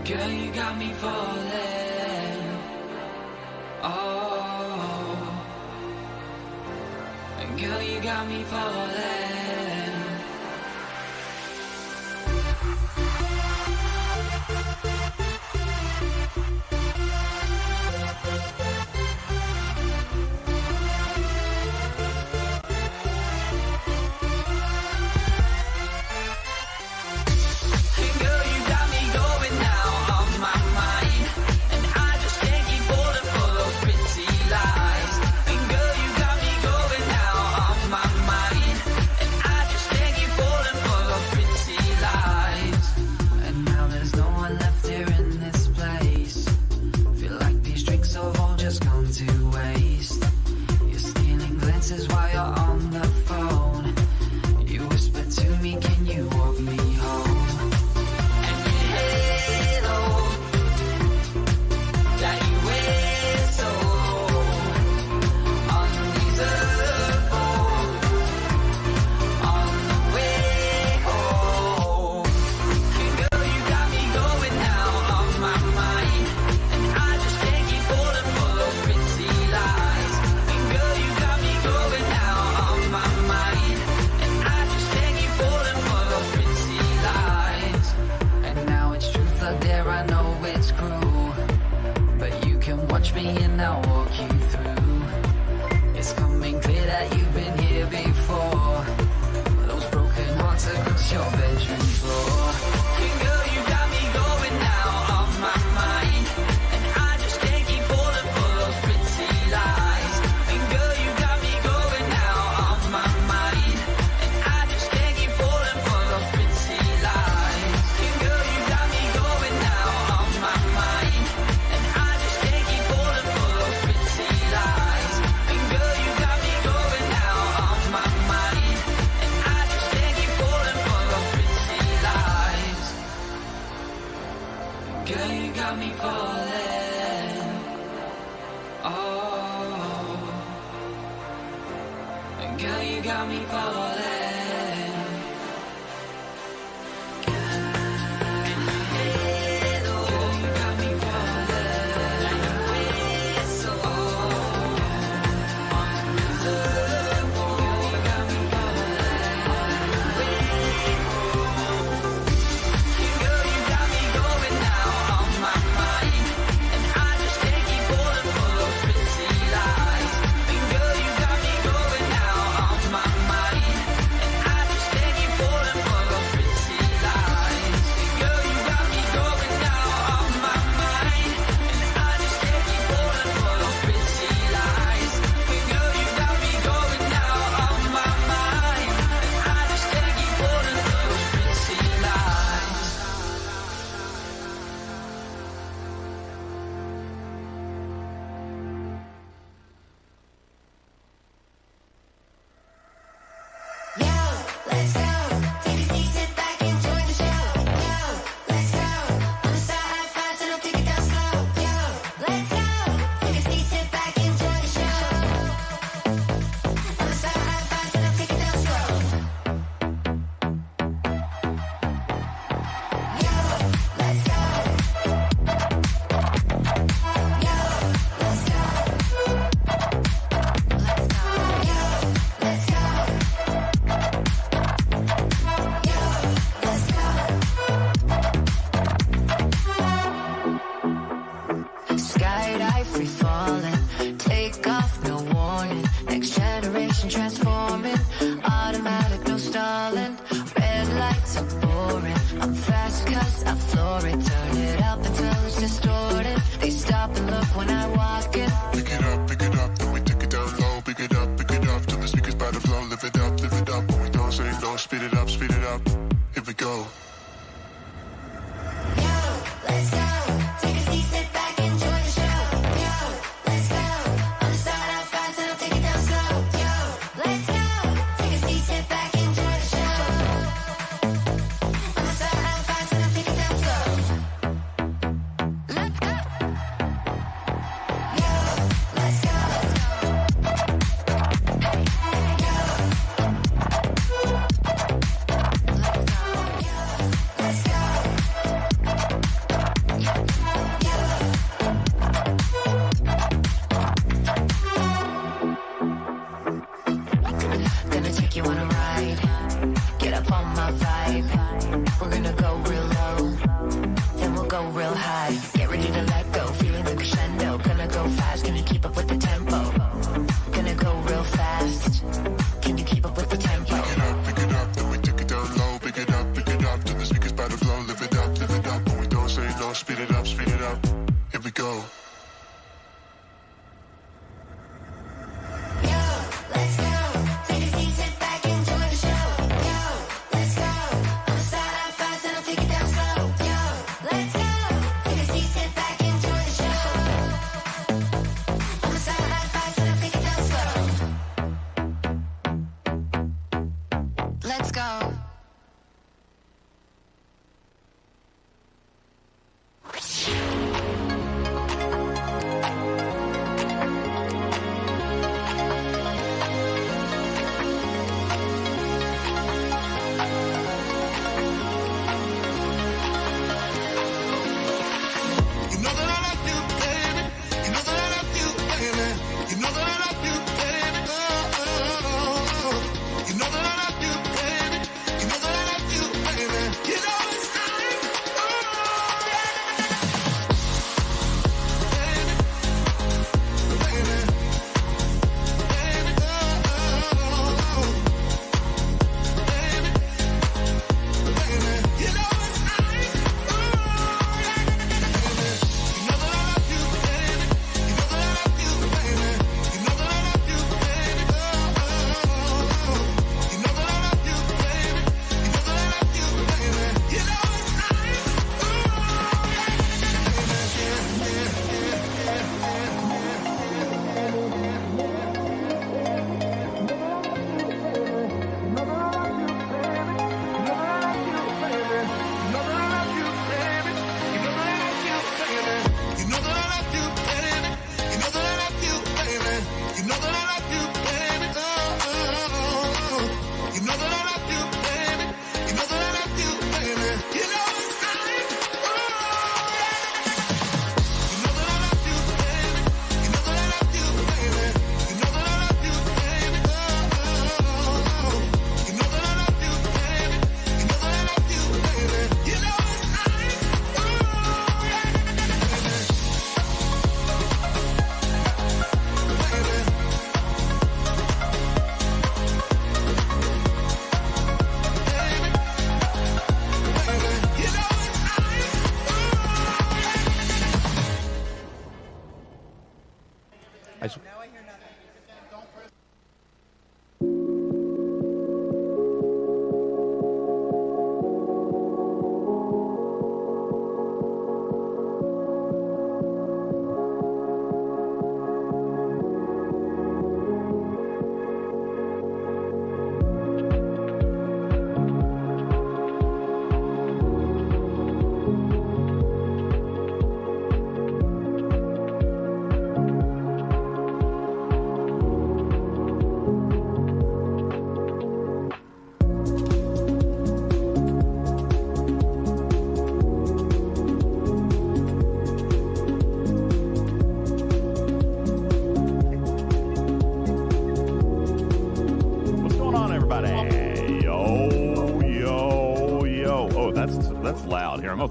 Girl, you got me falling. Oh, girl, you got me falling.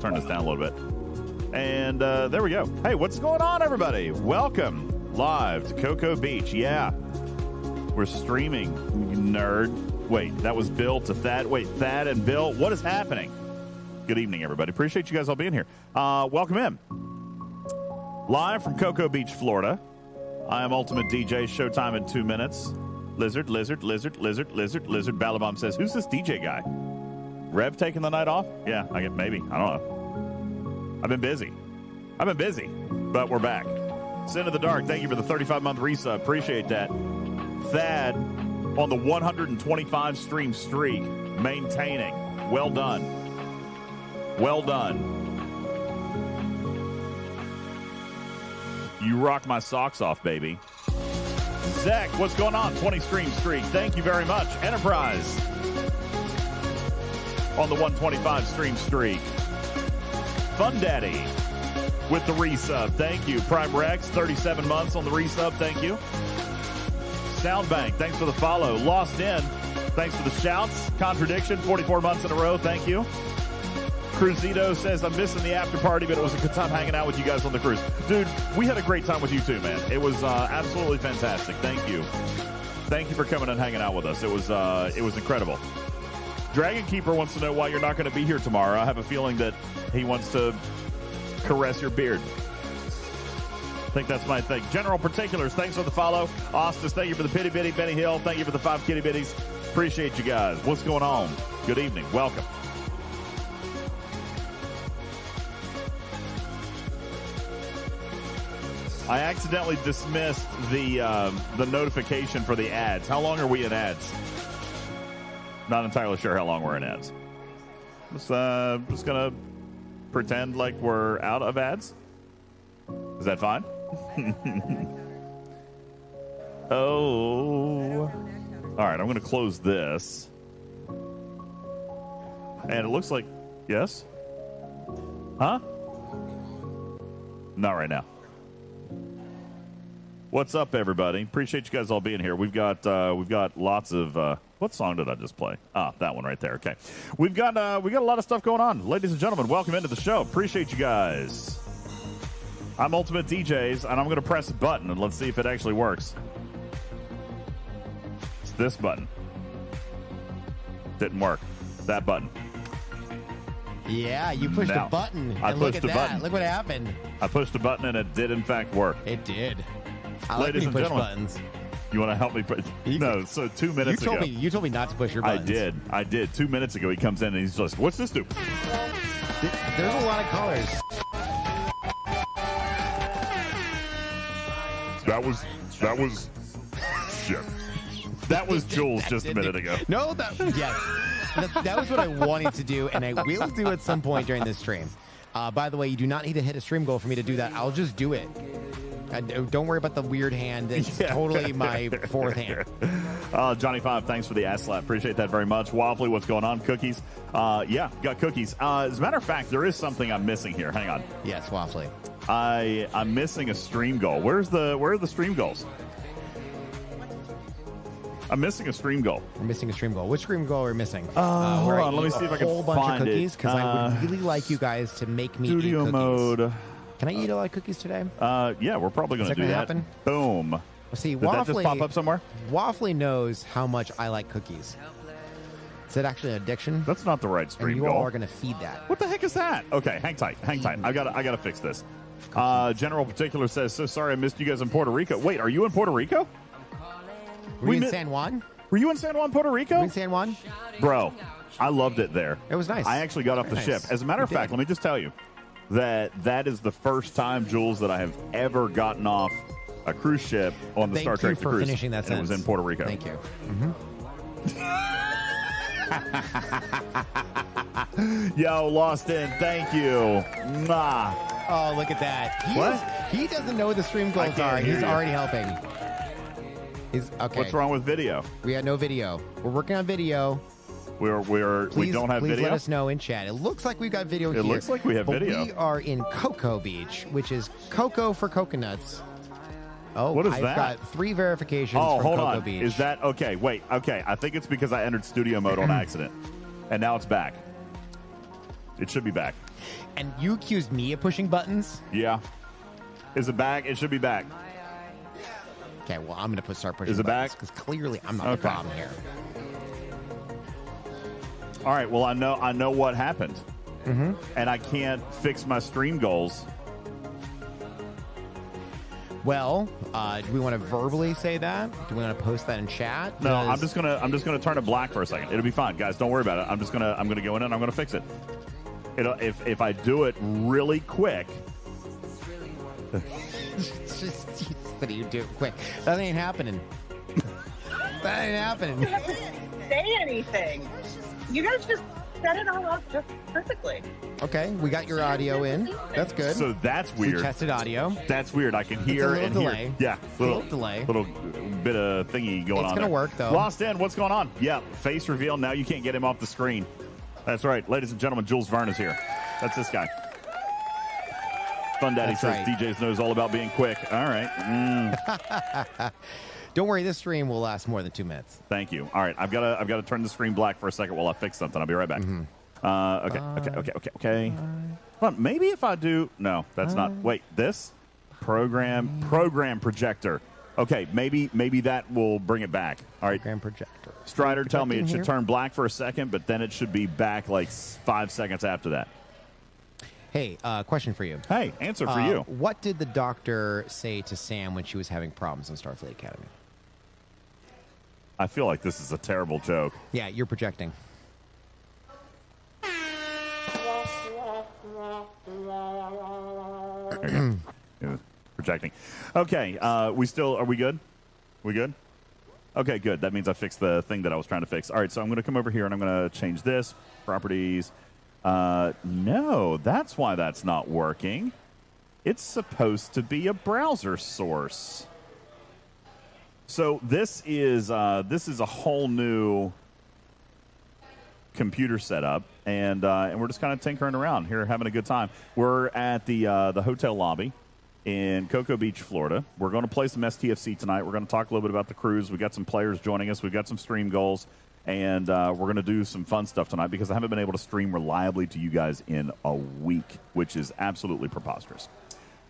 Turn this down a little bit. And there we go. Hey, what's going on, everybody? Welcome live to Cocoa Beach. Yeah, we're streaming, nerd. Wait, that was Bill to Thad. Wait, Thad and Bill, what is happening? Good evening, everybody. Appreciate you guys all being here. Welcome in. Live from Cocoa Beach, Florida. I am UltimatDJz. Showtime in 2 minutes. Lizard. Balabom says, who's this DJ guy? Rev taking the night off? Yeah, maybe. I don't know. I've been busy, but we're back. Sin of the Dark, thank you for the 35-month resub. Appreciate that. Thad on the 125 stream streak, maintaining. Well done. You rock my socks off, baby. Zach, what's going on? 20 stream streak. Thank you very much. Enterprise on the 125 stream streak. Fun Daddy with the resub. Thank you. Prime Rex, 37 months on the resub. Thank you. Soundbank, thanks for the follow. Lost In, thanks for the shouts. Contradiction, 44 months in a row. Thank you. Cruzito says, I'm missing the after party, but it was a good time hanging out with you guys on the cruise. Dude, we had a great time with you too, man. It was absolutely fantastic. Thank you. Thank you for coming and hanging out with us. It was incredible. Dragon Keeper wants to know why you're not going to be here tomorrow. I have a feeling that he wants to caress your beard. I think that's my thing. General Particulars, thanks for the follow. Ostis, thank you for the pity bitty. Benny Hill, thank you for the 5 kitty bitties. Appreciate you guys. What's going on? Good evening. Welcome. I accidentally dismissed the notification for the ads. How long are we in ads? Not entirely sure how long we're in ads. Just going to pretend like we're out of ads. Is that fine? Oh. All right, I'm going to close this. And it looks like, yes? Huh? Not right now. What's up, everybody? Appreciate you guys all being here. We've got lots of what song did I just play? Ah, that one right there. Okay, we got a lot of stuff going on, ladies and gentlemen. Welcome into the show. Appreciate you guys. I'm UltimatDJz, and I'm going to press a button and let's see if it actually works. It's this button. Didn't work. That button. Yeah, you pushed a button. I pushed a button. Look what happened. I pushed a button, and it did in fact work. It did. I Ladies like and push gentlemen, buttons. You want to help me put? No. So 2 minutes ago, you told me not to push your buttons. I did. 2 minutes ago, he comes in and he's just, "What's this do?" There's a lot of colors. That was shit. That was Jules just a minute ago. No, that was what I wanted to do, and I will do at some point during this stream. By the way, you do not need to hit a stream goal for me to do that. I'll just do it. Don't worry about the weird hand. It's totally my fourth hand. Johnny 5, thanks for the ass slap. Appreciate that very much. Waffly, what's going on? Cookies? Yeah, got cookies. As a matter of fact, there is something I'm missing here. Hang on. Yes, Waffly. I'm missing a stream goal. Where are the stream goals? I'm missing a stream goal. We're missing a stream goal. Which stream goal are we missing? Hold on. Let me see if I can find it. A whole bunch of cookies, because I would really like you guys to make me eat cookies. Studio mode. Can I eat a lot of cookies today? Yeah, we're probably going to do that. Happen? Boom. Well, see, Did that just pop up somewhere? Waffly knows how much I like cookies. Is it actually an addiction? That's not the right stream and you goal. all are going to feed that. What the heck is that? Okay, hang tight. I gotta fix this. General Particular says, so sorry I missed you guys in Puerto Rico. Wait, are you in Puerto Rico? Were you in San Juan? Were you in San Juan, Puerto Rico? Were you in San Juan? Bro, I loved it there. It was nice. I actually got off the ship. As a matter of fact, let me just tell you that is the first time, Jules, that I have ever gotten off a cruise ship on the Star Trek The Cruise. Thank you for finishing that sentence. It was in Puerto Rico. Thank you. Yo, Lost In, thank you. Mwah. Oh, look at that. He doesn't know what the stream goals can't are. hear He's you. already helping. He's okay. What's wrong with video? We had no video. We're working on video. We don't have please video? let us know in chat. It looks like we've got video here. It looks like we have video. We are in Cocoa Beach, which is cocoa for coconuts. Oh, what is I've that? got 3 verifications Oh, from hold Cocoa on. Beach. Is that okay? Wait. Okay. I think it's because I entered studio mode on accident, and now it's back. It should be back. And you accused me of pushing buttons? Yeah. Is it back? It should be back. Okay, well, I'm going to start pushing Is it buttons back? because clearly I'm not the Okay. problem here. All right. Well, I know what happened, and I can't fix my stream goals. Well, do we want to verbally say that? Do we want to post that in chat? No, I'm Because- just gonna turn it black for a second. It'll be fine, guys. Don't worry about it. I'm gonna go in and I'm gonna fix it. If I do it really quick. It's just, what do you do? Quick. That ain't happening. That ain't happening. You have to say anything. You guys just set it all up just perfectly. Okay, we got your audio in. That's good. So that's we weird. tested audio. That's weird. I can hear little and delay. hear. Yeah, Little delay. Little bit of thingy going It's on. gonna there. work, though. Lost In, what's going on? Yeah, face reveal. Now you can't get him off the screen. That's right, ladies and gentlemen. Jules Verne is here. That's this guy. Fun Daddy That's says right. DJz knows all about being quick. All right. Don't worry, this stream will last more than 2 minutes. Thank you. All right, I've got to turn the screen black for a second while I fix something. I'll be right back. Okay. Hold on, maybe if I do, no, that's not. Wait, this program projector. Okay, maybe that will bring it back. All right, Program projector. Strider, tell me it Projecting should here? turn black for a second, but then it should be back like 5 seconds after that. Hey, question for you. Hey, answer for you. What did the doctor say to Sam when she was having problems in Starfleet Academy? I feel like this is a terrible joke. Yeah, you're projecting. Projecting. Okay, are we good? We good? Okay, good. That means I fixed the thing that I was trying to fix. All right, so I'm going to come over here and I'm going to change this. Properties. No, that's why that's not working. It's supposed to be a browser source. So this is a whole new computer setup, and we're just kind of tinkering around here, having a good time. We're at the hotel lobby in Cocoa Beach, Florida. We're going to play some STFC tonight. We're going to talk a little bit about the cruise. We've got some players joining us. We've got some stream goals, and we're going to do some fun stuff tonight because I haven't been able to stream reliably to you guys in a week, which is absolutely preposterous.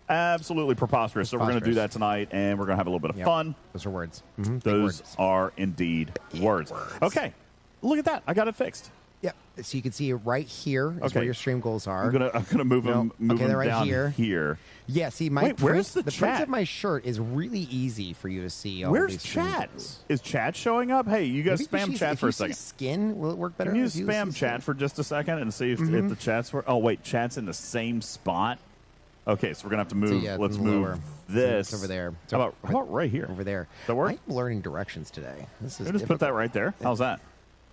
Absolutely preposterous. So we're going to do that tonight, and we're going to have a little bit of fun. Those are words. Big Those words. are indeed words. Okay, look at that. I got it fixed. Yep. So you can see right here is Okay. where your stream goals are. I'm gonna move them. Move Okay, them they're right down here. here. Yeah, see, my Wait, where's print, the print chat? of my shirt is really easy for you to see. All Where's these stream chat? goals. Is chat showing up? Hey, you guys Maybe spam she's- chat if for you a see second. Skin, will it work better? Can you if see spam skin? chat for just a second and see if the chats were? Oh wait, chat's in the same spot. Okay, so we're gonna have to move. yeah, Let's move move lower. this It's over there. How about right here? Over there. That work? I'm learning directions today. This is Can we just put that right there? How's that?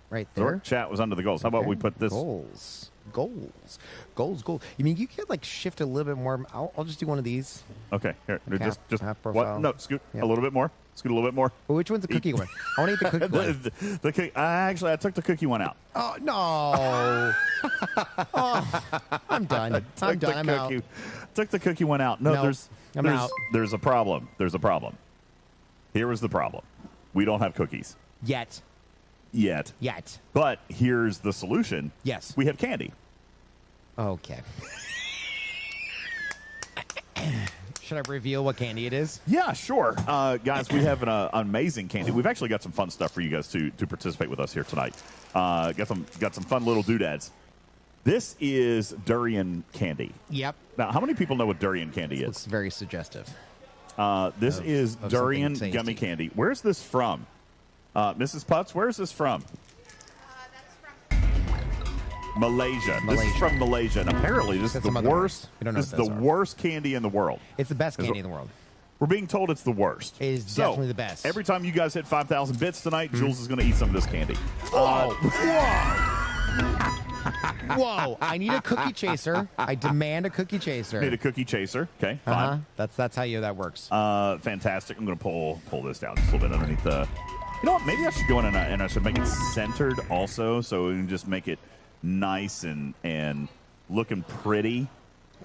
right Does that work? there. Chat was under the goals. How about we put this? Goals. You mean you could like shift a little bit more? I'll just do one of these. Okay, here. Half- Just half what? profile. No, scoot Yep. a little bit more. Scoot a little bit more. Well, which one's the cookie one? I want to eat the cookie one. The cookie. I took the cookie one out. Oh no! Oh, I'm done. I'm done. I'm out. Took the cookie one out. No, No, I'm out. There's a problem. There's a problem. Here is the problem. We don't have cookies Yet. yet. But here's the solution. Yes. We have candy. Okay. Should I reveal what candy it is? Yeah, sure. Guys, we have an amazing candy. We've actually got some fun stuff for you guys to participate with us here tonight. Got some fun little doodads. This is durian candy. Yep. Now, how many people know what durian candy is? Looks very suggestive. This is of durian something gummy tasty. candy. Where's this from? Mrs. Putz, where is this from? Malaysia. This is from Malaysia, and apparently this is Got the some other worst. words. We don't know This is what the those are. worst candy in the world. It's the best candy in the world. We're being told it's the worst. It is So, definitely the best. Every time you guys hit 5,000 bits tonight, Jules is going to eat some of this candy. Whoa! I need a cookie chaser. I demand a cookie chaser. Need a cookie chaser. Okay, fine. That's how that works. Fantastic. I'm going to pull this down just a little bit underneath the. You know what? Maybe I should go in and I should make it centered also, so we can just make it nice and looking pretty.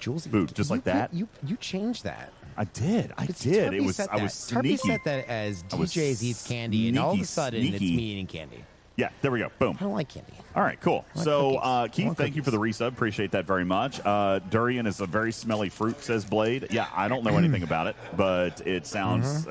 Jules, Boot, just like that. You changed that. I did. I It's did. Turpy It was. set I was that. Turpy sneaky. set that as I was DJs eats candy, and all of a sneaky, sudden it's sneaky. me eating candy. Yeah. There we go. Boom. I don't like candy. All right, cool. I like So, cookies. I Keith, want thank you for the resub. Appreciate that very much. Durian is a very smelly fruit, says Blade. Yeah, I don't know anything about it, but it sounds.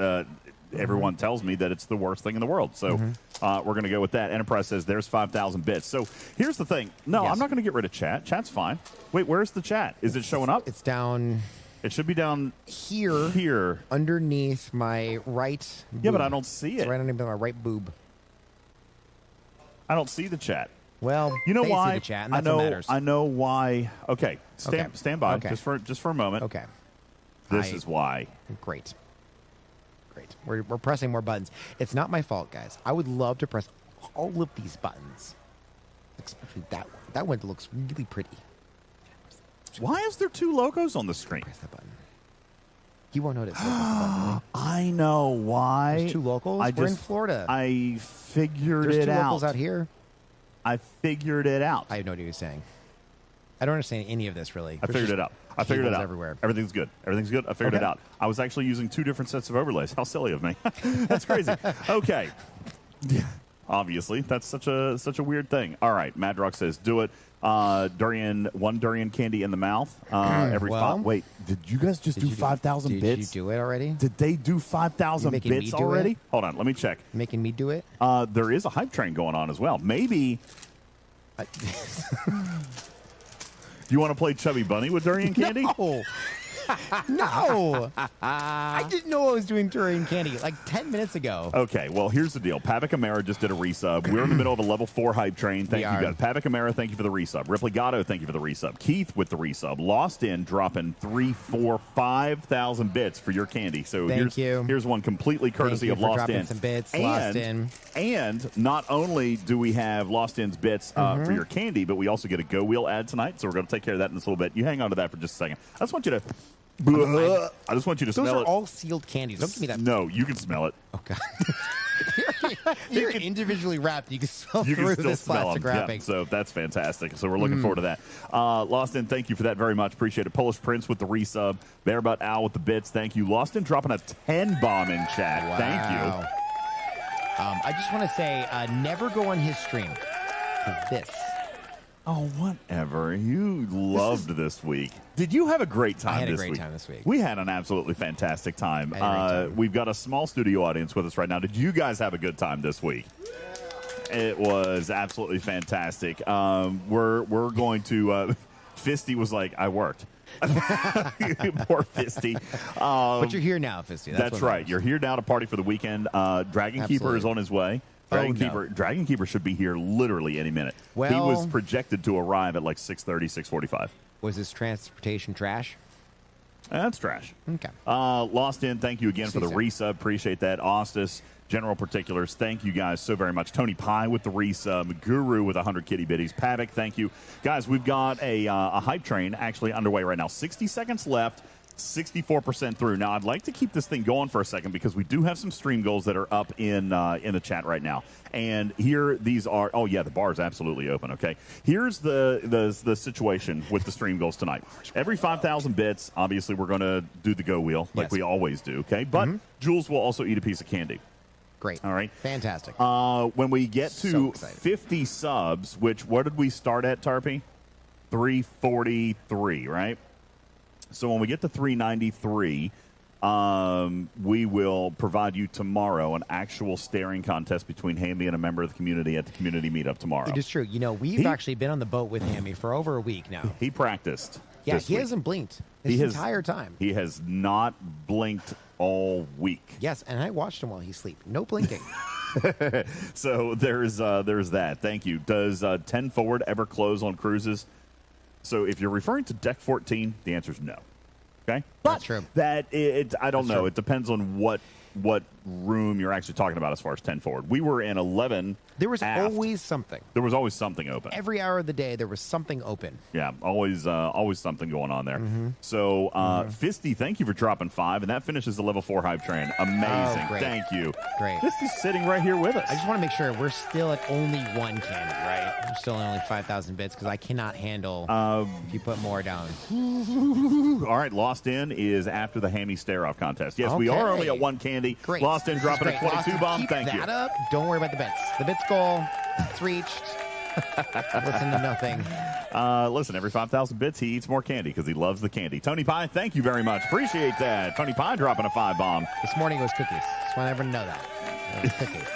Everyone tells me that it's the worst thing in the world. So we're going to go with that. Enterprise says there's 5,000 bits. So here's the thing. No, Yes. I'm not going to get rid of chat. Chat's fine. Wait, where's the chat? Is it showing up? It's down It should be down here, here. underneath my right. Yeah, but boob. I don't see It's it. right underneath my right boob. I don't see the chat. Well, You know they see why? the chat, and I that's what know. matters. I know why. Okay, stand by Okay. just for a moment. Okay. This I- is why. Great. We're pressing more buttons. It's not my fault, guys. I would love to press all of these buttons, especially that one. That one looks really pretty. Why is there two logos on the screen? Press that button. You won't notice. Button, I know why. There's two locals. We're in Florida. I figured There's it two out. locals out here. I figured it out. I have no idea what you're saying. I don't understand any of this, really. I figured it out. I figured it out. Everywhere. Everything's good. Everything's good. I figured it Okay. out. I was actually using two different sets of overlays. How silly of me. That's crazy. Okay. Yeah. Obviously, that's such a weird thing. All right. Madrock says, do it. One durian candy in the mouth. Every Well, five. Wait, did you guys just do 5,000 bits? Did you do it already? Did they do 5,000 You making me bits do already? it? Hold on. Let me check. Making me do it? There is a hype train going on as well. Maybe. You want to play Chubby Bunny with durian candy? No. No. I didn't know I was doing durian candy like 10 minutes ago. Okay, well, here's the deal. Pavic Amara just did a resub. We're in the middle of a level 4 hype train. Thank you, guys. Pavic Amara, thank you for the resub. Ripley Gatto, thank you for the resub. Keith with the resub. Lost in dropping 3, 4, 5,000 bits for your candy. So here's one completely courtesy of Lost In. Some bits, Lost In. And not only do we have Lost In's bits for your candy, but we also get a Go Wheel ad tonight. So we're going to take care of that in just a little bit. You hang on to that for just a second. I just want you to. I just want you to Those smell are it. all sealed candies. Don't give me that. No, you can smell it. Oh, God. You're individually wrapped. You can smell You through can still this smell plastic them. wrapping. Yeah, so that's fantastic. So we're looking forward to that. Lost In, thank you for that very much. Appreciate it. Polish Prince with the resub. Bearbutt Owl with the bits. Thank you. Lost In dropping a 10 bomb in chat. Wow. Thank you. I just want to say, never go on his stream. 'Cause this. Oh, whatever. You loved this week. Did you have a great time this week? I had a great time this week. We had an absolutely fantastic time. I had a great time. We've got a small studio audience with us right now. Did you guys have a good time this week? It was absolutely fantastic. We're going to... Fisty was like, I worked. Poor Fisty. But you're here now, Fisty. That's what right. matters. You're here now to party for the weekend. Dragon Keeper is on his way. Dragon Keeper should be here literally any minute. Well, he was projected to arrive at like 6:30, 6:45. Was this transportation trash? That's trash. Okay. Lost In, thank you again for the sir. resub. Appreciate that. Ostis, General Particulars, thank you guys so very much. Tony Pie with the resub. Guru with 100 kitty bitties. Pavic, thank you. Guys, we've got a hype train actually underway right now. 60 seconds left. 64% through. Now, I'd like to keep this thing going for a second because we do have some stream goals that are up in the chat right now. And here, these are. Oh yeah, the bar is absolutely open. Okay, here's the situation with the stream goals tonight. Every 5,000 bits, obviously, we're going to do the go wheel like we always do. Okay, but Jules will also eat a piece of candy. Great. All right. Fantastic. When we get So to excited. 50 subs, which what did we start at, Tarpy? 343, right? So when we get to 393, we will provide you tomorrow an actual staring contest between Hammy and a member of the community at the community meetup tomorrow. It is true. You know, we've actually been on the boat with Hammy for over a week now. He practiced. Yeah, he week. hasn't blinked his entire time. He has not blinked all week. Yes, and I watched him while he slept. No blinking. So there's that. Thank you. Does 10 forward ever close on cruises? So if you're referring to deck 14, the answer is no. Okay, but That's true. I don't know. True. It depends on what room you're actually talking about as far as 10 forward. We were in 11. There was aft. always something. There was always something open. Every hour of the day, there was something open. Yeah, always something going on there. Mm-hmm. So, Fisty, thank you for dropping 5, and that finishes the level 4 hype train. Amazing. Oh, great. Thank you. Great. Fisty's sitting right here with us. I just want to make sure we're still at only one candy, right? We're still at only 5,000 bits because I cannot handle if you put more down. All right, Lost In is after the Hammy stare-off contest. Yes, we are only at one candy. Great. Lost In dropping a 22 bomb. Keep Thank you. that up. Don't worry about the bits. The bits goal, it's reached. Listen to nothing. Listen, every 5,000 bits, he eats more candy because he loves the candy. Tony Pie, thank you very much. Appreciate that. Tony Pie dropping a 5 bomb. This morning it was cookies. Just want everyone to know that. It was cookies.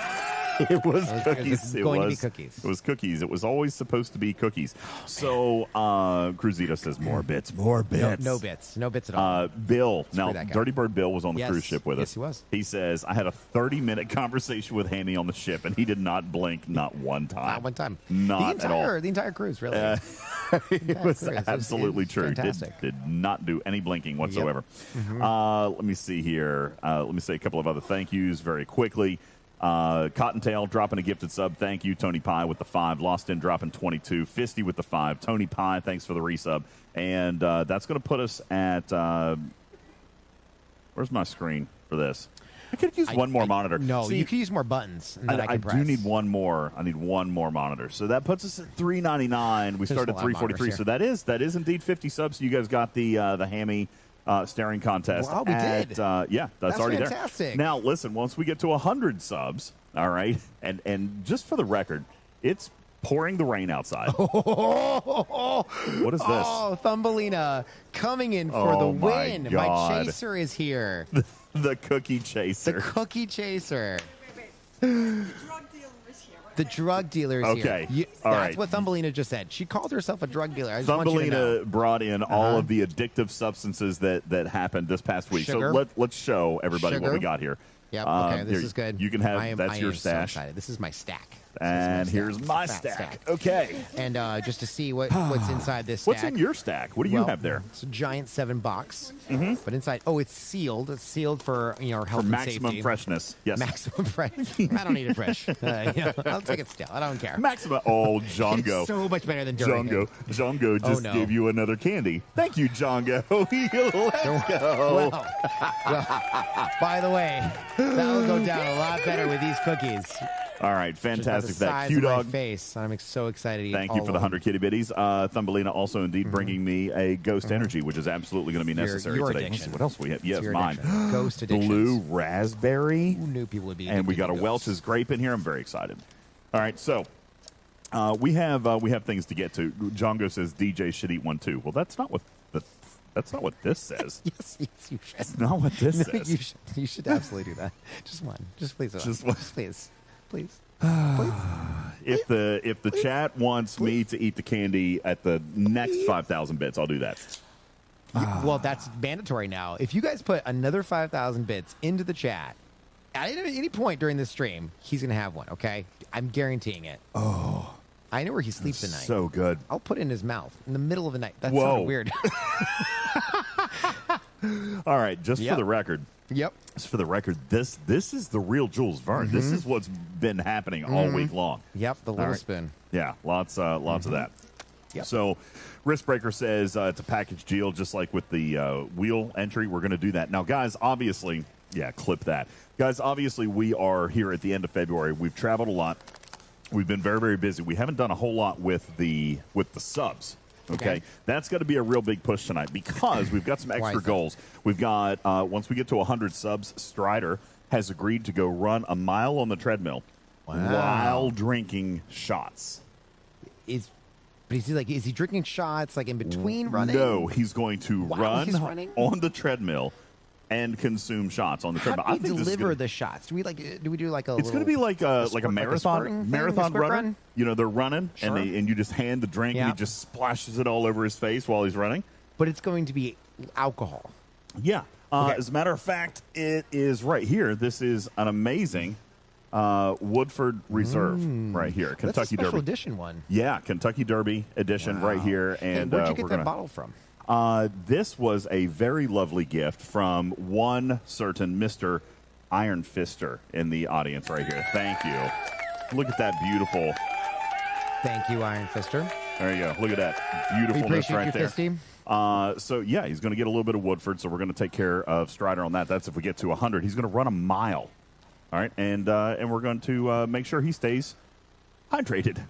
It was It cookies. was going to be cookies. It was cookies. It was always supposed to be cookies. So, Cruzito says more bits. More bits. No bits. No bits at all. Bill. Now, that guy. Dirty Bird Bill was on the Yes. cruise ship with us. Yes, he was. He says, I had a 30-minute conversation with Hammy on the ship, and he did not blink not one time. Not one time. Not at all. The entire cruise, really. It was It was absolutely true. fantastic. Did not do any blinking whatsoever. Mm-hmm. Let me see here. Let me say a couple of other thank yous very quickly. Cottontail dropping a gifted sub. Thank you. Tony Pie with the 5. Lost In dropping 22. Fisty with the 5. Tony Pie, thanks for the resub. And that's going to put us at where's my screen for this? I could use one more monitor. No, See, you could use more buttons. And then I I can press. do need one more. I need one more monitor. So that puts us at 399. We started a at lot of 343. monitors So that is indeed 50 subs. You guys got the Hammy staring contest. Wow, we did. Yeah, that's already fantastic. there. Now, listen, once we get to 100 subs, all right, and just for the record, it's pouring the rain outside. What is this? Oh, Thumbelina coming in for the my win. God. My chaser is here. The cookie chaser. The cookie chaser. The drug dealer is Okay. here. All That's right. what Thumbelina just said. She called herself a drug dealer. I just want you to know. Thumbelina brought in all of the addictive substances that happened this past week. Sugar. So let's show everybody what Sugar. we got here. Yep. Okay. This here, is good. You can have I that's your am so stash. excited. This is my stack. And here's my Fat stack. Okay. And just to see what's inside this stack. What's in your stack? What do you Well, have there? It's a giant 7 box. But inside, it's sealed. It's sealed for health For and maximum safety. freshness. Yes. Maximum fresh. I don't need it fresh. I'll take it still. I don't care. Maximum. Oh, Jongo. It's so much better than Dorian. Jongo just no. gave you another candy. Thank you, Jongo. Let's go. Well, by the way, that'll go down a lot better with these cookies. All right, fantastic. Just by the That size Q of my dog. face. I'm so excited to eat Thank you all for the of them. 100 kitty bitties. Thumbelina also indeed bringing me a Ghost Energy, which is absolutely going to be necessary your today. addiction. What else we have? Yes, It's your mine. addiction. Ghost addictions. Blue raspberry. Who knew people would be And we got a addicted to ghosts? Welch's grape in here. I'm very excited. All right, so we have things to get to. Jongo says DJ should eat one too. Well, that's not what this says. Yes, you should. That's not what this No, says. you should absolutely do that. Just one. Just please. Just one. Please. Please. If the chat wants me to eat the candy at the next 5,000 bits, I'll do that. Well, that's mandatory now. If you guys put another 5,000 bits into the chat at any point during this stream, he's going to have one, okay? I'm guaranteeing it. Oh, I know where he sleeps at night. so good. I'll put it in his mouth in the middle of the night. That's Whoa. sort of weird. All right, just Yep. for the record. Yep. Just for the record, this is the real Jules Verne. This is what's been happening all week long. Yep, the little right. spoon. Yeah, lots of that. Yep. So, Riskbreaker says it's a package deal, just like with the wheel entry. We're going to do that now, guys. Obviously, clip that, guys. Obviously, we are here at the end of February. We've traveled a lot. We've been very, very busy. We haven't done a whole lot with the subs. Okay, that's going to be a real big push tonight because we've got some extra goals. We've got once we get to 100 subs, Strider has agreed to go run a mile on the treadmill while drinking shots. Is he drinking shots like in between running? No, he's going to While he's run running? on the treadmill and consume shots on the treadmill. How do we deliver the shots? Do we do like a? It's going to be like a marathon squirt runner. run? You know, they're running, Sure. and you just hand the drink, and he just splashes it all over his face while he's running. But it's going to be alcohol. Yeah. Okay. As a matter of fact, it is right here. This is an amazing Woodford Reserve right here, Kentucky That's a special Derby edition one. Yeah, Kentucky Derby edition right here. And where'd you get that bottle from? This was a very lovely gift from one certain Mr. Iron Fister in the audience right here. Thank you. Look at that beautiful. Thank you, Iron Fister. There you go. Look at that beautifuln's right there. Fisty. So yeah, he's going to get a little bit of Woodford. So we're going to take care of Strider on that. That's if we get to 100. He's going to run a mile. All right, and we're going to make sure he stays hydrated.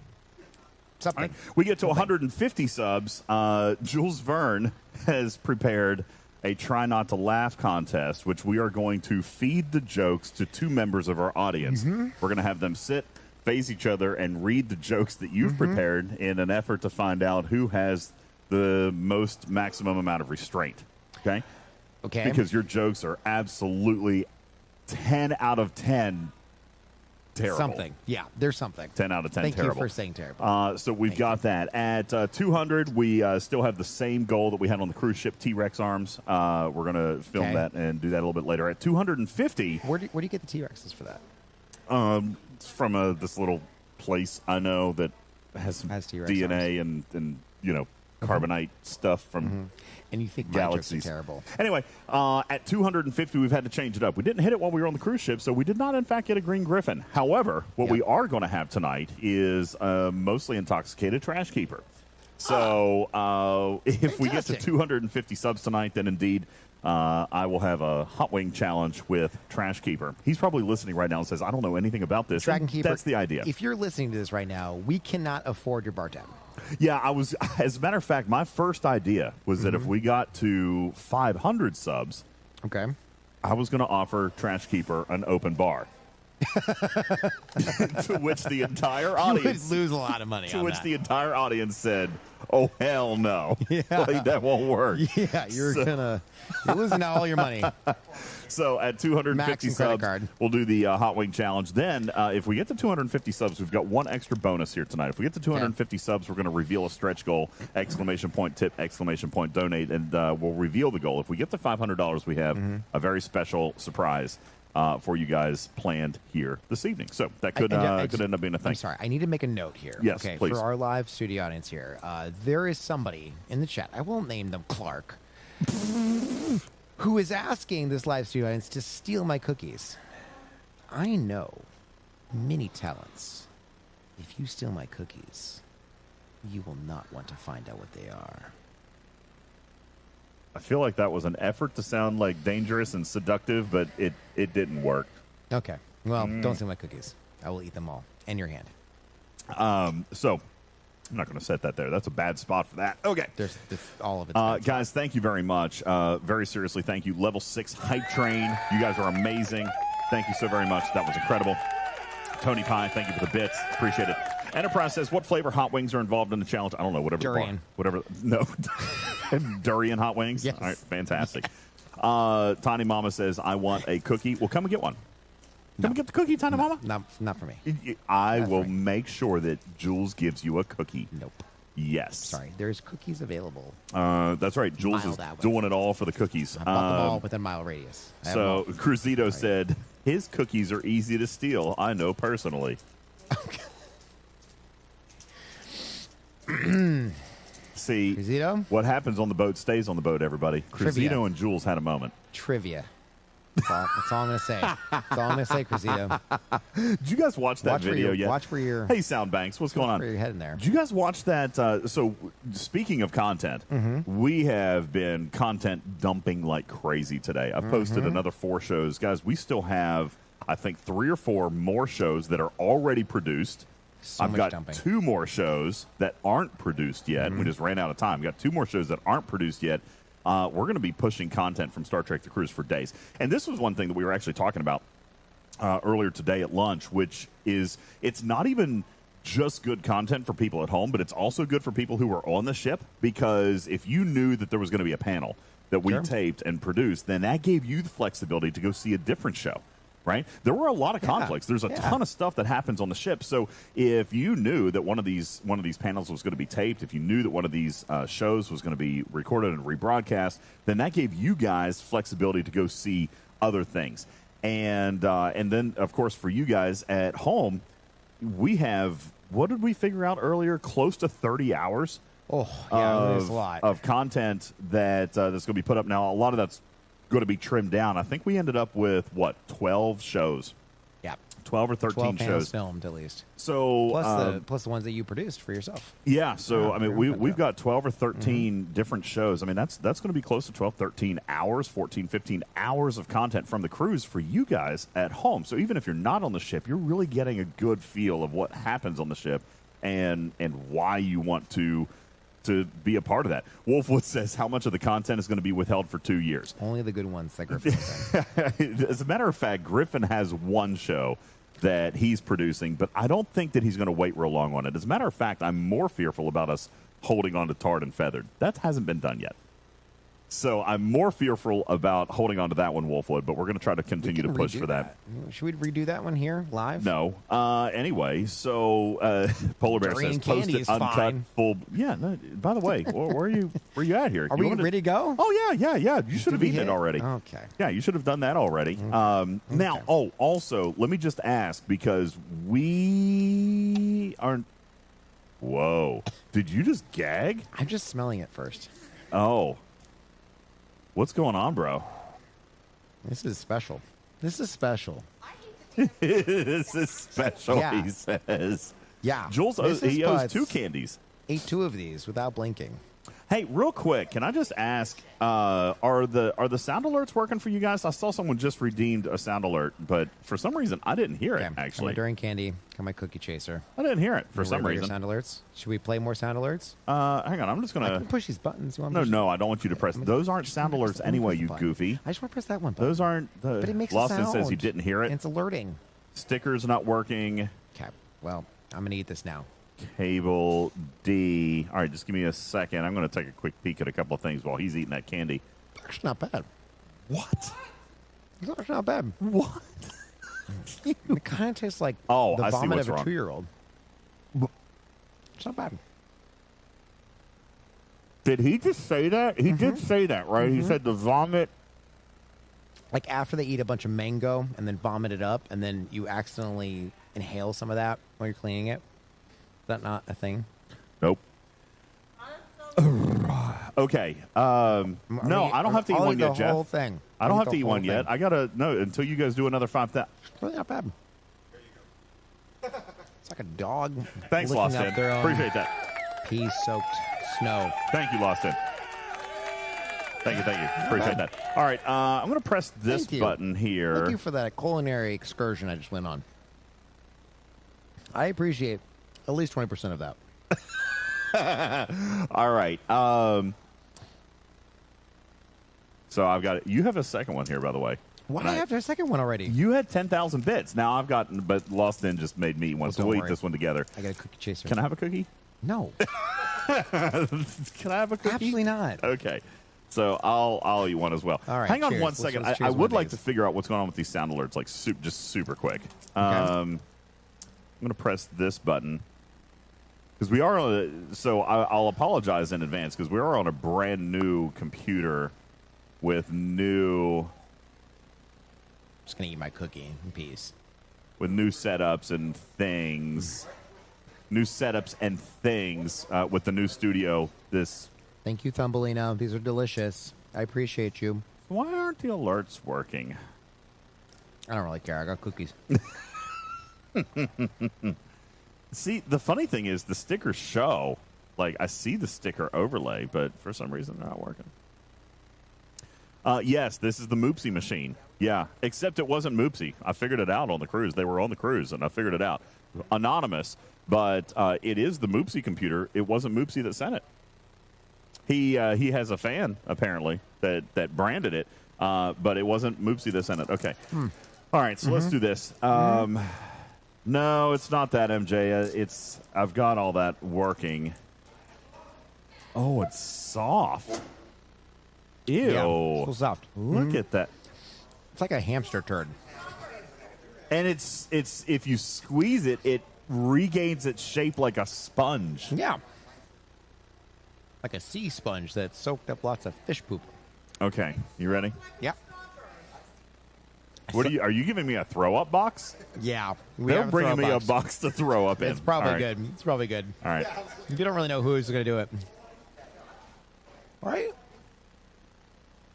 Something. Right. We get to 150 subs. Jules Verne has prepared a Try Not to Laugh contest, which we are going to feed the jokes to two members of our audience. We're going to have them sit, face each other, and read the jokes that you've prepared in an effort to find out who has the most maximum amount of restraint. Okay? Okay. Because your jokes are absolutely 10 out of 10 terrible. Something. Yeah, there's something. 10 out of 10 Thank terrible. you for saying terrible. So we've got that. At 200, we still have the same goal that we had on the cruise ship, T-Rex arms. We're going to film that and do that a little bit later. At 250... Where do you get the T-Rexes for that? It's from this little place I know that has some DNA and you know, carbonite stuff from and you think galaxies. Are terrible. Anyway, at 250, we've had to change it up. We didn't hit it while we were on the cruise ship, so we did not, in fact, get a green griffin. However, what we are going to have tonight is a mostly intoxicated trash keeper. So if we get to 250 subs tonight, then indeed I will have a hot wing challenge with Trash Keeper. He's probably listening right now and says, I don't know anything about this. Dragon Keeper, that's the idea. If you're listening to this right now, we cannot afford your bar tab. Yeah, as a matter of fact, my first idea was that if we got to 500 subs, I was going to offer Trash Keeper an open bar. To which the entire audience... You would lose a lot of money to which the entire audience said, oh, hell no. Yeah. Like, that won't work. Yeah, you're losing all your money. So at 250 subs, we'll do the Hot Wing Challenge. Then if we get to 250 subs, we've got one extra bonus here tonight. If we get to 250 subs, we're going to reveal a stretch goal, ! Tip, ! Donate, and we'll reveal the goal. If we get to $500, we have a very special surprise for you guys planned here this evening. So that could end up being a thing. I'm sorry. I need to make a note here. Yes, okay, please. For our live studio audience here, there is somebody in the chat. I won't name them Clark. Who is asking this live studio audience to steal my cookies. I know many talents. If you steal my cookies, you will not want to find out what they are. I feel like that was an effort to sound like dangerous and seductive, but it didn't work. Okay. Well, don't steal my cookies. I will eat them all. And your hand. So I'm not going to set that there. That's a bad spot for that. Okay. There's all of it. Guys, thank you very much. Very seriously, thank you. Level 6 Hype Train. You guys are amazing. Thank you so very much. That was incredible. Tony Pie, thank you for the bits. Appreciate it. Enterprise says, what flavor hot wings are involved in the challenge? I don't know. Whatever. Durian. No. Durian hot wings? Yes. All right. Fantastic. Tiny Mama says, I want a cookie. Well, come and get one. Come and get the cookie, Tiny Mama. Not for me. I will make sure that Jules gives you a cookie. Nope. Yes. Sorry. There's cookies available. That's right. Jules is doing it all for the cookies. I bought them all within a mile radius. So Cruzito said, his cookies are easy to steal. I know personally. See, Cruzito? What happens on the boat stays on the boat, everybody. Cruzito and Jules had a moment. Trivia. That's all I'm going to say. That's all I'm going to say, Cruzito. Did you guys watch that video yet? Watch where you're... Hey, Soundbanks, what's going on? Where you're heading there. Did you guys watch that? So, speaking of content, we have been content dumping like crazy today. I've posted another 4 shows. Guys, we still have, I think, 3 or 4 more shows that are already produced. I've got dumping. 2 more shows that aren't produced yet. We just ran out of time. We've got 2 more shows that aren't produced yet. We're going to be pushing content from Star Trek The Cruise for days. And this was one thing that we were actually talking about earlier today at lunch, which is it's not even just good content for people at home, but it's also good for people who are on the ship, because if you knew that there was going to be a panel that we Sure. taped and produced, then that gave you the flexibility to go see a different show. Right? There were a lot of conflicts. There's a ton of stuff that happens on the ship. So if you knew that one of these panels was going to be taped, if you knew that one of these shows was going to be recorded and rebroadcast, then that gave you guys flexibility to go see other things. And then, of course, for you guys at home, we have, what did we figure out earlier? Close to 30 hours there's a lot of content that's going to be put up. Now, a lot of that's going to be trimmed down. I think we ended up with, 12 shows? Yeah. 12 or 13 12 panels shows. filmed, at least. So Plus the ones that you produced for yourself. yeah, so Yeah, I mean we've got 12 or 13 different shows. I mean that's going to be close to 12, 13 hours, 14, 15 hours of content from the cruise for you guys at home. So even if you're not on the ship, you're really getting a good feel of what happens on the ship and why you want to be a part of that. Wolfwood says how much of the content is going to be withheld for 2 years. Only the good ones that Griffin was in. As a matter of fact, Griffin has one show that he's producing, but I don't think that he's going to wait real long on it. As a matter of fact, I'm more fearful about us holding on to Tarred and Feathered. That hasn't been done yet. So I'm more fearful about holding on to that one, Wolfwood, but we're going to try to continue to push for that. Should we redo that one here live? No. Anyway, so Polar Bear Durian says candy posted is uncut fine. full. Yeah. No, by the way, where are you at here? Are You we want to- ready to go? Oh yeah. You should have we eaten hit it already. Okay. Yeah, you should have done that already. Now, also, let me just ask because we aren't. Whoa! Did you just gag? I'm just smelling it first. Oh. What's going on, bro? This is special. This is special. This is special, Yeah. he says. Yeah. Jules, Mrs. he owes Butts 2 candies. ate 2 of these without blinking. Hey, real quick, can I just ask, are the sound alerts working for you guys? I saw someone just redeemed a sound alert, but for some reason, I didn't hear it, Got my actually. Durian candy. Got my cookie chaser. I didn't hear it for some Regular reason. Sound alerts. Should we play more sound alerts? Hang on, I'm just going I to... can push these buttons. You want me to No, I don't want you to press. Those aren't sound alerts anyway, you button. goofy. I just want to press that one button. Those aren't... But it makes a Lawson sound. says he didn't hear And it. it's alerting. Sticker's not working. Okay. Well, I'm going to eat this now. Cable D. All right, just give me a second. I'm going to take a quick peek at a couple of things while he's eating that candy. Actually, not bad. What? It's actually not bad. What? It kind of tastes like Oh, the I see vomit what's of a wrong. 2-year-old. It's not bad. Did he just say that? He did say that, right? He said the vomit. Like after they eat a bunch of mango and then vomit it up, and then you accidentally inhale some of that while you're cleaning it. Is that not a thing? Nope. Okay. No, I don't have to eat I'll one eat yet, the Jeff. whole thing. I don't I'll have eat to the eat one whole yet. thing. I gotta no until you guys do another 5,000. It's really not bad. It's like a dog. Thanks, licking Lost up In. their own Appreciate that. pea-soaked snow. Thank you, Lost In. Thank you. Appreciate that. All right, I'm going to press this Thank you. button here. Thank you for that culinary excursion I just went on. I appreciate at least 20% of that. All right. So I've got it. You have a second one here, by the way. Why And I- after a second one already? You had 10,000 bits. Now I've got, but Lost In just made me eat one, Well, so don't we'll eat worry. this one together. I got a cookie chaser. Can I have a cookie? No, Can I have a cookie? absolutely not. Okay. So I'll eat one as well. All right, Hang on cheers. one Let's second. cheers I one would of like to these. figure out what's going on with these sound alerts, like just super quick. I'm going to press this button because we are on a, so I'll apologize in advance because we are on a brand new computer with new Just gonna eat my cookie in peace. setups and things. New setups and things with the new studio. This. Thank you, Thumbelina. These are delicious. I appreciate you. Why aren't the alerts working? I don't really care. I got cookies. See, the funny thing is the stickers show. Like, I see the sticker overlay, but for some reason they're not working. Yes, this is the Moopsy machine. Yeah, except it wasn't Moopsy. I figured it out on the cruise. They were on the cruise, and I figured it out. Anonymous, but it is the Moopsy computer. It wasn't Moopsy that sent it. He has a fan, apparently, that branded it, but it wasn't Moopsy that sent it. Okay. All right, so let's do this. No, it's not that, MJ. I've got all that working. Oh, it's soft. Ew. Yeah, so soft. Look at that. It's like a hamster turd. And it's if you squeeze it, it regains its shape like a sponge. Yeah. Like a sea sponge that soaked up lots of fish poop. Okay, you ready? Yeah. What are you giving me a throw up box? Yeah. They're bringing me a box to throw up in. It's probably All right. good. It's probably good. All right. You don't really know who's going to do it. Right?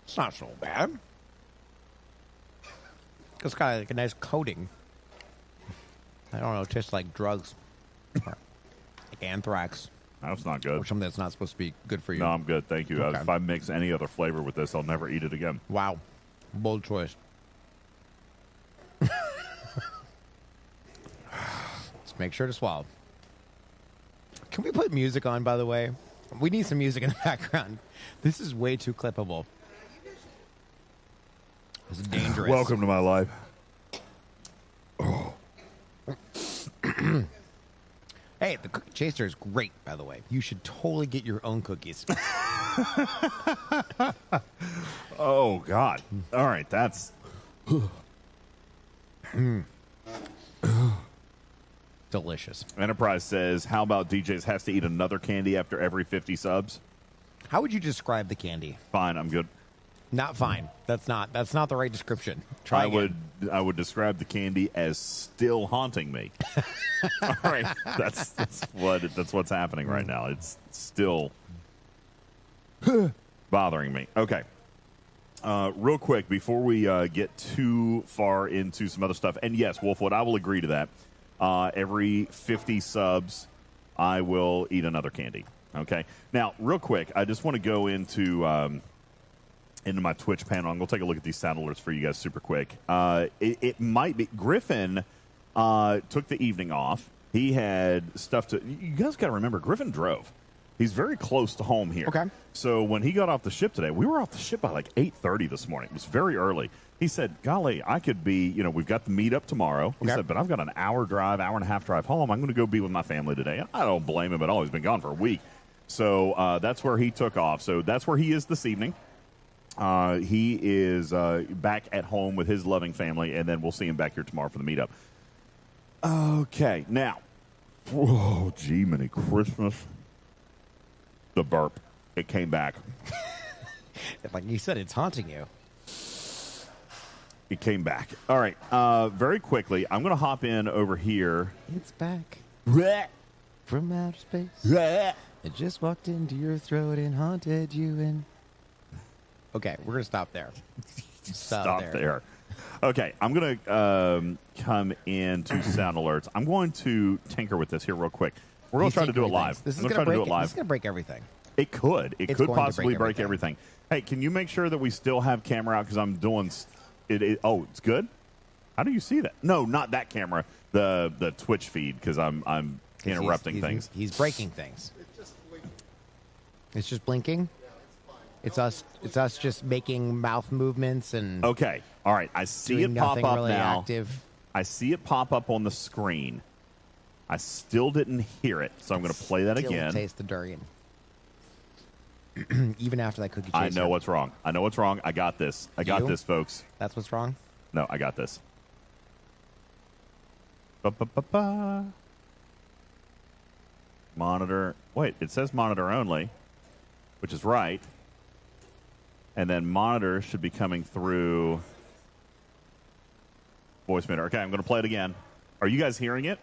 It's not so bad. It's got like a nice coating. I don't know. It tastes like drugs. Like anthrax. That's not Or good. something that's not supposed to be good for you. No, I'm good. Thank you. Okay. If I mix any other flavor with this, I'll never eat it again. Wow. Bold choice. Let's make sure to swallow. Can we put music on, by the way? We need some music in the background. This is way too clippable. This is dangerous. Welcome to my life. Hey, the cookie chaser is great, by the way. You should totally get your own cookies. Oh, God. All right, that's... Delicious. Enterprise says, how about DJs has to eat another candy after every 50 subs? How would you describe the candy? Fine, I'm good. Not fine. That's not the right description. Try again. I would describe the candy as still haunting me. All right, that's what's happening right now. It's still bothering me. Okay, real quick before we get too far into some other stuff, and yes, Wolfwood, I will agree to that. Every 50 subs, I will eat another candy. Okay, now real quick, I just want to go into my Twitch panel. I'm going to take a look at these sound alerts for you guys super quick. It might be Griffin took the evening off. He had stuff to. You guys got to remember, Griffin drove. He's very close to home here. Okay. So when he got off the ship today, we were off the ship by like 8:30 this morning. It was very early. He said, golly, I could be, we've got the meetup tomorrow. He said, but I've got an hour and a half drive home. I'm going to go be with my family today. I don't blame him at all. He's been gone for a week. So that's where he took off. So that's where he is this evening. He is back at home with his loving family, and then we'll see him back here tomorrow for the meetup. Okay, now, whoa, gee, many Christmas. The burp. It came back. Like you said, it's haunting you. It came back. All right, very quickly, I'm going to hop in over here. It's back Blech. from outer space. Blech. It just walked into your throat and haunted you. And okay, we're gonna stop there. Stop there. Okay, I'm going to come into sound alerts. I'm going to tinker with this here real quick. We're going to try to do it live. This is I'm going to try to do it live. This is going to break everything. It could. It It's could going to possibly break break everything. Hey, can you make sure that we still have camera out because I'm doing it? Oh, it's good. How do you see that? No, not that camera. The Twitch feed because I'm interrupting things. He's breaking things. It's just blinking. It's us just making mouth movements and Okay. All right. I see doing it pop nothing up really now. active. I see it pop up on the screen. I still didn't hear it, so I'm going to play that Still again. taste the durian. Even after that cookie chaser. I know what's wrong. I know what's wrong. I got this. I got You? this, folks. That's what's wrong. No, I got this. Ba-ba-ba-ba. Monitor. Wait, it says monitor only, which is right. And then monitor should be coming through voice meter. Okay, I'm going to play it again. Are you guys hearing it?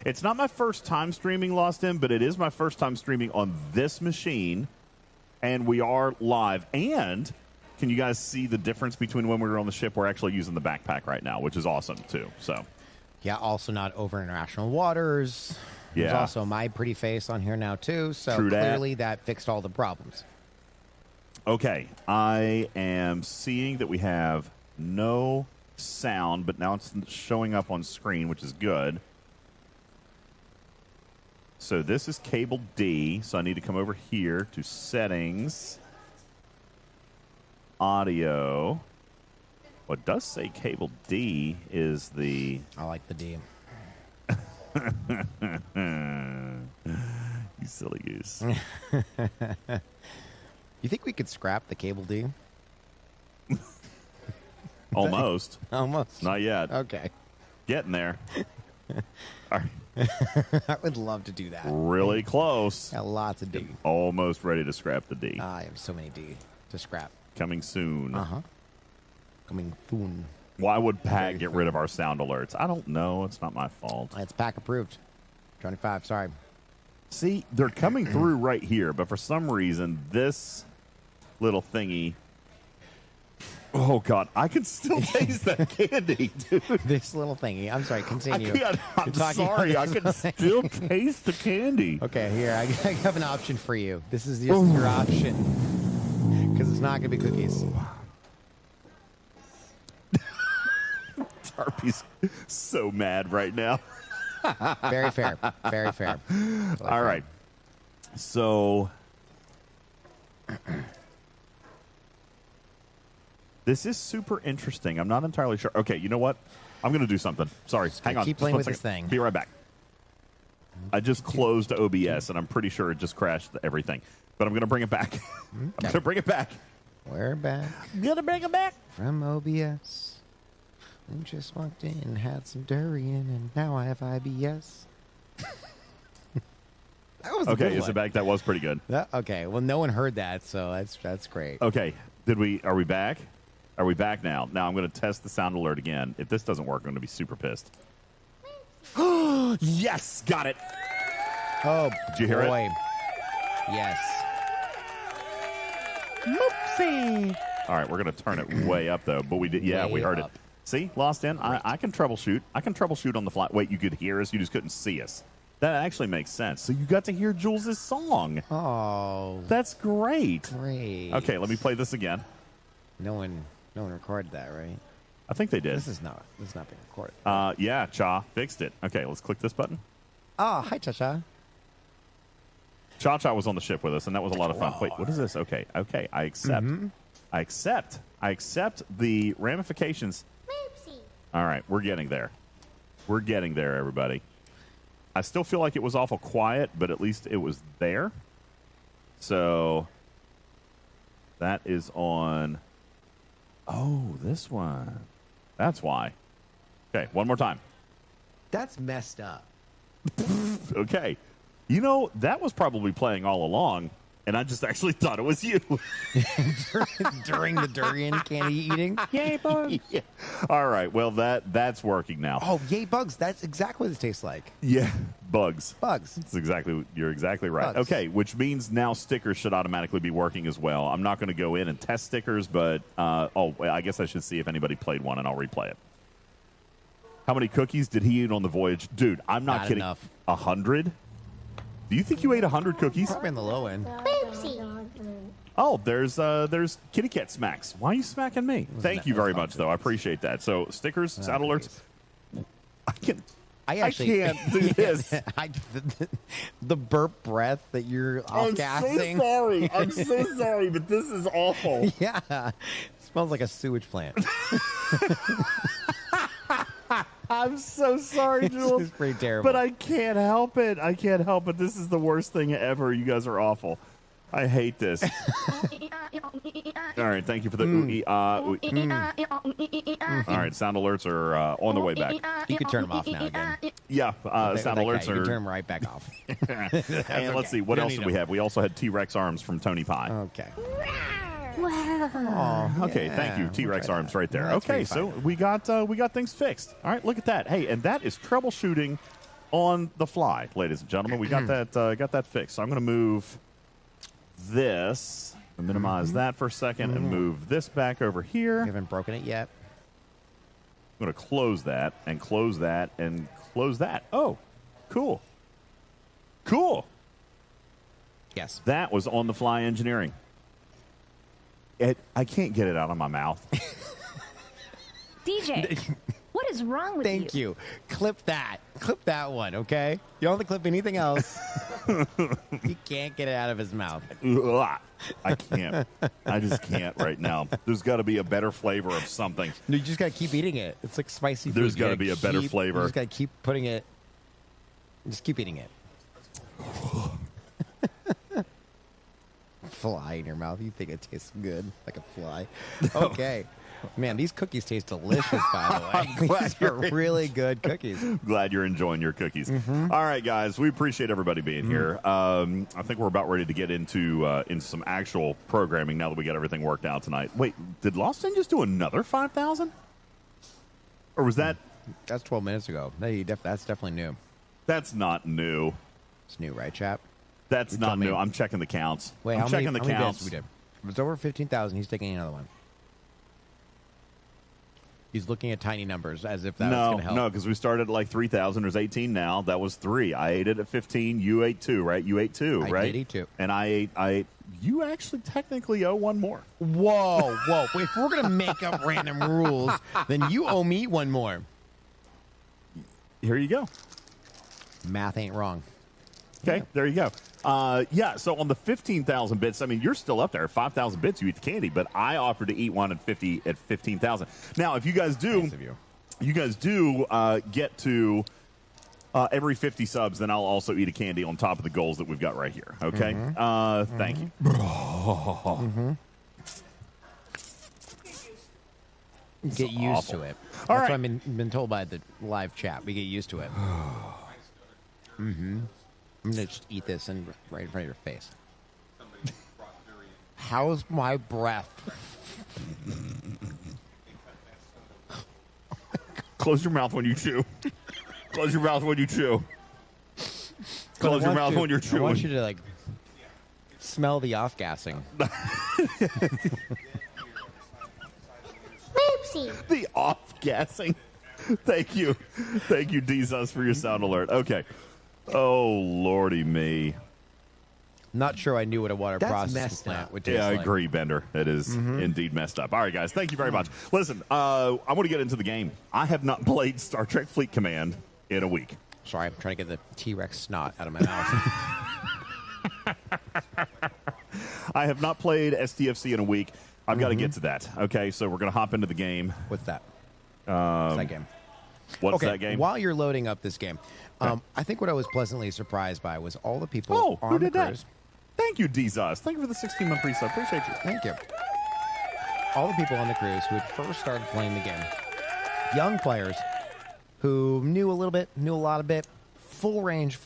It's not my first time streaming Lost In, but it is my first time streaming on this machine. And we are live. And can you guys see the difference between when we were on the ship? We're actually using the backpack right now, which is awesome, too. So, Yeah, also not over international waters. There's Yeah. also my pretty face on here now, too. So True that. clearly that fixed all the problems. okay, I am seeing that we have no sound, but now it's showing up on screen, which is good. So this is cable D, so I need to come over here to settings, audio. Well, it does say cable D is the... I like the D. You silly goose. You think we could scrap the cable D? Almost. Almost. Not yet. Okay. Getting there. All right. I would love to do that. Really close. Got lots of D. Almost ready to scrap the D. I have so many D to scrap. Coming soon. Coming soon. Why would PAC get rid of our sound alerts? I don't know. It's not my fault. It's PAC approved. 25, sorry. See, they're coming through right here, but for some reason, this little thingy... Oh, God. I can still taste that candy, dude. This little thingy. I'm sorry, continue. I'm sorry. I can still taste the candy. Okay, here. I have an option for you. This is just your option. Because it's not going to be cookies. Tarpy's so mad right now. Very fair. Very fair. All right. So... This is super interesting. I'm not entirely sure. Okay, you know what? I'm going to do something. Sorry. Hang on. Keep playing with this thing. Be right back. I just closed OBS, and I'm pretty sure it just crashed everything. But I'm going to bring it back. I'm going to bring it back. We're back. I'm going to bring it back. From OBS. I just walked in, had some durian, and now I have IBS. That was a Okay, good is one. it back? That was pretty good. Okay, well, no one heard that, so that's great. Okay. Are we back? Are we back now? Now I'm going to test the sound alert again. If this doesn't work, I'm going to be super pissed. Yes! Got it! Oh, Did you hear boy. it? Yes. Oopsie! All right, we're going to turn it way up, though. But we did. Yeah, we Way heard up. it. See? Lost in. I can troubleshoot. I can troubleshoot on the fly. Wait, you could hear us? You just couldn't see us. That actually makes sense. So you got to hear Jules' song. Oh, That's great. great. Okay, let me play this again. No one recorded that, right? I think they did. This is not being recorded. Yeah, Cha fixed it. Okay, let's click this button. Oh, hi, Cha-Cha. Cha was on the ship with us, and that was a lot of fun. Wait, what is this? Okay, I accept. I accept the ramifications. All right, we're getting there. We're getting there, everybody. I still feel like it was awful quiet, but at least it was there. So that is on. Oh, this one. That's why. Okay, one more time. That's messed up. Okay. You know, that was probably playing all along, and I just actually thought it was you. During the durian candy eating? Yay, bugs. Yeah. All right. Well, that's working now. Oh, yay, bugs. That's exactly what it tastes like. Yeah. Bugs. Bugs. You're exactly right. Bugs. Okay, which means now stickers should automatically be working as well. I'm not going to go in and test stickers, but I guess I should see if anybody played one, and I'll replay it. How many cookies did he eat on the voyage? Dude, I'm not kidding. Enough. 100? Do you think you ate 100 cookies? Probably on the low end. Oh, there's kitty cat smacks. Why are you smacking me? Thank you very much, though. I appreciate that. So stickers, sound alerts. I can't do this. The burp breath that you're off-gassing. I'm so sorry, but this is awful. Yeah. It smells like a sewage plant. I'm so sorry, Jules. It's pretty terrible. But I can't help it. This is the worst thing ever. You guys are awful. I hate this. All right, thank you for the ooey, All right, sound alerts are on the way back. You can turn them off now again. Yeah, sound alerts You are. can turn them right back off. And let's see, what else did we have? We also had T-Rex arms from Tony Pie. Okay. Okay, thank you, T-Rex try arms that. right there. That's Okay, pretty so fine. we got things fixed. All right, look at that. Hey, and that is troubleshooting on the fly, ladies and gentlemen. We got that fixed. So I'm going to move this, minimize that for a second, and move this back over here. You haven't broken it yet. I'm going to close that and close that and close that. Oh, cool. Yes. That was on the fly engineering. I can't get it out of my mouth. DJ, what is wrong with you? Thank you. Clip that. Clip that one, okay? You don't have to clip anything else. He can't get it out of his mouth. Ugh, I can't. I just can't right now. There's got to be a better flavor of something. No, you just got to keep eating it. It's like spicy food. There's You gotta gotta be a better keep- flavor. You just got to keep putting it. Just keep eating it. fly in your mouth. You think it tastes good, like a fly. Okay. Man, these cookies taste delicious, by the way. These are really good cookies. Glad you're enjoying your cookies. All right, guys, we appreciate everybody being here. I think we're about ready to get into some actual programming now that we got everything worked out tonight. Wait, did Lost just do another 5,000? Or was that... That's 12 minutes ago. That's definitely new. That's not new. It's new, right, chap? That's not new. I'm checking the counts. Wait, I'm checking the how many counts. bits we did? If it's over 15,000, he's taking another one. He's looking at tiny numbers as if that was going to help. No, because we started at like 3,000. There's 18 now. That was 3. I ate it at 15. You ate 2, right? You ate 2, right? I did eat 2. And I ate. You actually technically owe 1 more. Whoa. If we're going to make up random rules, then you owe me 1 more. Here you go. Math ain't wrong. Okay, there you go. So on the 15,000 bits, I mean, you're still up there. 5,000 bits, you eat the candy, but I offered to eat one at 15,000. Now, if you guys do, Nice of you. Get to every 50 subs, then I'll also eat a candy on top of the goals that we've got right here. Okay? Thank you. Get used to it. That's All right. what I've been told by the live chat. We get used to it. I'm going to just eat this right in front of your face. How's my breath? Close your mouth when you chew. Close your mouth when you chew. Close your mouth when you're chewing. I want you to, smell the off-gassing. The off-gassing. Thank you. Thank you, DJz, for your sound alert. Okay. Oh, lordy me. Not sure I knew what a water That's processing messed plant up. would taste Yeah, I like. agree, Bender. It is indeed messed up. All right, guys. Thank you very much. Listen, I want to get into the game. I have not played Star Trek Fleet Command in a week. Sorry, I'm trying to get the T-Rex snot out of my mouth. I have not played STFC in a week. I've got to get to that. Okay, so we're going to hop into the game. What's that? What's that game? What's Okay, that game? while you're loading up this game, I think what I was pleasantly surprised by was all the people on who the did that? cruise. Thank you, DJz. Thank you for the 16-month resub. Appreciate you. Thank you. All the people on the cruise who had first started playing the game. Young players who knew a little bit, knew a lot of bit, full range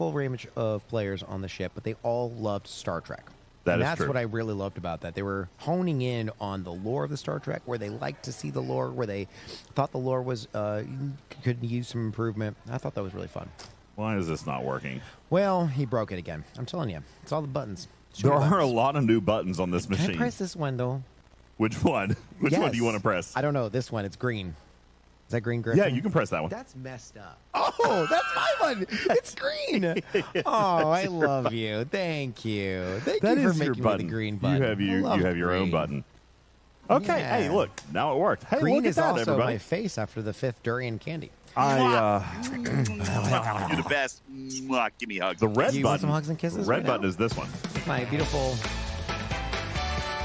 of players on the ship, but they all loved Star Trek. That is That's true. what I really loved about that. They were honing in on the lore of the Star Trek, where they liked to see the lore, where they thought the lore was could use some improvement. I thought that was really fun. Why is this not working? Well, he broke it again. I'm telling you, it's all the buttons. There are a lot of new buttons on this Can machine. I press this one though? Which one? Which one do you Yes. want to press? I don't know. This one. It's green. Is that green Griffin? Yeah, you can press that one. That's messed up. Oh, that's my one. It's green. Oh, I love you. Thank you. Thank That you is for your making me button. the green button. You have your own green. button. Okay. Yeah. Hey, look. Now it worked. Hey, Green look at is that, also everybody. my face after the 5th durian candy. I You're the best. Mwah, give me a hug. the red Do you button. want some hugs and kisses The red right button now? is this one. My beautiful,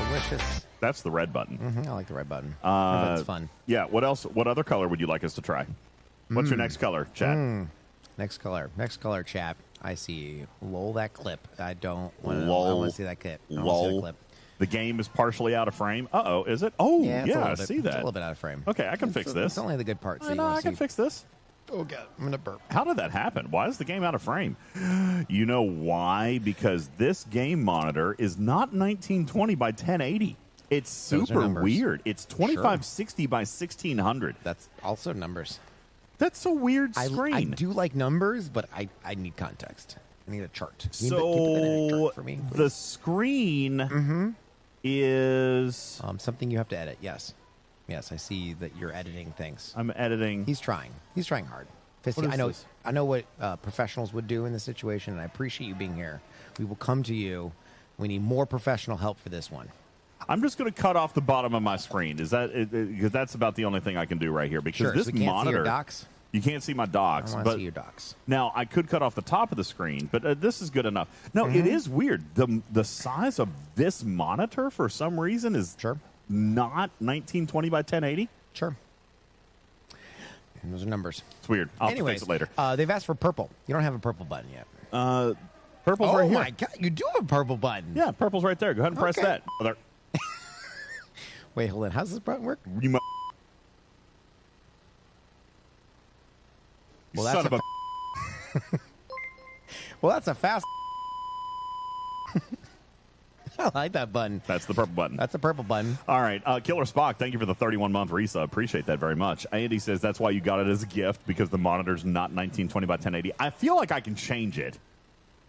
delicious. That's the red button. I like the red button. That's fun. Yeah. What else? What other color would you like us to try? What's your next color, Chad? Next color, chat. I see. Lol that clip. I don't want to. I Lol. want to see that clip. I wanna see Lol. that clip. The game is partially out of frame. Uh-oh, is it? Oh, Yeah, it's a I little bit, see It's a that. little bit out of frame. Okay, I can fix It's this. only the good parts. that you No, wanna I can see. fix this. Oh god, I'm gonna burp. How did that happen? Why is the game out of frame? You know why? Because this game monitor is not 1920 by 1080. It's Those are super numbers. weird. It's 2560 by 1600. That's also numbers. That's a weird screen. I do like numbers, but I need context. I need a chart. Can you put that in a So chart for me, please? the screen is. Something you have to edit. Yes, I see that you're editing things. I'm editing. He's trying. He's trying hard. Fisty, What is I know. this? I know what professionals would do in this situation, and I appreciate you being here. We will come to you. We need more professional help for this one. I'm just going to cut off the bottom of my screen. Is that because that's about the only thing I can do right here? Because Sure. this So we can't monitor, see your docs. you can't see my docs. I want but to see your docs. now I could cut off the top of the screen, but this is good enough. No, it is weird. The size of this monitor for some reason is Sure. not 1920 by 1080. Sure. And those are numbers. It's weird. I'll have to Anyways, fix it later. They've asked for purple. You don't have a purple button yet. Purple's right here. Oh my god, you do have a purple button. Yeah, purple's right there. Go ahead and press Okay. that. Mother. Wait, hold on. How's this button work? You Well, son that's of a. Well, that's a fast. I like that button. That's the purple button. That's a purple button. All right. Killer Spock, thank you for the 31-month resub. Appreciate that very much. Andy says that's why you got it as a gift, because the monitor's not 1920 by 1080. I feel like I can change it,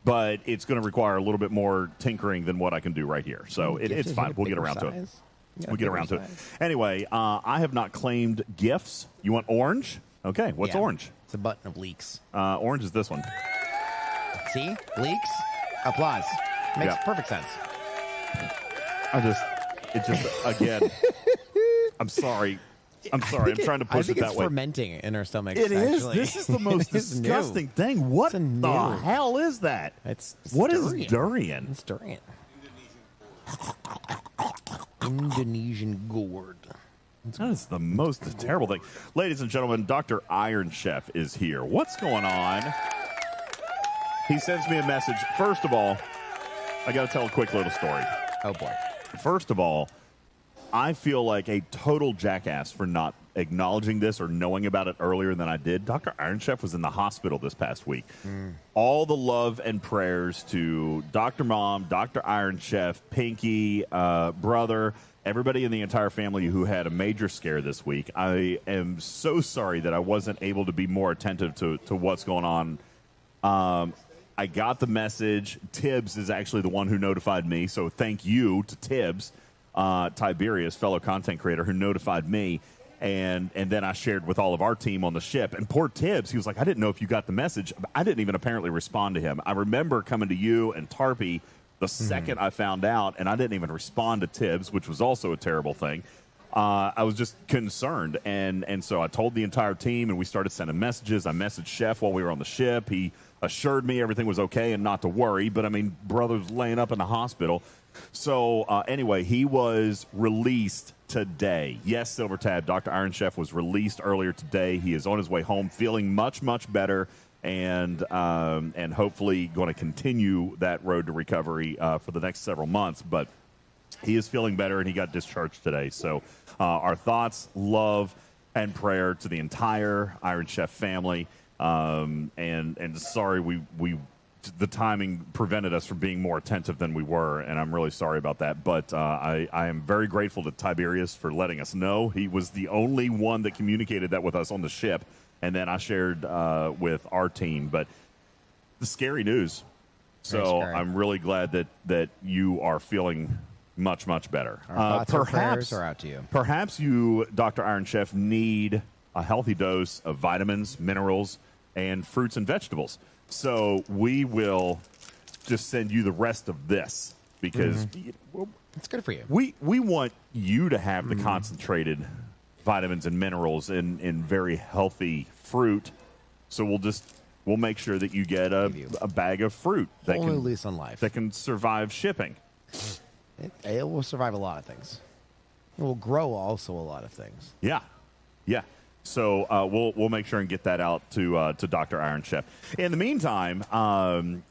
but it's going to require a little bit more tinkering than what I can do right here. So it's fine. We'll get around to it. We'll get around to it. Anyway, I have not claimed gifts. You want orange? Okay. What's orange? It's a button of leaks. Orange is this one. See? Leaks. Applause. Makes perfect sense. Again, I'm sorry. I'm trying to push it that it's way. fermenting in our stomachs. It is. actually. This is the most It is disgusting new. thing. What It's the new. hell is that? It's What is durian. durian? It's durian. Indonesian gourd. That is the most terrible thing. Ladies and gentlemen, Dr. Iron Chef is here. What's going on? He sends me a message. First of all, I got to tell a quick little story. Oh, boy. First of all, I feel like a total jackass for not acknowledging this or knowing about it earlier than I did. Dr. Iron Chef was in the hospital this past week. All the love and prayers to Dr. Mom, Dr. Iron Chef, Pinky, brother, everybody in the entire family who had a major scare this week. I am so sorry that I wasn't able to be more attentive to what's going on. I got the message. Tibbs is actually the one who notified me, so thank you to Tibbs, Tiberius, fellow content creator, who notified me, and then I shared with all of our team on the ship. And poor Tibbs, he was like, I didn't know if you got the message. I didn't even apparently respond to him. I remember coming to you and Tarpy the second I found out, and I didn't even respond to Tibbs, which was also a terrible thing. I was just concerned, and so I told the entire team, and we started sending messages. I messaged Chef while we were on the ship. He assured me everything was okay and not to worry, but, I mean, brother's laying up in the hospital. So, anyway, he was released today. Yes, Silver Tab, Dr. Iron Chef was released earlier today. He is on his way home, feeling much, much better, and hopefully going to continue that road to recovery for the next several months. But he is feeling better, and he got discharged today. So our thoughts, love, and prayer to the entire Iron Chef family. And sorry, we the timing prevented us from being more attentive than we were, and I'm really sorry about that. But I am very grateful to Tiberius for letting us know. He was the only one that communicated that with us on the ship, and then I shared with our team. But the scary news. So I'm really glad that you are feeling much, much better. Our thoughts and prayers are out to you. Perhaps you, Dr. Iron Chef, need a healthy dose of vitamins, minerals, and fruits and vegetables. So we will just send you the rest of this because it's good for you. We want you to have the concentrated vitamins and minerals in very healthy fruit. So we'll make sure that you get a bag of fruit that Whole new can lease on life. that can survive shipping. It will survive a lot of things. It will grow also a lot of things. Yeah. So we'll make sure and get that out to Dr. Iron Chef. In the meantime,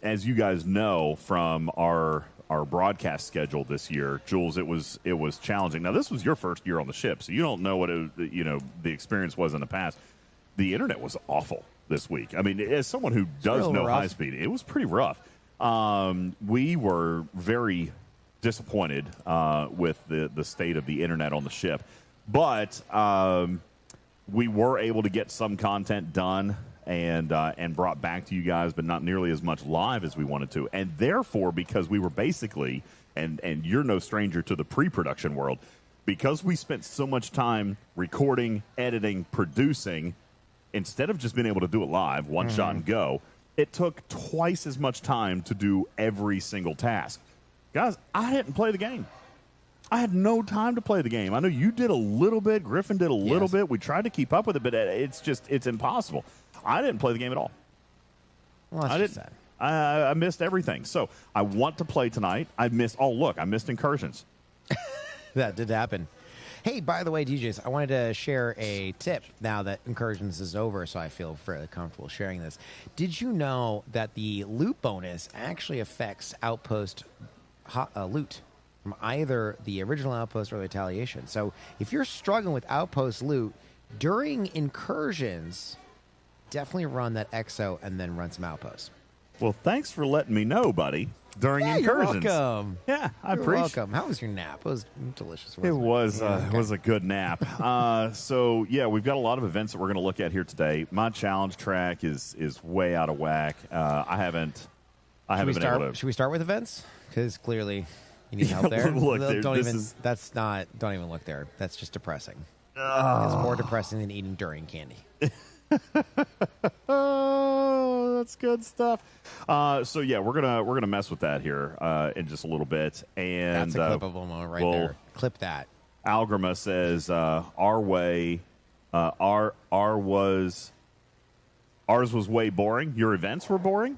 as you guys know from our broadcast schedule this year, Jules, it was challenging. Now this was your first year on the ship, so you don't know what the experience was in the past. The internet was awful this week. I mean, as someone who does know high speed, it was pretty rough. We were very disappointed with the state of the internet on the ship, but we were able to get some content done and brought back to you guys, but not nearly as much live as we wanted to. And therefore, because we were basically, and you're no stranger to the pre-production world, because we spent so much time recording, editing, producing, instead of just being able to do it live, one shot and go, it took twice as much time to do every single task. Guys, I didn't play the game. I had no time to play the game. I know you did a little bit. Griffin did a little bit. We tried to keep up with it, but it's impossible. I didn't play the game at all. Well, that's I just didn't. sad. I missed everything. So I want to play tonight. I missed Incursions. That did happen. Hey, by the way, DJs, I wanted to share a tip now that Incursions is over, so I feel fairly comfortable sharing this. Did you know that the loot bonus actually affects Outpost loot from either the original Outpost or the Retaliation? So if you're struggling with Outpost loot during Incursions, definitely run that EXO and then run some Outposts. Well, thanks for letting me know, buddy. During Incursions. You're welcome. Yeah, I You're appreciate. welcome. How was your nap? It was delicious. It Wasn't was was a good nap. So yeah, we've got a lot of events that we're going to look at here today. My challenge track is way out of whack. I haven't been able to. Should we start with events? Because clearly you need help there. Look, don't this even. is- That's not. Don't even look there. That's just depressing. It's more depressing than eating durian candy. Oh, that's good stuff. So yeah, we're gonna mess with that here in just a little bit. And That's a clippable moment right there. Clip that. Algrima says ours was way boring. Your events were boring.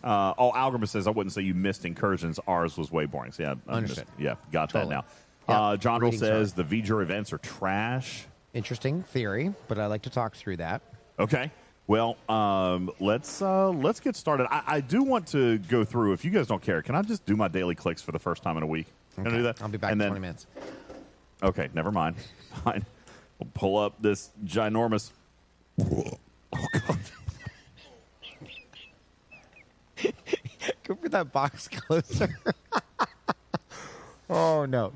Algrima says I wouldn't say you missed Incursions. Ours was way boring. So yeah, Understood. Got Totally. that now. Yep. John Readings says the VJer events are trash. Interesting theory, but I like to talk through that. Okay. Well, let's get started. I do want to go through. If you guys don't care, can I just do my daily clicks for the first time in a week? Can I do that? I'll be back And in then- 20 minutes. Okay, never mind. Fine. We'll pull up this ginormous. Oh God. Go for that box closer. Oh no,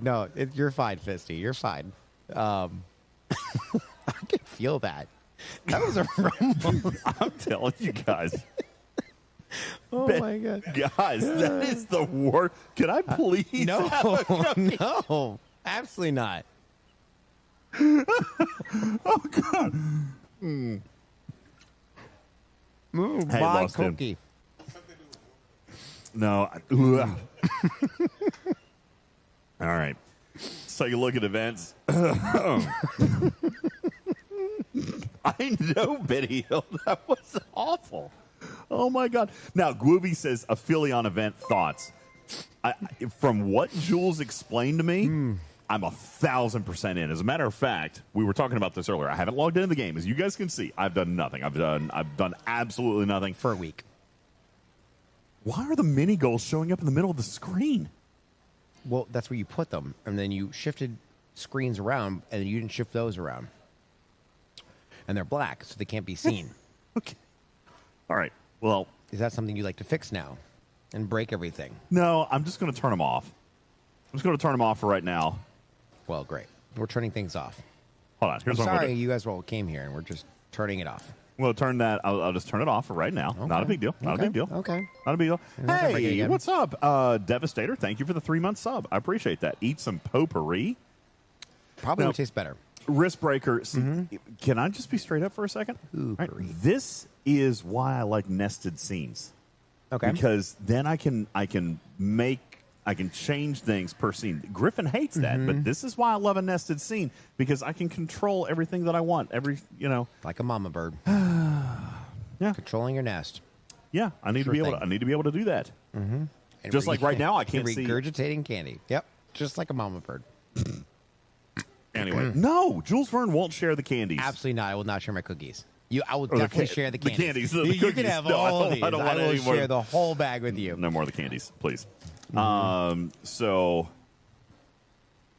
you're fine, Fisty. You're fine. I can feel that. That was a rumble. I'm telling you guys. Oh my god. Guys, that is the worst. Can I please? No, have a- no, absolutely not. Oh God. Move Hey, my lost him. cookie. No. Ugh. All right. Let's take a look at events. I know, Betty Hill. That was awful. Oh, my God. Now, Gwooby says, Aphelion event thoughts. From what Jules explained to me, I'm 1,000% in. As a matter of fact, we were talking about this earlier. I haven't logged into the game. As you guys can see, I've done nothing. I've done absolutely nothing. For a week. Why are the mini goals showing up in the middle of the screen? Well, that's where you put them, and then you shifted screens around, and you didn't shift those around. And they're black, so they can't be seen. Okay. All right. Well, Is that something you like to fix now and break everything? no, I'm just going to turn them off. I'm just going to turn them off for right now. Well, great. We're turning things off. Hold on. Here's I'm what I'm sorry going to do. you guys all came here, and we're just turning it off. We'll turn that. I'll just turn it off for right now. Not a big deal. Not a big deal. Okay. Not a big deal. not gonna break it Hey, again. what's up? Devastator, thank you for the 3-month sub. I appreciate that. Eat some potpourri. Probably No. would taste better. Wrist breaker. See, can I just be straight up for a second? Ooh, All right, potpourri. this is why I like nested scenes. Okay. Because then I can change things per scene. Griffin hates that, but this is why I love a nested scene, because I can control everything that I want. Like a mama bird. Yeah. Controlling your nest. Yeah, I need Sure to be able thing. to. I need to be able to do that. And Just like right now, I can't see. regurgitating candy. Yep. Just like a mama bird. Anyway, no, Jules Verne won't share the candies. Absolutely not. I will not share my cookies. I will the definitely ca- share the the candies. candies, the You can cookies. have No, I all don't- of these. I don't want will any more. share the whole bag with you. No more of the candies, please. So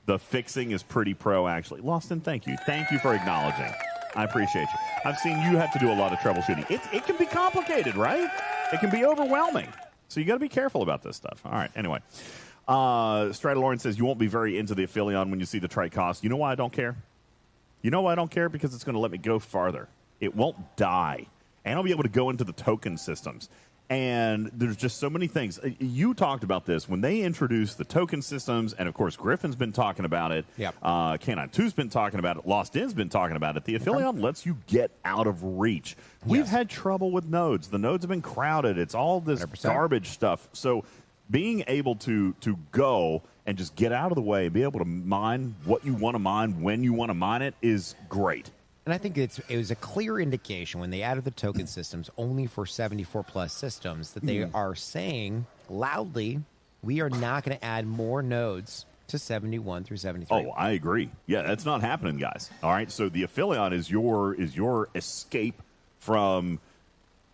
the fixing is pretty pro, actually. Lawson, thank you. Thank you for acknowledging. I appreciate you. I've seen you have to do a lot of troubleshooting. It can be complicated, right? It can be overwhelming. So you got to be careful about this stuff. All right. Anyway, Stradalorian says you won't be very into the Aphelion when you see the trite cost. You know why I don't care? You know why I don't care? Because it's going to let me go farther. It won't die. And I'll be able to go into the token systems. And there's just so many things. You talked about this when they introduced the token systems, and of course Griffin's been talking about it. Yep. Canine 2's been talking about it. Lost In's been talking about it. The Aphelion lets you get out of reach. We've Yes. had trouble with nodes. The nodes have been crowded. It's all this 100%. garbage stuff. So being able to go and just get out of the way, be able to mine what you want to mine when you want to mine it is great. And I think it was a clear indication when they added the token systems only for 74 plus systems that they are saying loudly, we are not going to add more nodes to 71 through 73. Oh, I agree. Yeah, that's not happening, guys. All right, so the Aphelion is your escape from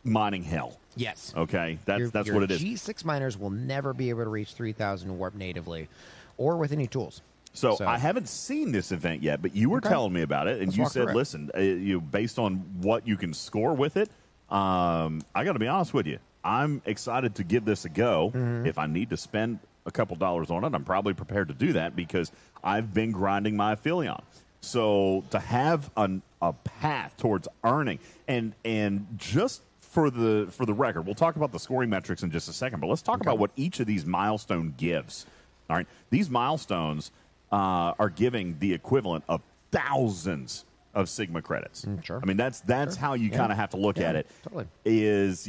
mining hell. Yes. Okay, that's your what it is. G6 miners will never be able to reach 3,000 warp natively or with any tools. So I haven't seen this event yet, but you were telling me about it, and Let's you walk said, through it. listen, based on what you can score with it, I got to be honest with you. I'm excited to give this a go. Mm-hmm. If I need to spend a couple dollars on it, I'm probably prepared to do that because I've been grinding my Aphelion. So to have a path towards earning, and just for the record, we'll talk about the scoring metrics in just a second, but let's talk about what each of these milestones gives. All right, these milestones are giving the equivalent of thousands of Sigma credits. Sure. I mean, that's how you kind of have to look at it. Totally. Is,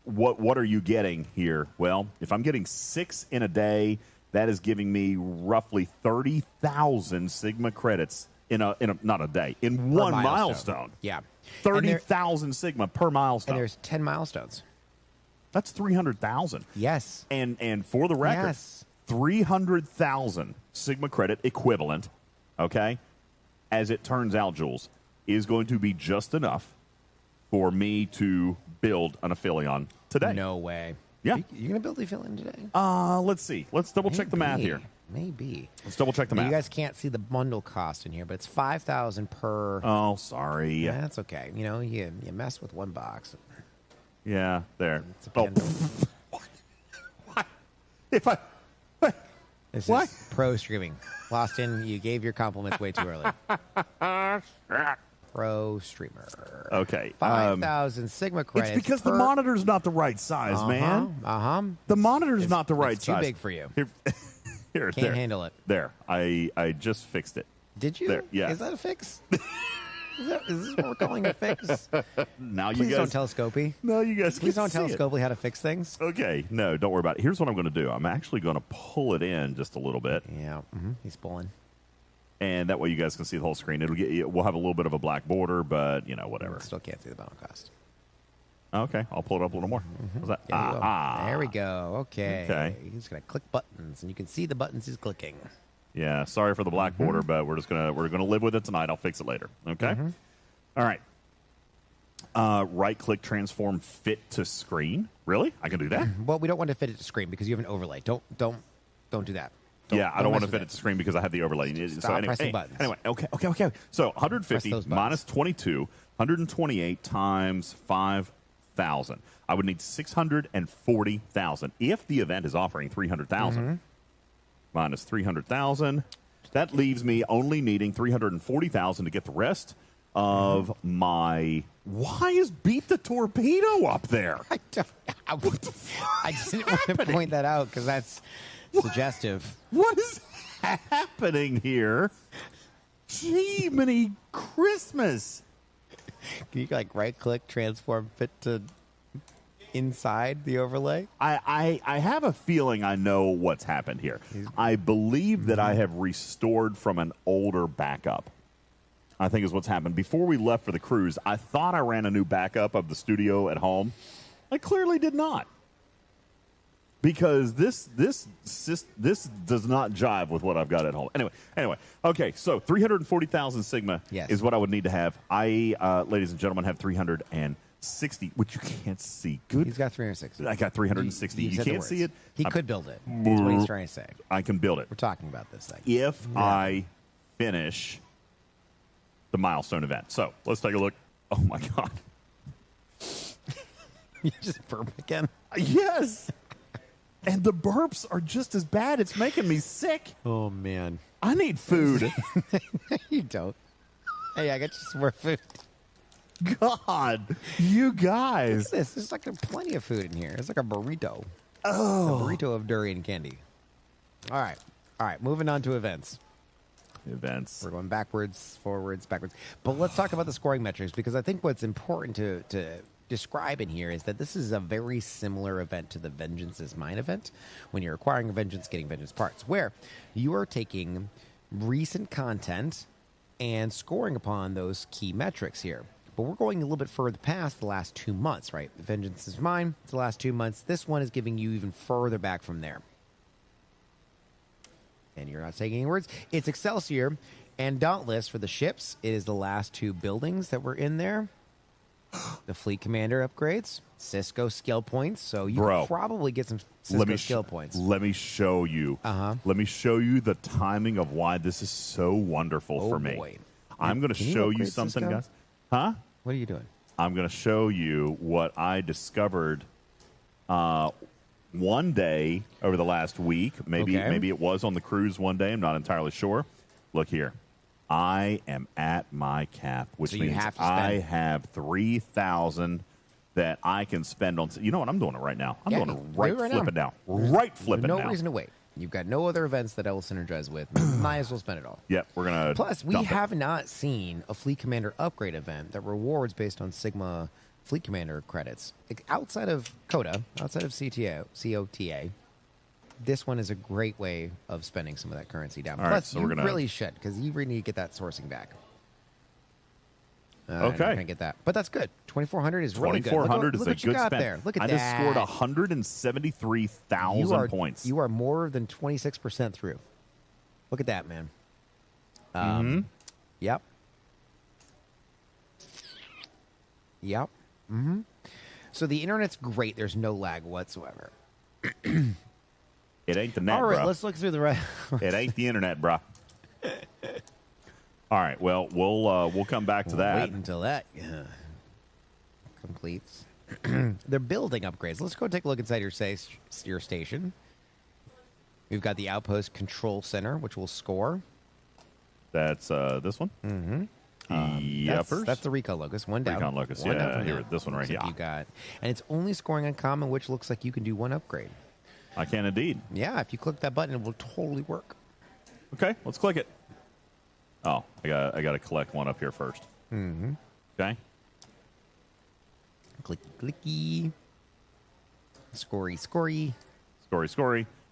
what are you getting here? Well, if I'm getting 6 in a day, that is giving me roughly 30,000 Sigma credits in a not a day, in one milestone. Yeah. 30,000 Sigma per milestone. And there's 10 milestones. That's 300,000. Yes. And for the record, Yes. 300,000 Sigma credit equivalent, okay, as it turns out, Jules, is going to be just enough for me to build an Aphelion today. No way. Yeah. You going to build the Aphelion today? Let's see. Let's double check the math here. Maybe. Let's double check the Now, math. you guys can't see the bundle cost in here, but it's 5,000 per. Oh, sorry. Yeah, that's okay. You mess with one box. Yeah, there. It's a Oh, bundle. what? If I... This What? is pro streaming. Loston, you gave your compliments way too early. Pro streamer. Okay. 5,000 Sigma credits. It's because the per- monitor's not the right size, man. The monitor's not the right it's too size. big for you. Here, Can't there. handle it. There. I just fixed it. Did you? There, yeah. Is that a fix? Is this what we're calling a fix? Now Please you guys... don't tell Scopey. No, you guys Please can don't tell see it. Scopely how to fix things. Okay. No, don't worry about it. Here's what I'm going to do. I'm actually going to pull it in just a little bit, Yeah, he's pulling. and that way you guys can see the whole screen. We'll have a little bit of a black border, but, whatever. Still can't see the bundle cost. Okay. I'll pull it up a little more. How's that? There, you go. There we go. Okay. Okay. He's going to click buttons, and you can see the buttons he's clicking. Yeah, sorry for the black border, but we're gonna live with it tonight. I'll fix it later. Okay. All right. Right click, transform, fit to screen. Really? I can do that? Well, we don't want to fit it to screen because you have an overlay. Don't do that. Yeah, I don't want to mess fit with it to screen because I have the overlay. Stop pressing buttons. Anyway, okay. So 150 those buttons. minus 22, 128 times 5,000. I would need 640,000 if the event is offering 300,000. Minus 300,000. That leaves me only needing 340,000 to get the rest of my... Why is Beat the Torpedo up there? I didn't want to point that out because that's suggestive. What is happening here? Gee, many Christmas. Can you right click, transform, fit to inside the overlay? I have a feeling I know what's happened here. I believe that I have restored from an older backup. I think is what's happened. Before we left for the cruise, I thought I ran a new backup of the studio at home. I clearly did not. Because this does not jive with what I've got at home. Anyway. Okay, so 340,000 Sigma is what I would need to have. I, ladies and gentlemen, have 360, which you can't see. Good. He's got 360. I got 360. You said the can't words. see it. He could build it. That's what he's trying to say. I can build it. We're talking about this thing. If I finish the milestone event. So let's take a look. Oh my God. You just burp again? Yes. And the burps are just as bad. It's making me sick. Oh, man. I need food. You don't. Hey, I got you some more food. God, you guys. Look at this. There's plenty of food in here. It's like a burrito. Oh. A burrito of durian candy. All right. Moving on to events. We're going backwards, forwards, backwards. But let's talk about the scoring metrics because I think what's important to describe in here is that this is a very similar event to the Vengeance is Mine event when you're acquiring a Vengeance, getting Vengeance parts, where you are taking recent content and scoring upon those key metrics here. But we're going a little bit further past the last 2 months, right? Vengeance is Mine, it's the last 2 months. This one is giving you even further back from there. and you're not saying any words. It's Excelsior and Dauntless for the ships. It is the last 2 buildings that were in there. The Fleet Commander upgrades, Cisco skill points, so you can probably get some Cisco skill points. Let me show you. Let me show you the timing of why this is so wonderful for me. Boy. I'm going to show you something, Cisco? guys. Huh? What are you doing? I'm going to show you what I discovered one day over the last week. Maybe it was on the cruise one day. I'm not entirely sure. Look here. I am at my cap, which means I have 3,000 that I can spend on. You know what? I'm doing it right now. I'm doing it right flipping now. Right flipping now. No reason to wait. You've got no other events that I will synergize with. Might as well spend it all. Yep, we're going to. Plus, we have not seen a Fleet Commander upgrade event that rewards based on Sigma Fleet Commander credits. Outside of COTA, outside of COTA, this one is a great way of spending some of that currency down. Plus, so you really should, because you really need to get that sourcing back. Okay. I'm not going to get that. But that's good. 2,400 is really good. 2,400 is a good spend. There. Look at that. I just scored 173,000 points. You are more than 26% through. Look at that, man. Yep. Yep. So the internet's great. There's no lag whatsoever. It ain't the net, all right, bro. Let's look through the rest. It ain't the internet, bro. All right, well, we'll come back to that. Wait until that completes. They're building upgrades. Let's go take a look inside your station. We've got the Outpost Control Center, which will score. That's this one? That's the Recon Locust. One down. Recon Locust, yeah. Here, this one right here. You got, and it's only scoring uncommon, which looks like you can do one upgrade. I can indeed. Yeah, if you click that button, it will totally work. Okay, let's click it. Oh, I got to collect one up here first. Okay. Clicky, clicky. Scory.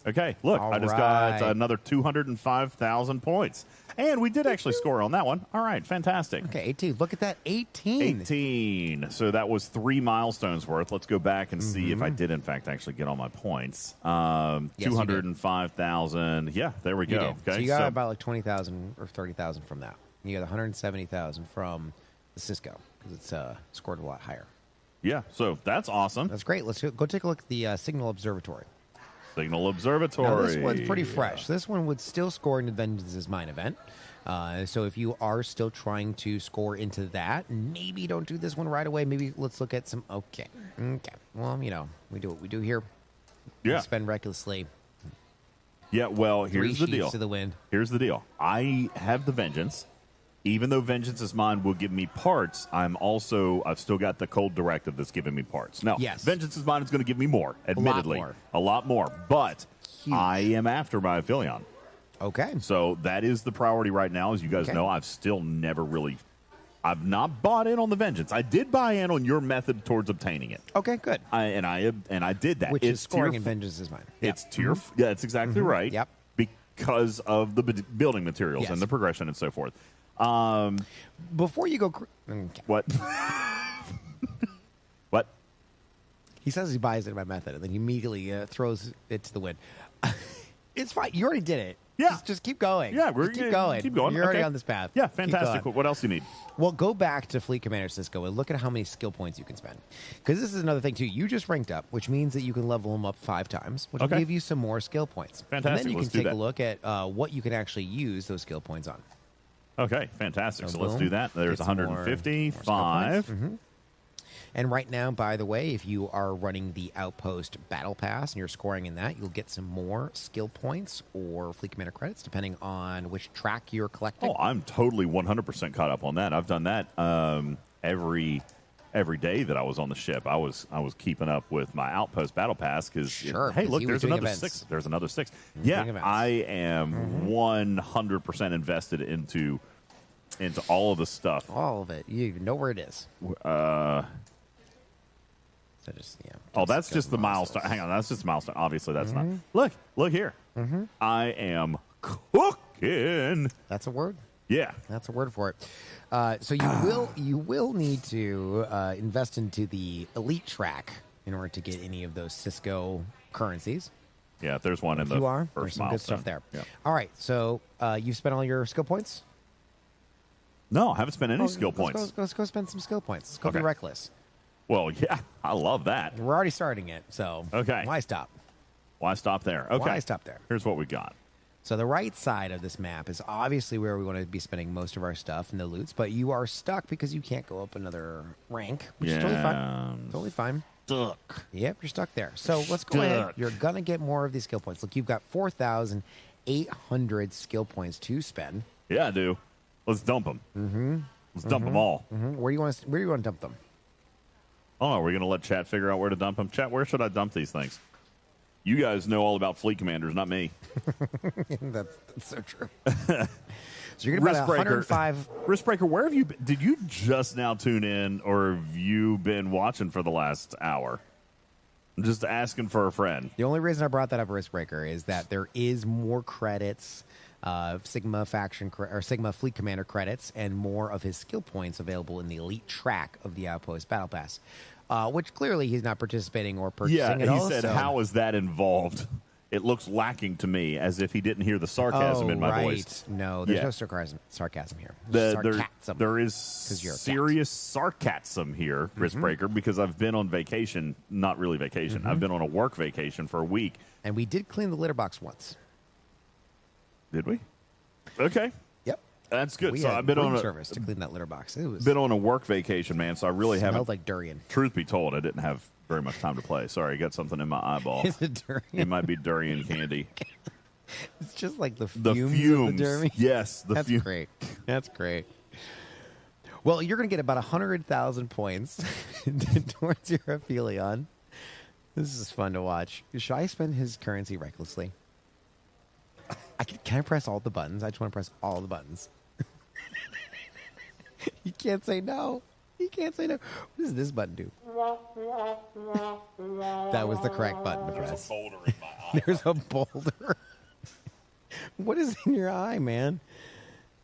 Okay, look, I just got another 205,000 points. And we did actually score on that one. All right, fantastic. Okay, 18. Look at that, 18. 18. So that was 3 milestones worth. Let's go back and see if I did, in fact, actually get all my points. 205,000. Yeah, there we go. Okay, so you got about like 20,000 or 30,000 from that. You got 170,000 from the Cisco because it's scored a lot higher. Yeah, so that's awesome. That's great. Let's go take a look at the Signal Observatory. Signal Observatory. Now, this one's pretty fresh. This one would still score in the Vengeance's Mine event. So if you are still trying to score into that, maybe don't do this one right away. Maybe let's look at some. Okay. Well, we do what we do here. Yeah. We spend recklessly. Yeah. Well, here's the deal. To the wind. Here's the deal. I have the Vengeance. Even though Vengeance is mine will give me parts, I've still got the Cold Directive that's giving me parts. Now, yes. Vengeance is mine is going to give me more, admittedly. A lot more. But I am after my Aphelion. Okay. So that is the priority right now. As you guys know, I've not bought in on the Vengeance. I did buy in on your method towards obtaining it. Okay, good. I did that. Which is scoring in Vengeance is mine. It's tier. Yeah, that's exactly right. Yep. Because of the building materials and the progression and so forth. Before you go, what? What? He says he buys into my method, and then he immediately throws it to the wind. It's fine. You already did it. Yeah. Just keep going. Yeah, keep going. Keep going. You're already on this path. Yeah, fantastic. What else do you need? Well, go back to Fleet Commander Cisco and look at how many skill points you can spend. Because this is another thing, too. You just ranked up, which means that you can level them up 5 times, which will give you some more skill points. Fantastic. And then you can take a look at what you can actually use those skill points on. Okay, fantastic. So let's do that. There's 155. And right now, by the way, if you are running the Outpost Battle Pass and you're scoring in that, you'll get some more skill points or Fleet Commander credits, depending on which track you're collecting. Oh, I'm totally 100% caught up on that. I've done that every day that I was on the ship. I was keeping up with my Outpost Battle Pass because, hey, look, there's another events. 6. There's another 6. Yeah, I am 100% invested into all of the stuff. All of it. You know where it is. So that's just the milestone. Hang on, that's just a milestone. Obviously, that's not. Look here. I am cooking. That's a word. Yeah, that's a word for it. So you will need to invest into the elite track in order to get any of those Cisco currencies. Yeah, there's one in the you are. first There's some good milestone. stuff there. Yeah. All right, so you've spent all your skill points? No, I haven't spent any skill points. Let's go spend some skill points. Let's go be Okay. reckless. Well, yeah, I love that. We're already starting it, so Okay. why stop? Why stop there? Okay. Why stop there? Here's what we got. So the right side of this map is obviously where we want to be spending most of our stuff and the loots, but you are stuck because you can't go up another rank, which is totally fine. Totally fine. Stuck. Yep, you're stuck there. So let's go ahead. Stuck. You're going to get more of these skill points. Look, you've got 4,800 skill points to spend. Yeah, I do. Let's dump them. Mm-hmm. Let's dump them all. Mm-hmm. Where do you want to dump them? Oh, are we going to let chat figure out where to dump them? Chat, where should I dump these things? You guys know all about fleet commanders, not me. That's so true. So you're going to buy 105. Wristbreaker, where have you been? Did you just now tune in, or have you been watching for the last hour? I'm just asking for a friend. The only reason I brought that up, Wristbreaker, is that there is more credits, Sigma faction or Sigma fleet commander credits, and more of his skill points available in the elite track of the Outpost Battle Pass, which clearly he's not participating or purchasing at all. He said, how is that involved? It looks lacking to me, as if he didn't hear the sarcasm in my voice. No, there's no sarcasm here. Sarcasm. There is you're a serious sarcasm here, Wristbreaker, because I've been on vacation. Not really vacation. I've been on a work vacation for a week. And we did clean the litter box once. Did we? Okay. Yep. That's good. We So had I've been on service to clean that litter box. It was been on a work vacation, man, so I really haven't. smelled like durian. Truth be told, I didn't have very much time to play. Sorry, I got something in my eyeball. Is it durian? It might be durian candy. It's just like the The fumes. fumes. Of the durian. Yes, the That's fumes. great. That's great. Well, you're going to get about 100,000 points towards your Aphelion. This is fun to watch. Should I spend his currency recklessly? Can I press all the buttons? I just want to press all the buttons. You can't say no. You can't say no. What does this button do? That was the correct button to press. There's a boulder. What is in your eye, man?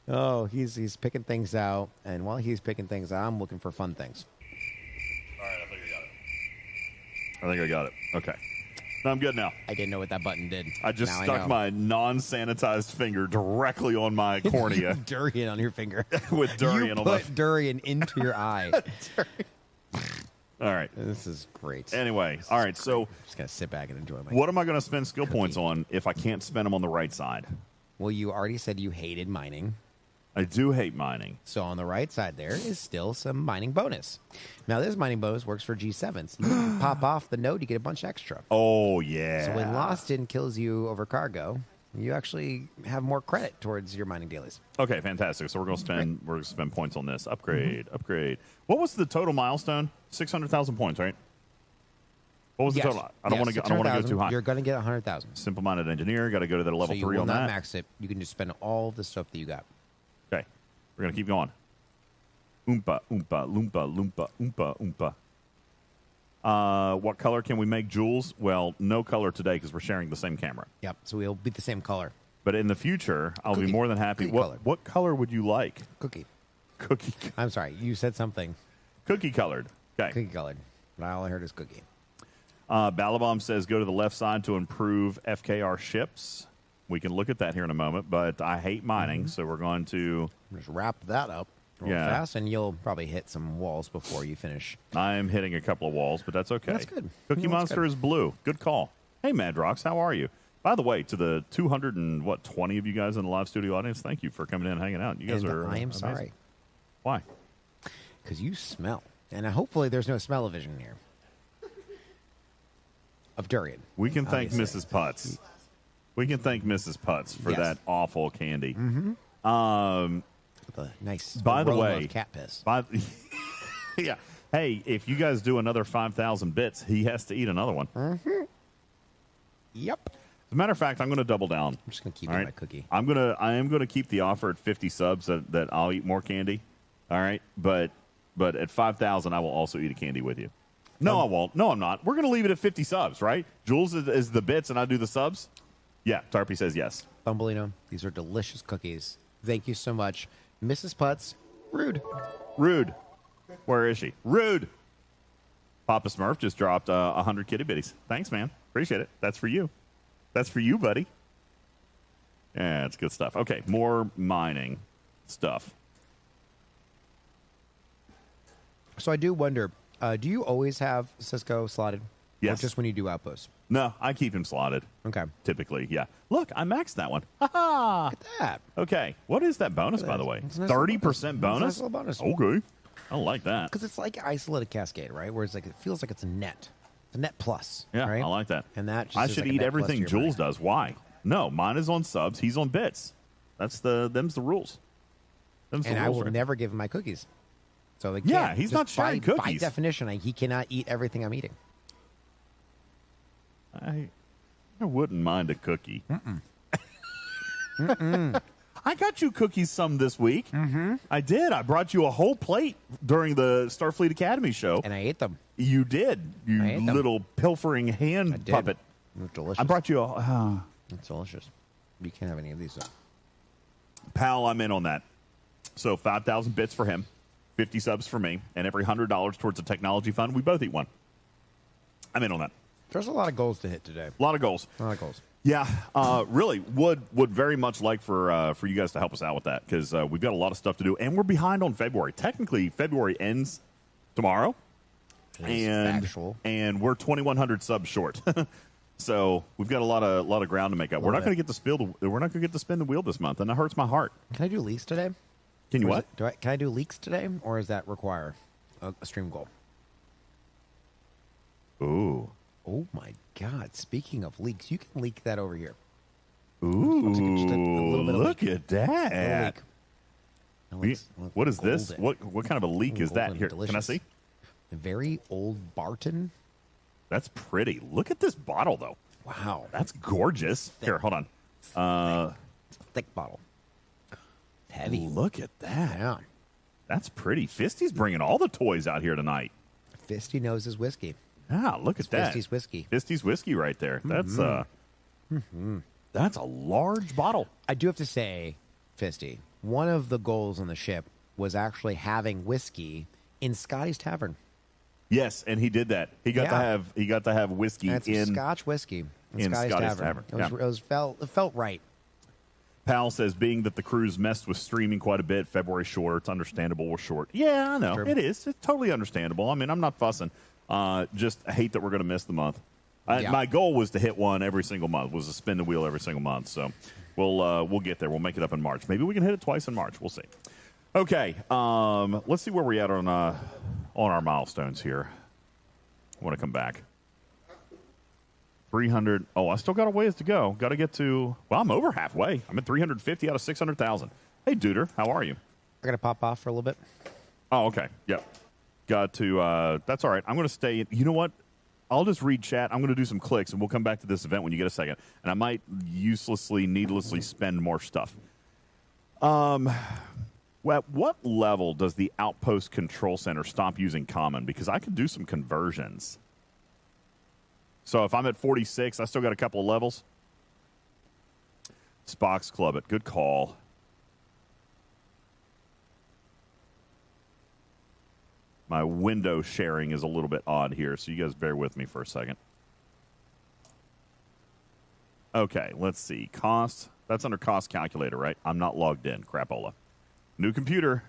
Oh, he's picking things out, and while he's picking things out, I'm looking for fun things. All right, I think I got it. Okay. No, I'm good now. I didn't know what that button did. I just Now stuck know. my non-sanitized finger directly on my cornea Durian on your finger. with durian you on my. put durian into your eye. All right. This is great. Anyway, all right. So, Just gonna sit back and enjoy my. what am I going to spend skill points on if I can't spend them on the right side? Well, you already said you hated mining. I do hate mining. So on the right side there is still some mining bonus. Now this mining bonus works for G7s. You can pop off the node, you get a bunch extra. Oh yeah. So when Lost In kills you over cargo, you actually have more credit towards your mining dailies. Okay, fantastic. So we're going to spend points on this. Upgrade. What was the total milestone? 600,000 points, right? What was the total? I don't want to go too high. You're going to get 100,000. Simple-minded engineer. Got to go to that level So you 3 will on not that. max it. You can just spend all the stuff that you got. Okay, we're gonna keep going. Oompa, oompa, loompa, loompa, oompa. What color can we make jewels? Well, no color today because we're sharing the same camera. Yep. So we'll be the same color. But in the future, I'll be Cookie. more than happy. Cookie color. What color would you like? Cookie. Cookie. I'm sorry. You said something. Cookie colored. Okay. Cookie colored. But all I heard is cookie. Balabom says go to the left side to improve FKR ships. We can look at that here in a moment, but I hate mining, so we're going to... Just wrap that up real Yeah. fast, and you'll probably hit some walls before you finish. I'm hitting a couple of walls, but that's okay. That's good. Cookie That's Monster good. is blue. Good call. Hey, Madrox, how are you? By the way, to the 220 of you guys in the live studio audience, thank you for coming in and hanging out. You guys And are I am amazing. sorry. Why? Because you smell. And hopefully there's no smell-o-vision here. Of durian. We can thank Obviously. Mrs. Putz. We can thank Mrs. Putz for Yes. that awful candy. With a nice By the aroma way, of cat piss. yeah. Hey, if you guys do another 5,000 bits, he has to eat another one. Yep. As a matter of fact, I'm going to double down. I'm just going to keep All eating right? my cookie. I am going to keep the offer at 50 subs that I'll eat more candy. All right, but at 5,000, I will also eat a candy with you. No, I won't. No, I'm not. We're going to leave it at 50 subs, right? Jules is the bits, and I do the subs. Yeah, Tarpy says yes. Thumbelino, these are delicious cookies. Thank you so much. Mrs. Putz, rude. Rude. Where is she? Rude. Papa Smurf just dropped 100 kitty bitties. Thanks, man. Appreciate it. That's for you. That's for you, buddy. Yeah, it's good stuff. Okay, more mining stuff. So I do wonder, do you always have Cisco slotted? Yes. Or just when you do outposts? No, I keep him slotted. Okay. Typically, yeah. Look, I maxed that one. Ha-ha! Look at that. Okay, what is that bonus, by the way? It's a nice 30% bonus? Nice little bonus. Okay. I like that. Because it's like isolated cascade, right? Where it's like it feels like it's a net. It's a net plus. Yeah, right? I like that. And that just I is should like a eat net plus everything to your Jules money. does. Why? No, mine is on subs. He's on bits. Them's the rules. Them's And the I rules, will right? never give him my cookies. So like, Yeah, he's not by, sharing By cookies. definition, he cannot eat everything I'm eating. I wouldn't mind a cookie. I got you cookies some this week. Mm-hmm. I did. I brought you a whole plate during the Starfleet Academy show. And I ate them. You did. You I ate them. little pilfering hand I did. puppet. It was delicious. I brought you a... It's delicious. You can't have any of these, though. Pal, I'm in on that. So 5,000 bits for him, 50 subs for me, and every $100 towards a technology fund. We both eat one. I'm in on that. There's a lot of goals to hit today. A lot of goals. A lot of goals. Yeah, really would very much like for you guys to help us out with that because we've got a lot of stuff to do, and we're behind on February. Technically, February ends tomorrow, Factual. and we're 2,100 subs short. So we've got a lot of ground to make up. We're not going to get to spin the wheel this month, and that hurts my heart. Can I do leaks today? Can you what? Can I do leaks today, or does that require a stream goal? Ooh. Oh my God! Speaking of leaks, you can leak that over here. Ooh, Just a little bit of look leak. at that. Little leak. Now let's What is this? gold it. What kind of a leak is that? Golden, Here, can I delicious. see? A very old Barton. That's pretty. Look at this bottle, though. Wow, That's gorgeous. Here, hold on. it's a thick bottle. Heavy. Look at that. Yeah. That's pretty. Fisty's bringing all the toys out here tonight. Fisty knows his whiskey. Ah, look at that. Fisty's whiskey. Fisty's whiskey right there. That's that's a large bottle. I do have to say, Fisty, one of the goals on the ship was actually having whiskey in Scotty's Tavern. Yes, and he did that. He got to have whiskey And some in Scotch whiskey in Scotty's Tavern. It felt right. Pal says, being that the cruise messed with streaming quite a bit, February shorter, it's understandable we're short. Yeah, I know. Sure. It is. It's totally understandable. I mean, I'm not fussing. Just hate that we're going to miss the month. Yeah. My goal was to hit one every single month, was to spin the wheel every single month. So we'll get there. We'll make it up in March. Maybe we can hit it twice in March. We'll see. Okay, let's see where we're at on our milestones here. I want to come back. 300. Oh, I still got a ways to go. Got to get to, well, I'm over halfway. I'm at 350 out of 600,000. Hey, Duder, how are you? I got to pop off for a little bit. Oh, okay. Yep. Got to, that's all right. I'm going to stay. You know what? I'll just read chat. I'm going to do some clicks, and we'll come back to this event when you get a second. And I might needlessly spend more stuff. Well, at what level does the Outpost Control Center stop using common? Because I could do some conversions. So if I'm at 46, I still got a couple of levels. Spock's Club it. Good call. My window sharing is a little bit odd here, so you guys bear with me for a second. Okay, let's see. Cost. That's under cost calculator, right? I'm not logged in. Crapola. New computer.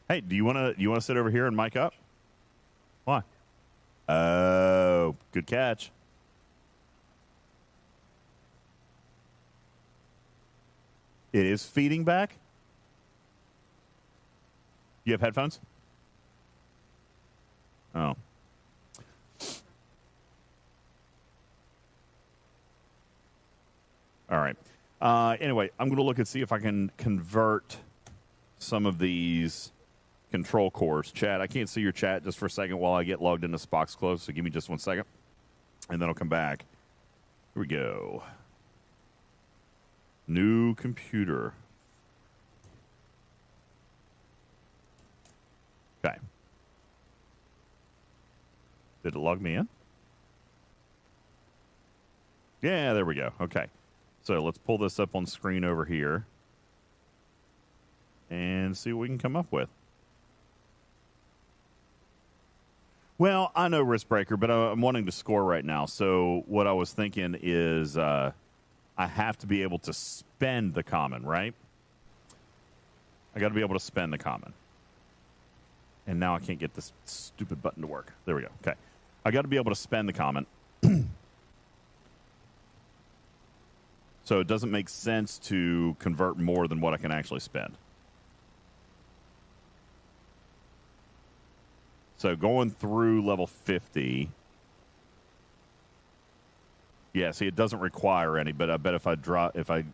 Hey, do you want to sit over here and mic up? Why? Oh, good catch. It is feeding back. You have headphones? Oh. All right. Anyway, I'm going to look and see if I can convert some of these control cores. Chat, I can't see your chat just for a second while I get logged into Spock's Club, so give me just 1 second, and then I'll come back. Here we go. New computer. Okay. Did it log me in? Yeah, there we go. Okay. So let's pull this up on screen over here and see what we can come up with. Well, I know Risk Breaker, but I'm wanting to score right now. So what I was thinking is I have to be able to spend the common, right? I got to be able to spend the common. And now I can't get this stupid button to work. There we go. Okay. I got to be able to spend the common. So it doesn't make sense to convert more than what I can actually spend. So going through level 50. Yeah, see, it doesn't require any, but I bet if I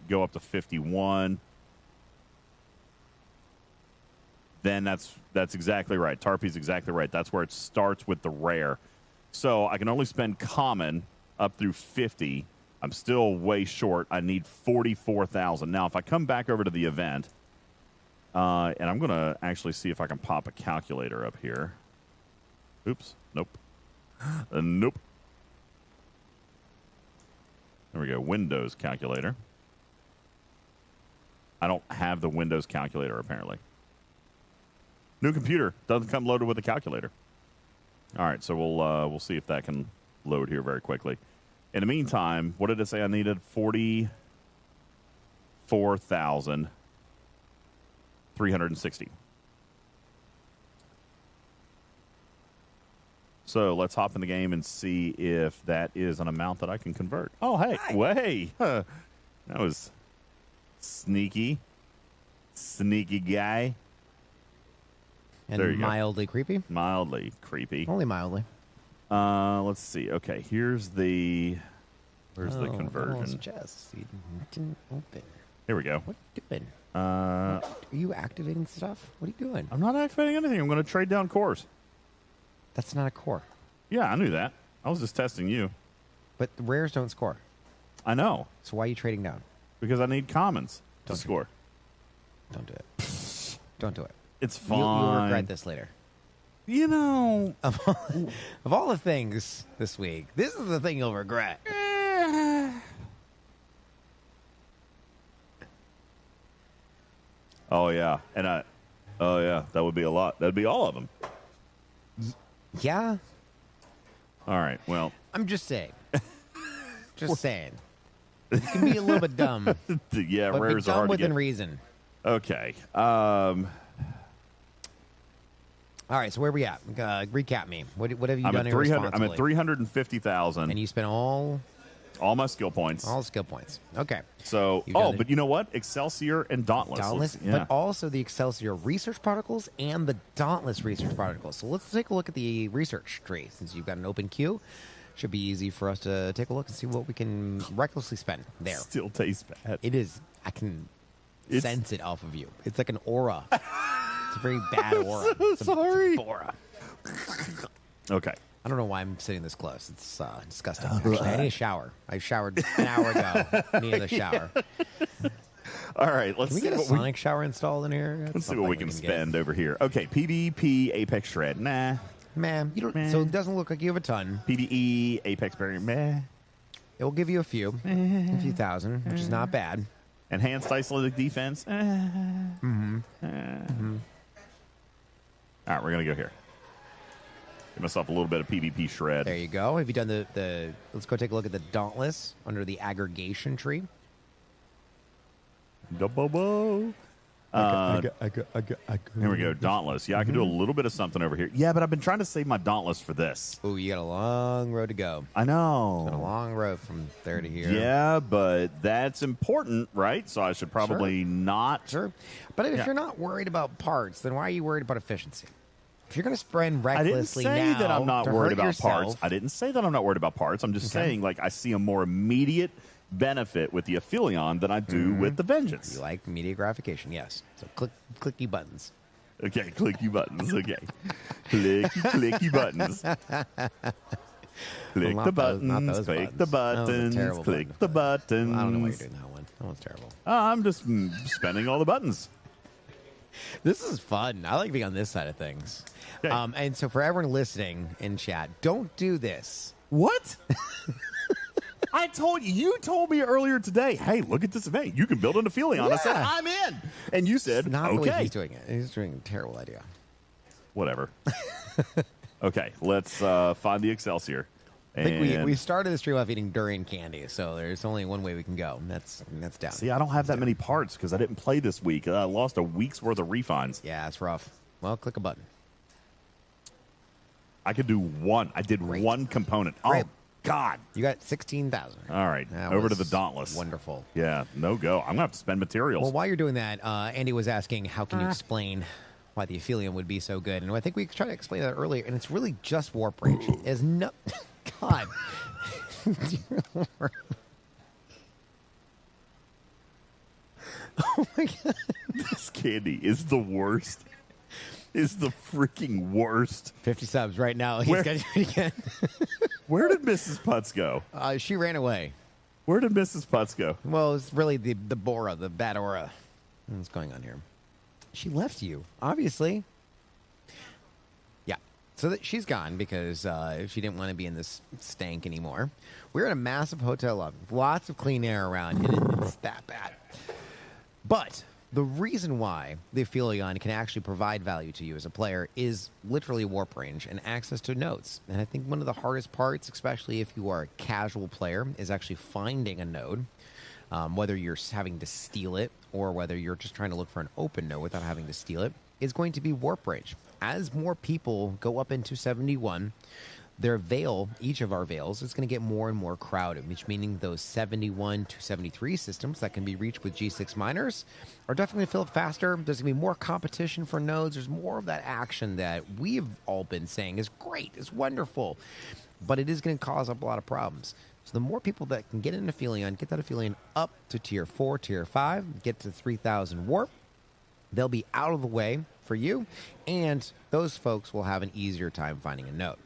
go up to 51, then that's exactly right. Tarpy's exactly right. That's where it starts with the rare. So I can only spend common up through 50. I'm still way short. I need 44,000. Now, if I come back over to the event, and I'm going to actually see if I can pop a calculator up here. Oops. Nope. Nope. There we go. Windows calculator. I don't have the Windows calculator, apparently. New computer. Doesn't come loaded with a calculator. All right, so we'll see if that can load here very quickly. In the meantime, what did it say I needed? 44,360. So let's hop in the game and see if that is an amount that I can convert. Oh, hey. Way. That was sneaky. Sneaky guy. And mildly creepy? Mildly creepy. Only mildly. Let's see. Okay, here's the conversion. Just didn't open. Here we go. What are you doing? Are you activating stuff? What are you doing? I'm not activating anything. I'm going to trade down cores. That's not a core. Yeah, I knew that. I was just testing you. But the rares don't score. I know. So why are you trading down? Because I need commons to score. Don't do it. Don't do it. It's fine. You'll regret this later. You know. Of all the things this week, this is the thing you'll regret. Oh, yeah. That would be a lot. That'd be all of them. Yeah. All right. Well, I'm just saying. Just saying. You can be a little bit dumb. Yeah, but rares be are dumb hard to within get. reason. Okay. All right, so where are we at? Recap me. What have you I'm done at 300. I'm at 350,000. And you spent all my skill points. All skill points. Okay. So, but you know what? Excelsior and Dauntless. But also the Excelsior research particles and the Dauntless research particles. So let's take a look at the research tree. Since you've got an open queue, should be easy for us to take a look and see what we can recklessly spend there. Still tastes bad. It is. I can sense it off of you. It's like an aura. It's a very bad aura. Sorry. Aura. Okay. I don't know why I'm sitting this close. It's disgusting. Actually, I need a shower. I showered an hour ago. I need a shower. All right. Let's Can we see get a what Sonic shower installed in here? Let's see what we can spend over here. Okay. PvP Apex Shred. Nah. Man, you don't. So it doesn't look like you have a ton. PvE Apex Barrier. Meh. It will give you a few thousand, which is not bad. Enhanced Isolated Defense. All right, we're gonna go here. Give myself a little bit of PvP shred. There you go. Have you done the? Let's go take a look at the Dauntless under the aggregation tree. Here we go, Dauntless. Yeah, I can do a little bit of something over here. Yeah, but I've been trying to save my Dauntless for this. Oh, you got a long road to go. I know. It's been a long road from there to here. Yeah, but that's important, right? So I should probably not. Sure. But if you're not worried about parts, then why are you worried about efficiency? If you're going to spend recklessly I didn't say that I'm not worried about parts. I didn't say that I'm not worried about parts. I'm just saying, like, I see a more immediate benefit with the Aphelion than I do with the Vengeance. You like media gratification, yes. So clicky buttons. Okay, clicky buttons. Okay. clicky buttons. Click the buttons. Click the buttons. Click the buttons. I don't know why you're doing that one. That one's terrible. I'm just spending all the buttons. This is fun. I like being on this side of things. Okay. And so for everyone listening in chat, don't do this. What? I told you. You told me earlier today, hey, look at this event. You can build an Aphelion. I said, I'm in. And you said, Not okay. the way he's doing it. He's doing a terrible idea. Whatever. Okay, let's find the Excelsior. I think we started the stream off eating durian candy, so there's only one way we can go. That's down. See, I don't have that many parts because I didn't play this week. I lost a week's worth of refines. Yeah, it's rough. Well, click a button. I could do one. I did one component. Great. Oh, God. You got 16,000. All right, That over to was the Dauntless. Wonderful. Yeah, no go. I'm going to have to spend materials. Well, while you're doing that, Andy was asking, how can you explain why the Aphelion would be so good? And I think we tried to explain that earlier, and it's really just warp range. It's no... God. Dear Lord. Oh, my God. This candy is the worst. Is the freaking worst. 50 subs right now. He's got it again. Where did Mrs. Putz go? She ran away. Where did Mrs. Putz go? Well, it's really the Bora, the bad aura. What's going on here? She left you, obviously. Yeah. So she's gone because she didn't want to be in this stank anymore. We're in a massive hotel lobby. Lots of clean air around. It's that bad. But the reason why the Aphelion can actually provide value to you as a player is literally warp range and access to nodes. And I think one of the hardest parts, especially if you are a casual player, is actually finding a node, whether you're having to steal it or whether you're just trying to look for an open node without having to steal it, is going to be warp range. As more people go up into 71, their veil, each of our veils, is going to get more and more crowded, which meaning those 71 to 73 systems that can be reached with G6 miners are definitely going to fill up faster. There's going to be more competition for nodes. There's more of that action that we've all been saying is great, is wonderful, but it is going to cause up a lot of problems. So the more people that can get an Aphelion, get that Aphelion up to tier 4, tier 5, get to 3,000 warp, they'll be out of the way for you, and those folks will have an easier time finding a node.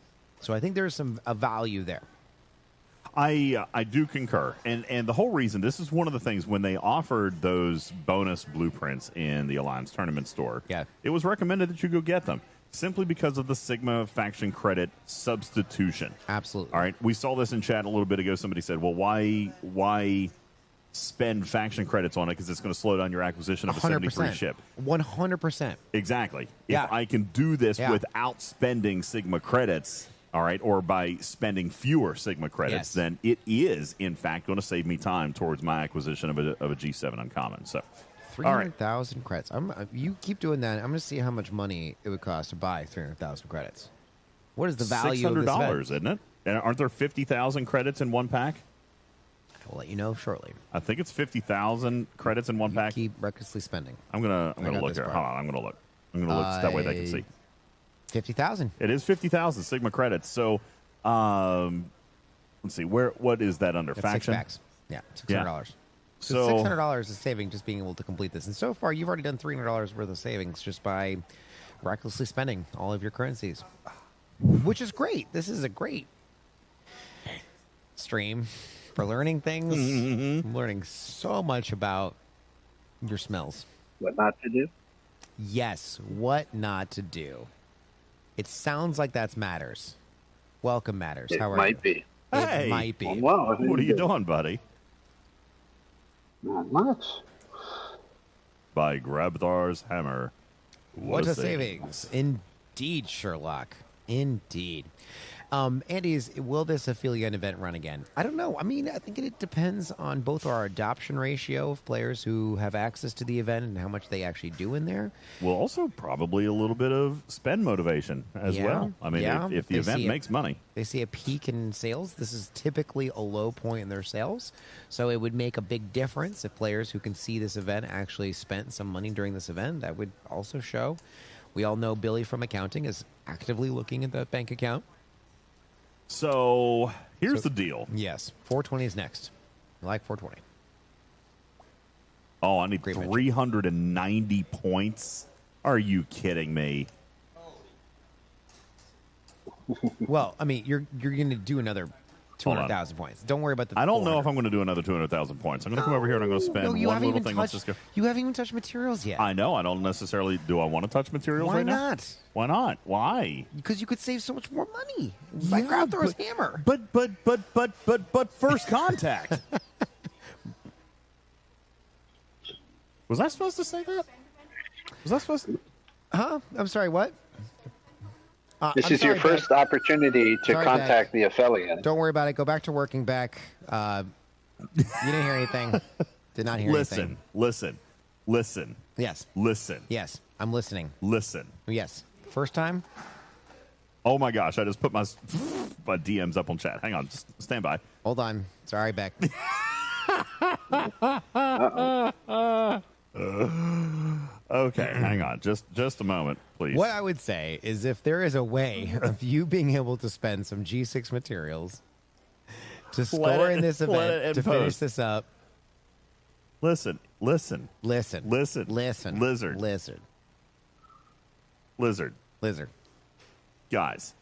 So I think there's a value there. I do concur. And the whole reason, this is one of the things, when they offered those bonus blueprints in the Alliance Tournament store, it was recommended that you go get them, simply because of the Sigma faction credit substitution. Absolutely. All right, we saw this in chat a little bit ago. Somebody said, well, why spend faction credits on it, because it's going to slow down your acquisition of a 73 ship. 100%. Exactly. Yeah. If I can do this without spending Sigma credits, all right, or by spending fewer Sigma credits, then it is, in fact, going to save me time towards my acquisition of a G7 Uncommon. So, 300,000 credits. You keep doing that. I'm going to see how much money it would cost to buy 300,000 credits. What is the value of this event? $600, isn't it? And aren't there 50,000 credits in one pack? I will let you know shortly. I think it's 50,000 credits in one pack. Keep recklessly spending. I'm gonna look here. Hold on, I'm gonna look. I'm gonna look so that way they can see. 50,000. It is 50,000 Sigma credits. So, let's see. What is that under? That's faction? 6 packs. Yeah, $600. So $600 is saving just being able to complete this. And so far, you've already done $300 worth of savings just by recklessly spending all of your currencies, which is great. This is a great stream for learning things. I'm learning so much about your smells. What not to do? Yes, what not to do. It sounds like that's Matters. Welcome, Matters. How are you? It might be. Hey. It might be. Well, what are you doing, buddy? Not much. By Grabthar's hammer. What a savings. Indeed, Sherlock. Indeed. Andy, will this Aphelion event run again? I don't know. I mean, I think it depends on both our adoption ratio of players who have access to the event and how much they actually do in there. Well, also probably a little bit of spend motivation as well. I mean, if the event makes money. They see a peak in sales. This is typically a low point in their sales. So it would make a big difference if players who can see this event actually spent some money during this event. That would also show. We all know Billy from accounting is actively looking at the bank account. So here's the deal. Yes, 420 is next. I like 420. Oh, I need 390 points. Are you kidding me? Well, I mean, you're going to do another 200,000 points. Don't worry about the. I don't know if I'm going to do another 200,000 points. I'm going to come over here and I'm going to spend one little thing. Let's just go. You haven't even touched materials yet. I know. I don't necessarily. Do I want to touch materials right now? Why not? Why not? Why? Because you could save so much more money. By Grabthar's hammer. But first contact. Was I supposed to say that? Was I supposed to? Huh? I'm sorry, what? This I'm is your sorry, first opportunity to Sorry, contact the affiliate. Don't worry about it. Go back to working back. You didn't hear anything. Did not hear anything. Listen. Yes. Listen. Yes. I'm listening. Listen. Yes. First time? Oh my gosh! I just put my DMs up on chat. Hang on, just stand by. Hold on. Sorry, Beck. Okay, hang on, just a moment, please. What I would say is if there is a way of you being able to spend some G6 materials to score in this event to finish this up. Listen. Lizard. Guys.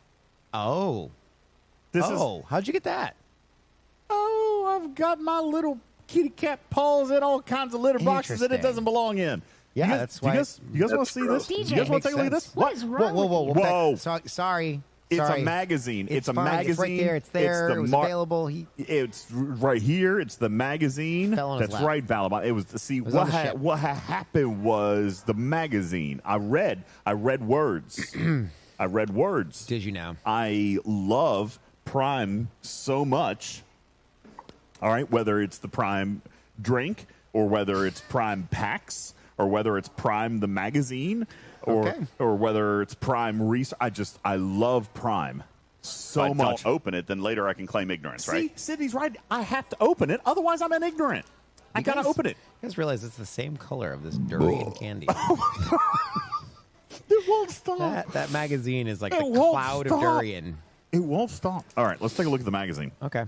Oh. How'd you get that? Oh, I've got my little kitty cat paws in all kinds of litter boxes that it doesn't belong in. Yeah, that's why. You guys want to see this? DJ, You guys want to take a look at this? What is wrong Whoa. with you? Sorry. It's a magazine. It's a fine. magazine. It's right there. It's there. It was available. It's right here. It's the magazine. Fell on his That's lap. right, Balabon. It was what happened was the magazine. I read words. I read words. Did you now? I love Prime so much. All right, whether it's the Prime drink or whether it's Prime packs or whether it's Prime the magazine or whether it's Prime research. I love Prime so much. Don't open it, then later I can claim ignorance, right? See, Sydney's right. I have to open it, otherwise I'm ignorant. I gotta open it. You guys realize it's the same color of this durian candy. It won't stop. That magazine is like It the won't cloud stop. of durian. It won't stop. All right, let's take a look at the magazine. Okay.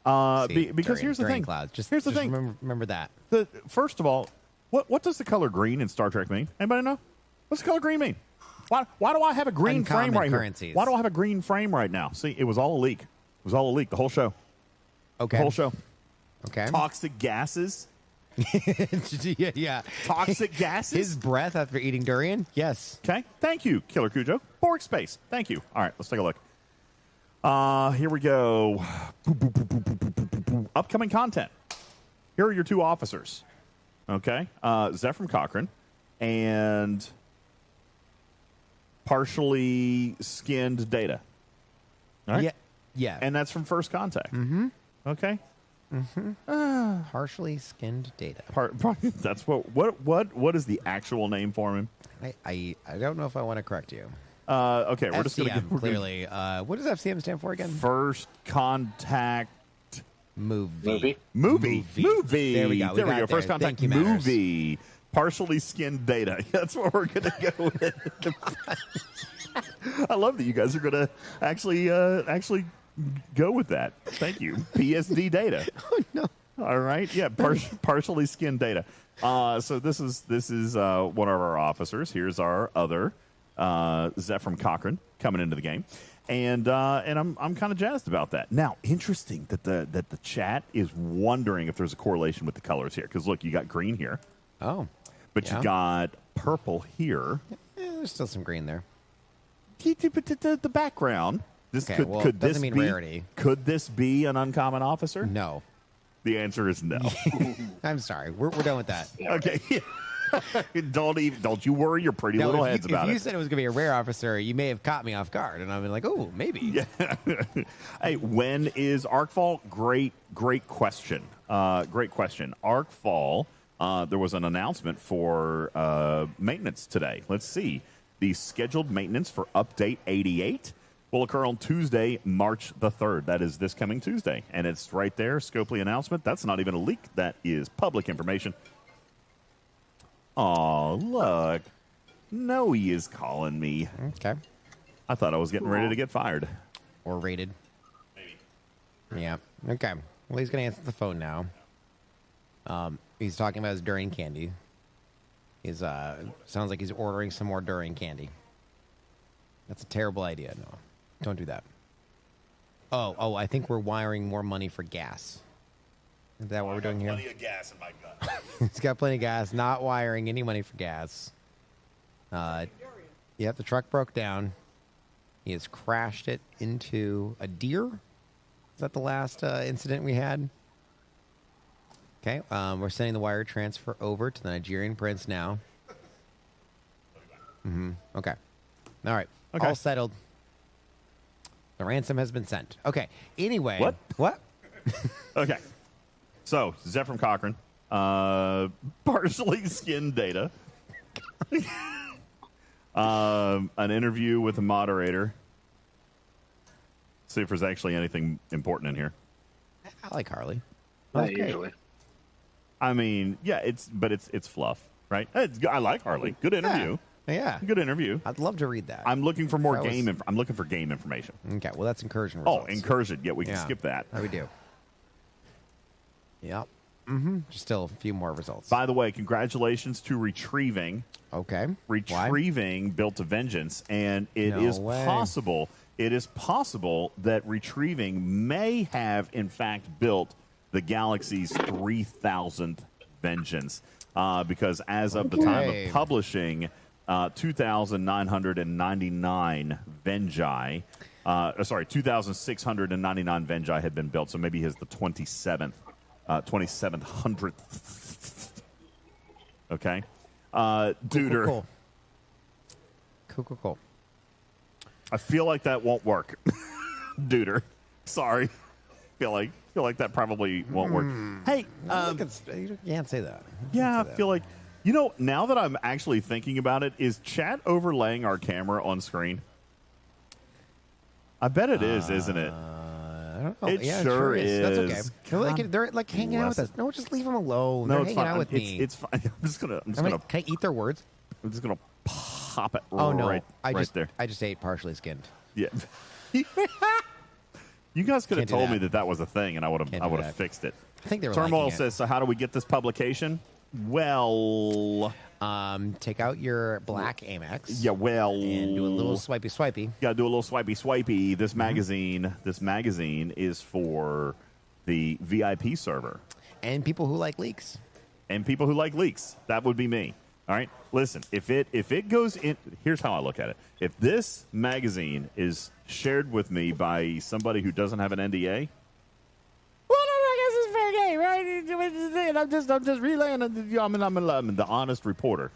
Because here's the durian thing. Cloud. Here's the thing. Remember that. First of all, what does the color green in Star Trek mean? Anybody know? What's the color green mean? Why do I have a green Uncommon frame right currencies. here? Why do I have a green frame right now? See, it was all a leak. It was all a leak. The whole show. Okay. The whole show. Okay. Toxic gases. yeah. Toxic gases. His breath after eating durian? Yes. Okay. Thank you, Killer Cujo. Borg Space. Thank you. All right, let's take a look. Here we go. Upcoming content. Here are your two officers. Okay. Zephram Cochrane and partially skinned Data. All right. Yeah. And that's from First Contact. Mm-hmm. Okay. Mm-hmm. Partially skinned Data. That's what is the actual name for him? I don't know if I want to correct you. Okay, we're just FCM, gonna clearly. What does FCM stand for again? First Contact Movie. There we go. We got it First there. Contact Thank you, Matters. movie. Partially skinned Data. That's what we're gonna go with. I love that you guys are gonna actually go with that. Thank you. PSD Data. Oh no. All right. Yeah. Partially skinned Data. So this is one of our officers. Here's our other Zephram Cochrane coming into the game. And I'm kind of jazzed about that. Now, interesting that the chat is wondering if there's a correlation with the colors here. Because look, you got green here. Oh. But you got purple here. There's still some green there. But the background. Could this mean rarity. Could this be an uncommon officer? No. The answer is no. I'm sorry. We're done with that. Okay. Don't you worry your pretty little heads about it. If you said it was going to be a rare officer, you may have caught me off guard, and I've been like, oh, maybe. Yeah. Hey, when is Arcfall? Great question. Great question. Arcfall, there was an announcement for maintenance today. Let's see. The scheduled maintenance for Update 88 will occur on Tuesday, March the 3rd. That is this coming Tuesday. And it's right there, Scopely announcement. That's not even a leak. That is public information. Oh, look. No, he is calling me. Okay. I thought I was getting ready to get fired. Or raided. Maybe. Yeah. Okay. Well, he's going to answer the phone now. He's talking about his durian candy. He's sounds like he's ordering some more durian candy. That's a terrible idea. No, don't do that. Oh, I think we're wiring more money for gas. Is that what we're doing here? Plenty of gas in my gun. He's got plenty of gas. Not wiring any money for gas. Yeah, the truck broke down. He has crashed it into a deer. Is that the last incident we had? Okay, we're sending the wire transfer over to the Nigerian prince now. Okay. All right. Okay. All settled. The ransom has been sent. Okay. Anyway. What? Okay. So, Zephram Cochran, partially skinned data. An interview with a moderator. See if there's actually anything important in here. I like Harley. Not usually. I mean, yeah, it's fluff, right? I like Harley. Good interview. Yeah. Good interview. I'd love to read that. I'm looking for more game. I'm looking for game information. Okay. Well, that's incursion Oh, results. incursion. Yeah, we can skip that. Oh, we do. Yep. Still a few more results. By the way, congratulations to Retrieving. Okay. Retrieving built a vengeance, and it is possible. It is possible that Retrieving may have, in fact, built the Galaxy's 3,000th vengeance, because as of the time of publishing, 2,999 Vengi. 2,699 Vengi had been built, so maybe his the 2,700th. Okay, Duder. Cool. I feel like that won't work, Duder. Sorry, feel like that probably won't work. Hey, you can't say that. Yeah, I feel like, now that I'm actually thinking about it, is chat overlaying our camera on screen? I bet it is, isn't it? I don't know. It yeah, sure is. That's okay. God They're like hanging out with us. No, just leave them alone. No, They're it's hanging fine. out with me. It's fine. I'm just gonna. Can I eat their words? I'm just gonna pop it. Oh no! right there. I just ate partially skinned. Yeah. You guys could have Can't do told me that. that was a thing, and I would Can't have do that. fixed it. I think they were Turmoil liking it. says, so how do we get this publication? Well, take out your black Amex. yeah, well, And do a little swipey. You gotta do a little swipey. This magazine is for the VIP server And people who like leaks. and people who like leaks. That would be me. All right, listen. If it goes in, here's how I look at it. If this magazine is shared with me by somebody who doesn't have an NDA, well, I guess it's fair game, right? I'm just relaying. I'm the honest reporter.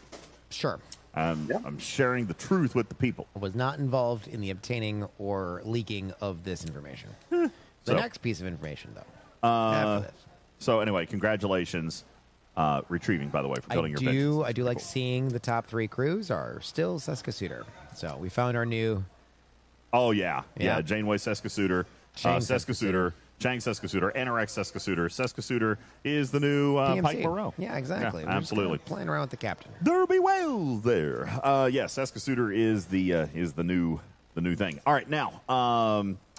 Sure. I'm sharing the truth with the people. I was not involved in the obtaining or leaking of this information. The next piece of information, though. After this. So anyway, congratulations, Retrieving, by the way, for building your vengeance. I do like seeing the top 3 crews are still Seskasuiter. So we found our new... Oh, yeah. Janeway Seskasuiter, Chang Seskasuiter, Chang Seskasuiter, Anorak Seskasuiter. Seskasuiter is the new Pike Moreau. Yeah, exactly. Yeah, We're just absolutely. playing around with the captain. There'll be whales there. Seskasuiter is the new thing. All right, now,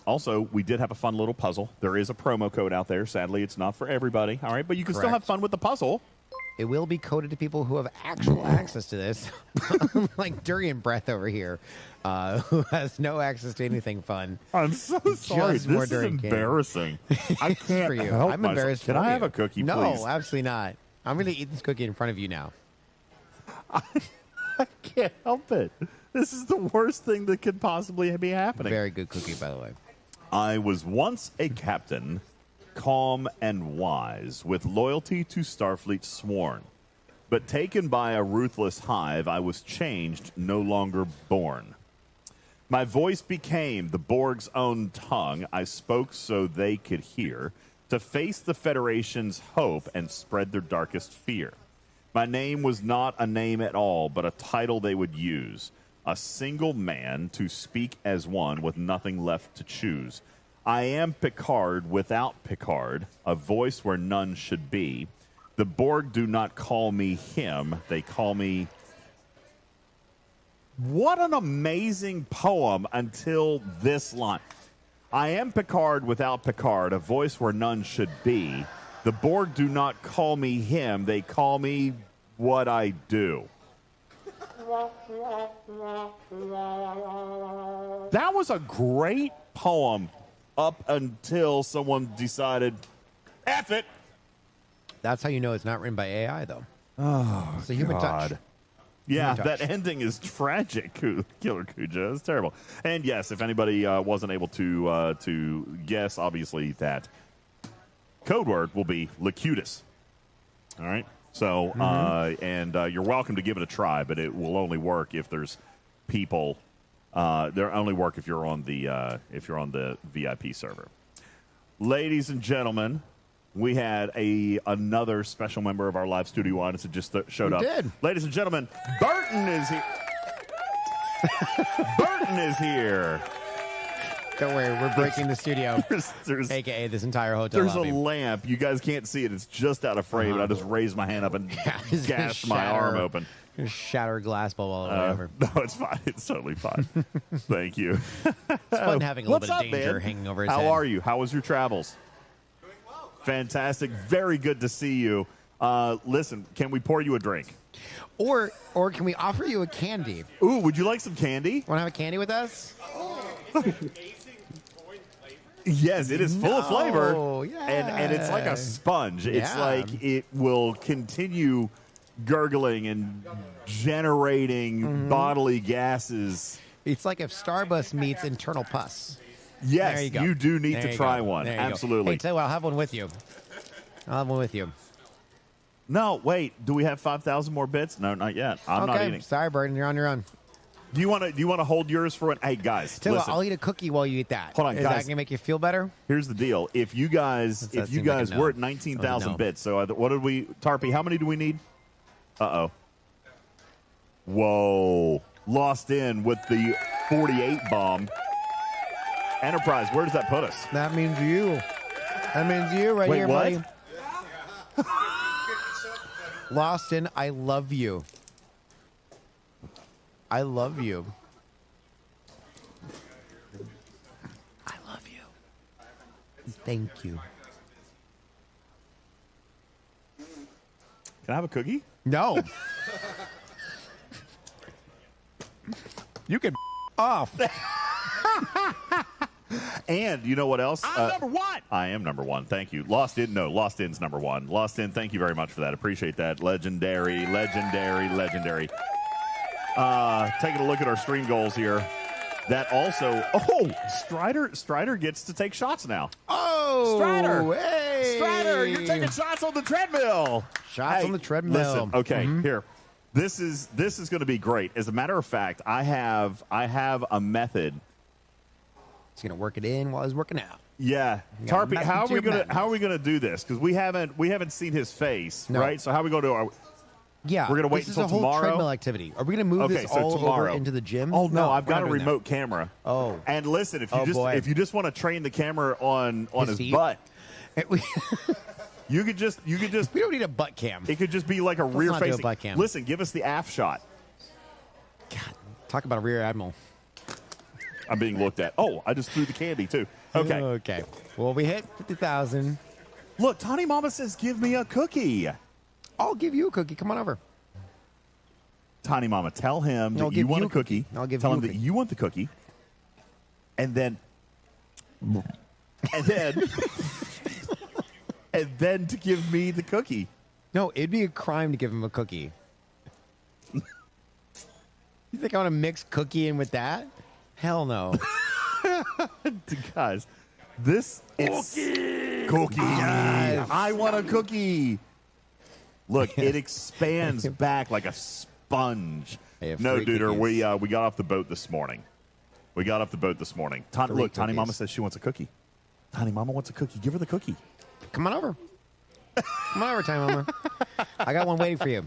also, we did have a fun little puzzle. There is a promo code out there. Sadly, it's not for everybody. All right, but you can still have fun with the puzzle. It will be coded to people who have actual access to this, like Durian Breath over here, who has no access to anything fun. I'm so sorry. This is embarrassing. I can't for you. help I'm embarrassed. Can for I you. have a cookie, no, please? No, absolutely not. I'm going to eat this cookie in front of you now. I can't help it. This is the worst thing that could possibly be happening. Very good cookie, by the way. I was once a captain, calm and wise, with loyalty to Starfleet sworn. But taken by a ruthless hive, I was changed, no longer born. My voice became the Borg's own tongue. I spoke so they could hear, to face the Federation's hope and spread their darkest fear. My name was not a name at all, but a title they would use. A single man to speak as one with nothing left to choose. I am Picard without Picard, a voice where none should be. The Borg do not call me him, they call me... What an amazing poem until this line. I am Picard without Picard, a voice where none should be. The Borg do not call me him, they call me what I do. That was a great poem up until someone decided, F it. That's how you know it's not written by AI, though. Oh, it's a human touch. Yeah, Human touch. that ending is tragic, Killer Kuja. It's terrible. And yes, if anybody wasn't able to guess, obviously that code word will be Locutus. All right? So, you're welcome to give it a try, but it will only work if there's people They only work if you're on the VIP server. Ladies and gentlemen, we had another special member of our live studio audience that just showed up. Did. Ladies and gentlemen, Burton is here. Burton is here. Don't worry, we're breaking the studio. There's AKA this entire hotel There's lobby. a lamp. You guys can't see it. It's just out of frame. And I just raised my hand up and gashed my arm open. Just shatter a glass bulb all over. No, it's fine. It's totally fine. Thank you. It's fun having a little bit of danger man? hanging over his How head. are you? How was your travels? Doing well. Fantastic. Very good to see you. Listen, can we pour you a drink? Or can we offer you a candy? Ooh, would you like some candy? Want to have a candy with us? Yes, it is full of flavor. Yeah. And it's like a sponge. It's like it will continue gurgling and generating bodily gases. It's like if Starburst meets internal pus. Yes, There you go. you do need There to you try go. one. There you go. Absolutely. Hey, tell you what, I'll have one with you. I'll have one with you. No, wait. Do we have 5,000 more bits? No, not yet. I'm not eating. Sorry, Burton. You're on your own. Do you want to hold yours for it? Hey, guys, Tell you what, listen. I'll eat a cookie while you eat that. Hold on, Is guys. that gonna make you feel better? Here's the deal. If you guys, That seems like a no. we're at 19,000 No. bits. So what did we, Tarpy? How many do we need? Uh-oh. Whoa. Lost in with the 48 bomb. Enterprise, where does that put us? That means you. That means you right Wait, here, what? buddy. Lost in, I love you. I love you. I love you. Thank you. Can I have a cookie? No. You can off. And you know what else? I'm number one. I am number one. Thank you. Lost In's number one. Lost In, thank you very much for that. Appreciate that. Legendary. Taking a look at our stream goals here. That also, Strider gets to take shots now. Oh, Strider, you're taking shots on the treadmill. Shots on the treadmill. Listen, okay, here. This is going to be great. As a matter of fact, I have a method. He's gonna work it in while he's working out. Yeah, got Tarpy, a how method to your are we gonna do this? Because we haven't seen his face, No. right? So how are we going to? Yeah, We're gonna wait this until is a whole tomorrow? treadmill activity. Are we gonna move Okay, this so all tomorrow over into the gym? Oh no, I've we're got not a doing that. remote camera. Oh. And listen, if Oh, boy. you want to train the camera on his feet? butt, We you could just don't need a butt cam. it could just be like a rear not do a facing. butt cam. Listen, give us the aft shot. God, talk about a rear admiral. I'm being looked at. Oh, I just threw the candy too. Okay. Okay. Well, we hit 50,000. Look, Tawny Mama says, "Give me a cookie." I'll give you a cookie. Come on over. Tiny Mama, tell him I'll that you give want you a a cookie. cookie. I'll give tell you him a that cookie. you want the cookie, and then to give me the cookie. No, it'd be a crime to give him a cookie. You think I want to mix cookie in with that? Hell no. Guys, this is cookie. Yes. I want a cookie. Look, it expands back like a sponge. Hey, No, free dude, cookies. we got off the boat this morning. Look, Tiny Mama cookies. says she wants a cookie. Tiny Mama wants a cookie. Give her the cookie. Come on over. Come on over, Time Mama. I got one waiting for you.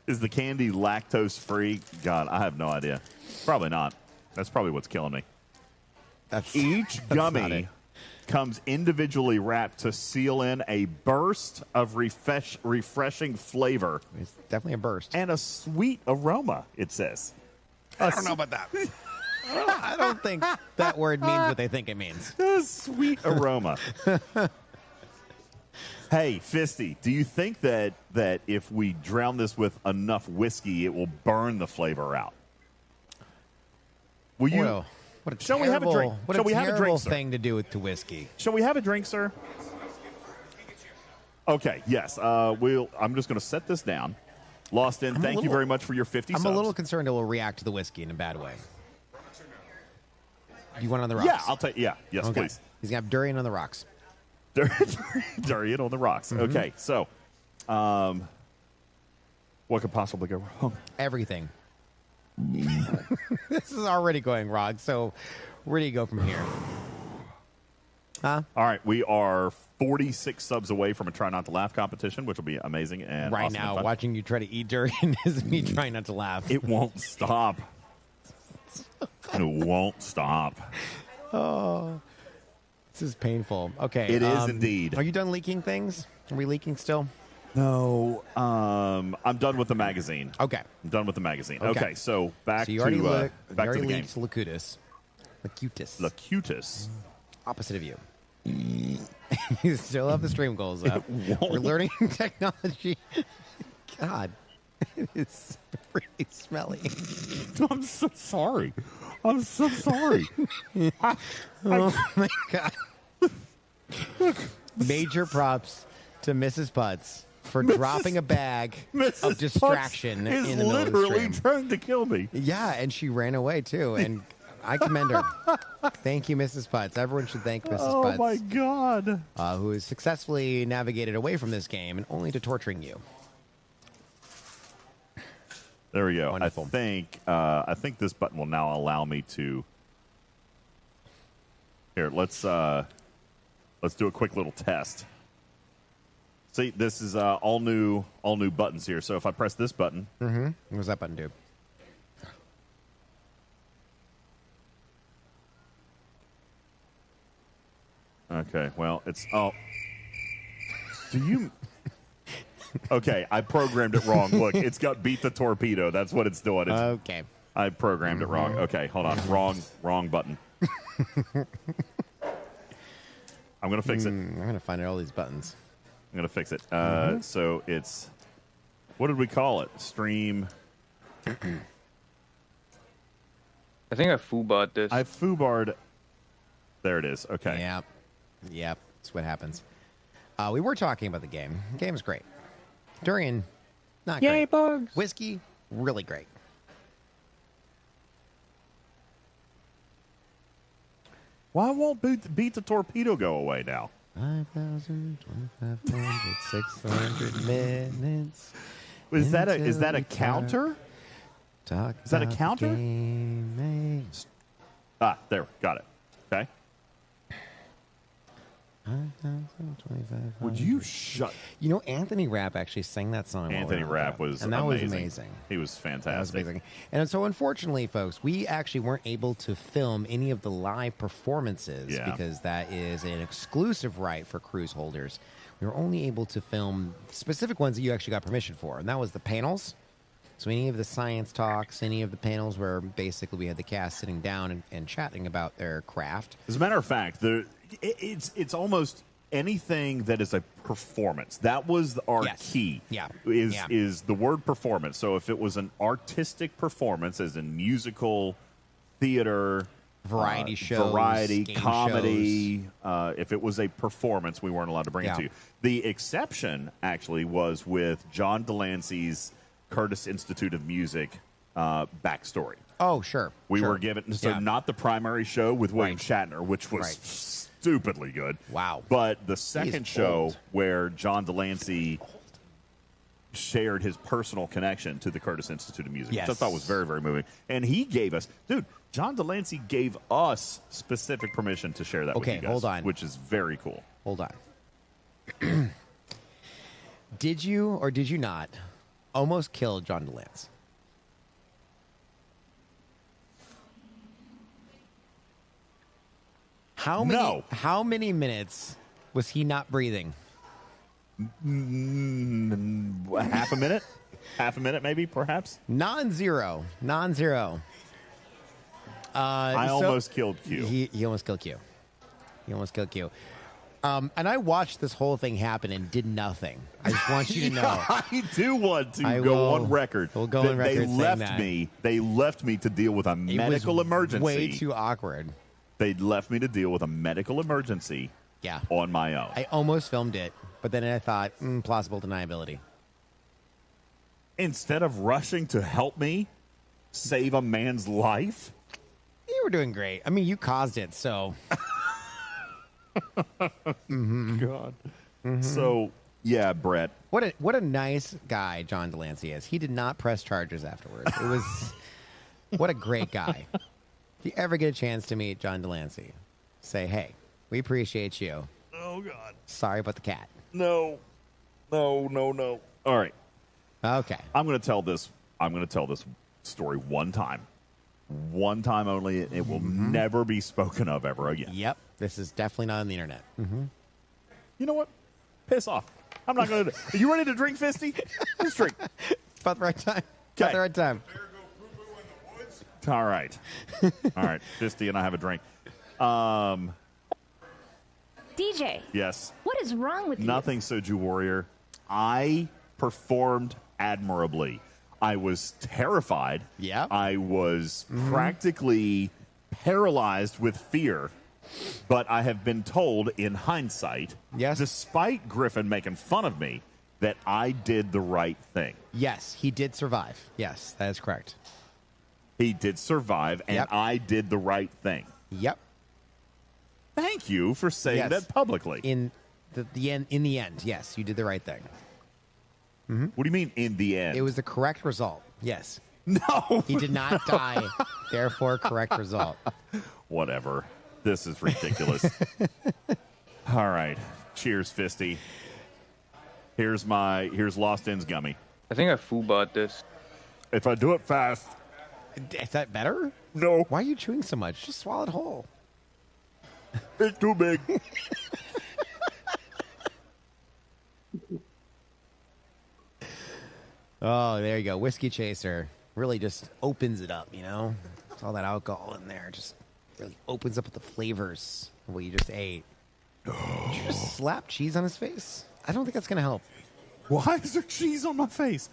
Is the candy lactose free? God, I have no idea. Probably not. That's probably what's killing me. Each not gummy it. comes individually wrapped to seal in a burst of refreshing flavor It's definitely a burst. and a sweet aroma, it says. I don't know about that. I don't think that word means what they think it means. A sweet aroma. Hey, Fisty, do you think that if we drown this with enough whiskey, it will burn the flavor out? Will you? Well, what a Shall we have a drink? What Shall a we have a terrible drink, sir? thing to do to whiskey. Shall we have a drink, sir? Okay, yes. I'm just going to set this down. Lost in, thank you very much for your 50 I'm subs. a little concerned it will react to the whiskey in a bad way. You want it on the rocks? Yeah, I'll take. Yeah, yes, Okay. please. He's gonna have durian on the rocks. Durian on the rocks. Mm-hmm. Okay, so, what could possibly go wrong? Everything. This is already going wrong. So where do you go from here? Huh? All right, we are 46 subs away from a Try Not to Laugh competition, which will be amazing and Right awesome and now, fun. watching you try to eat durian is me trying not to laugh. It won't stop. It won't stop. Oh, this is painful. Okay. It is indeed. Are you done leaking things? Are we leaking still? No. I'm done with the magazine. Okay. I'm done with the magazine. Okay. Okay, so back So you to already, back to the game. leaked Locutus. Locutus. Locutus. Opposite of you. You still have the stream goals up. We're learning technology. God, it is really smelly. I'm so sorry. I'm so sorry. Oh my God. Major props to Mrs. Putz for dropping a bag of distraction Putz in the middle of the literally stream. trying to kill me. Yeah, and she ran away too. And I commend her. Thank you, Mrs. Putz. Everyone should thank Mrs. Putz. Oh my God. Who has successfully navigated away from this game and only to torturing you. There we go. Wonderful. I think this button will now allow me to. Here, let's do a quick little test. See, this is all new buttons here. So if I press this button, What does that button do? okay. Well, it's Do you? Okay, I programmed it wrong. Look, it's got beat the torpedo. That's what it's doing. Okay. I programmed it wrong. Okay, hold on. Wrong button. I'm gonna fix it. I'm gonna find out all these buttons. I'm gonna fix it. So it's what did we call it? Stream. I think I foobarred this. I foobarred. There it is. Okay. Yep. That's what happens. We were talking about the game. The game's great. Durian, not Yay, great. bugs! Whiskey, really great. Why won't beat the torpedo go away now? 5,000, 2,500, 600 minutes. Is that until a we counter? Talk Is that a about the counter? game, There, got it. Okay. 5,000, 2,500. Would you shut? You know, Anthony Rapp actually sang that song. while Anthony we were on Rapp that. was and that amazing. was amazing. He was fantastic. That was amazing. And so, unfortunately, folks, we actually weren't able to film any of the live performances because that is an exclusive right for cruise holders. We were only able to film specific ones that you actually got permission for, and that was the panels. So any of the science talks, any of the panels where basically we had the cast sitting down and chatting about their craft. As a matter of fact, it's almost anything that is a performance. That was our key. Is the word performance. So if it was an artistic performance, as in musical, theater, Variety shows, variety, game comedy, if it was a performance, we weren't allowed to bring it to you. The exception actually was with John Delancey's Curtis Institute of Music backstory. Oh, sure. We were given, not the primary show with William Shatner, which was stupidly good. Wow. But the second show where John Delancey shared his personal connection to the Curtis Institute of Music, which I thought was very, very moving. And he gave us, John Delancey gave us specific permission to share that with you guys. Hold on. Which is very cool. Hold on. Did you or did you not almost kill John DeLance? How many minutes was he not breathing? Half a minute? Half a minute, maybe, perhaps? Non-zero. I almost killed Q. He almost killed Q. And I watched this whole thing happen and did nothing. I just want you to know. I do want to go on record. We'll go on record They left me to deal with a medical emergency. Way too awkward. They left me to deal with a medical emergency. On my own. I almost filmed it, but then I thought, plausible deniability. Instead of rushing to help me save a man's life, you were doing great. I mean, you caused it, so. God. So, yeah, Brett. What a nice guy John Delancey is. He did not press charges afterwards. It was What a great guy. If you ever get a chance to meet John Delancey, say, hey, we appreciate you. Oh, God. Sorry about the cat. No. All right. Okay. I'm going to tell this story one time. One time only. It will never be spoken of ever again. Yep. This is definitely not on the internet. You know what? Piss off. I'm not going to. Are you ready to drink, Fisty? Let's drink. It's about the right time. About the right time. All right. All right. Fisty and I have a drink. DJ, Yes. what is wrong with you? Nothing, Soju Warrior. I performed admirably. I was terrified. Yeah. I was practically paralyzed with fear. But I have been told in hindsight, Yes. despite Griffin making fun of me, that I did the right thing. Yes, he did survive. Yes, that is correct. He did survive, and Yep. I did the right thing. Yep. Thank you for saying Yes. that publicly. In the end, yes, you did the right thing. What do you mean, in the end? It was the correct result. Yes. No. He did not die. Therefore, correct result. Whatever. This is ridiculous. All right. Cheers, Fisty. Here's Lost Ends gummy. I think I foobot this. If I do it fast. Is that better? No. Why are you chewing so much? Just swallow it whole. It's too big. Oh, there you go. Whiskey Chaser really just opens it up, you know? It's all that alcohol in there. Just really opens up the flavors of what you just ate. Did you just slap cheese on his face? I don't think that's going to help. Why is there cheese on my face?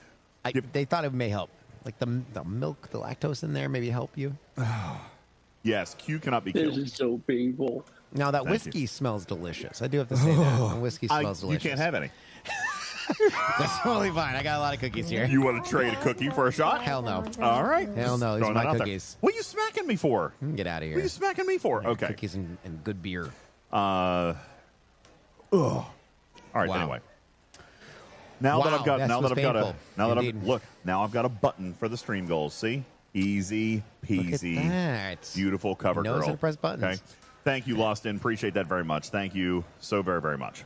They thought it may help. Like the milk, the lactose in there, maybe help you. Yes, Q cannot be killed. This is so painful. Now, that Thank whiskey smells delicious. I do have to say that. The whiskey smells You delicious. can't have any. That's totally fine. I got a lot of cookies here. You want to trade a cookie for a shot? Hell no. All right. Hell no. These Throwing are my that out there. cookies. What are you smacking me for? Get out of here. What are you smacking me for? Okay. Cookies and good beer. All right. Wow. Anyway. Now that Wow, I've got, that now was that I've got painful. Indeed. now I've got a button for the stream goals. See, easy peasy, Look at that. beautiful cover Knows girl. how to press buttons. Okay. Thank you, Lost In. Appreciate that very much. Thank you so very, very much.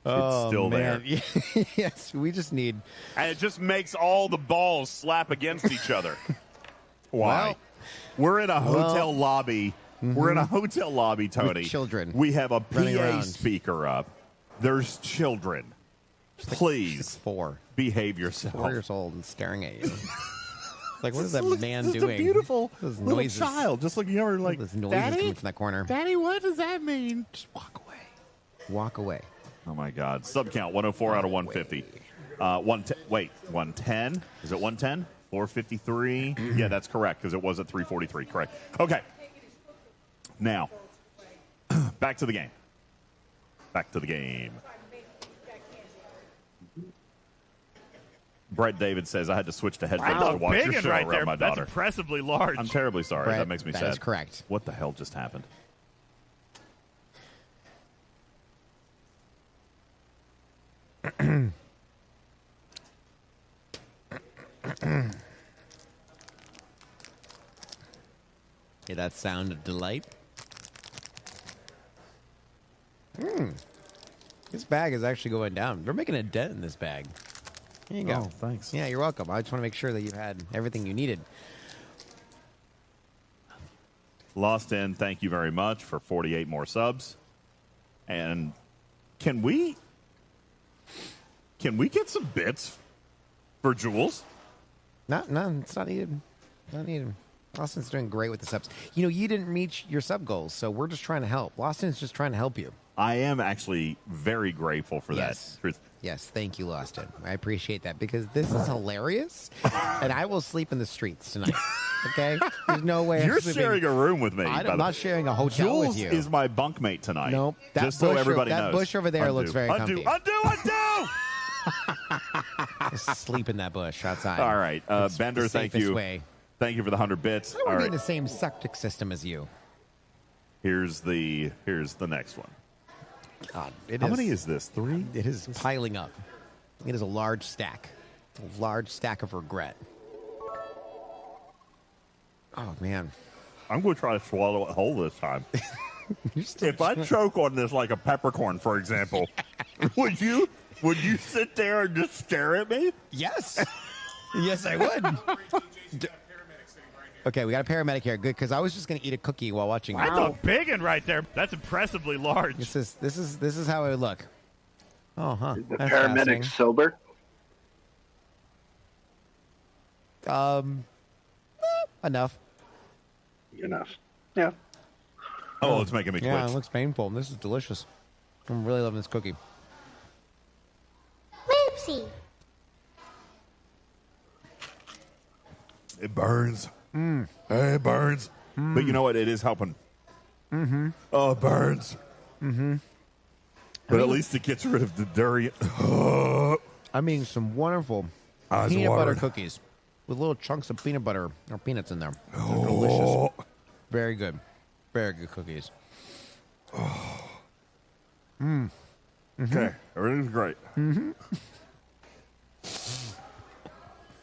It's still there. Yes, we just need. And it just makes all the balls slap against each other. Why? Well, We're in a hotel lobby. We're in a hotel lobby, Tony. With children We have a running PA around. speaker up. There's children. Please Four behave yourself. 4 years old and staring at you. Like, what is that Look, man this is doing? a beautiful Those little noises. child just looking over like, Those noises Daddy? coming from that corner. Daddy, what does that mean? Just walk away. Walk away. Oh, my God. Sub count, 104 out of 150. 110? Is it 110? 453? Yeah, that's correct, because it was at 343. Correct. Okay. Now, back to the game. Back to the game. Brett David says, I had to switch to headphones to watch your show around my daughter. That's impressively large. I'm terribly sorry. Brett, that makes me sad. That is correct. What the hell just happened? Hear that sound of delight? This bag is actually going down. They're making a dent in this bag. Here you go. Oh, thanks. Yeah, you're welcome. I just want to make sure that you had everything you needed. Lost In, thank you very much for 48 more subs. And can we get some bits for Jules? No, it's not needed. Not needed. Austin's doing great with the subs. You know, you didn't reach your sub goals, so we're just trying to help. Austin's just trying to help you. I am actually very grateful for Yes. that. Truth. Yes, thank you, Austin. I appreciate that because this is hilarious, and I will sleep in the streets tonight. Okay? There's no way You're I'm sleeping. sharing a room with me. I'm not sharing a hotel Jules with you. is my bunkmate tonight. Nope. That Just so bush everybody that knows. bush over there looks very comfy. Undo! Just sleep in that bush outside. All right. It's Bender, the thank safest you. way. Thank you for the 100 bits. I All want to be right. in the same septic system as you. Here's the next one. God, How many is this? 3? It is piling up. It is a large stack. A large stack of regret. Oh, man. I'm going to try to swallow it whole this time. If I choke on this like a peppercorn, for example, would you sit there and just stare at me? Yes. Yes, I would. Okay, we got a paramedic here. Good, because I was just going to eat a cookie while watching. That's a big one right there. That's impressively large. This is how it would look. Oh, huh. The That's paramedic sober. Enough. Enough. Yeah. Oh, it's making me twitch. Yeah, it looks painful. This is delicious. I'm really loving this cookie. Oopsie. It burns. It burns. But you know what? It is helping. Mm-hmm. Oh, it burns. Mm-hmm. But at least it gets rid of the durian. I'm eating some wonderful peanut butter cookies with little chunks of peanut butter or peanuts in there. They're delicious. Very good. Very good cookies. Okay, everything's great.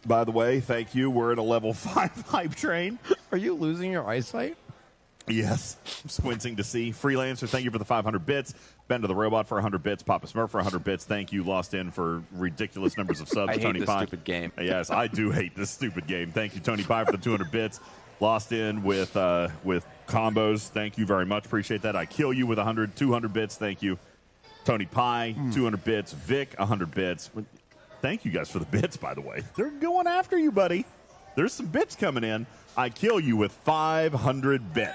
By the way, thank you. We're in a level 5 hype train. Are you losing your eyesight? Yes. I'm squinting to see. Freelancer, thank you for the 500 bits. Ben to the Robot for 100 bits. Papa Smurf for 100 bits. Thank you. Lost in for ridiculous numbers of subs. I hate Tony this Pie. stupid game. Yes, I do hate this stupid game. Thank you, Tony Pie, for the 200 bits. Lost in with combos. Thank you very much. Appreciate that. I kill you with 200 bits. Thank you. Tony Pie, 200 bits. Vic, 100 bits. Thank you guys for the bits, by the way. They're going after you, buddy. There's some bits coming in. I kill you with 500 bits.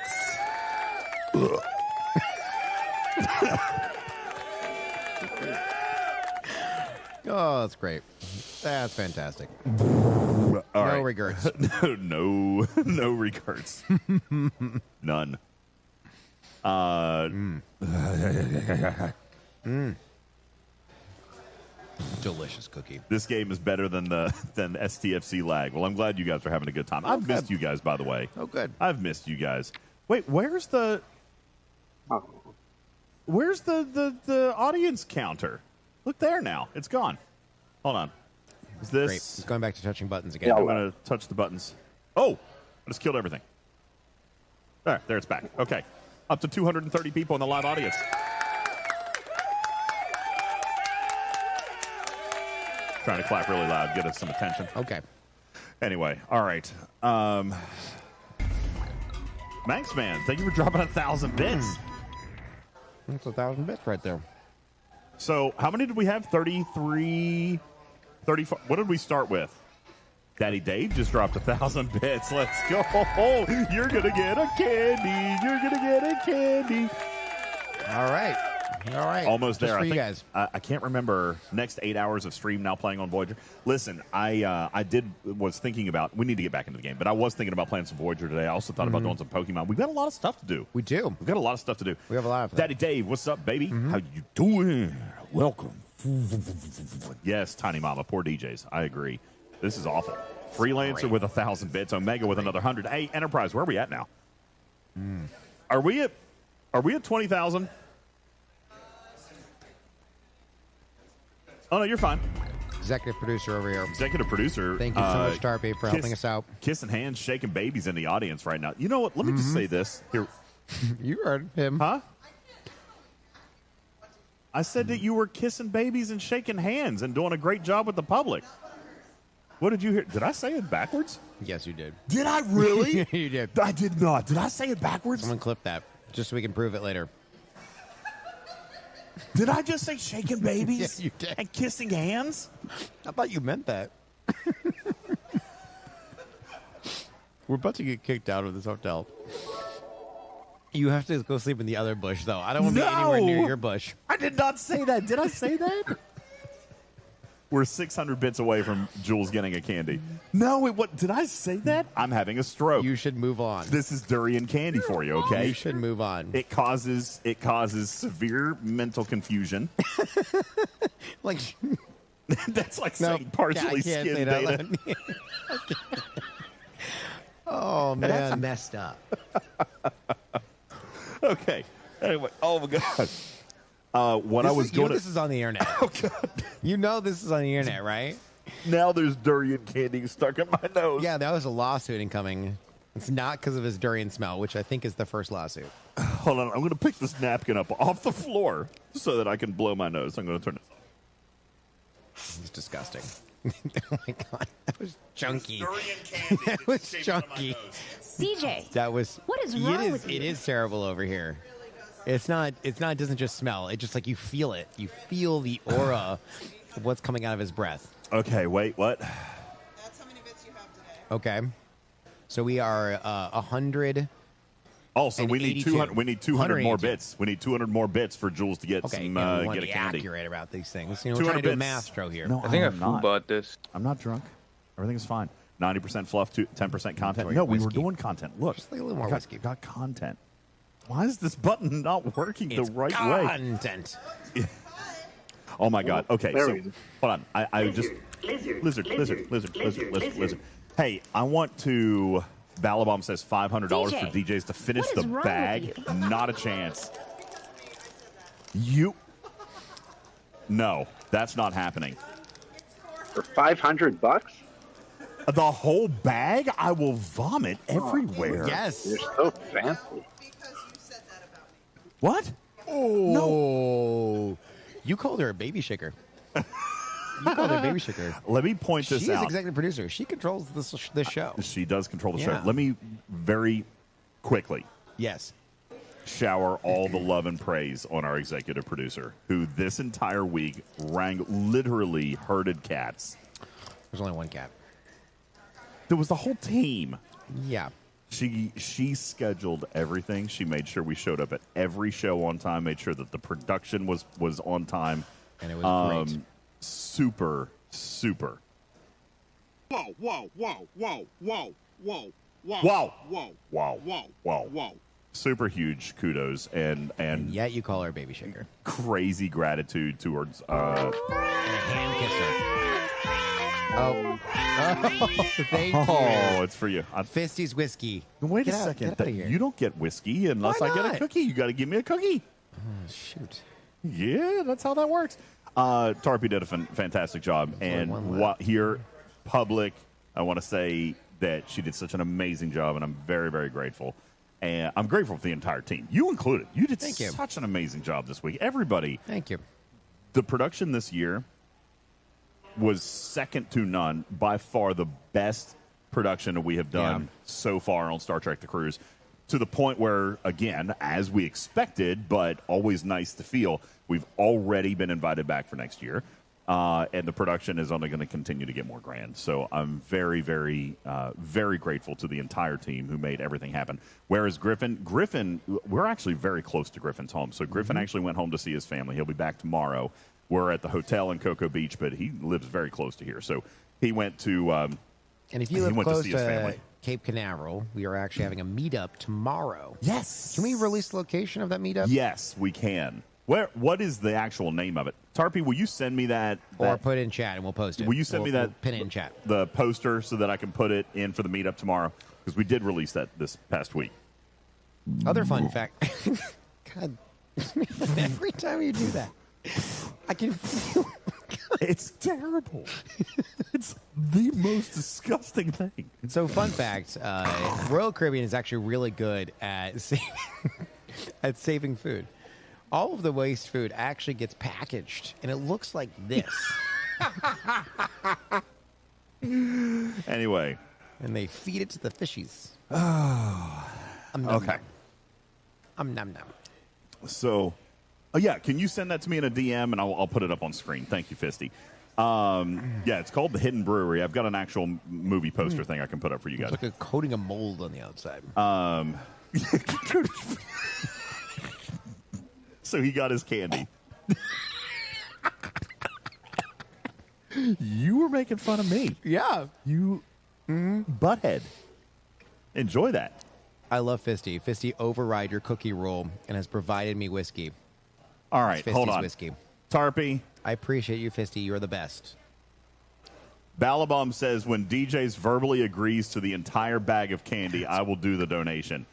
Oh, that's great. That's fantastic. All right. No regrets. no regrets. None. Delicious cookie. This game is better than STFC lag. Well, I'm glad you guys are having a good time. I've missed you guys, by the way. Oh, good. I've missed you guys. Wait, where's the audience counter? Look there now. It's gone. Hold on. Is this? Great. It's going back to touching buttons again. Yeah. I'm going to touch the buttons. Oh, I just killed everything. There it's back. Okay. Up to 230 people in the live audience. Trying to clap really loud, get us some attention. Okay. Anyway, all right. Manx Man, thank you for dropping 1,000 bits. That's 1,000 bits right there. So how many did we have? 33, 34. What did we start with? Daddy Dave just dropped 1,000 bits. Let's go. You're going to get a candy. You're going to get a candy. All right. All right. Almost Just there. for I you think, guys. I can't remember. Next 8 hours of stream now playing on Voyager. Listen, I was thinking about, we need to get back into the game, but I was thinking about playing some Voyager today. I also thought about doing some Pokemon. We've got a lot of stuff to do. We do. We've got a lot of stuff to do. We have a lot of Daddy Dave, what's up, baby? How you doing? Welcome. Yes, Tiny Mama, poor DJs. I agree. This is awful. Freelancer with 1,000 bits. Omega with another 100. Hey, Enterprise, where are we at now? Are we at 20,000? Oh no, you're fine. Executive producer over here. Executive producer. Thank you so much, Darby, for helping us out. Kissing hands, shaking babies in the audience right now. You know what? Let me just say this here. You heard him. Huh? I said that you were kissing babies and shaking hands and doing a great job with the public. What did you hear? Did I say it backwards? Yes, you did. Did I really? You did. I did not. Did I say it backwards? Someone clip that just so we can prove it later. Did I just say shaking babies? Yes, you did. And kissing hands? I thought you meant that. We're about to get kicked out of this hotel. You have to go sleep in the other bush, though. I don't want to be anywhere near your bush. I did not say that. Did I say that? We're 600 bits away from Jules getting a candy. No, what? Did I say that? I'm having a stroke. You should move on. This is durian candy for you, okay? You should move on. It causes severe mental confusion. Like That's like no, saying partially I can't skin say that. data. Oh man, That's messed up. Okay. Anyway, oh my god. This is on the internet. Oh god. You know this is on the internet, right? Now there's durian candy stuck in my nose. Yeah, that was a lawsuit incoming. It's not because of his durian smell, which I think is the first lawsuit. Hold on, I'm going to pick this napkin up off the floor so that I can blow my nose. I'm going to turn it off. It's disgusting. Oh my god, that was chunky. Durian candy. That was chunky. DJ, That was. What is wrong with you? It is terrible over here. It's not. It doesn't just smell. It just like you feel it. You feel the aura of what's coming out of his breath. Okay, wait, what? That's how many bits you have today. Okay. So we are 100. Also, we need 200. We need 200 more 182. bits. We need 200 more bits for Jules to get Okay, some yeah, we want get to a be candy. accurate about these things. You know, 200 we're trying to do a bits. math show here. No, I think I am not. food this. I'm not drunk. Everything is fine. 90% fluff, 10% content. Wait, No, we were whiskey. doing content. Look, Just like a little more got, whiskey. got content. Why is this button not working It's the right way? content. Oh my god. Okay, There so we go. hold on. I just lizard. Hey, I want to. Balabom says $500 for DJ, DJs to finish what the is wrong with bag. you? Not a chance. You. No, that's not happening. For $500? The whole bag? I will vomit everywhere. Yes. You're so fancy. Because you said that about me. What? Oh. You called her a baby shaker. You called her a baby shaker. Let me point this She is out. executive producer. She controls this show. She does control the Yeah. show. Let me very quickly Yes. shower all the love and praise on our executive producer, who this entire week literally herded cats. There's only one cat. There was the whole team. Yeah. She scheduled everything. She made sure we showed up at every show on time, made sure that the production was on time. And it was great. Super. Whoa, whoa, whoa, whoa, whoa, whoa, whoa, Wow. whoa, Wow. whoa, Wow. whoa. Super huge kudos and And yet you call her a baby shaker. crazy gratitude towards And a hand kisser. Oh. Thank you. Oh, it's for you. Fisty's whiskey. Wait Get a out- second. Get out of here. You don't get whiskey unless Why I get a not? cookie. You got to give me a cookie. Shoot. Yeah, that's how that works. Tarpy did a fantastic job. one And left. here, public, I want to say that she did such an amazing job, and I'm very, very grateful. And I'm grateful for the entire team. You included. You did Thank you. such an amazing job this week. Everybody. Thank you. The production this year was second to none. By far the best production that we have done Yeah. so far on Star Trek The Cruise, to the point where, again, as we expected, but always nice to feel, we've already been invited back for next year. And the production is only going to continue to get more grand. So I'm very, very, very grateful to the entire team who made everything happen. Whereas Griffin, we're actually very close to Griffin's home. So Griffin actually went home to see his family. He'll be back tomorrow. We're at the hotel in Cocoa Beach, but he lives very close to here. So he went to. And if you He live went to close see his to family. Cape Canaveral, we are actually having a meetup tomorrow. Yes. Can we release the location of that meetup? Yes, we can. What is the actual name of it? Tarpy, will you send me that? Or put it in chat and we'll post it. Will you send me that? We'll pin it in chat. The poster so that I can put it in for the meetup tomorrow, because we did release that this past week. Other fun fact. God, every time you do that, I can feel. It's terrible. It's the most disgusting thing. So, fun fact: Royal Caribbean is actually really good at saving food. All of the waste food actually gets packaged, and it looks like this. Anyway, And they feed it to the fishies. okay. Nom nom. So, yeah, can you send that to me in a DM, and I'll put it up on screen. Thank you, Fisty. Yeah, it's called The Hidden Brewery. I've got an actual movie poster thing I can put up for you guys. It's like a coating of mold on the outside. So he got his candy. You were making fun of me. Yeah. You butthead. Enjoy that. I love Fisty. Fisty override your cookie rule and has provided me whiskey. All right, Fisty's hold on. whiskey. Tarpy, I appreciate you, Fisty. You're the best. Balabom says, when DJz verbally agrees to the entire bag of candy, I will do the donation.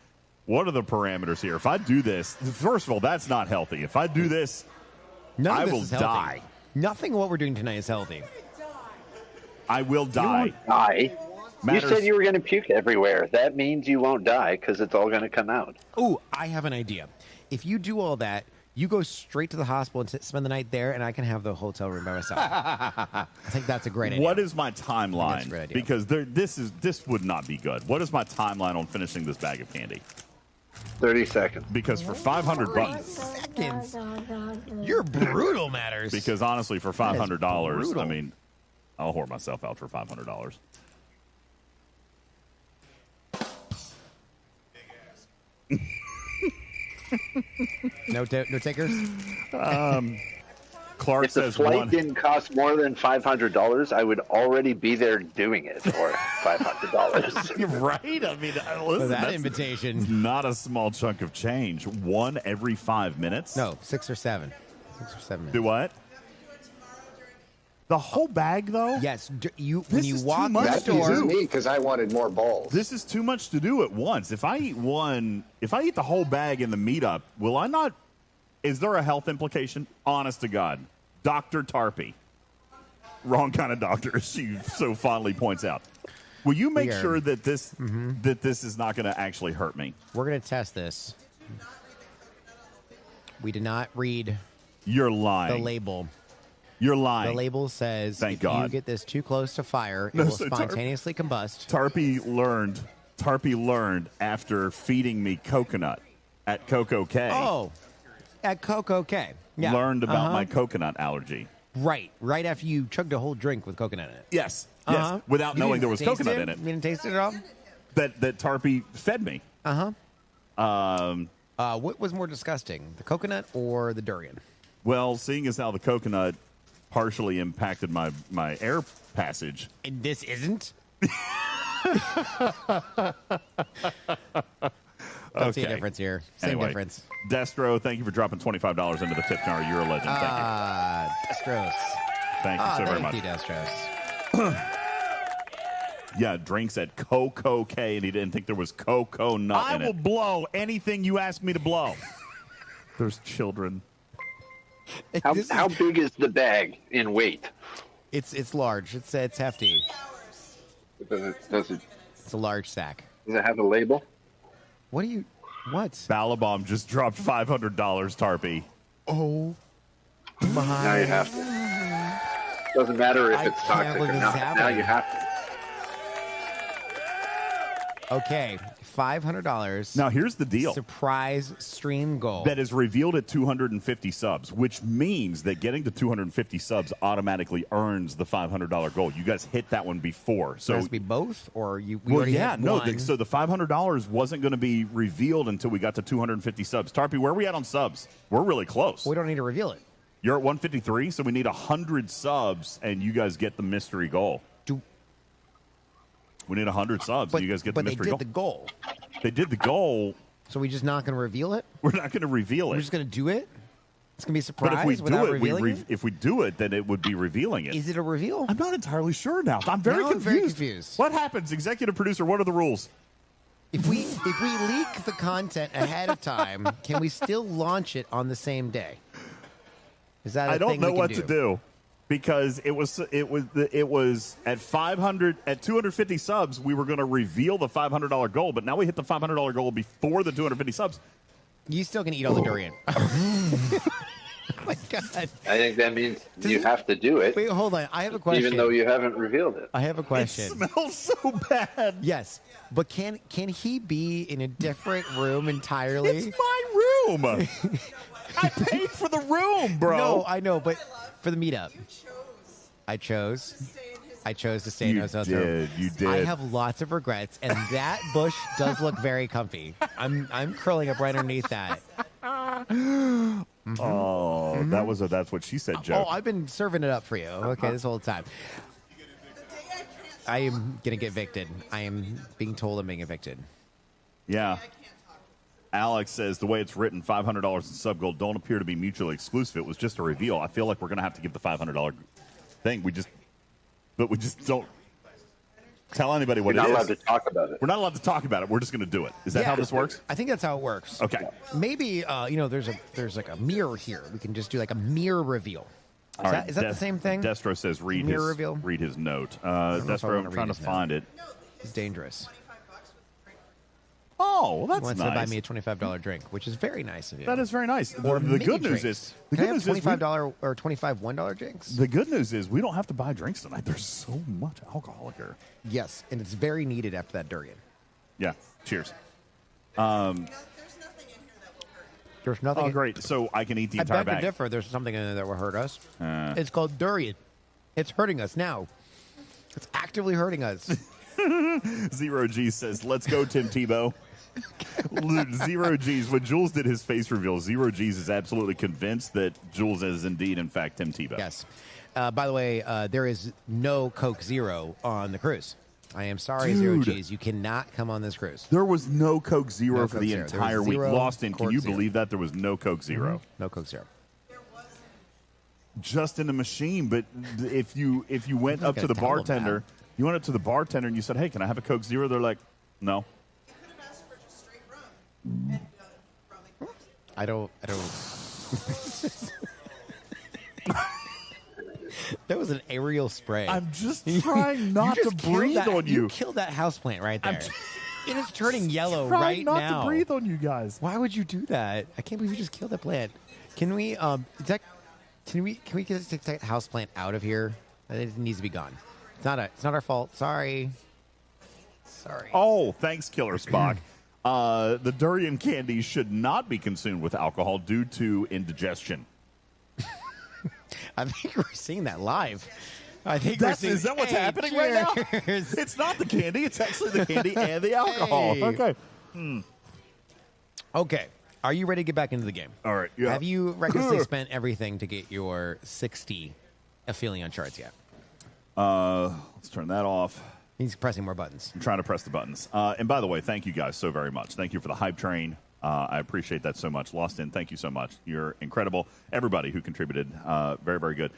What are the parameters here? If I do this, first of all, that's not healthy. If I do this, None I of this will is healthy. die. Nothing of what we're doing tonight is healthy. I will die. Die. Matters- You said you were going to puke everywhere. That means you won't die because it's all going to come out. Oh, I have an idea. If you do all that, you go straight to the hospital and spend the night there, and I can have the hotel room by myself. I think that's a great idea. What is my That's a timeline? great idea. Because this would not be good. What is my timeline on finishing this bag of candy? 30 seconds. Because for $500, Seconds. You're brutal, Matters. because honestly, for $500, brutal. I mean, I'll whore myself out for $500. No takers? Clark If the says flight one. didn't cost more than $500, I would already be there doing it for $500. Right? I mean, For listen, that that's invitation. not a small chunk of change. One every 5 minutes? No, 6 or 7. 6 or 7 minutes. Do what? The whole bag, though? Yes, when This you is too walk in much. the That store. is me because I wanted more balls. This is too much to do at once. If I eat the whole bag in the meetup, will I not? Is there a health implication? Honest to God. Dr. Tarpey. Wrong kind of doctor, as she so fondly points out. Will you make are- sure that this is not going to actually hurt me? We're going to test this. We did not read You're the lying. label. You're lying. The label says Thank if you God. get this too close to fire, it No, will so spontaneously combust. Tarpey learned after feeding me coconut at Coco K. Oh, at Coco K. Yeah. Learned about my coconut allergy. Right after you chugged a whole drink with coconut in it. Yes. Uh-huh. Yes. Without You knowing didn't there was taste coconut in it. You didn't taste it at all? That Tarpey fed me. What was more disgusting, the coconut or the durian? Well, seeing as how the coconut partially impacted my air passage. And this isn't? Don't see a Okay. difference here. Same Anyway, difference. Destro, thank you for dropping $25 into the tip jar. You're a legend. Destros. Thank you so very much. Thank you, Destros. Yeah, drinks at Coco K, and he didn't think there was cocoa nut in it. I will blow anything you ask me to blow. There's children. How big is the bag in weight? It's large. It's hefty. Does it It's a large sack. have a label? What? Balabom just dropped $500, Tarpey. Oh my! Now you have to. Doesn't matter if I it's can't toxic or believe this not. is Now happening. you have to. Okay, $500. Now, here's the deal. Surprise stream goal. That is revealed at 250 subs, which means that getting to 250 subs automatically earns the $500 goal. You guys hit that one before. So it has to be both, or we already had one? So the $500 wasn't going to be revealed until we got to 250 subs. Tarpey, where are we at on subs? We're really close. We don't need to reveal it. You're at 153, so we need 100 subs, and you guys get the mystery goal. We need 100 subs, and you guys get the mystery goal. But they did the goal. They did the goal. So we're just not going to reveal it? We're not going to reveal We're it. just going to do it? It's going to be a surprise But if we without do it, revealing it? if we do it, then it would be revealing it. Is it a reveal? I'm not entirely sure now. I'm very Now I'm confused. very confused. What happens, executive producer? What are the rules? If we leak the content ahead of time, can we still launch it on the same day? Is that a I don't thing know we can what do? to do because it was at 250 subs we were going to reveal the $500 goal, but now we hit the $500 goal before the 250 subs. You still can eat all the durian. Oh my God. I think that means you have to do it, Wait, hold on. I have a question. even though you haven't revealed it. I have a question. It smells so bad. Yes, but can he be in a different room entirely? It's my room. I paid for the room, bro. No, I know, but for the meetup, I chose to stay in You his hotel room. did. You did. I have lots of regrets, and that bush does look very comfy. I'm curling up right underneath that. Oh, that's what she said, Joe. Oh, I've been serving it up for you. Okay, this whole time. I am gonna get evicted. I am being told I'm being evicted. Yeah. Alex says the way it's written, $500 in sub gold don't appear to be mutually exclusive. It was just a reveal. I feel like we're going to have to give the $500 thing. We just don't. Tell anybody what You're it not is. allowed to talk about it. We're not allowed to talk about it. We're just going to do it. Is that how this works? I think that's how it works. Okay. Maybe there's like a mirror here. We can just do like a mirror reveal. Is that the same thing? Destro says read Mirror his reveal? read his note. know if I Destro, wanna I'm trying read to his find it. It's dangerous. Oh, well, that's Wants nice. to buy me a $25 drink, which is very nice of you. That is very nice. Or The mini good news drinks. is the Can I good have news is we- $25 or $25 $1 drinks? the good news is we don't have to buy drinks tonight. There's so much alcohol here. Yes, and it's very needed after that durian. Yeah. Cheers. There's nothing in here that will hurt you. There's nothing. Oh, great. So I can eat the I entire beg to bag. differ. There's something in there that will hurt us. It's called durian. It's hurting us now. It's actively hurting us. Zero G says, "Let's go, Tim Tebow." Zero G's. When Jules did his face reveal, Zero G's is absolutely convinced that Jules is indeed, in fact, Tim Tebow. Yes. By the way, there is no Coke Zero on the cruise. I am sorry, Zero Dude. G's. You cannot come on this cruise. There was no Coke Zero No for Coke the Zero. There entire was week. zero Lost in. Can Coke you Zero. believe that there was no Coke Zero? No Coke Zero. Just in the machine. But if you went not up to gonna the tell them bartender, you went up to the bartender and you said, "Hey, can I have a Coke Zero?" They're like, "No." You could have asked for just straight rum and rum and Coke. I don't. That was an aerial spray. I'm just trying not You to just killed breathe that- on you. You killed that houseplant right there. It is turning yellow Trying right not now. to breathe on you guys. Why would you do that? I can't believe you just killed the plant. Can we can we get that houseplant out of here? It needs to be gone. It's not our fault. Sorry. Oh, thanks, Killer Spock. The durian candy should not be consumed with alcohol due to indigestion. I think we're seeing that live. I think Is that what's happening right now? cheers. It's not the candy. It's actually the candy and the alcohol. Hey. Okay. Okay. Are you ready to get back into the game? All right. Yeah. Have you recklessly spent everything to get your 60 Aphelion shards yet? Let's turn that off. He's pressing more buttons. I'm trying to press the buttons. And by the way, thank you guys so very much. Thank you for the hype train. I appreciate that so much. Lost in, thank you so much. You're incredible. Everybody who contributed, very, very good.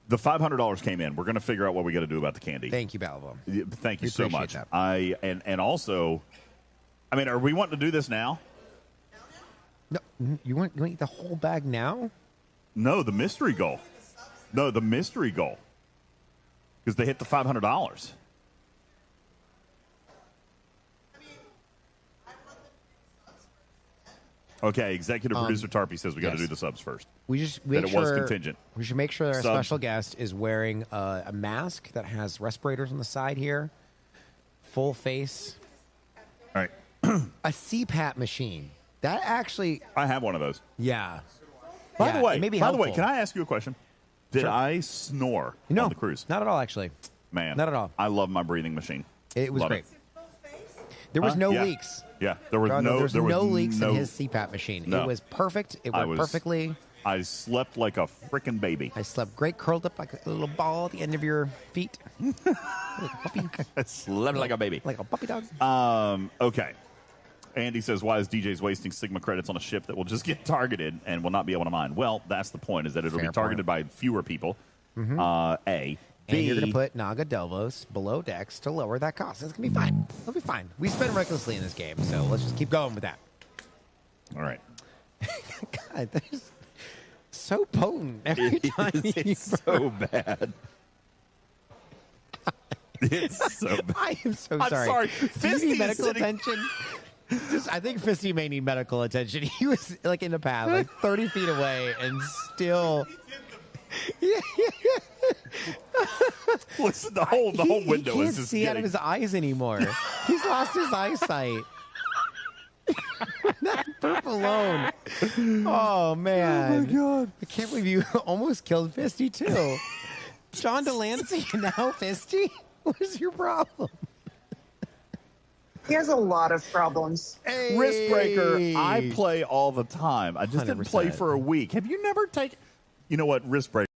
The $500 came in. We're going to figure out what we got to do about the candy. Thank you, Balvo. Thank you We so appreciate much. that. And also, I mean, are we wanting to do this now? No, you want to eat the whole bag now? No, the mystery goal. No, the mystery goal. Because they hit the $500. Okay, executive producer Tarpey says we got to yes. do the subs first. We just That make it was sure contingent. We should make sure that our Subs. special guest is wearing a mask that has respirators on the side here, full face, All right. a CPAP machine. That actually, I have one of those. yeah. By Yeah, the way, it may be by the way, helpful. can I ask you a question? Did Sure. I snore No, on the cruise? not at all. Actually, Man, not at all. I love my breathing machine. It was Love great. it. There was Huh? no Yeah. leaks. Yeah, there was There no was there was no leaks no, in his CPAP machine. No. It was perfect. It I worked was- perfectly. I slept like a freaking baby. I slept great, curled up like a little ball at the end of your feet, like a puppy, I slept like a baby. like a puppy dog. Okay. Andy says, why is DJ's wasting Sigma credits on a ship that will just get targeted and will not be able to mine? Well, that's the point, is that it'll Fair be targeted by fewer people. A. B. And you're going to put Naga Delvos below decks to lower that cost. It's going to be fine. It'll be fine. We spend recklessly in this game, so let's just keep going with that. All right. God, that is so potent every time It's so bad. It's so bad. I am so I'm sorry. sorry. Do you Fisty need is medical sitting- attention? I think Fisty may need medical attention. He was like in the path, like 30 feet away, and still. Listen, the whole window he is can't just see out getting... of his eyes anymore. He's lost his eyesight. That burp alone. Oh man! Oh, my God. I can't believe you almost killed Fisty too. John Delancey and now Fisty. What is your problem? He has a lot of problems. Wrist breaker, I play all the time. I just didn't play 100%. for a week. Have you never taken... You know what? Wrist breaker.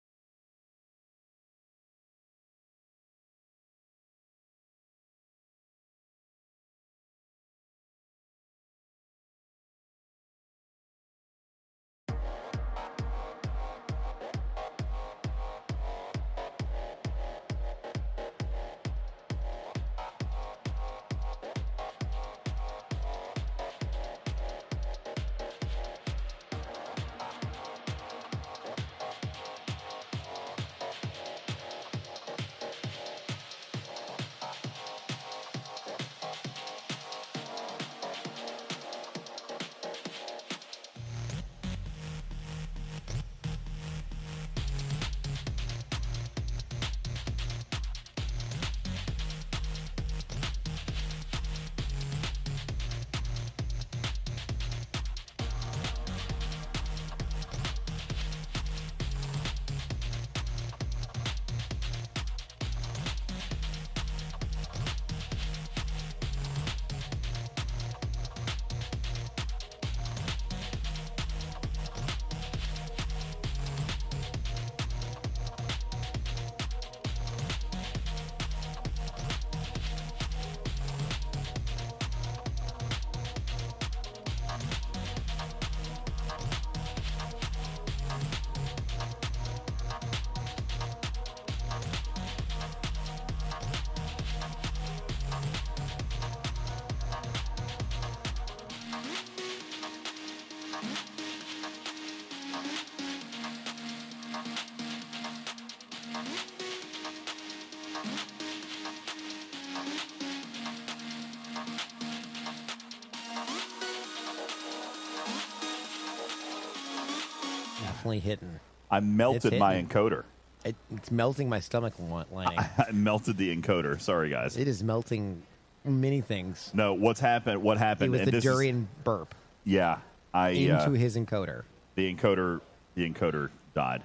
Definitely hitting. I melted my hitting. encoder. It's melting my stomach lining. I melted the encoder. Sorry, guys. It is melting many things. No, what's happened? What happened? It was and the this is- durian burp Yeah, into his encoder. the encoder died.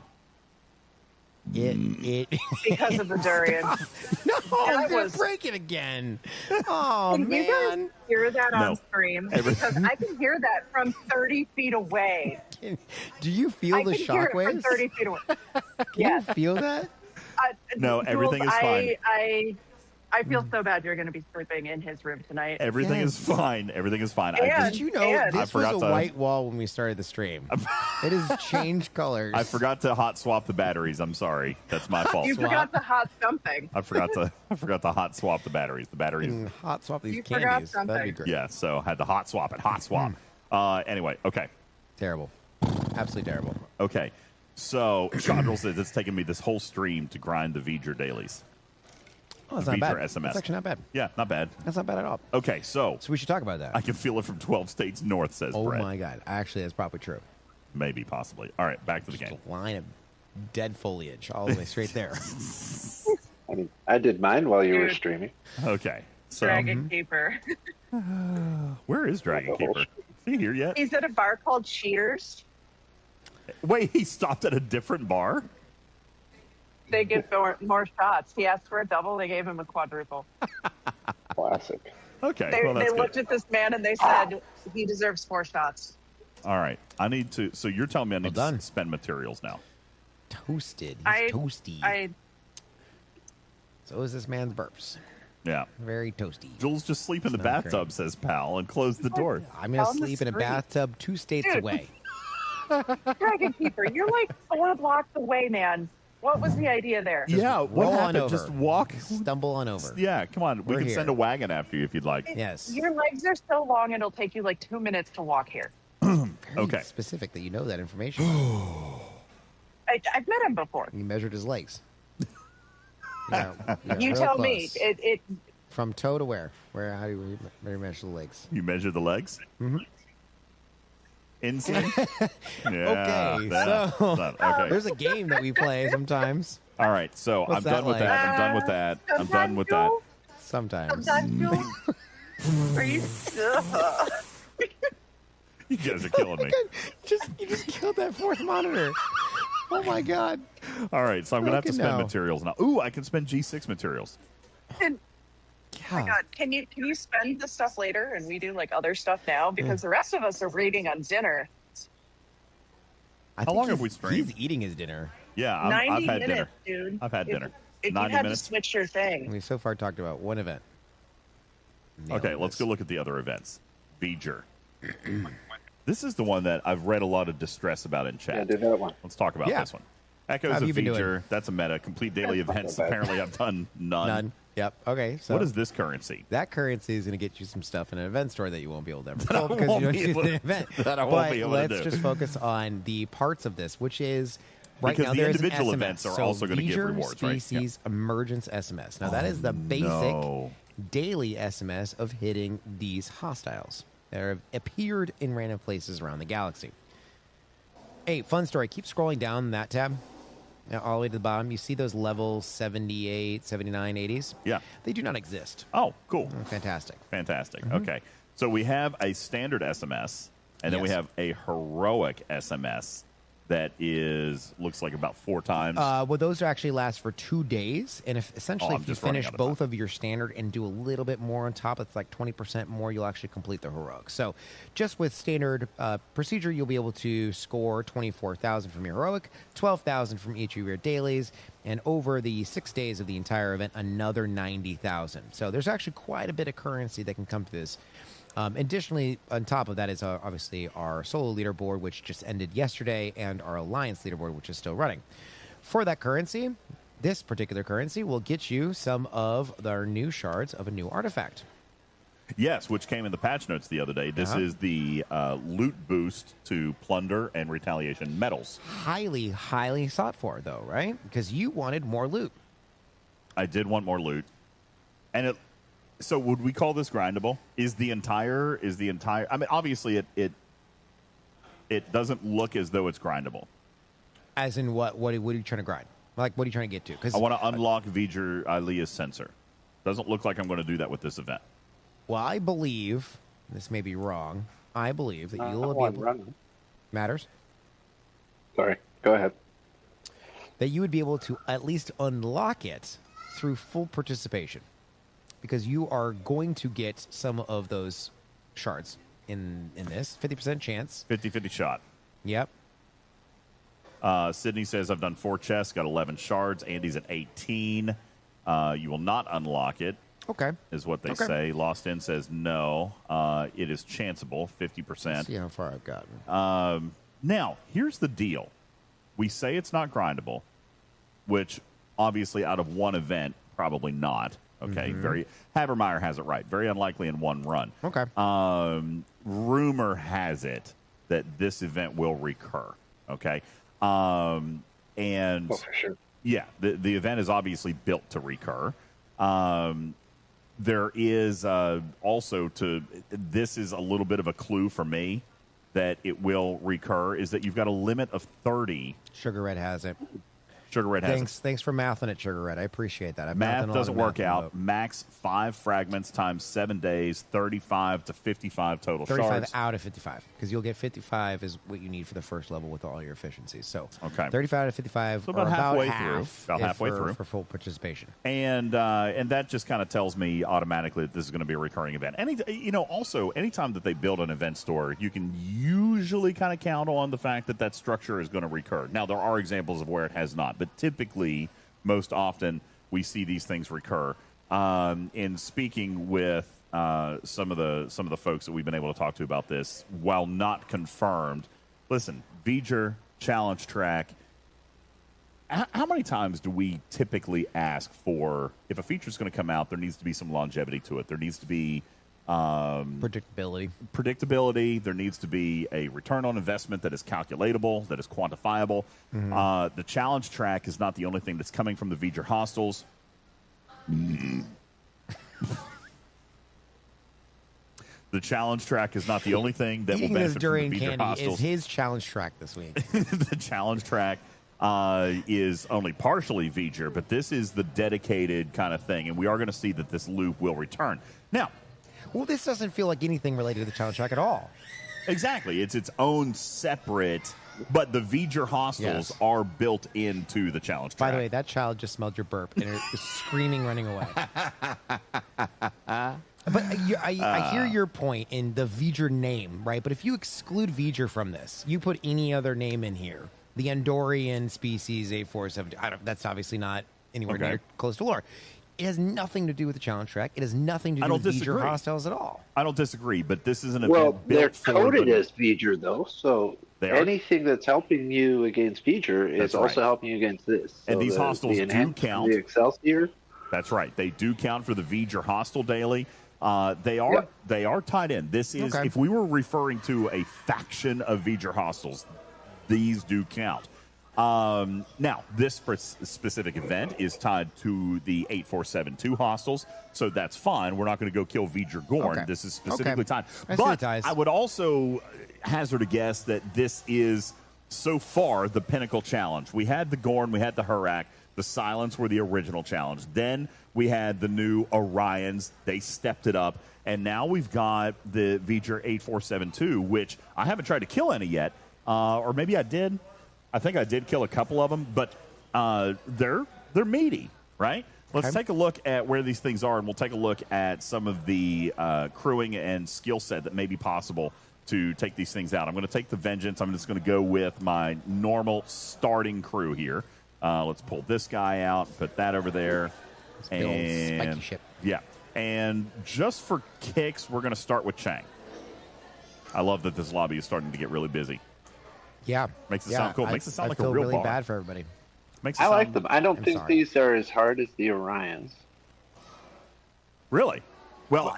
Because of the durian. No, That I'm gonna was- break it again. Oh Can you guys man! hear that No. on stream? Because I can hear that from 30 feet away. Do you feel I the can hear it from shockwaves? 30 feet away. Can Yes. you feel that? No, everything is fine. I feel so bad you're going to be sleeping in his room tonight. Everything is Yes. fine. Everything is fine. And- Did you know I this was forgot a to- white wall when we started the stream? It has changed colors. I forgot to hot swap the batteries. I'm sorry. That's my fault. You forgot the hot something. I forgot to hot swap the batteries. The batteries. And hot swap these You forgot candies. That'd be something. great. Yeah, so had to hot swap it. Hot swap. Anyway, okay. Terrible. Absolutely terrible. Okay. So Chandral says it's taken me this whole stream to grind the V'ger dailies. Oh, that's not bad. V'ger SMS. That's actually not bad. Yeah, not bad. That's not bad at all. Okay, so So we should talk about that. I can feel it from 12 states north, says Oh Brett. my god. Actually, that's probably true. Maybe, possibly. All right, back to the Just game. a line of dead foliage all the way straight there. I mean, I did mine while you were Dude. streaming. Okay. So Dragon Keeper. where is Dragon Keeper? Is he here yet? He's at a bar called Cheaters. Wait, he stopped at a different bar? They give more shots. He asked for a double. They gave him a quadruple. Classic. Okay. They, well, that's they good. looked at this man and they said he deserves 4 shots. All right. I need to. So you're telling me I need Well to done. spend materials now. Toasted. He's I- toasty. So is this man's burps. Yeah. Very toasty. Jules just sleep in the Smells bathtub, great. says Pal, and close the door. I'm going to On the sleep in a street. bathtub 2 states Dude. away. Dragon Keeper, you're like 4 blocks away, man. What was the idea there? Yeah. What roll on happened? over. Just walk. Stumble on over. Yeah. Come on. We We're can here. send a wagon after you if you'd like. Yes. Your legs are so long, it'll take you like 2 minutes to walk here. Very Okay. specific that you know that information. I've met him before. You measured his legs. Yeah, yeah, You real tell me. close. From toe to where? How do you measure the legs? You measure the legs? Mhm. Insane? Yeah. Okay, that- so okay. there's a game that we play sometimes. All right. So What's I'm that done with like? that. I'm done with that. I'm done with that. Sometimes. Sometimes you'll. Are you? You guys are killing me. You just killed that 4th monitor. Oh my god. All right. So I'm going to have to Fucking spend no. materials now. Ooh, I can spend G6 materials. Oh my God, can you spend the stuff later and we do like other stuff now because the rest of us are waiting on dinner. I How think long have he's- we streamed? He's eating his dinner. Yeah. 90 I've had minutes, dinner. dude. I've had dinner. If you 90 had minutes. to switch your thing, We so far talked about one event. Nailed Okay, let's this. go look at the other events. V'ger. This is the one that I've read a lot of distress about in chat. Yeah, do that one. Let's talk about Yeah. this one. Echoes How have of you been V'ger. doing? That's a meta. Complete daily That's not events. so bad. Apparently, I've done none. None. Yep. Okay. So What is this currency? that currency is going to get you some stuff in an event store that you won't be able to ever I pull because you won't don't be do able the to- event. that I won't But be able to let's do. just focus on the parts of this, which is right Because now the there's an individual SMS. events are So also gonna give V'ger rewards, right? Species Emergence SMS. Now that is the basic no. daily SMS of hitting these hostiles that have appeared in random places around the galaxy. Hey, fun story. Keep scrolling down that tab. Now, all the way to the bottom, you see those level 78, 79, 80s? Yeah. They do not exist. Oh, cool. Fantastic. Fantastic. Okay. So we have a standard SMS, and then we Yes. have a heroic SMS that looks like about 4 times. Well, those actually last for 2 days, and essentially, I'm if you just running finish out of both of your standard and do a little bit more on top, it's like 20% more. You'll actually complete the heroic. So, just with standard procedure, you'll be able to score 24,000 from your heroic, 12,000 from each of your dailies, and over the 6 days of the entire event, another 90,000. So, there's actually quite a bit of currency that can come to this. Additionally, on top of that is obviously our solo leaderboard, which just ended yesterday, and our alliance leaderboard, which is still running. For that currency, this particular currency will get you some of our new shards of a new artifact. Yes, which came in the patch notes the other day. This is the loot boost to plunder and retaliation medals. Highly, highly sought for, though, right? Because you wanted more loot. I did want more loot. And so would we call this grindable? Is the entire I mean, obviously it doesn't look as though it's grindable. As in what are you trying to grind? Like, what are you trying to get to? Because I want to unlock V'ger Ilia's sensor. Doesn't look like I'm going to do that with this event. Well, I believe, this may be wrong, I believe that you'll be able to... Matters? Sorry, go ahead. That you would be able to at least unlock it through full participation. Because you are going to get some of those shards in this. 50% chance. 50-50 shot. Yep. Sydney says, I've done 4 chests, got 11 shards. Andy's at 18. You will not unlock it. Okay. Is what they say. Lost In says no. It is chanceable, 50%. Let's see how far I've gotten. Now, here's the deal. We say it's not grindable, which obviously out of one event, probably not. Okay. Habermeyer has it right. Very unlikely in one run. Okay. Rumor has it that this event will recur. Okay. And for sure. Yeah, the event is obviously built to recur. There is also this is a little bit of a clue for me that it will recur, is that you've got a limit of 30. Sugar Red has it. Sugar Red has it. Thanks for mathing it, Sugar Red. I appreciate that. Math doesn't work out. Max 5 fragments times 7 days, 35 to 55 total 35 shards. out of 55, because you'll get 55 is what you need for the first level with all your efficiencies. So okay. 35 out of 55, so about halfway through. About halfway through for full participation. And that just kind of tells me automatically that this is going to be a recurring event. Also, anytime that they build an event store, you can usually kind of count on the fact that that structure is going to recur. Now, there are examples of where it has not, but typically, most often, we see these things recur. In speaking with some of the folks that we've been able to talk to about this, while not confirmed, listen, V'ger challenge track. How many times do we typically ask for, if a feature is going to come out, there needs to be some longevity to it. There needs to be predictability. There needs to be a return on investment that is calculatable, that is quantifiable. The challenge track is not the only thing that's coming from the V'ger hostels. The challenge track is not the only thing that will benefit from the V'ger hostels. Is his challenge track this week. The challenge track is only partially V'ger, but this is the dedicated kind of thing, and we are going to see that this loop will return. Now, well, this doesn't feel like anything related to the challenge track at all. Exactly. It's its own separate, but the V'ger hostels are built into the challenge track. By the way, that child just smelled your burp and is screaming, running away. But I hear your point in the V'ger name, right? But if you exclude V'ger from this, you put any other name in here, the Andorian species 847, that's obviously not anywhere near close to lore. It has nothing to do with the challenge track. It has nothing to do with V'ger hostels at all. I don't disagree, but this is an event they're coded as V'ger, though, so anything that's helping you against V'ger is also helping you against this. So and these hostels do count. The Excelsior. That's right. They do count for the V'ger hostel daily. They are tied in. This is, if we were referring to a faction of V'ger hostels, these do count. Now, this specific event is tied to the 8472 hostels, so that's fine. We're not going to go kill V'ger Gorn. This is specifically tied. But I would also hazard a guess that this is, so far, the pinnacle challenge. We had the Gorn, we had the Hurak, the Silence were the original challenge. Then we had the new Orions. They stepped it up. And now we've got the V'ger 8472, which I haven't tried to kill any yet, or maybe I did. I think I did kill a couple of them, but they're meaty, right? Let's take a look at where these things are, and we'll take a look at some of the crewing and skill set that may be possible to take these things out. I'm going to take the Vengeance. I'm just going to go with my normal starting crew here. Let's pull this guy out, put that over there. And spiky ship. Yeah. And just for kicks, we're going to start with Chang. I love that this lobby is starting to get really busy. Yeah. Makes it sound cool. Makes it sound like a real really bar. bad for everybody. I like them. I don't think these are as hard as the Orions. Really? Well,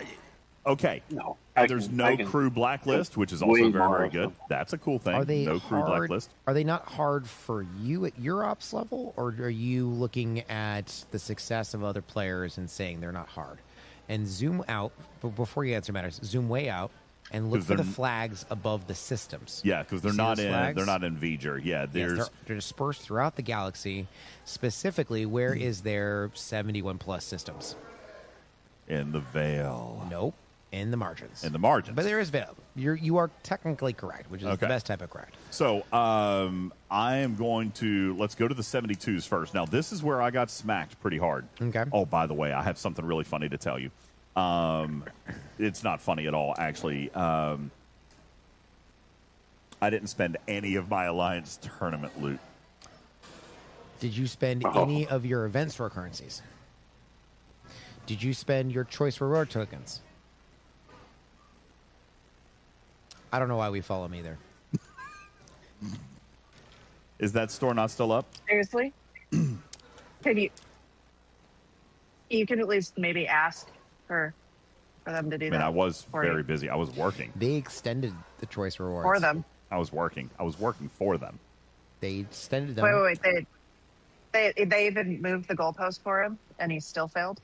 Okay. No. There's no crew blacklist, which is also very, very good. That's a cool thing. Are they no crew blacklist. Are they not hard for you at your ops level, or are you looking at the success of other players and saying they're not hard? And zoom out, but before you answer matters, zoom way out and look for the flags above the systems. Yeah, because they're not in VJer. Yeah, they're dispersed throughout the galaxy. Specifically, where is their 71 plus systems? In the Veil. Nope. In the margins. In the margins. But there is Veil. You are technically correct, which is the best type of correct. So I am going to, let's go to the 72s first. Now, this is where I got smacked pretty hard. Okay. Oh, by the way, I have something really funny to tell you. It's not funny at all, actually. I didn't spend any of my Alliance tournament loot. Did you spend any of your event store currencies? Did you spend your choice reward tokens? I don't know why we follow him either. Is that store not still up? Seriously? You can at least maybe ask for them to do that. I mean, I was very busy. I was working. They extended the choice rewards. For them. I was working for them. They extended them. Wait. They even moved the goalpost for him, and he still failed?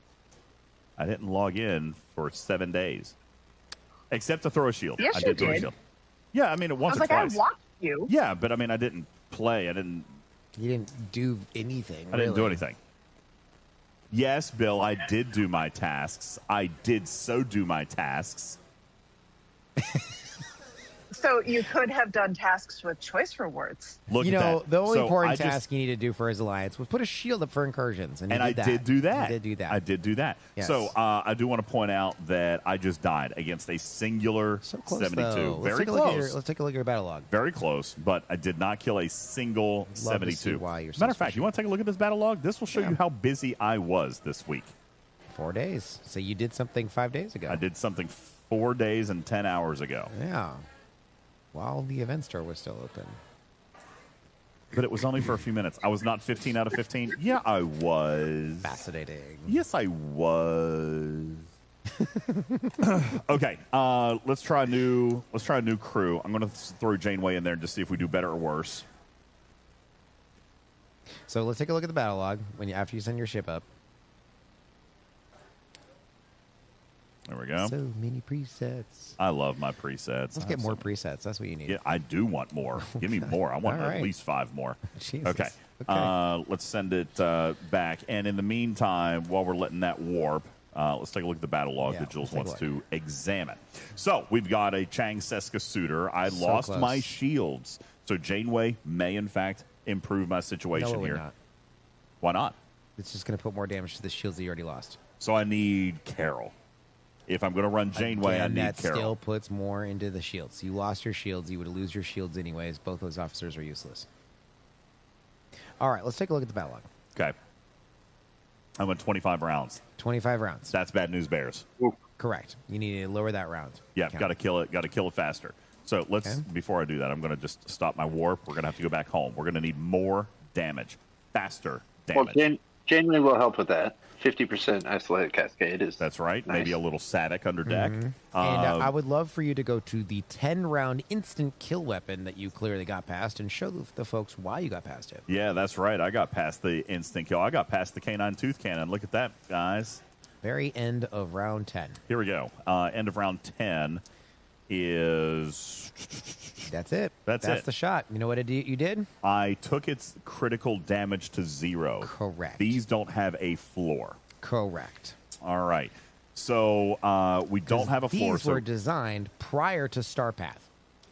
I didn't log in for 7 days. Except to throw a shield. Yes, I did throw a shield. Yeah, I mean, it once or twice. I watched you. Yeah, but I mean, I didn't play. You didn't do anything. I didn't do anything. Yes, Bill, I did do my tasks. I did do my tasks. So you could have done tasks with choice rewards. Look, the only important task you need to do for his alliance was put a shield up for incursions, and I did do that. You did do that. I did do that. Yes. So I do want to point out that I just died against a singular 72. Very close. Let's take a look at your battle log. Very close, but I did not kill a single 72. Why you're Matter of fact, you want to take a look at this battle log? This will show you how busy I was this week. 4 days. So you did something 5 days ago. I did something 4 days and 10 hours ago. Yeah. While the event store was still open. But it was only for a few minutes. I was not 15 out of 15. Yeah, I was. Fascinating. Yes, I was. Okay, let's try a new crew. I'm going to throw Janeway in there and just see if we do better or worse. So let's take a look at the battle log after you send your ship up. There we go. So many presets. I love my presets. Let's get more presets. That's what you need. Yeah, I do want more. Give me more. I want at least 5 more. Jesus. Okay. Let's send it back. And in the meantime, while we're letting that warp, let's take a look at the battle log that Jules wants to examine. So we've got a Chang Seska suitor. I lost my shields. So Janeway may, in fact, improve my situation here. Not. Why not? It's just going to put more damage to the shields that you already lost. So I need Carol. If I'm going to run Janeway, I need that Carol. Still puts more into the shields. You lost your shields. You would lose your shields anyways. Both those officers are useless. All right, let's take a look at the battle log. Okay. I went 25 rounds. 25 rounds. That's bad news bears. Correct. You need to lower that round. Yeah, got to kill it. Got to kill it faster. So let's, before I do that, I'm going to just stop my warp. We're going to have to go back home. We're going to need more damage, faster damage. Well, Janeway will help with that. 50% isolated cascade is. That's right. Nice. Maybe a little static under deck. And I would love for you to go to the 10-round instant kill weapon that you clearly got past and show the folks why you got past it. Yeah, that's right. I got past the instant kill. I got past the canine tooth cannon. Look at that, guys. Very end of round 10. Here we go. End of round 10 is... That's it. That's the shot. You know what you did? I took its critical damage to 0. Correct. These don't have a floor. Correct. All right. So we don't have a floor. These were designed prior to Starpath.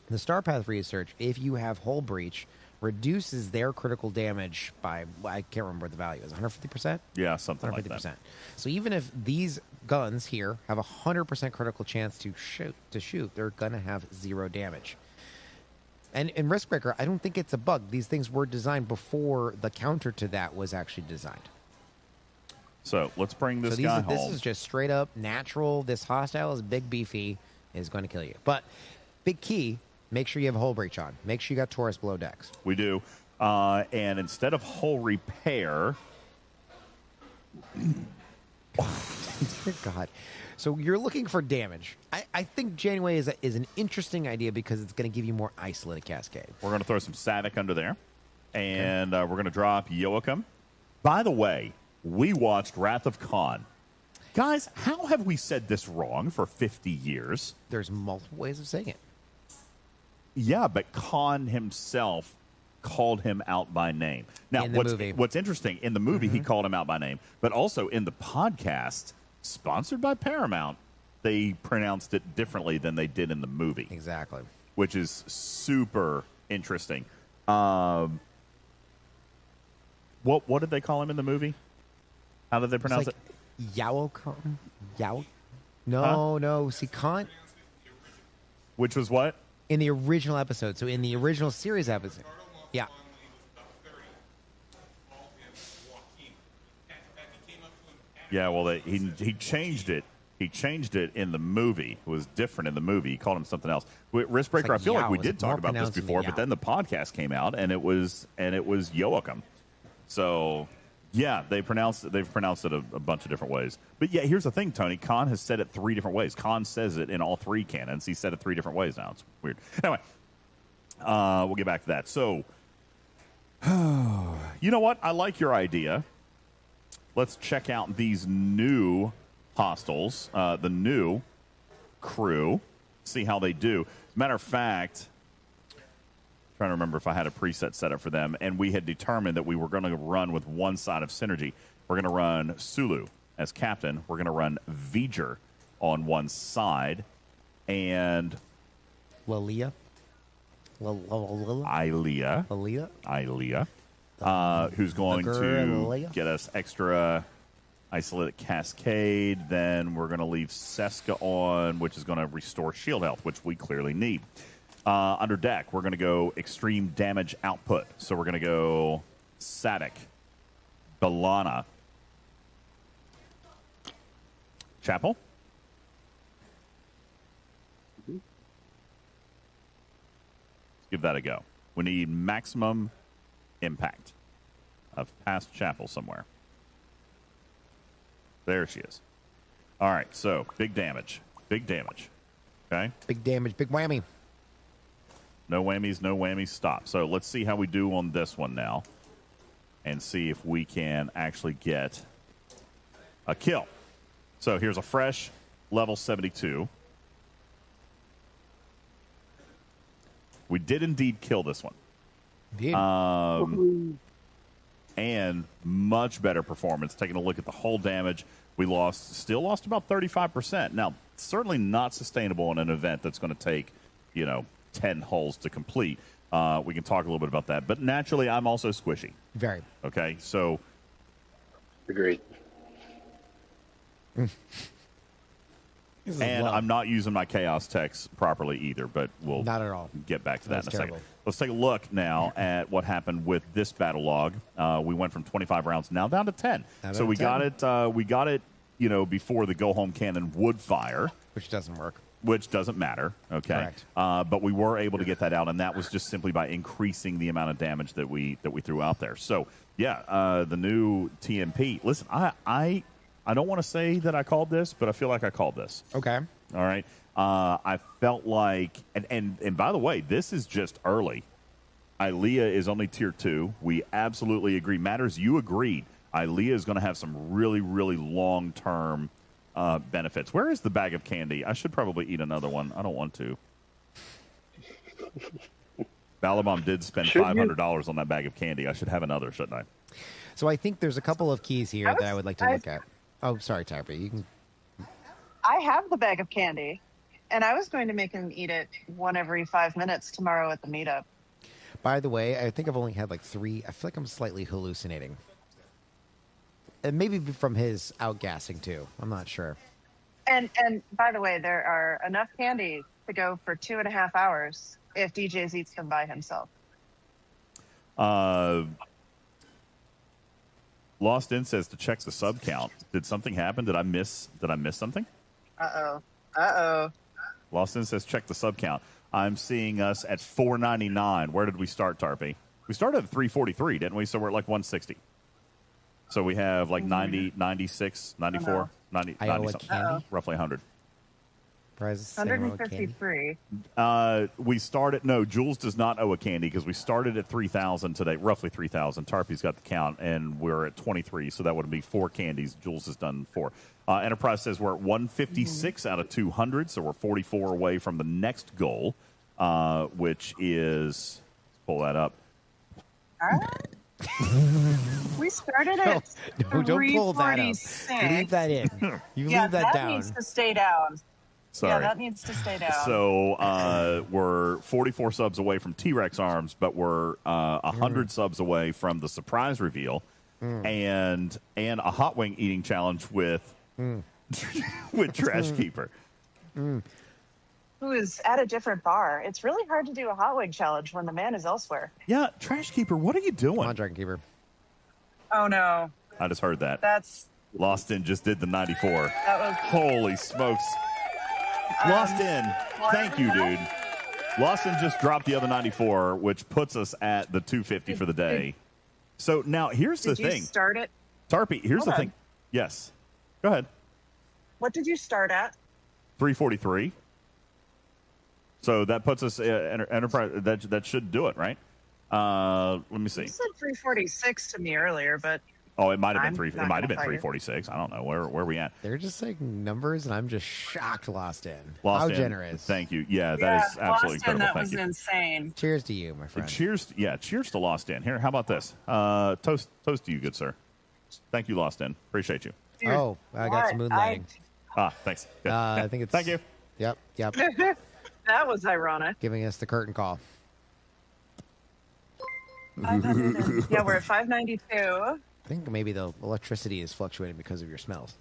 The Starpath research, if you have Hull Breach, reduces their critical damage by, I can't remember what the value is, 150%? Yeah, something 150%. like that. So even if these guns here have a 100% critical chance to shoot, they're going to have 0 damage. And in Riskbreaker, I don't think it's a bug. These things were designed before the counter to that was actually designed. So let's bring this guy home. This is just straight up natural. This hostile is big, beefy, is going to kill you. But big key, make sure you have a Hull Breach on. Make sure you got Taurus below decks. We do. And instead of hull repair... Dear God. So you're looking for damage. I think Janeway is an interesting idea because it's going to give you more isolated cascade. We're going to throw some Savick under there, and we're going to drop Joachim. By the way, we watched Wrath of Khan. Guys, how have we said this wrong for 50 years? There's multiple ways of saying it. Yeah, but Khan himself called him out by name. Now, what's interesting, in the movie, he called him out by name, but also in the podcast, sponsored by Paramount, they pronounced it differently than they did in the movie. Exactly. Which is super interesting. What did they call him in the movie? How did they pronounce it? Yao Khan? Yao? No. See, Khan. Which was what? In the original episode. So in the original series episode. Yeah. Yeah, well, he changed it. He changed it in the movie. It was different in the movie. He called him something else. Wristbreaker, I feel like we did talk about this before, but then the podcast came out and it was Joachim. So, yeah, they've pronounced it a bunch of different ways. But yeah, here's the thing, Tony. Khan has said it 3 different ways. Khan says it in all 3 canons. He said it 3 different ways now. It's weird. Anyway, we'll get back to that. So, you know what? I like your idea. Let's check out these new hostiles, the new crew, see how they do. As a matter of fact, trying to remember if I had a preset set up for them, and we had determined that we were going to run with one side of Synergy. We're going to run Sulu as captain. We're going to run V'ger on one side, and Lilia. Ilea, who's going to get us extra isolated cascade. Then we're going to leave Seska on, which is going to restore shield health, which we clearly need. Under deck, we're going to go extreme damage output. So we're going to go Sadik, Balana, Chapel. Let's give that a go. We need maximum impact. I've passed Chapel somewhere. There she is. All right, so big damage. Big damage. Okay? Big damage, big whammy. No whammies, stop. So let's see how we do on this one now and see if we can actually get a kill. So here's a fresh level 72. We did indeed kill this one. Indeed. And much better performance. Taking a look at the whole damage, we still lost about 35%. Now, certainly not sustainable in an event that's going to take, 10 hulls to complete. We can talk a little bit about that. But naturally, I'm also squishy. Very. Okay, so. Agreed. And I'm not using my chaos text properly either, but we'll not at all. Get back to that in a terrible. second. Let's take a look now at what happened with this battle log. We went from 25 rounds now down to 10. So we got it, before the go home cannon would fire, which doesn't work. Which doesn't matter, okay? Correct. But we were able to get that out, and that was just simply by increasing the amount of damage that we threw out there. So yeah, the new TMP. Listen, I don't want to say that I called this, but I feel like I called this. Okay. All right. I felt like, and by the way, this is just early. Ilea is only tier 2. We absolutely agree. Matters, you agreed. Ilea is going to have some really, really long-term benefits. Where is the bag of candy? I should probably eat another one. I don't want to. Balabom did spend $500 on that bag of candy. I should have another, shouldn't I? So I think there's a couple of keys here that I would like to look at. Oh, sorry, Typer. You can. I have the bag of candy, and I was going to make him eat it 1 every 5 minutes tomorrow at the meetup. By the way, I think I've only had like 3. I feel like I'm slightly hallucinating. And maybe from his outgassing too. I'm not sure. And by the way, there are enough candy to go for 2.5 hours if DJz eats them by himself. Lost In says to check the sub count. Did something happen? Did I miss something? Uh-oh. Lost In says check the sub count. I'm seeing us at 499. Where did we start, Tarpy? We started at 343, didn't we? So we're at like 160. So we have like 90, 96, 94, 90, 90 something. Roughly 100. Prizes. 153. We started. No, Jules does not owe a candy because we started at 3,000 today, roughly 3,000. Tarpy's got the count, and we're at 23, so that would be 4 candies. Jules has done 4. Enterprise says we're at 156 out of 200, so we're 44 away from the next goal, which is, let's pull that up. We started at Don't pull that up. 346. Leave that in. You leave that down. Needs to stay down. Sorry. Yeah, that needs to stay down. So we're 44 subs away from T-Rex Arms, but we're 100 subs away from the surprise reveal and a hot wing eating challenge with Trash Keeper. Who is at a different bar. It's really hard to do a hot wing challenge when the man is elsewhere. Yeah, Trash Keeper, what are you doing? Come on, Dragon Keeper. Oh, no. I just heard that. That's... Lost In just did the 94. That was... Holy smokes. Lost In, thank you, dude. Lost In just dropped the other 94, which puts us at the 250 for the day. So now here's the thing. Did you start it? Tarpy, here's the thing. Yes. Go ahead. What did you start at? 343. So that puts us Enterprise. That should do it, right? Let me see. You said 346 to me earlier, but Oh, it might have been I'm It might have been not gonna 346. I don't know where are we at. They're just saying numbers, and I'm just shocked. Lost In. Lost How In. generous. Thank you. Yeah, that is absolutely Lost In, incredible. that Thank was you. insane. Cheers to you, my friend. Cheers to Lost In. Here, how about this? Toast to you, good sir. Thank you, Lost In. Appreciate you. Oh, I got some moonlighting. Thanks. Good. I think it's. Thank you. Yep. That was ironic. Giving us the curtain call. Yeah, we're at 592. I think maybe the electricity is fluctuating because of your smells.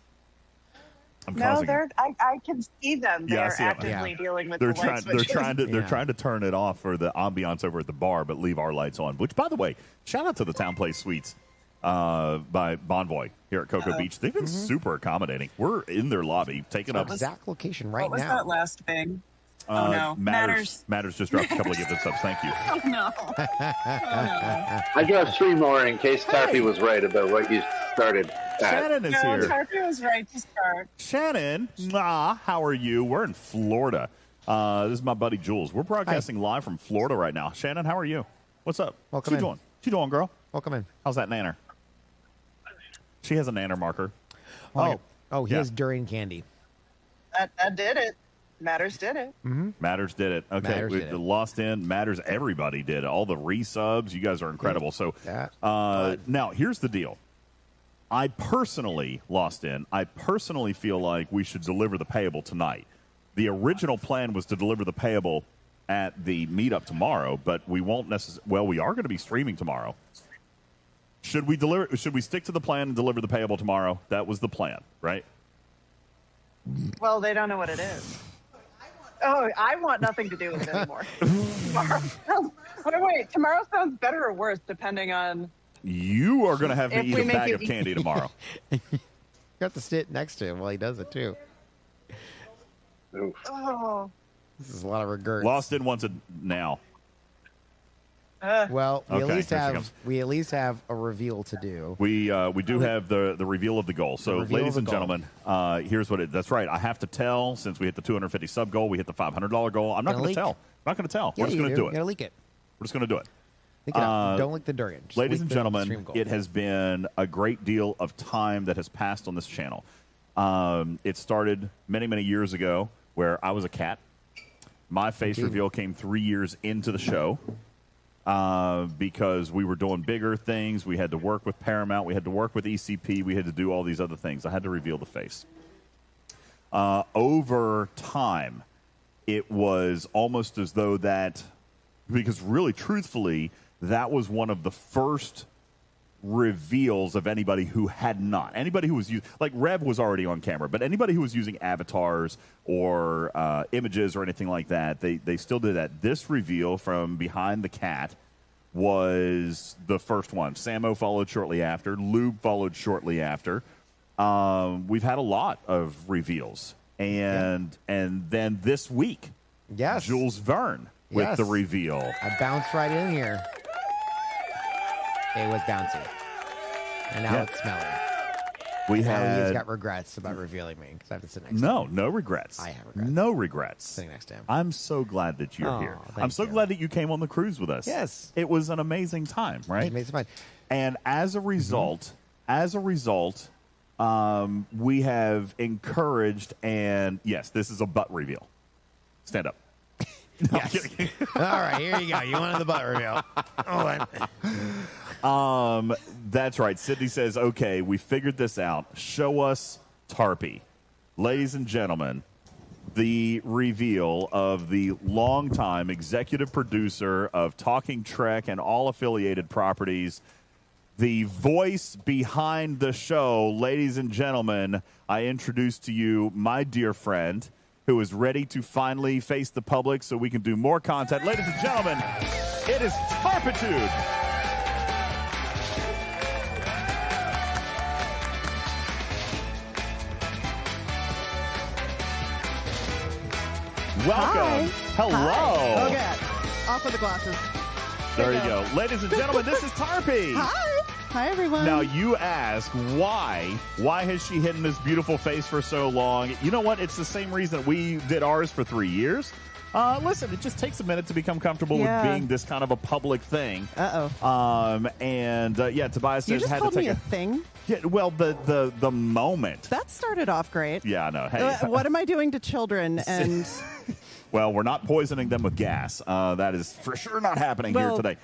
No, I can see them. Yeah, I They're see 'em. actively dealing with They're the light switches. they're trying to turn it off for the ambiance over at the bar, but leave our lights on. Which, by the way, shout out to the Town Place Suites by Bonvoy here at Cocoa Beach. They've been super accommodating. We're in their lobby, taking up exact location right What was now. that last thing? Oh, no. Matters just dropped a couple of gifted subs. Thank you. Oh, no. I dropped 3 more in case Tarpy was right about what you started at. Shannon is here. Tarpy was right to start. Shannon, how are you? We're in Florida. This is my buddy Jules. We're broadcasting live from Florida right now. Shannon, how are you? What's up? Welcome in. What you doing, girl? Welcome in. How's that nanner? She has a nanner marker. He has durian candy. That did it. Matters did it. Matters did it. Okay, Matters did it. Lost In. Matters, everybody did it. All the resubs. You guys are incredible. So now here's the deal. I personally feel like we should deliver the payable tonight. The original plan was to deliver the payable at the meetup tomorrow, but we won't necessarily. Well, we are going to be streaming tomorrow. Should we deliver? Should we stick to the plan and deliver the payable tomorrow? That was the plan, right? Well, they don't know what it is. Oh, I want nothing to do with it anymore. Tomorrow sounds better or worse depending on. You are going to have me If eat we a make bag it of candy tomorrow. You have to sit next to him while he does it too. Oh. This is a lot of regret. Lost In wants it now. Well, we Okay, at least have a reveal to do. We do have the reveal of the goal. So, ladies and gentlemen, here's what it. That's right. I have to tell, since we hit the 250 sub goal, we hit the $500 goal. I'm not going to tell. I'm not going to tell. Yeah, We're just going to do it. You're gonna leak it. We're just going to do it. Leak it out. Don't leak the durian. Just Ladies leak and the gentlemen, stream goal. it has been a great deal of time that has passed on this channel. It started many, many years ago where I was a cat. My face reveal came 3 years into the show. Because we were doing bigger things. We had to work with Paramount. We had to work with ECP. We had to do all these other things. I had to reveal the face. Over time, it was almost as though that, because really, truthfully, that was one of the first reveals of anybody who had not. Anybody who was using, like Rev was already on camera, but anybody who was using avatars or images or anything like that, they still did that. This reveal from behind the cat was the first one. Samo followed shortly after. Lube followed shortly after. We've had a lot of reveals. And then this week, Jules Verne with the reveal. I bounced right in here. It was bouncy. And now it's smelly. He's got regrets about revealing me because I have to sit next to him. No regrets. I have regrets. No regrets. Sitting next to him. I'm so glad that you're here. I'm so glad that you came on the cruise with us. Yes. It was an amazing time, right? Amazing time. And as a result, we have encouraged, and yes, this is a butt reveal. Stand up. No, yes. All right, here you go. You wanted the butt reveal. That's right. Sydney says, okay, we figured this out. Show us Tarpey. Ladies and gentlemen, the reveal of the longtime executive producer of Talking Trek and all affiliated properties, the voice behind the show. Ladies and gentlemen, I introduce to you my dear friend who is ready to finally face the public so we can do more content. Ladies and gentlemen, it is Tarpitude. Welcome. Hello. Hi. Okay. Off with the glasses. There you go. Ladies and gentlemen, this is Tarpey. Hi. Hi, everyone. Now, you ask, why? Why has she hidden this beautiful face for so long? You know what? It's the same reason we did ours for 3 years. Listen, it just takes a minute to become comfortable with being this kind of a public thing. Uh-oh. Tobias You says just had called to take me a thing? Yeah, well, the moment. That started off great. Yeah, I know. Hey. What am I doing to children? And well, we're not poisoning them with gas. That is for sure not happening here today.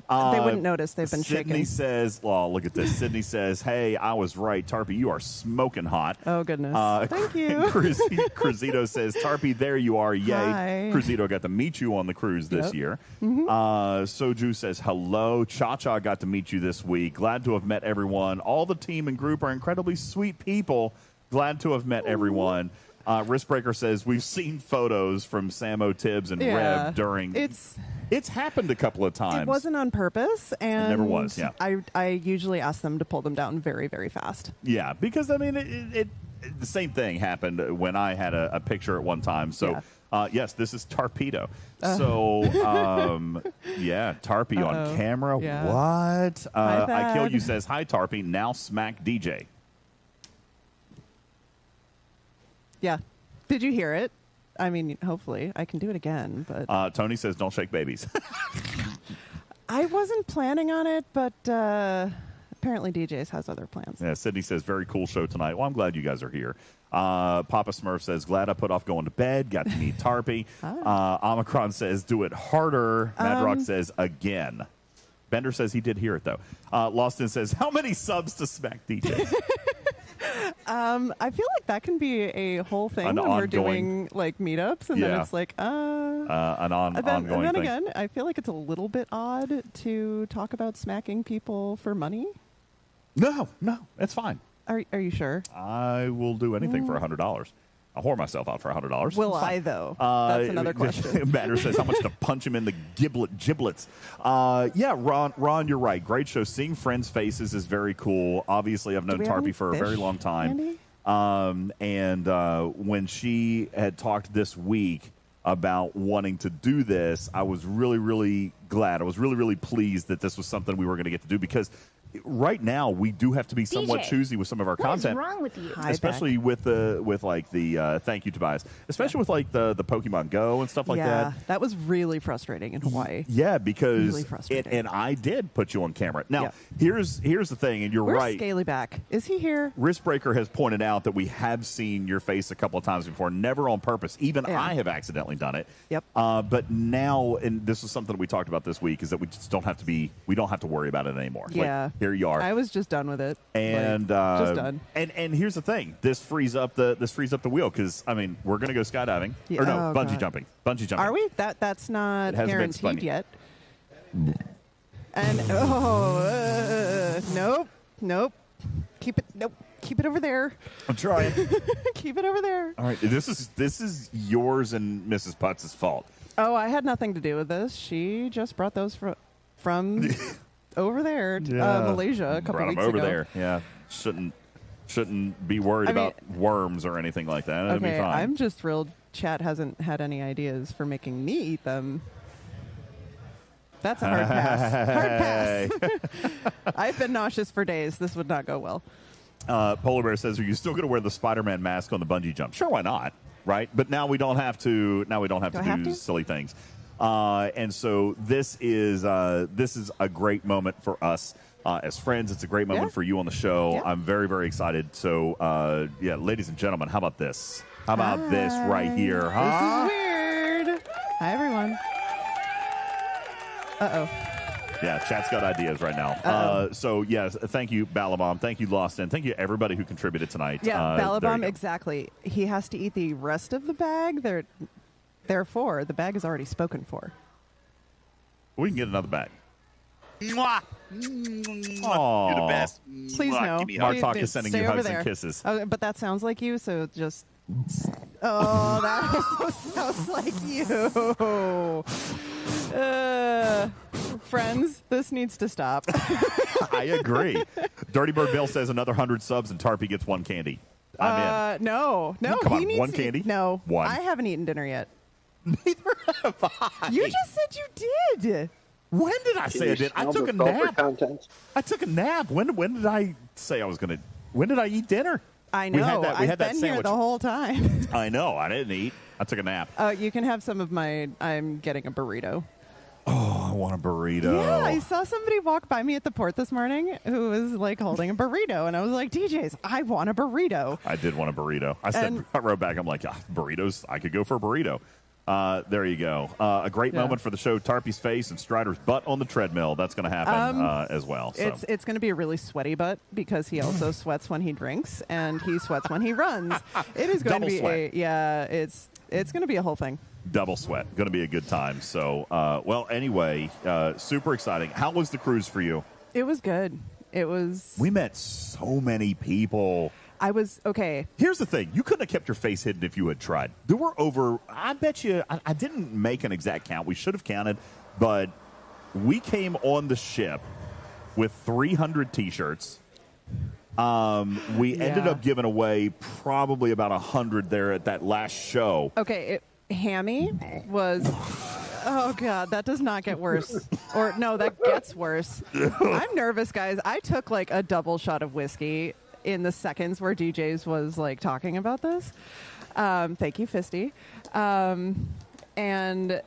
They wouldn't notice. They've been Sydney shaking. says, well, look at this. Sydney says, hey, I was right. Tarpey, you are smoking hot. Oh, goodness. Thank you. Cruzito says, Tarpey, there you are. Yay. Hi. Cruzito got to meet you on the cruise this year. Mm-hmm. Soju says, hello. Cha-Cha got to meet you this week. Glad to have met everyone. All the team and group are incredibly sweet people. Glad to have met everyone. Wristbreaker says, we've seen photos from Samo Tibbs and Rev during... It's happened a couple of times. It wasn't on purpose, and it never was. Yeah, I usually ask them to pull them down very, very fast. Yeah, because I mean, it the same thing happened when I had a picture at one time. So, yes, this is Tarpedo. So, Tarpey on camera. Yeah. What? I Kill You says, hi, Tarpey. Now smack DJ. Yeah. Did you hear it? I mean, hopefully I can do it again, but Tony says, don't shake babies. I wasn't planning on it, but apparently DJz has other plans. Yeah, Sydney says, very cool show tonight. Well, I'm glad you guys are here. Papa Smurf says, glad I put off going to bed. Got to meet Tarpey. Omicron says, do it harder. Mad Rock says, again. Bender says he did hear it, though. Lawson says, how many subs to Smack DJz? I feel like that can be a whole thing when we're doing like meetups, and then it's like an ongoing thing. And then again, I feel like it's a little bit odd to talk about smacking people for money. No, it's fine. Are you sure? I will do anything for $100. I'll whore myself out for $100. Will I, though? That's another question. Matter says, how much to punch him in the giblets? Ron, you're right. Great show. Seeing friends' faces is very cool. Obviously, I've known Tarpey for a very long time. When she had talked this week about wanting to do this, I was really, really glad. I was really, really pleased that this was something we were going to get to do, because right now we do have to be somewhat choosy with some of our content. What is wrong with you? Especially with the thank you, Tobias. Especially with like the Pokemon Go and stuff like that. Yeah, that was really frustrating in Hawaii. Yeah, because really frustrating. and I did put you on camera. Now here's the thing, and Where's right. Scaly back? Is he here? Wristbreaker has pointed out that we have seen your face a couple of times before, never on purpose. Even I have accidentally done it. Yep. But now, and this is something we talked about this week, is that we just don't have to worry about it anymore. Yeah. Like, here you are. I was just done with it. And just done. And here's the thing: this frees up the wheel, because I mean we're gonna go skydiving or no bungee jumping. Bungee jumping. Are we? That's not guaranteed yet. And nope. Keep it over there. I'm trying. Keep it over there. All right, this is yours and Mrs. Putz' fault. Oh, I had nothing to do with this. She just brought those from over there, Malaysia, a couple weeks ago. Over there, yeah. Shouldn't be worried about worms or anything like that. It'll be fine. I'm just thrilled Chat hasn't had any ideas for making me eat them. That's a hard pass. Hard pass. I've been nauseous for days. This would not go well. Polar Bear says, "Are you still going to wear the Spider-Man mask on the bungee jump?" Sure, why not? Right, but now we don't have to. Now we don't have to do silly things. And so this is a great moment for us as friends. It's a great moment for you on the show. Yeah. I'm very, very excited. So, ladies and gentlemen, how about this? How about this right here? Huh? This is weird. Hi, everyone. Uh-oh. Yeah, chat's got ideas right now. So, yes, thank you, Balabom. Thank you, Lawson. Thank you, everybody who contributed tonight. Yeah, Balabom, exactly. He has to eat the rest of the bag. Therefore, the bag is already spoken for. We can get another bag. Mwah. Aww. You're the best. Please no. Martok is sending you hugs and kisses. Oh, but that sounds like you, so just... Oh, that also sounds like you. Friends, this needs to stop. I agree. Dirty Bird Bill says another 100 subs and Tarpy gets one candy. I'm in. No. Come on, needs one candy? No. One. I haven't eaten dinner yet. Neither have I. You just said you did. When did I say I did? I took a nap. I took a nap. When did I say I was going to? When did I eat dinner? I know. We had I've that been sandwich here the whole time. I know. I didn't eat. I took a nap. You can have some of my... I'm getting a burrito. Oh, I want a burrito. Yeah, I saw somebody walk by me at the port this morning who was like holding a burrito, and I was like, DJs, I want a burrito. I did want a burrito. I wrote back, I'm like, burritos, I could go for a burrito. There you go. A great moment for the show. Tarpy's face and Strider's butt on the treadmill. That's going to happen as well. So. It's going to be a really sweaty butt because he also sweats when he drinks and he sweats when he runs. It is going to be it's going to be a whole thing. Double sweat. Going to be a good time. So, anyway, super exciting. How was the cruise for you? It was good. It was. We met so many people. I was okay. Here's the thing. You couldn't have kept your face hidden if you had tried. There were I bet you, I didn't make an exact count. We should have counted, but we came on the ship with 300 T-shirts. We ended up giving away probably about 100 there at that last show. Okay, Hammy was... Oh, God, that does not get worse. Or, no, that gets worse. I'm nervous, guys. I took, like, a double shot of whiskey in the seconds where DJz was, like, talking about this. Thank you, Fisty. And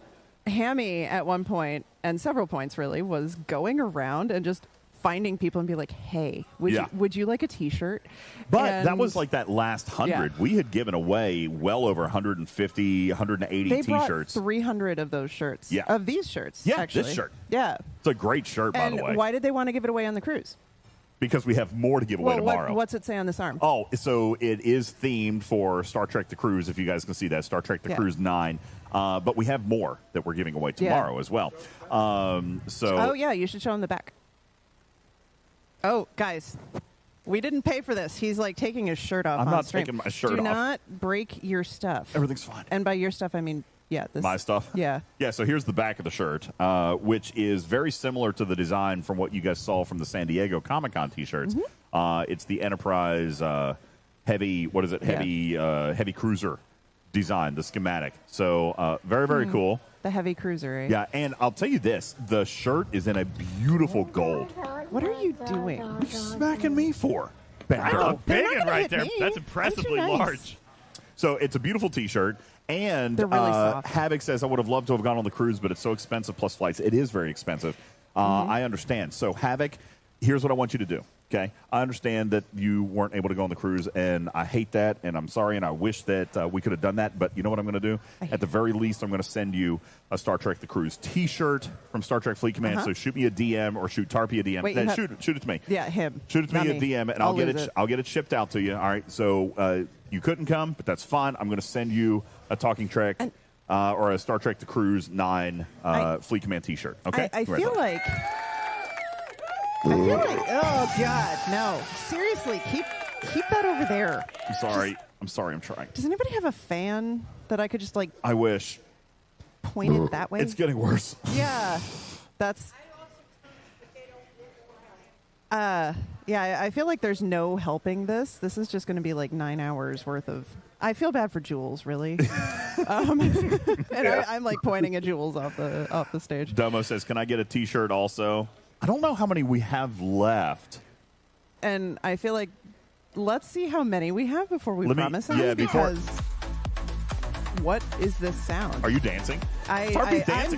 Hammy, at one point, and several points, really, was going around and just finding people and be like, hey, would you like a T-shirt? But that was like that last 100. Yeah. We had given away well over 150, 180 T-shirts. They brought 300 of those shirts. Yeah. Of these shirts, actually. This shirt. Yeah. It's a great shirt, by the way. And why did they want to give it away on the cruise? Because we have more to give away tomorrow. What's it say on this arm? Oh, so it is themed for Star Trek The Cruise, if you guys can see that. Star Trek The Cruise 9. But we have more that we're giving away tomorrow as well. Oh, yeah, you should show them the back. Oh, guys, we didn't pay for this. He's like taking his shirt off. I'm on not stream. taking my shirt off. Do not break your stuff. Everything's fine. And by your stuff, I mean, my stuff? Yeah. Yeah, so here's the back of the shirt, which is very similar to the design from what you guys saw from the San Diego Comic-Con T-shirts. Mm-hmm. It's the Enterprise heavy cruiser design, the schematic. So very, very cool. The heavy cruiser, right? Yeah, and I'll tell you this. The shirt is in a beautiful gold. What are you doing? What are you smacking me for? I'm bigging right there. That's impressively large. So it's a beautiful T-shirt. And they're really soft. Havoc says, I would have loved to have gone on the cruise, but it's so expensive plus flights. It is very expensive. I understand. So, Havoc, here's what I want you to do. Okay, I understand that you weren't able to go on the cruise, and I hate that, and I'm sorry, and I wish that we could have done that. But you know what I'm going to do? At the very least, I'm going to send you a Star Trek The Cruise T-shirt from Star Trek Fleet Command. So shoot me a DM or shoot Tarpy a DM. Wait, shoot it to me. Yeah, him. Shoot it to me a DM, and I'll get it shipped out to you. All right. So you couldn't come, but that's fine. I'm going to send you a Talking Trek or a Star Trek The Cruise 9 Fleet Command T-shirt. Okay. I feel like. Oh God, no! Seriously, keep that over there. I'm sorry. I'm trying. Does anybody have a fan that I could just like? I wish. Point it that way. It's getting worse. Yeah, that's. Yeah, I feel like there's no helping this. This is just going to be like 9 hours worth of. I feel bad for Jules, really. I'm like pointing at Jules off the stage. Domo says, "Can I get a T-shirt also?" I don't know how many we have left. And I feel like let's see how many we have before we promise them. Yeah, because what is this sound? Are you dancing? I'm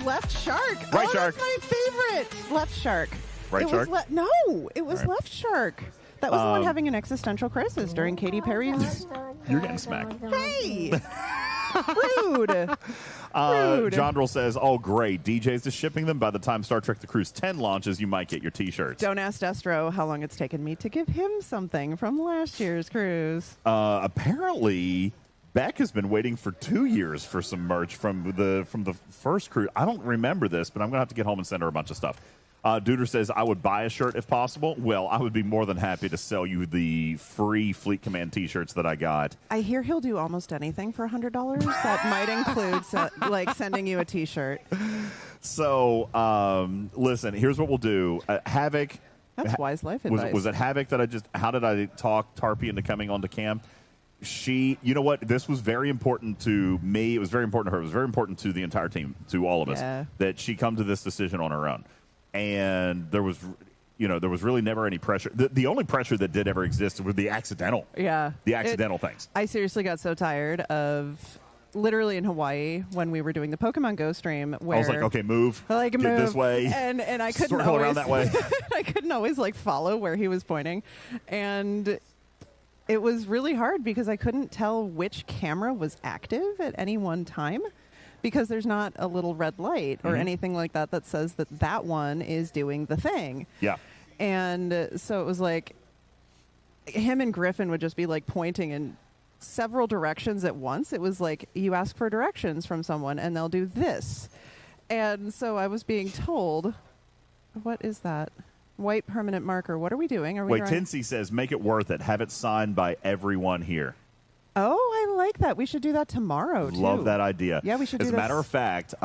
Left Shark. Right Shark. That's my favorite. Left Shark. Right Shark? No, it was Right. Left Shark. That was the one having an existential crisis during Katy Perry's. You're getting smacked. Hey! Rude. Rude. Jondrel says, "Oh, great. DJz is shipping them. By the time Star Trek The Cruise 10 launches, you might get your T-shirts." Don't ask Destro how long it's taken me to give him something from last year's cruise. Apparently, Beck has been waiting for 2 years for some merch from the first cruise. I don't remember this, but I'm going to have to get home and send her a bunch of stuff. Duder says, "I would buy a shirt if possible." Well, I would be more than happy to sell you the free Fleet Command T-shirts that I got. I hear he'll do almost anything for $100. That might include like sending you a T-shirt. So, listen, here's what we'll do. Havoc. That's wise life advice. Was it Havoc that how did I talk Tarpey into coming onto cam? You know what? This was very important to me. It was very important to her. It was very important to the entire team, to all of us, that she come to this decision on her own. And there was really never any pressure. The only pressure that did ever exist were the accidental things. I seriously got so tired of literally in Hawaii when we were doing the Pokemon Go stream where I was like, okay, move. Get this way. And I couldn't circle always, around that way. I couldn't always like follow where he was pointing. And it was really hard because I couldn't tell which camera was active at any one time. Because there's not a little red light or anything like that says that one is doing the thing. Yeah. And so it was like him and Griffin would just be like pointing in several directions at once. It was like you ask for directions from someone and they'll do this. And so I was being told, what is that? White permanent marker. What are we doing? Wait, Tinsy says, "Make it worth it. Have it signed by everyone here." Oh, I like that. We should do that tomorrow, too. Love that idea. Yeah, we should do As a matter of fact,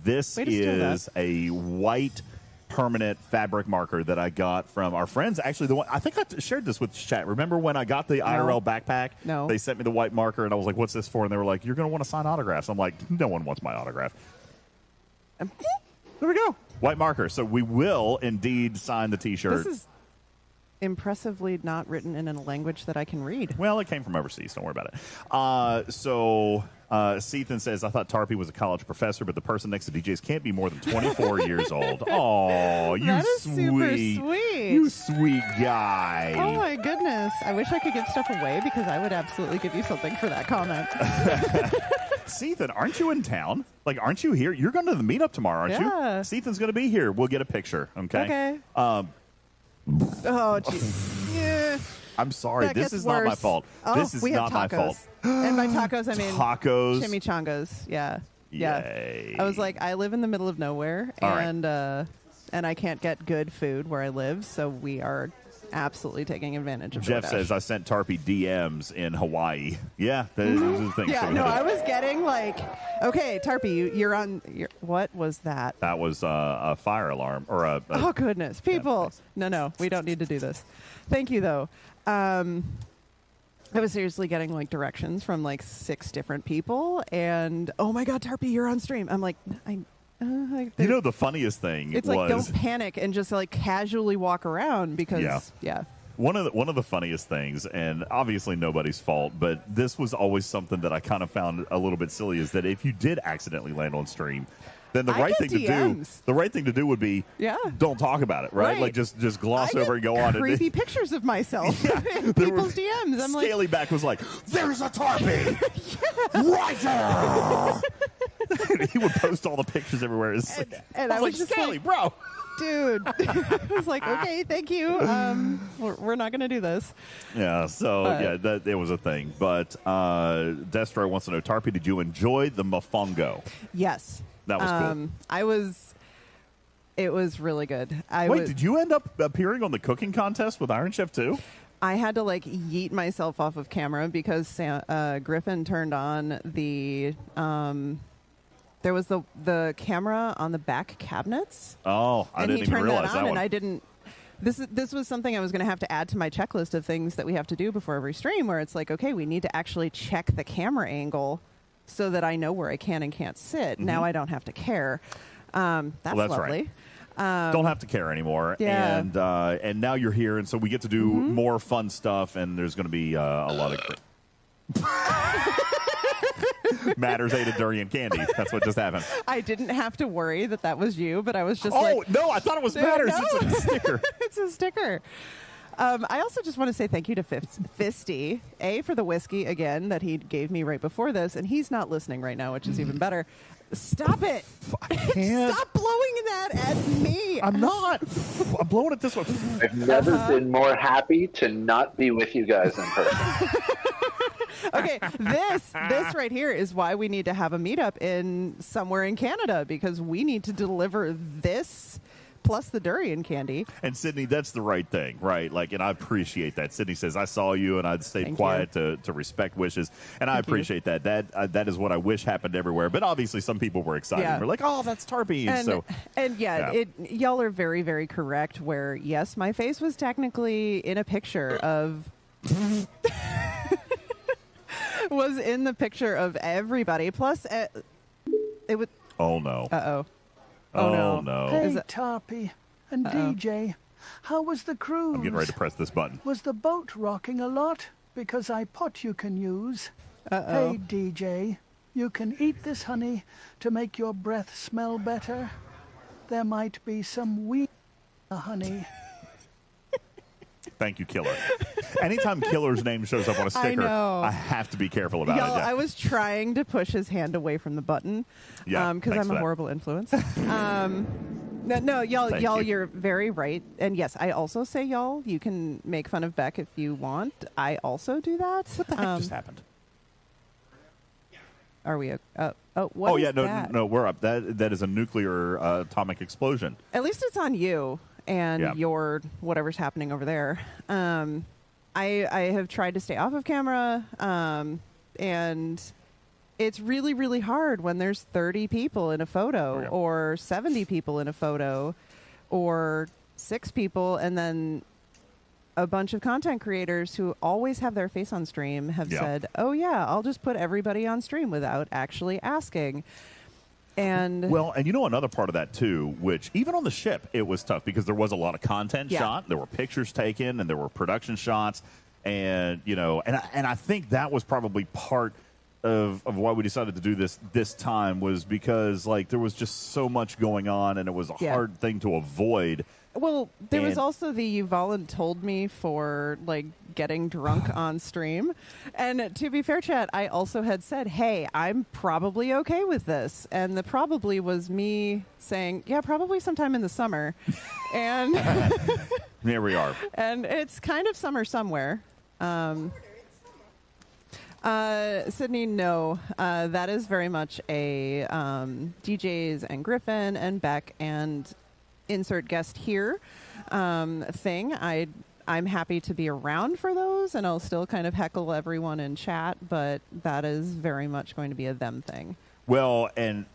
this is a white permanent fabric marker that I got from our friends. Actually, the one I think I shared this with chat. Remember when I got the IRL backpack? No. They sent me the white marker, and I was like, "What's this for?" And they were like, "You're going to want to sign autographs." I'm like, "No one wants my autograph." There we go. White marker. So we will indeed sign the T-shirt. This is impressively not written in a language that I can read. Well, it came from overseas. Don't worry about it. Sethan says, "I thought Tarpey was a college professor, but the person next to DJz can't be more than 24 years old." Oh, you that is sweet. super sweet. You sweet guy. Oh, my goodness. I wish I could give stuff away because I would absolutely give you something for that comment. Sethan, aren't you in town? Like, aren't you here? You're going to the meetup tomorrow, aren't you? Sethan's going to be here. We'll get a picture, okay? Okay. Oh, jeez. Yeah. I'm sorry. That This gets is not my worse. fault. Oh, This is we have not my fault. And by tacos, I mean tacos. chimichangas. Yeah. Yay. Yeah. I was like, I live in the middle of nowhere, All right. and I can't get good food where I live, so we are absolutely taking advantage of Jeff DoorDash. says, "I sent Tarpey DMs in Hawaii." Yeah, those are the things. Yeah, So no, I was getting like, okay, Tarpey, you're on. What was that? That was a fire alarm or a Oh, goodness. People. No, we don't need to do this. Thank you, though. I was seriously getting like directions from like 6 different people, and oh my God, Tarpey, you're on stream. I'm like, you know, the funniest thing it's was, like, don't panic and just like casually walk around because one of the funniest things, and obviously nobody's fault, but this was always something that I kind of found a little bit silly, is that if you did accidentally land on stream, then the right thing to do would be don't talk about it, right? Like just gloss over and go on. Creepy pictures of myself in people's DMs. I'm like, Scalyback was like, "There's a Tarpey right there." He would post all the pictures everywhere. And I was like, just "Scaly, like, bro." Dude, I was like, okay, thank you. We're not going to do this. Yeah, so that it was a thing. But Destro wants to know, Tarpey, did you enjoy the mofongo? Yes. That was cool. It was really good. Did you end up appearing on the cooking contest with Iron Chef too? I had to like yeet myself off of camera because Griffin turned on the. There was the camera on the back cabinets. Oh, I didn't even realize that one. And I didn't This was something I was going to have to add to my checklist of things that we have to do before every stream, where it's like, okay, we need to actually check the camera angle so that I know where I can and can't sit. Now I don't have to care. That's lovely. Right. Don't have to care anymore. Yeah. And now you're here, and so we get to do more fun stuff, and there's going to be a lot of... Matters ate a durian candy. That's what just happened. I didn't have to worry that was you, but I was just no, I thought it was Matters. No. It's a sticker. It's a sticker. I also just want to say thank you to Fisty, for the whiskey, again, that he gave me right before this, and he's not listening right now, which is even better. Stop it. I can't. Stop blowing that at me. I'm not. I'm blowing it this way. I've never been more happy to not be with you guys in person. Okay, this right here is why we need to have a meetup in somewhere in Canada, because we need to deliver this plus the durian candy. And Sydney, that's the right thing, right? Like, and I appreciate that. Sydney says, I saw you and I stayed quiet to respect wishes. And I appreciate that. That is what I wish happened everywhere. But obviously some people were excited. Yeah. We're like, oh, that's Tarpey. And y'all are very, very correct where, yes, my face was technically in a picture of... was in the picture of everybody. Plus, it would... Oh, no. Uh-oh. Oh, no. Hey, Tarpey and DJ, how was the cruise? I'm getting ready to press this button. Was the boat rocking a lot? Because I pot you can use. Hey, DJ, you can eat this honey to make your breath smell better. There might be some weed in the honey. Thank you, Killer. Anytime Killer's name shows up on a sticker, I have to be careful about it. Yeah. I was trying to push his hand away from the button because I'm a horrible influence. No, y'all, you're very right. And yes, I also say y'all. You can make fun of Beck if you want. I also do that. What the heck just happened? Are we? What is that? No, we're up. That is a nuclear atomic explosion. At least it's on you and your whatever's happening over there. I have tried to stay off of camera, and it's really, really hard when there's 30 people in a photo or 70 people in a photo or 6 people, and then a bunch of content creators who always have their face on stream have said, oh, yeah, I'll just put everybody on stream without actually asking. And you know another part of that too, which even on the ship it was tough because there was a lot of content shot, there were pictures taken, and there were production shots, and and I think that was probably part of why we decided to do this time, was because like there was just so much going on, and it was a hard thing to avoid. Well, there was also the you told me for like getting drunk on stream. And to be fair, chat, I also had said, hey, I'm probably okay with this. And the probably was me saying, yeah, probably sometime in the summer. And here we are. And it's kind of summer somewhere. Sydney, no. That is very much a DJs and Griffin and Beck and insert guest here thing. I'm happy to be around for those, and I'll still kind of heckle everyone in chat, but that is very much going to be a them thing. Well, and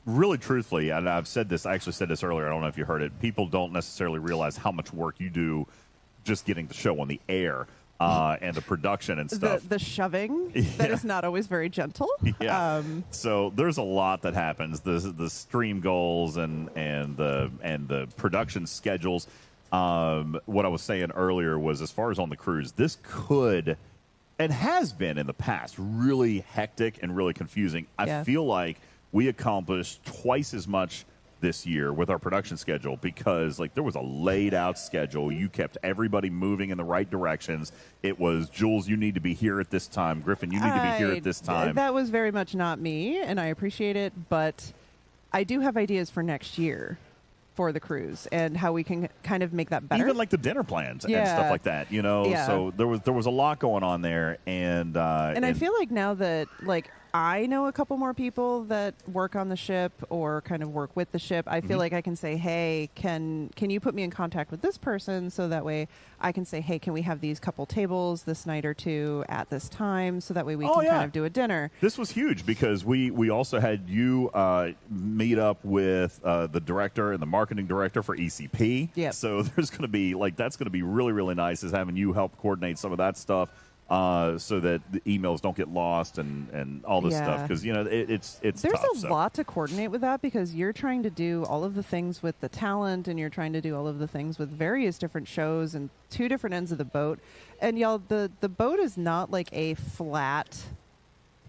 really truthfully, and I've said this, I actually said this earlier, I don't know if you heard it, people don't necessarily realize how much work you do just getting the show on the air. And the production and stuff. The shoving that is not always very gentle. Yeah. So there's a lot that happens. The stream goals and the production schedules. What I was saying earlier was, as far as on the cruise, this could and has been in the past really hectic and really confusing. I feel like we accomplished twice as much this year with our production schedule because like there was a laid out schedule. You kept everybody moving in the right directions. It was, Jules, you need to be here at this time. Griffin, you need to be here at this time. That was very much not me, and I appreciate it, but I do have ideas for next year for the cruise and how we can kind of make that better. Even like the dinner plans and stuff like that, so there was a lot going on there, and I feel like now that like I know a couple more people that work on the ship or kind of work with the ship, I feel like I can say, hey, can you put me in contact with this person, so that way I can say, hey, can we have these couple tables this night or two at this time, so that way we can kind of do a dinner. This was huge because we also had you meet up with the director and the marketing director for ECP. Yep. So there's going to be that's going to be really, really nice, is having you help coordinate some of that stuff. So that the emails don't get lost and all this stuff, because it's there's tough, a lot to coordinate with that, because you're trying to do all of the things with the talent, and you're trying to do all of the things with various different shows and two different ends of the boat. And y'all, the boat is not like a flat,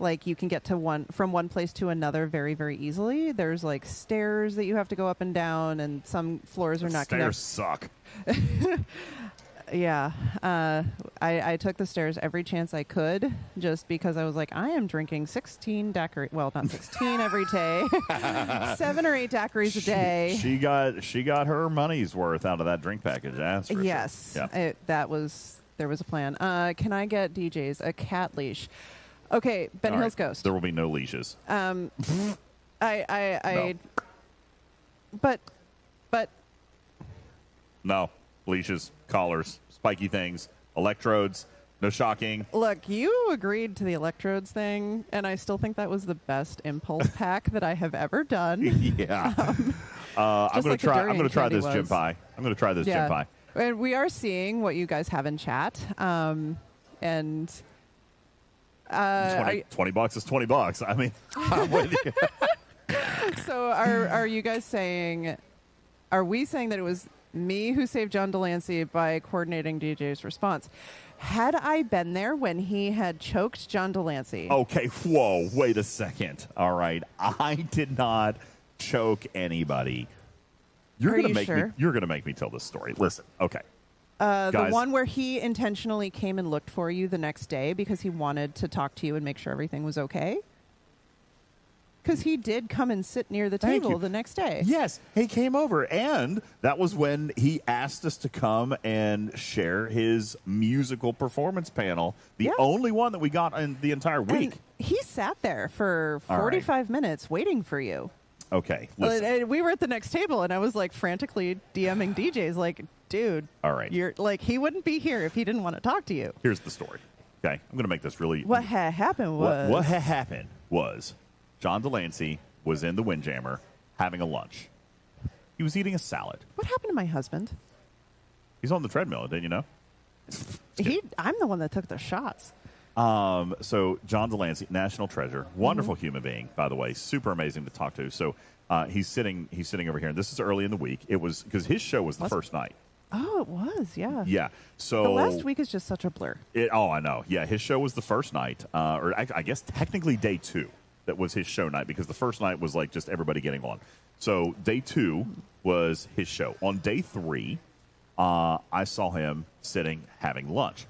like you can get to from one place to another very, very easily. There's like stairs that you have to go up and down, and some floors are not connected. Stairs suck. Yeah. I took the stairs every chance I could, just because I was like, I am drinking 16 daiquiris. Well, not 16 every day. 7 or 8 daiquiris a day. She got her money's worth out of that drink package. That's for yes. sure. Yeah. There was a plan. Can I get DJs a cat leash? Okay, Ben All Hill's right. Ghost. There will be no leashes. No. But No. Leashes, collars, spiky things, electrodes, no shocking. look, you agreed to the electrodes thing, and I still think that was the best impulse pack that I have ever done. Yeah. I'm going to try this gym pie. I'm going to try this gym pie. And we are seeing what you guys have in chat. And 20 bucks is $20. I mean, I'm with you. So are you guys saying, are we saying that it was me who saved John Delancey by coordinating DJ's response? Had I been there when he had choked John Delancey? Okay, whoa, wait a second. All right, I did not choke anybody. You're going to make me tell this story. Listen, okay. The one where he intentionally came and looked for you the next day because he wanted to talk to you and make sure everything was okay? Because he did come and sit near the table the next day. Yes, he came over, and that was when he asked us to come and share his musical performance panel, the only one that we got in the entire week. And he sat there for 45 minutes waiting for you. Okay, listen. And we were at the next table, and I was like frantically DMing DJs, like, dude, all right, you're like, he wouldn't be here if he didn't want to talk to you. Here's the story. Okay, I'm going to make this really. What had happened was. What had happened was John Delancey was in the Windjammer having a lunch. He was eating a salad. What happened to my husband? He's on the treadmill, didn't you know? I'm the one that took the shots. So John Delancey, national treasure, wonderful human being, by the way, super amazing to talk to. So he's sitting over here, and this is early in the week. It was because his show was the first night. Oh, it was, yeah. Yeah. So the last week is just such a blur. I know. Yeah, his show was the first night, or I guess technically day 2. That was his show night, because the first night was like just everybody getting on. So day 2 was his show. On day 3, I saw him sitting having lunch,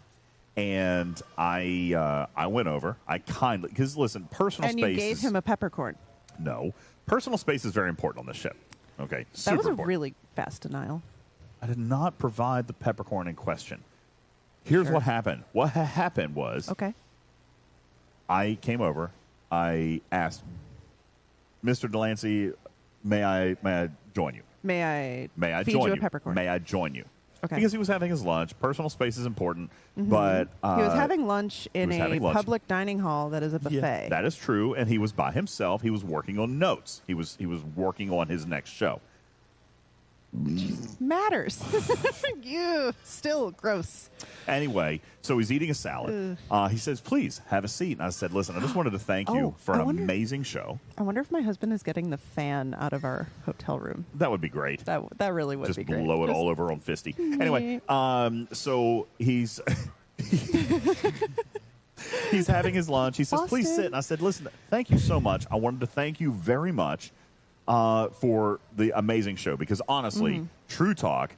and I went over. I kindly, because listen, personal space. And you gave him a peppercorn. No, personal space is very important on this ship. Okay, that was a important. really fast denial. I did not provide the peppercorn in question. Here's what happened. What happened was, I came over. I asked, Mr. Delancey, may I join you? May I feed join you a peppercorn? May I join you? Okay. Because he was having his lunch. Personal space is important, but he was having lunch in a public dining hall that is a buffet. Yeah, that is true, and he was by himself. He was working on notes. He was working on his next show. Matters. You still gross. Anyway, so he's eating a salad. He says, please have a seat. And I said, listen, I just wanted to thank you for an amazing show. I wonder if my husband is getting the fan out of our hotel room. That would be great. That really would be great. Just blow it all over on Fisty. Anyway, so he's he's having his lunch. He says, please sit. And I said, listen, thank you so much. I wanted to thank you very much for the amazing show, because honestly, True Talk,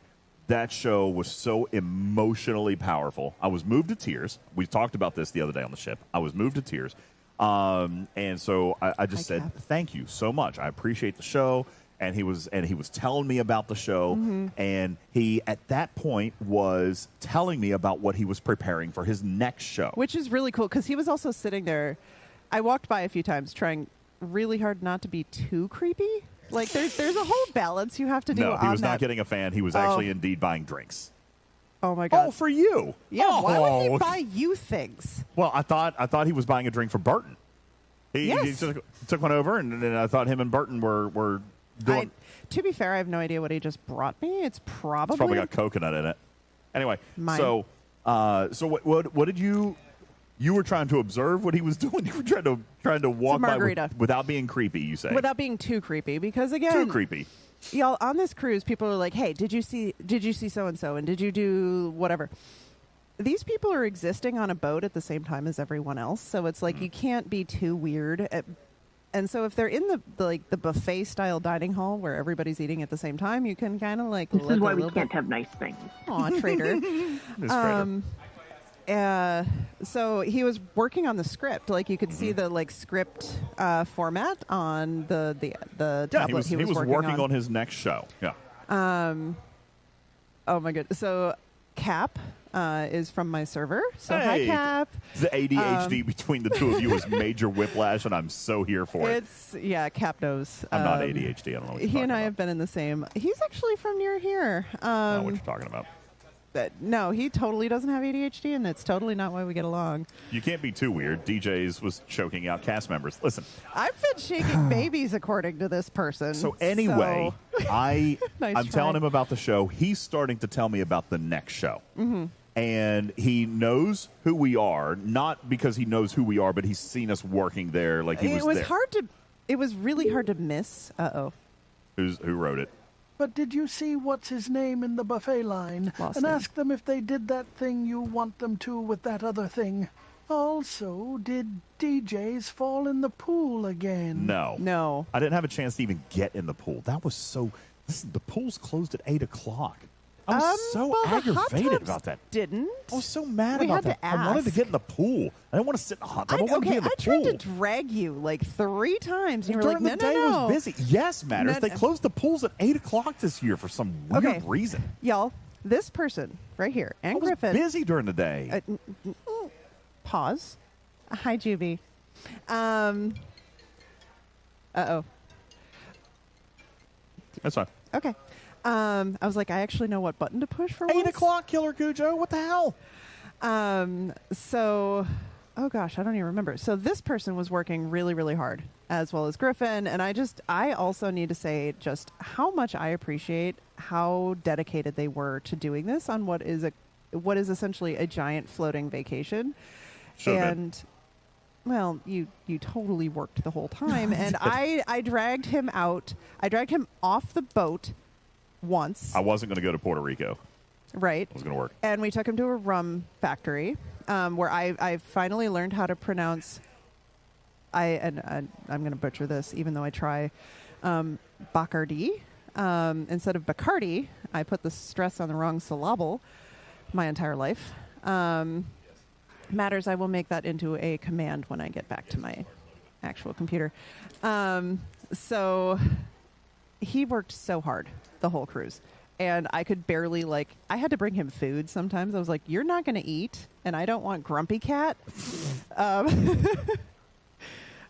that show was so emotionally powerful. I was moved to tears. We talked about this the other day on the ship. I was moved to tears. And so I just said, thank you so much. I appreciate the show. And he was telling me about the show. And he, at that point, was telling me about what he was preparing for his next show. Which is really cool, because he was also sitting there I walked by a few times trying really hard not to be too creepy. Like there's a whole balance you have to do. No, he was on not that. getting a fan. He was actually indeed buying drinks. Oh my god! Oh, for you? Yeah. Why would he Oh. buy you things? Well, I thought he was buying a drink for Burton. He took one over, and then I thought him and Burton were doing. To be fair, I have no idea what he just brought me. It's probably got coconut in it. Anyway, Mine. so what did you were trying to observe what he was doing? You were trying to walk by without being creepy. You say without being too creepy, because again, too creepy. Y'all, on this cruise, people are like, "Hey, did you see so and so, and did you do whatever?" These people are existing on a boat at the same time as everyone else, so it's like you can't be too weird. And so if they're in the buffet style dining hall where everybody's eating at the same time, you can kind of like. This is why we can't have nice things. Aw, traitor. So he was working on the script. Like you could see the script format on the tablet. He was working on his next show. Yeah. Oh my goodness. So Cap is from my server. So hey, hi Cap. The ADHD between the two of you is major whiplash, and I'm so here for it. Cap knows. I'm not ADHD. I don't know what you're he and I about. have been in the same. He's actually from near here. I don't know what you're talking about. No, he totally doesn't have ADHD, and that's totally not why we get along. You can't be too weird. DJz was choking out cast members. Listen. I've been shaking babies, according to this person. So anyway, I'm Nice telling try. him about the show. He's starting to tell me about the next show. Mm-hmm. And he knows who we are, not because he knows who we are, but he's seen us working there. Like he was there. It was really hard to miss. Uh-oh. Who wrote it? But did you see what's his name in the buffet line and ask them if they did that thing you want them to with that other thing? Also, did DJz fall in the pool again? No. I didn't have a chance to even get in the pool. That was so... Listen, the pool's closed at 8 o'clock. I was so aggravated about that. Didn't. I was so mad We about had that. to I wanted to ask. get in the pool. I didn't want to sit in the hot tub. I wanted to get in the I pool. tried to drag you like 3 times. And you were During like, the day no. was busy. Yes, matters. They closed the pools at 8 o'clock this year for some weird reason. Y'all, this person right here, and I was Griffin. busy during the day. Pause. Hi, Juby. Uh-oh. That's fine. Okay. I was like, I actually know what button to push for 8 once. o'clock, Killer Cujo. What the hell? So, oh gosh, I don't even remember. So this person was working really, really hard, as well as Griffin. And I also need to say just how much I appreciate how dedicated they were to doing this on what is essentially a giant floating vacation. Well, you totally worked the whole time. And I dragged him out. I dragged him off the boat once. I wasn't going to go to Puerto Rico. Right. It was going to work. And we took him to a rum factory where I finally learned how to pronounce, I'm going to butcher this even though I try, Bacardi. Instead of Bacardi, I put the stress on the wrong syllable my entire life. Matters, I will make that into a command when I get back to my actual computer. So he worked so hard the whole cruise. And I could barely, I had to bring him food sometimes. I was like, you're not going to eat, and I don't want Grumpy Cat.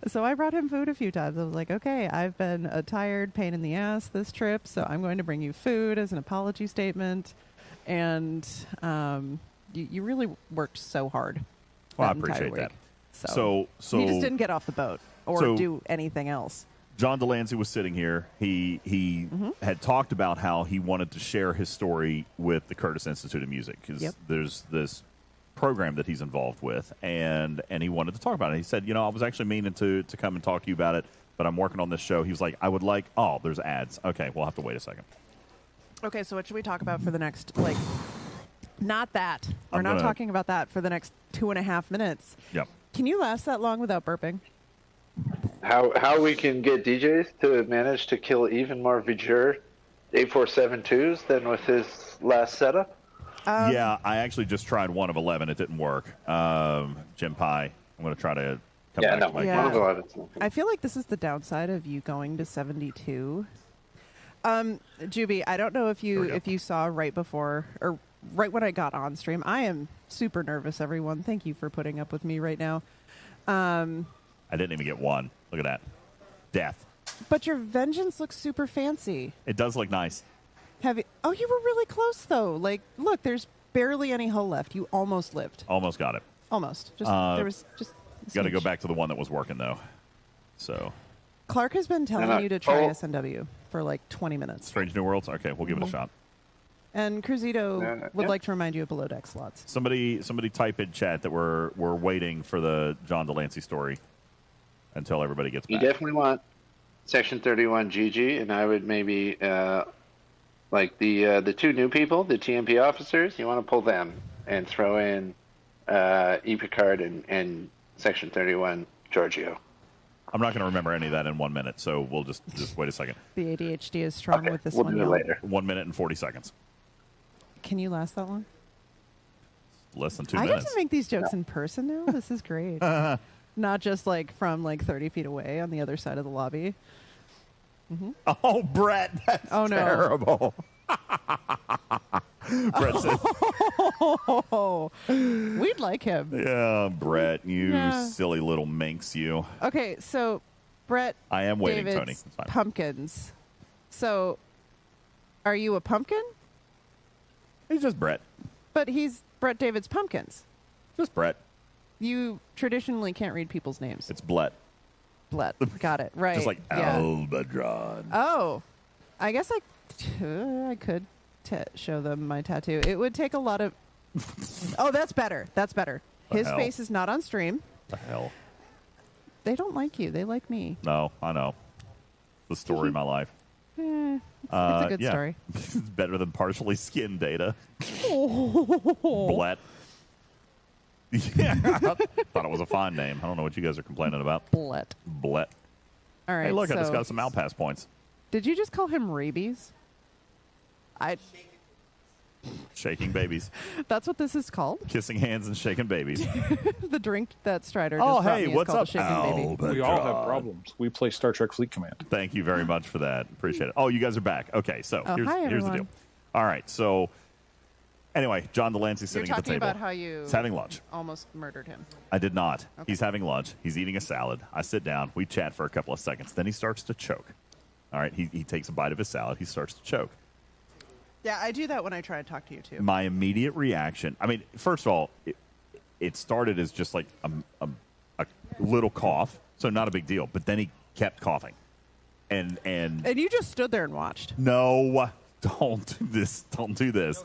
So I brought him food a few times. I was like, okay, I've been a tired pain in the ass this trip, so I'm going to bring you food as an apology statement. And you really worked so hard. Well, I that entire appreciate week. that. So he just didn't get off the boat or do anything else. John Delancey was sitting here. He had talked about how he wanted to share his story with the Curtis Institute of Music because there's this program that he's involved with, and he wanted to talk about it. He said, I was actually meaning to come and talk to you about it, but I'm working on this show. He was like, there's ads. Okay, we'll have to wait a second. Okay, so what should we talk about for the next, not that. We're not talking about that for the next 2.5 minutes. Yep. Can you last that long without burping? How we can get DJz to manage to kill even more Vijur 8472s than with his last setup? Yeah, I actually just tried one of 11. It didn't work. Jim Pie, I'm going to try to come back to my one of 11. I feel like this is the downside of you going to 72. Juby, I don't know if you saw right before or right when I got on stream. I am super nervous, everyone. Thank you for putting up with me right now. I I didn't even get one. Look at that. Death. But your vengeance looks super fancy. It does look nice. Have you? Oh, you were really close though. Like, look, there's barely any hull left. You almost lived. Almost got it. Almost. Just there was just. Got to go back to the one that was working though. So. Clark has been telling you to try SNW for like 20 minutes. Strange New Worlds. Okay, we'll give it a shot. And Cruzito would like to remind you of below deck slots. Somebody type in chat that we're waiting for the John Delancey story until everybody gets back. You definitely want Section 31 GG, and I would maybe like the two new people, the TMP officers. You want to pull them and throw in E. Picard and Section 31 Giorgio. I'm not going to remember any of that in 1 minute, so we'll just wait a second. The ADHD is strong with this we'll one. Do it later. 1 minute and 40 seconds. Can you last that long? Less than 2 I minutes. get to make these jokes in person now. This is great. Not just like from like 30 feet away on the other side of the lobby. Mm-hmm. Oh, Brett, that's terrible. Brett said, we'd like him. Yeah, Brett, you silly little minx, you. Okay, so Brett, I am waiting, David's Tony. It's fine. Pumpkins. So, are you a pumpkin? He's just Brett. But he's Brett David's Pumpkins. Just Brett. You traditionally can't read people's names. It's Blett. Blett. Got it. Right. Just like Albadron. Oh, I guess I could show them my tattoo. It would take a lot of... Oh, that's better. That's better. His face is not on stream. The hell? They don't like you. They like me. No, I know. The story of my life. It's a good story. It's better than partially skinned data. Oh. Blett. Yeah, I thought it was a fine name. I don't know what you guys are complaining about. Blett. Blett. All right. Hey, look, so I just got some Outpass points. Did you just call him rabies? Shaking babies. That's what this is called? Kissing hands and shaking babies. The drink that Strider Oh, just brought hey, me is what's called up, a shaking baby. We all have problems. We play Star Trek Fleet Command. Thank you very much for that. Appreciate it. Oh, you guys are back. Okay, so Oh, here's hi, the everyone. deal. All right, so anyway, John Delancey sitting You're at the talking table. about how you He's having lunch. almost murdered him. I did not. Okay. He's having lunch. He's eating a salad. I sit down. We chat for a couple of seconds. Then he starts to choke. All right, he takes a bite of his salad. He starts to choke. Yeah, I do that when I try to talk to you, too. My immediate reaction, I mean, first of all, it started as just like a little cough, so not a big deal. But then he kept coughing. And you just stood there and watched. No, don't do this. Don't do this.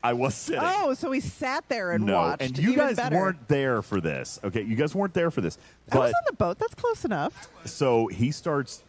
I was sitting. Oh, so he sat there and watched. And you Even guys better. weren't there for this. Okay, you guys weren't there for this. I was But on the boat. That's close enough. so he starts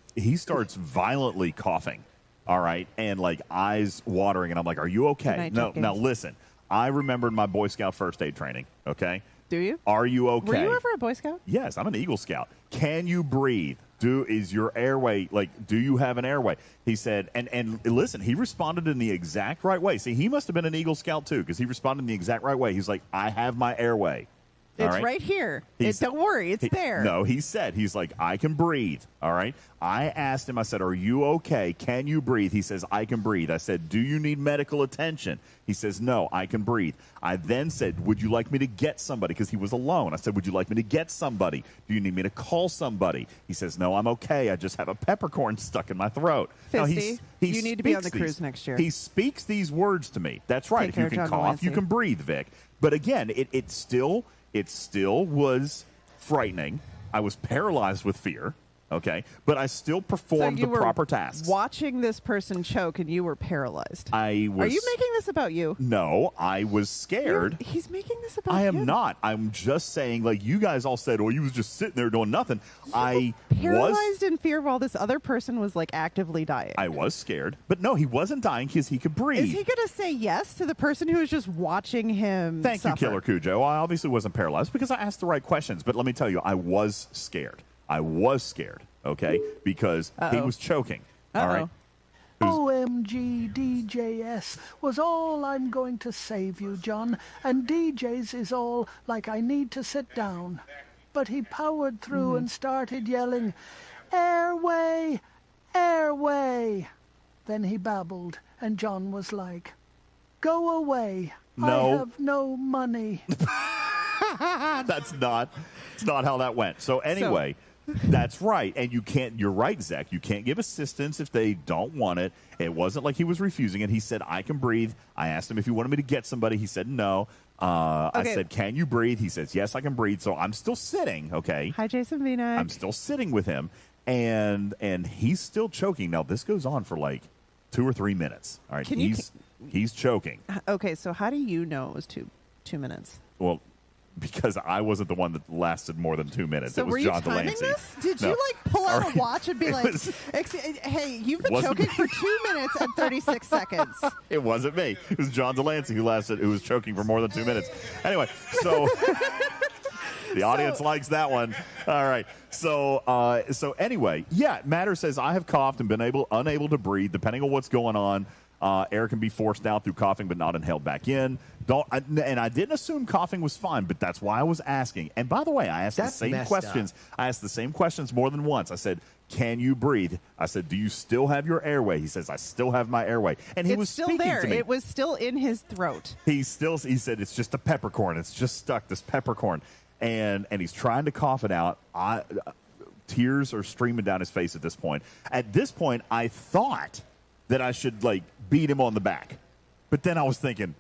violently coughing. All right, and like eyes watering, and I'm like, "Are you okay?" night, No, Jeff now Gaines. listen. I remembered my Boy Scout first aid training. Okay, Do you? are you okay? Were you ever a Boy Scout? Yes, I'm an Eagle Scout. Can you breathe? Is your airway, like, do you have an airway? He said, and listen, he responded in the exact right way. See, he must have been an Eagle Scout too, because he responded in the exact right way. He's like, I have my airway. All It's right here. He's- Don't worry, it's there. No, he's like, I can breathe. All right. I asked him, I said, are you okay? Can you breathe? He says, I can breathe. I said, do you need medical attention? He says, no, I can breathe. I then said, would you like me to get somebody? Because he was alone. I said, would you like me to get somebody? Do you need me to call somebody? He says, no, I'm okay. I just have a peppercorn stuck in my throat. Now, Fisty, you need to be on the speaks cruise next year. He speaks these words to me. That's right. Take If care you of can John cough, you Delancey. can breathe, Vic. But again, it still was frightening. I was paralyzed with fear. Okay, but I still performed So you the were proper tasks. Watching this person choke and you were paralyzed. I was. Are you making this about you? No, I was scared. He's making this about I him. am not. I'm just saying, like you guys all said, "Oh, you was just sitting there doing nothing." I Paralyzed in fear while this other person was like actively dying. I was scared, but no, he wasn't dying because he could breathe. Is he going to say yes to the person who is just watching him Thank suffer? you, Killer Cujo. I obviously wasn't paralyzed because I asked the right questions. But let me tell you, I was scared. I was scared. Okay, because he was choking. All right. OMG DJS was all I'm going to save you, John, and DJs is all like I need to sit down. But he powered through and started yelling, "Airway! Airway!" Then he babbled, and John was like, "Go away. No. I have no money." That's not how that went. So anyway, that's right. And you're right, Zach. You can't give assistance if they don't want it. It wasn't like he was refusing it. He said, I can breathe. I asked him if he wanted me to get somebody. He said, no. I said, can you breathe? He says, yes, I can breathe. So I'm still sitting. Okay. Hi, Jason Vina. I'm still sitting with him. And he's still choking. Now, this goes on for like 2 or 3 minutes. All right. He's choking. Okay. So how do you know it was 2 minutes? Well, because I wasn't the one that lasted more than 2 minutes. So it was were you John timing Delancey. this? Did you pull out a watch and be like, hey, you've been choking for 2 minutes and 36 seconds. It wasn't me. It was John Delancey who was choking for more than 2 minutes. Anyway, so the audience likes that one. All right. So anyway, yeah, Matter says, I have coughed and been unable to breathe, depending on what's going on. Air can be forced out through coughing, but not inhaled back in. And I didn't assume coughing was fine, but that's why I was asking. And by the way, I asked the same questions. I asked the same questions more than once. I said, "Can you breathe?" I said, "Do you still have your airway?" He says, "I still have my airway." And he was still speaking there. to me. It was still in his throat. He said, "It's just a peppercorn. It's just stuck. This peppercorn." And he's trying to cough it out. Tears are streaming down his face at this point. At this point, I thought that I should beat him on the back. But then I was thinking,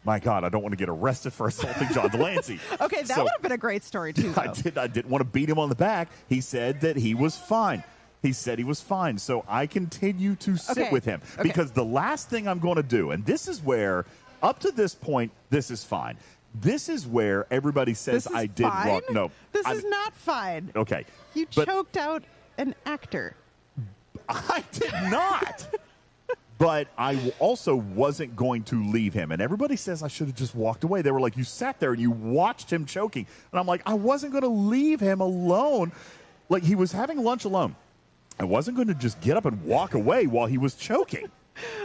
my God, I don't want to get arrested for assaulting John Delancey. Okay, that would have been a great story, too, though. I didn't want to beat him on the back. He said that he was fine. He said he was fine. So I continue to sit with him. Because the last thing I'm going to do, and this is where, up to this point, this is fine. This is where everybody says I did wrong. No. This is not fine. Okay. You choked out an actor. I did not. But I also wasn't going to leave him. And everybody says I should have just walked away. They were like, you sat there and you watched him choking. And I'm like, I wasn't going to leave him alone. Like, he was having lunch alone. I wasn't going to just get up and walk away while he was choking.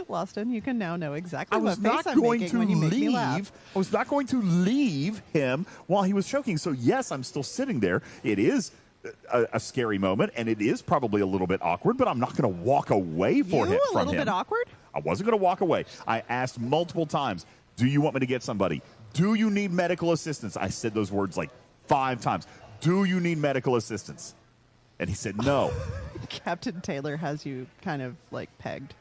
Loston, you can now know exactly what face not I'm going making to when you make me leave. laugh. I was not going to leave him while he was choking. So, yes, I'm still sitting there. It is a scary moment, and it is probably a little bit awkward, but I'm not going to walk away from him. A little bit awkward? I wasn't going to walk away. I asked multiple times, do you want me to get somebody? Do you need medical assistance? I said those words 5 times. Do you need medical assistance? And he said no. Captain Taylor has you kind of pegged.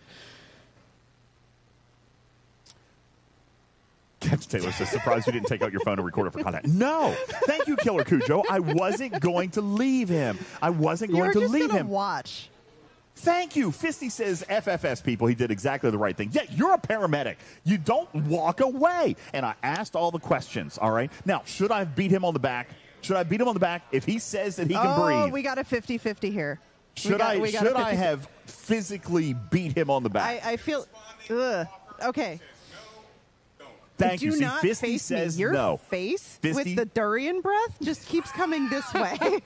Captain Taylor says, surprised you didn't take out your phone and record it for content. No. Thank you, Killer Cujo. I wasn't going to leave him. I wasn't going to leave him. Watch. Thank you. Fisty says, FFS people, he did exactly the right thing. Yeah, you're a paramedic. You don't walk away. And I asked all the questions, all right? Now, should I beat him on the back? Should I beat him on the back if he says that he can breathe? Oh, we got a 50-50 here. Should I have physically beat him on the back? I feel... Ugh. Okay. Thank you. Do See, not Fisty face says me. Your no. face Fisty? with the durian breath just keeps coming this way.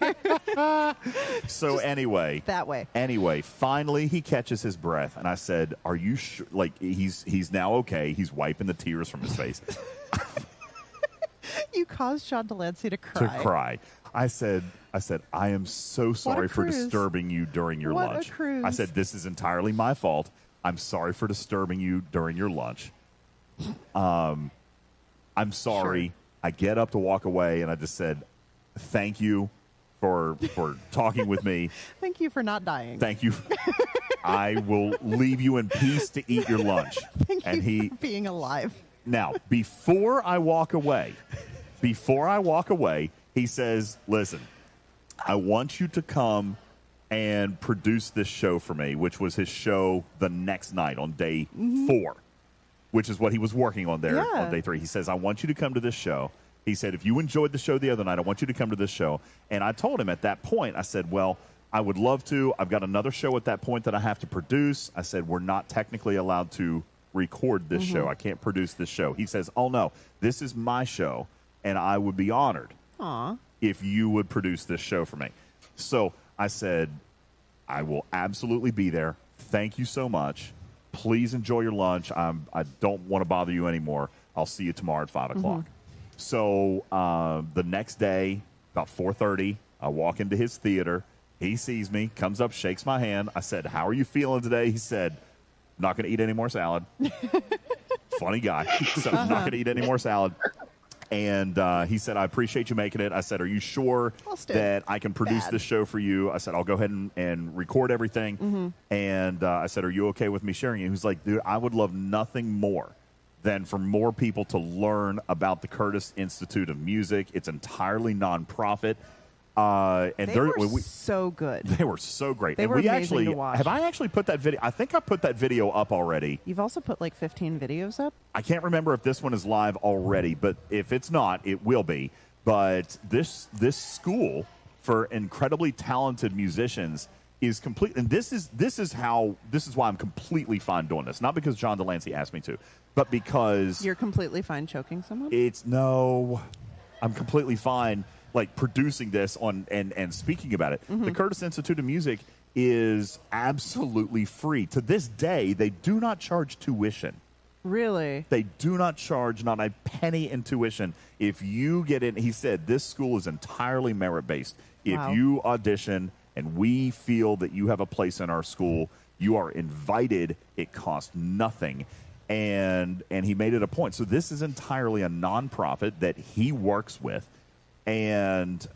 So anyway, that way. Anyway, finally he catches his breath, and I said, "Are you sure?" He's now okay. He's wiping the tears from his face. You caused John Delancey to cry. I said, I am so sorry for disturbing you during your lunch. A cruise. I said, this is entirely my fault. I'm sorry for disturbing you during your lunch. I'm sorry. Sure. I get up to walk away, and I just said, thank you for talking with me. Thank you for not dying. Thank you. I will leave you in peace to eat your lunch. Thank you for being alive. Now, before I walk away, he says, listen, I want you to come and produce this show for me, which was his show the next night on day 4. Which is what he was working on there on day 3. He says, I want you to come to this show. He said, if you enjoyed the show the other night, I want you to come to this show. And I told him at that point, I said, well, I would love to. I've got another show at that point that I have to produce. I said, we're not technically allowed to record this show. I can't produce this show. He says, oh, no, this is my show, and I would be honored if you would produce this show for me. So I said, I will absolutely be there. Thank you so much. Please enjoy your lunch. I don't want to bother you anymore. I'll see you tomorrow at 5 o'clock. So the next day, about 4:30, I walk into his theater. He sees me, comes up, shakes my hand. I said, how are you feeling today? He said, I'm not going to eat any more salad. Funny guy. So I'm not going to eat any more salad. And he said, I appreciate you making it. I said, are you sure that I can produce this show for you? I said, I'll go ahead and record everything. Mm-hmm. And I said, are you okay with me sharing it? He was like, dude, I would love nothing more than for more people to learn about the Curtis Institute of Music. It's entirely nonprofit. And they were so good. They were so great. They and were we amazing actually to watch. have I actually put that video? I think I put that video up already. You've also put like 15 videos up? I can't remember if this one is live already, but if it's not, it will be. But this school for incredibly talented musicians is complete, and this is why I'm completely fine doing this. Not because John Delancey asked me to, but because You're completely fine choking someone? I'm completely fine like producing this on and speaking about it. Mm-hmm. The Curtis Institute of Music is absolutely free. To this day, they do not charge tuition. Really? They do not charge not a penny in tuition. If you get in, he said, this school is entirely merit-based. If Wow. you audition and we feel that you have a place in our school, you are invited. It costs nothing. And he made it a point. So this is entirely a nonprofit that he works with. And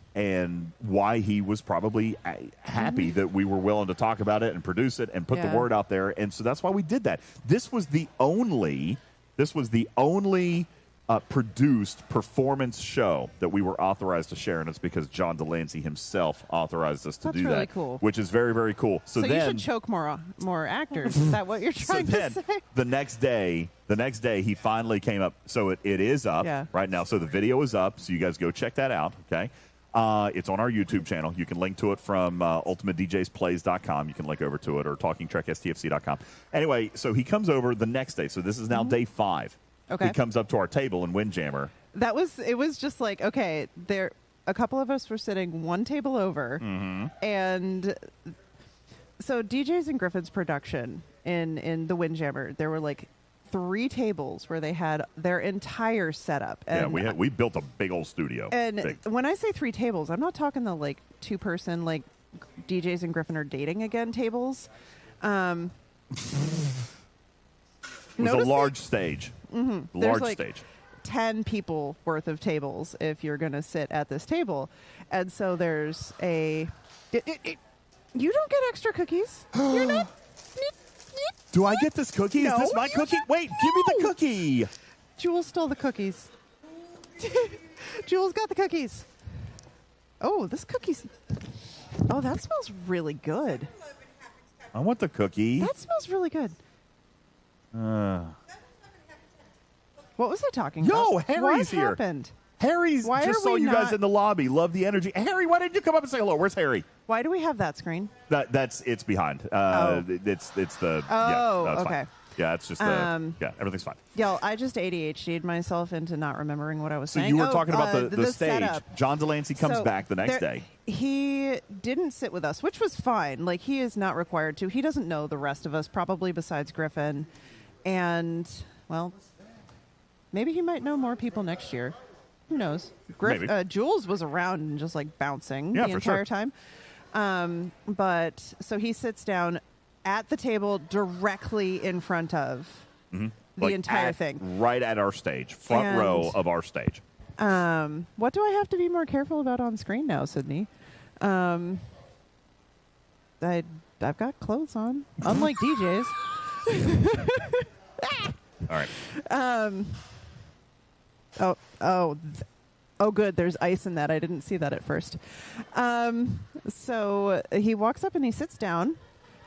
why he was probably happy that we were willing to talk about it and produce it and put the word out there. And so that's why we did that. This was the only produced performance show that we were authorized to share, and it's because John Delancey himself authorized us to do really that. Cool. Which is very, very cool. So you then should choke more actors. Is that what you're trying to say? The next day he finally came up. So it is up right now. So the video is up. So you guys go check that out. Okay. It's on our YouTube channel. You can link to it from UltimatDJzPlays.com. You can link over to it, or TalkingTrekSTFC.com. Anyway, so he comes over the next day. So this is now day 5. Okay. He comes up to our table in Windjammer. It was just like, okay, a couple of us were sitting one table over, and so DJs and Griffin's production in the Windjammer, there were like 3 tables where they had their entire setup. And we built a big old studio. And when I say 3 tables, I'm not talking the like 2-person like DJs and Griffin are dating again tables. It was a large stage. Mm-hmm. Large like stage. 10 people worth of tables if you're going to sit at this table. And so there's you don't get extra cookies. You're not. Do I get this cookie? No, Is this my cookie? Wait, give me the cookie. Jules stole the cookies. Jules got the cookies. Oh, this cookie's. Oh, that smells really good. I want the cookie. That smells really good. What was I talking about? Yo, Harry's here. What happened? Harry's just saw you guys in the lobby. Love the energy. Harry, why didn't you come up and say hello? Where's Harry? Why do we have that screen? It's behind. It's the. Oh, that's okay. Fine. Yeah, it's just everything's fine. Y'all, I just ADHD'd myself into not remembering what I was saying. So you were talking about the stage. Setup. John Delancey comes back the next day. He didn't sit with us, which was fine. Like, he is not required to. He doesn't know the rest of us, probably besides Griffin. And, well, maybe he might know more people next year. Who knows? Jules was around and just like bouncing the entire time. But so he sits down at the table directly in front of the entire thing. Right at our stage, front row of our stage. What do I have to be more careful about on screen now, Sydney? I've got clothes on, unlike DJs. All right. Oh, good. There's ice in that. I didn't see that at first. So he walks up and he sits down,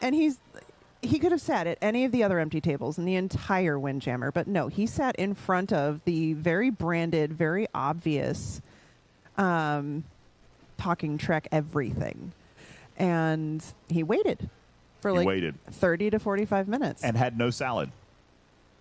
and he could have sat at any of the other empty tables in the entire Windjammer, but no, he sat in front of the very branded, very obvious Talking Trek everything. And he waited for 30 to 45 minutes. And had no salad.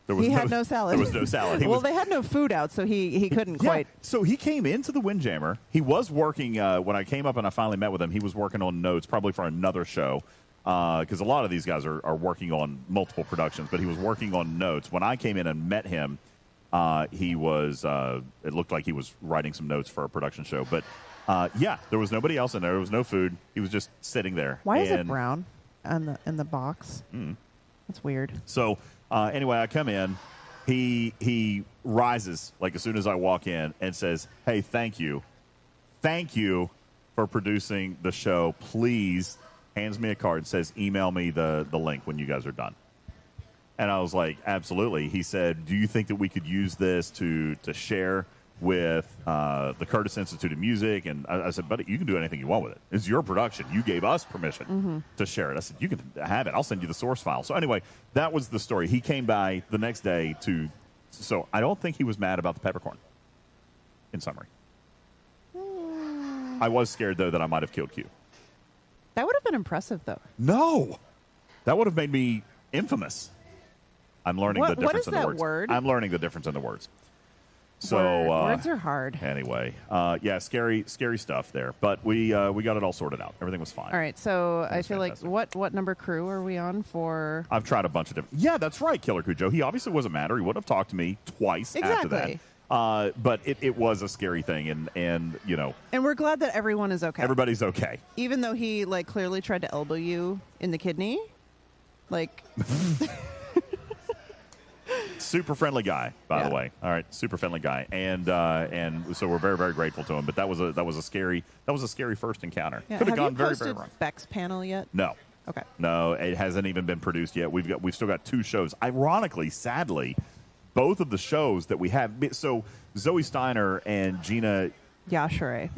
He had no salad. There was no salad. They had no food out, so he couldn't quite. So he came into the Windjammer. He was working, when I came up and I finally met with him, he was working on notes, probably for another show, because a lot of these guys are working on multiple productions, but he was working on notes. When I came in and met him, he was, it looked like he was writing some notes for a production show. But, there was nobody else in there. There was no food. He was just sitting there. Why is it brown in the box? That's weird. So... anyway, I come in, He rises like as soon as I walk in and says, "Hey, thank you for producing the show. Please," hands me a card and says, "Email me the link when you guys are done." And I was like, "Absolutely." He said, "Do you think that we could use this to share with the Curtis Institute of Music?" And I said, "Buddy, you can do anything you want with it. It's your production. You gave us permission to share it." I said, "You can have it. I'll send you the source file." So anyway, that was the story. He came by the next day so I don't think he was mad about the peppercorn, in summary. I was scared, though, that I might have killed Q. That would have been impressive, though. No! That would have made me infamous. I'm learning the difference in the words. Word? I'm learning the difference in the words. So words are hard. Anyway, yeah, scary stuff there. But we got it all sorted out. Everything was fine. All right, so I feel fantastic. Like what number crew are we on for? I've tried a bunch of different. Yeah, that's right, Killer Crew Joe. He obviously wasn't mad, or he wouldn't have talked to me twice after that. But it was a scary thing, and you know. And we're glad that everyone is okay. Everybody's okay. Even though he clearly tried to elbow you in the kidney, Super friendly guy, by the way. All right, super friendly guy, and so we're very, very grateful to him. But that was a scary first encounter. Yeah. Could have gone you very, posted very wrong. Beck's panel yet? No. Okay. No, it hasn't even been produced yet. We've still got 2 shows. Ironically, sadly, both of the shows that we have. So Zoe Steiner and Gina Yashere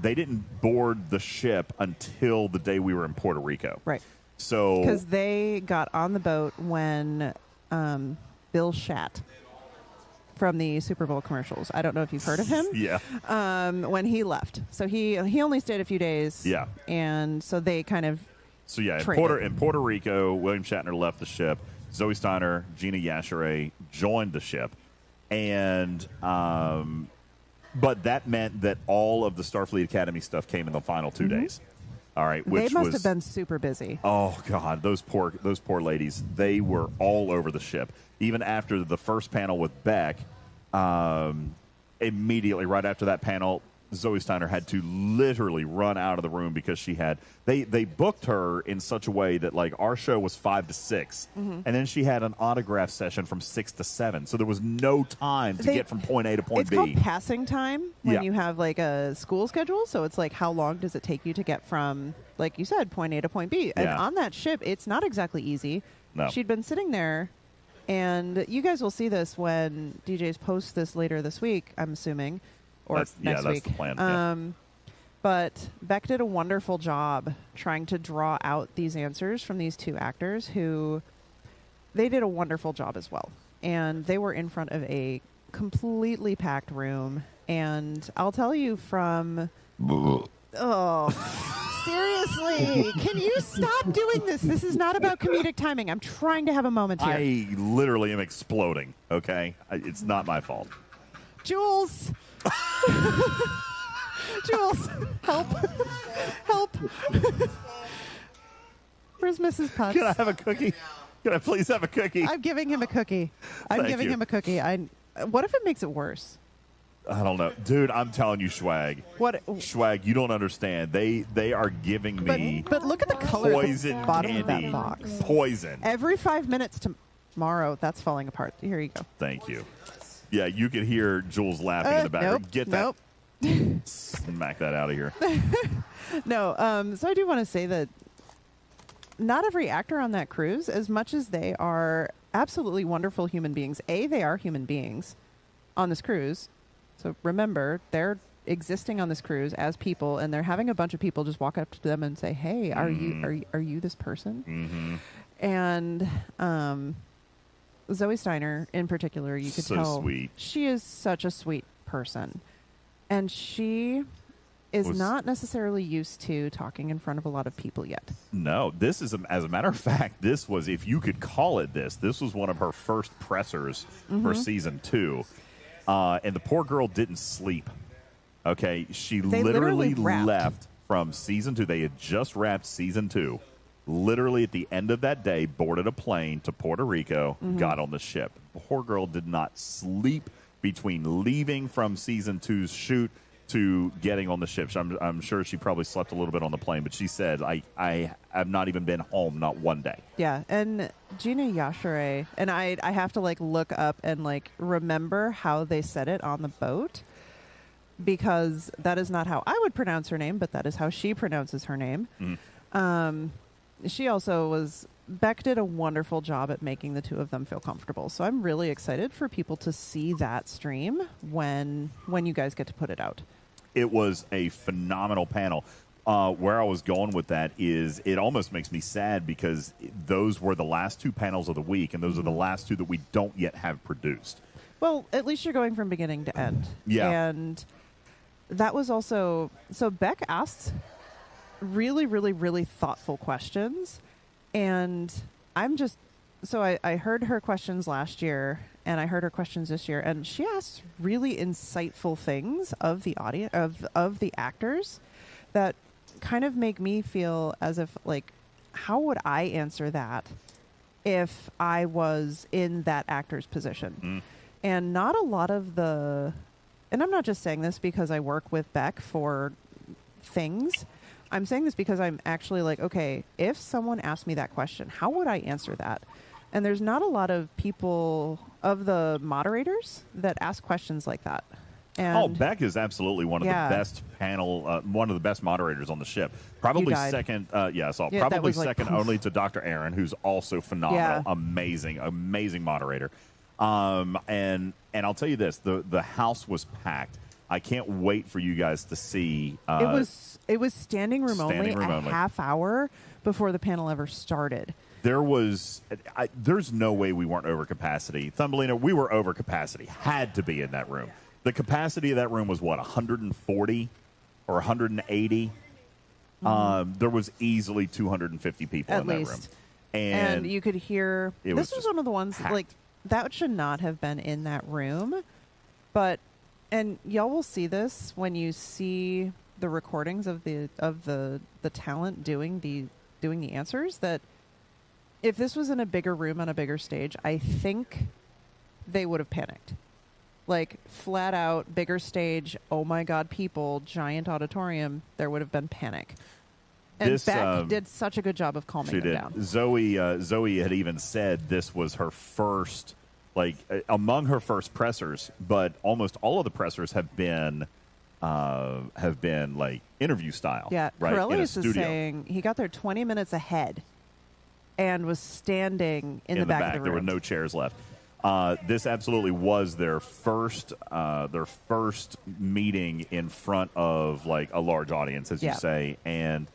they didn't board the ship until the day we were in Puerto Rico. Right. So because they got on the boat when Bill Schatt from the Super Bowl commercials. I don't know if you've heard of him. Yeah. When he left, so he only stayed a few days. Yeah. And so they kind of. So yeah, in Puerto Rico, William Shatner left the ship. Zoe Steiner, Gina Yashere joined the ship, and but that meant that all of the Starfleet Academy stuff came in the final 2 days. All right, which they must have been super busy. Oh God, those poor ladies. They were all over the ship. Even after the first panel with Beck, immediately right after that panel, Zoe Steiner had to literally run out of the room because they booked her in such a way that our show was 5 to 6, and then she had an autograph session from 6 to 7, so there was no time to get from point A to point B. B. It's called passing time when you have a school schedule. So it's how long does it take you to get from, like you said, point A to point B? And on that ship, it's not exactly easy. No. She'd been sitting there, and you guys will see this when DJs post this later this week, I'm assuming. Or next week. That's the plan. But Beck did a wonderful job trying to draw out these answers from these 2 actors who they did a wonderful job as well. And they were in front of a completely packed room. And I'll tell you from... seriously, can you stop doing this? This is not about comedic timing. I'm trying to have a moment here. I literally am exploding, okay? It's not my fault. Jules! Jules, help. Help. Where's Mrs. Putz? Can I have a cookie? Can I please have a cookie? I'm giving him a cookie. What if it makes it worse? I don't know. Dude, I'm telling you, Schwag. What? Schwag, you don't understand. They are giving me But look at the color poison at the bottom candy. of that box. Poison. Every 5 minutes tomorrow, that's falling apart. Here you go. Thank you. Yeah, you could hear Jules laughing in the background. Nope, Get that. Smack that out of here. No, so I do want to say that not every actor on that cruise, as much as they are absolutely wonderful human beings, they are human beings on this cruise. So remember, they're existing on this cruise as people, and they're having a bunch of people just walk up to them and say, "Hey, are you this person?" Mm-hmm. And Zoe Steiner, in particular, you could tell sweet. She is such a sweet person, and she is not necessarily used to talking in front of a lot of people yet. No, this is, as a matter of fact, this was, if you could call it this was one of her first pressers for season 2. And the poor girl didn't sleep. Okay, they literally left from season 2. They had just wrapped season 2. Literally at the end of that day, boarded a plane to Puerto Rico, got on the ship. The poor girl did not sleep between leaving from season 2's shoot to getting on the ship. I'm sure she probably slept a little bit on the plane, but she said, I have not even been home, not one day. Yeah, and Gina Yashere, and I have to like look up and like remember how they said it on the boat, because that is not how I would pronounce her name, but that is how she pronounces her name. She also Beck did a wonderful job at making the two of them feel comfortable. So I'm really excited for people to see that stream when you guys get to put it out. It was a phenomenal panel. Where I was going with that is it almost makes me sad because those were the last two panels of the week, and those are the last two that we don't yet have produced. Well, at least you're going from beginning to end. Yeah. And that was also... So Beck asked really, really, really thoughtful questions. And I'm just... So I heard her questions last year, and I heard her questions this year, and she asked really insightful things of the audience, of the actors, that kind of make me feel as if, like, how would I answer that if I was in that actor's position? And not a lot of the... And I'm not just saying this because I work with Beck for things. I'm saying this because I'm actually like, okay, if someone asked me that question, how would I answer that? And there's not a lot of people, of the moderators, that ask questions like that. And Beck is absolutely one of the best one of the best moderators on the ship. Probably second, probably second only to Dr. Aaron, who's also phenomenal, amazing moderator. And I'll tell you this, the house was packed. I can't wait for you guys to see. It was standing room only, a half hour before the panel ever started. There's no way we weren't over capacity. Thumbelina, we were over capacity. Had to be in that room. The capacity of that room was, 140 or 180? There was easily 250 people in that room. And you could hear... This was one of the ones, packed. like, that should not have been in that room. But... And y'all will see this when you see the recordings of the talent doing the answers, that if this was in a bigger room on a bigger stage, I think they would have panicked. Like, flat out, bigger stage, oh my God, people, giant auditorium, there would have been panic. And Beck did such a good job of calming them down. Zoe had even said this was her first... like among her first pressers, but almost all of the pressers have been like interview style. Yeah, right? Corellius is saying he got there 20 minutes ahead and was standing in the back of the room. There were no chairs left. This absolutely was their first meeting in front of like a large audience, as you say, and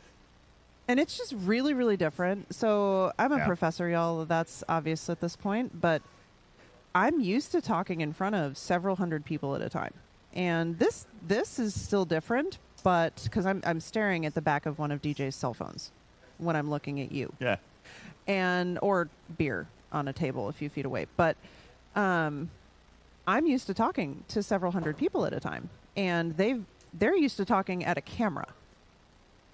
it's just really, really different. So I'm a professor, y'all. That's obvious at this point, but I'm used to talking in front of several hundred people at a time. And this is still different, but because I'm staring at the back of one of DJ's cell phones when I'm looking at you. Yeah. Or beer on a table a few feet away. But I'm used to talking to several hundred people at a time. And they're used to talking at a camera.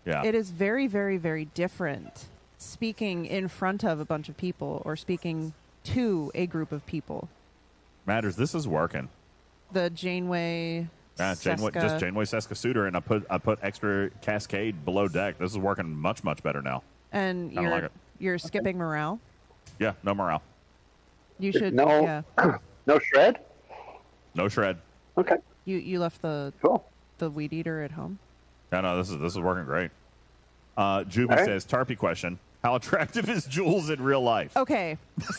Yeah. It is very, very, very different speaking in front of a bunch of people or speaking to a group of people. Matters, this is working. The Janeway Janeway Seska Suitor, and I put extra Cascade below deck. This is working much, much better now. And you're skipping morale? Yeah, no morale. You should no shred? No shred. Okay. You left the weed eater at home? No, this is working great. Juby says, Tarpy question. How attractive is Jules in real life? Okay,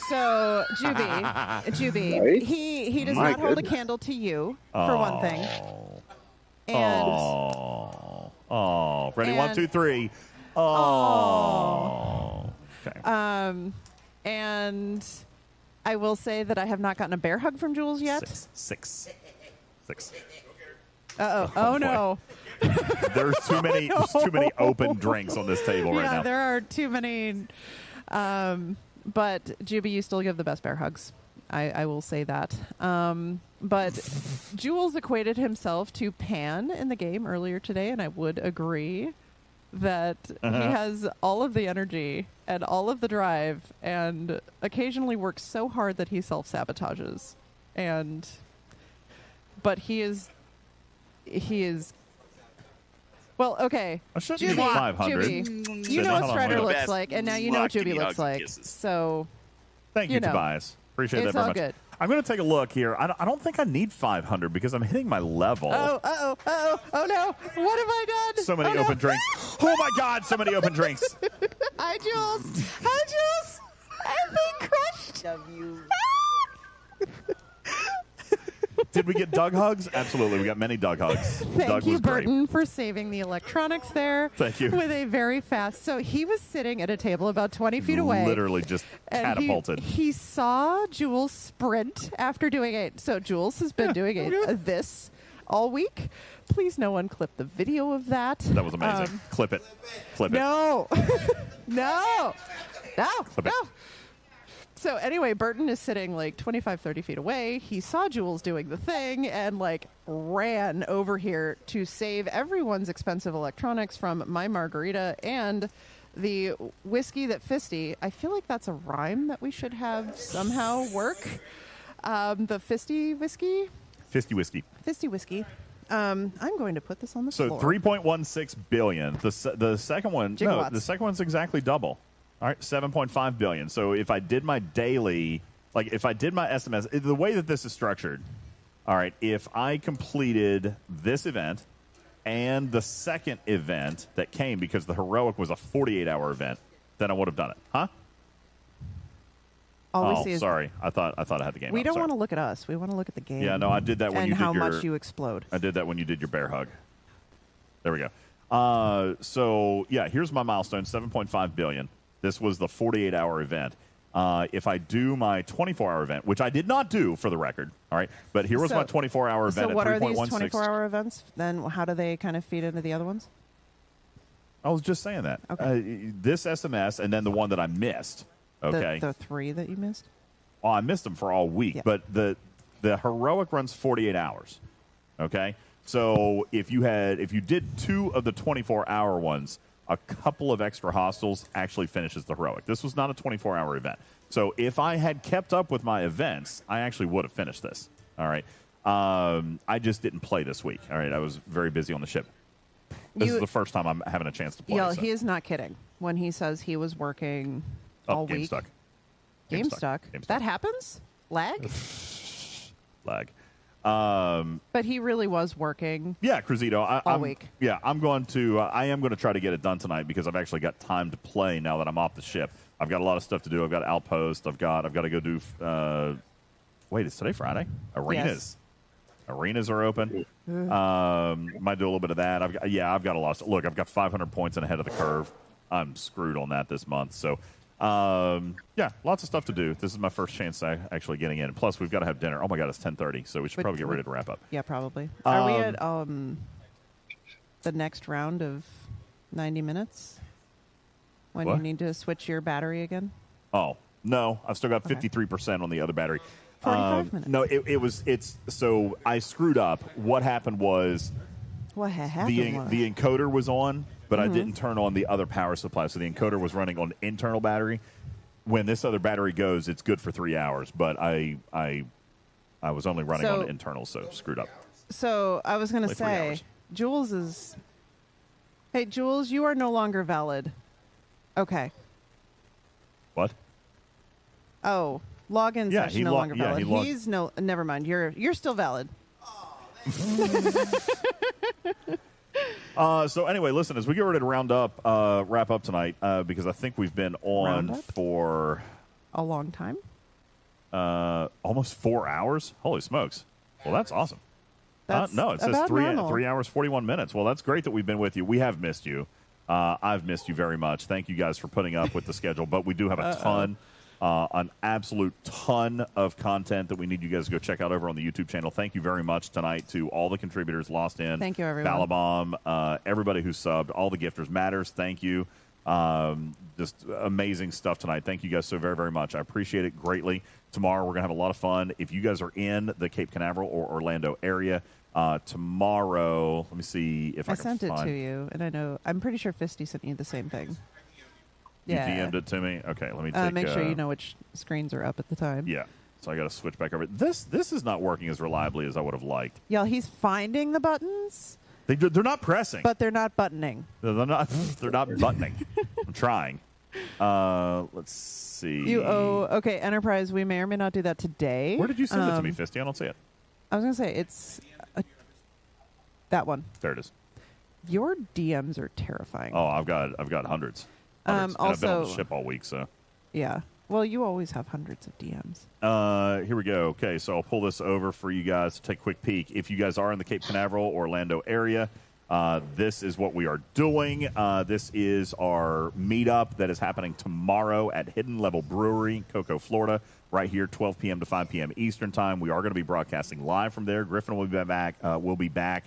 so Juby, right? he does not hold a candle to you, for one thing. And ready, 1, 2, 3. Okay. And I will say that I have not gotten a bear hug from Jules yet. Six. Oh no. There's too many open drinks on this table right now. Yeah, there are too many. But Juby, you still give the best bear hugs. I will say that. But Jules equated himself to Pan in the game earlier today, and I would agree that he has all of the energy and all of the drive, and occasionally works so hard that he self-sabotages. But he is he is. Well, okay. I shouldn't need Juby, 500. Juby, you know what Strider Hold on. looks like, and now you know what Give me Juby looks hugs and like. kisses. So, Thank you, know. Tobias. Appreciate It's that very all much. good. I'm going to take a look here. I don't think I need 500 because I'm hitting my level. Oh no! What have I done? So many open drinks. Oh my God! So many open drinks. Hi, Jules. Hi, Jules. I've been crushed. Love you. Did we get Doug hugs? Absolutely. We got many Doug hugs. Thank Doug you, was great. Burton, for saving the electronics there. Thank you. With a very fast. So he was sitting at a table about 20 feet away. Literally just and catapulted. He saw Jules sprint after doing it. So Jules has been doing this all week. Please, no one clip the video of that. That was amazing. Clip it. Clip it. No. No. Clip it. So anyway, Burton is sitting like 25, 30 feet away. He saw Jules doing the thing and like ran over here to save everyone's expensive electronics from my margarita and the whiskey that Fisty. I feel like that's a rhyme that we should have somehow work. The Fisty whiskey. Fisty whiskey. Fisty whiskey. I'm going to put this on the So floor. 3.16 billion. The second one, no, Gigawatts. the second one's exactly double. All right, 7.5 billion. So if I did my daily, like if I did my SMS, the way that this is structured, all right, if I completed this event and the second event that came because the heroic was a 48-hour event, then I would have done it. Huh? All we see is sorry. I thought I had the game. we up. don't Sorry. want to look at us. We want to look at the game. Yeah, no, I did that when and you did how your, much you explode. I did that when you did your bear hug. There we go. So yeah, here's my milestone: 7.5 billion. This was the 48-hour event. If I do my 24-hour event, which I did not do for the record, all right, but here was my 24-hour event So what at are these 3.16. 24-hour events? Then how do they kind of feed into the other ones? I was just saying that. Okay. This SMS and then the one that I missed. Okay. The three that you missed? Oh, I missed them for all week, Yeah. but the heroic runs 48 hours. Okay, so if you did 2 of the 24-hour ones, a couple of extra hostiles actually finishes the heroic. This was not a 24-hour event. So if I had kept up with my events, I actually would have finished this. All right, I just didn't play this week. All right, I was very busy on the ship. This is the first time I'm having a chance to play. Yeah, so. he is not kidding when he says he was working all game week. stuck. Game stuck. That happens? Lag? Lag. But he really was working. Yeah, Cruzito. All week. Yeah, I am going to try to get it done tonight because I've actually got time to play now that I'm off the ship. I've got a lot of stuff to do. I've got Outpost. I've got to go do. Wait, is today Friday? Arenas. Yes. Arenas are open. Might do a little bit of that. I've got a lot. Look, I've got 500 points and ahead of the curve. I'm screwed on that this month. So, yeah, lots of stuff to do. This is my first chance at actually getting in. Plus, we've got to have dinner. Oh my God, it's 10:30, so we should probably get ready to wrap up. Yeah, probably. Are we at the next round of 90 minutes? When What? you need to switch your battery again? Oh, no. I've still got 53% on the other battery. 45 minutes. No, so I screwed up. What happened was What happened? the encoder was on, but Mm-hmm. I didn't turn on the other power supply. So the encoder was running on internal battery. When this other battery goes, it's good for 3 hours, but I was only running on internal, so screwed up. So I was going to Only 3 say, hours. Jules is. Hey, Jules, you are no longer valid. Okay. What? Oh, login Yeah, session he no lo- longer yeah, valid. he logged- He's no. Never mind. You're still valid. So anyway, listen, as we get ready to wrap up tonight, because I think we've been on Round up? for A long time. almost 4 hours. Holy smokes! Well, that's awesome. That's no, it says about 3 normal. 3 hours 41 minutes. Well, that's great that we've been with you. We have missed you. I've missed you very much. Thank you guys for putting up with the schedule, but we do have a ton. An absolute ton of content that we need you guys to go check out over on the YouTube channel. Thank you very much tonight to all the contributors, Lost In, Thank you, everyone. Balabomb, everybody who subbed, all the gifters. Matters, thank you. Just amazing stuff tonight. Thank you guys so very, very much. I appreciate it greatly. Tomorrow we're going to have a lot of fun. If you guys are in the Cape Canaveral or Orlando area, tomorrow, let me see if I can sent it find to you, and I'm pretty sure Fisty sent you the same thing. You Yeah. DM'd it to me? Okay, let me take Make sure you know which screens are up at the time. Yeah. So I got to switch back over. This is not working as reliably as I would have liked. Y'all, he's finding the buttons, They're not pressing. but they're not buttoning. They're not buttoning. I'm trying. Let's see. Okay, Enterprise, we may or may not do that today. Where did you send it to me, Fisty? I don't see it. I was going to say, it's that one. There it is. Your DMs are terrifying. Oh, I've got hundreds. And I've been on the ship all week, so. Yeah. Well, you always have hundreds of DMs. Here we go. Okay, so I'll pull this over for you guys to take a quick peek. If you guys are in the Cape Canaveral, Orlando area, this is what we are doing. This is our meetup that is happening tomorrow at Hidden Level Brewery, Cocoa, Florida, right here, 12 p.m. to 5 p.m. Eastern Time. We are going to be broadcasting live from there. Griffin will be back.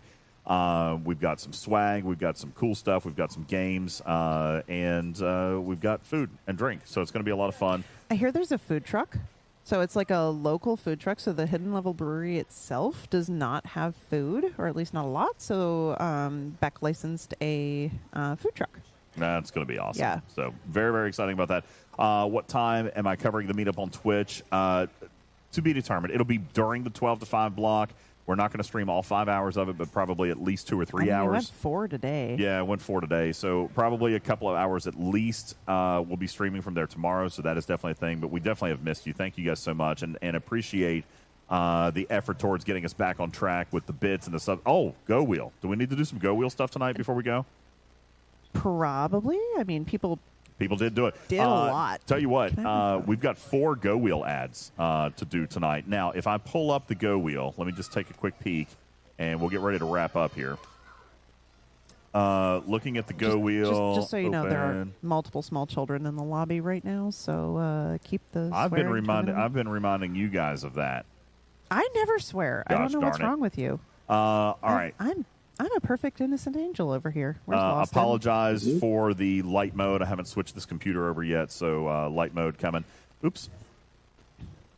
We've got some swag. We've got some cool stuff. We've got some games. And we've got food and drink. So it's going to be a lot of fun. I hear there's a food truck. So it's like a local food truck. So the Hidden Level Brewery itself does not have food, or at least not a lot. So Beck licensed a food truck. That's going to be awesome. Yeah. So very, very exciting about that. What time am I covering the meetup on Twitch? To be determined. It'll be during the 12 to 5 block. We're not going to stream all 5 hours of it, but probably at least 2 or 3 hours. We went 4 today. Yeah, I went 4 today. So probably a couple of hours at least. We'll be streaming from there tomorrow, so that is definitely a thing. But we definitely have missed you. Thank you guys so much, and appreciate the effort towards getting us back on track with the bits and the stuff. Oh, Go Wheel. Do we need to do some Go Wheel stuff tonight before we go? Probably. I mean, people did do it. Did a lot. Tell you what, we've got 4 Go Wheel ads to do tonight. Now, if I pull up the Go Wheel, let me just take a quick peek, and we'll get ready to wrap up here. Looking at the Go Wheel. Just so you know, there are multiple small children in the lobby right now, so keep the. I've been reminding you guys of that. I never swear. I don't know what's wrong with you. All right. I'm a perfect innocent angel over here. Where's Boston? Apologize for the light mode. I haven't switched this computer over yet, so light mode coming. Oops.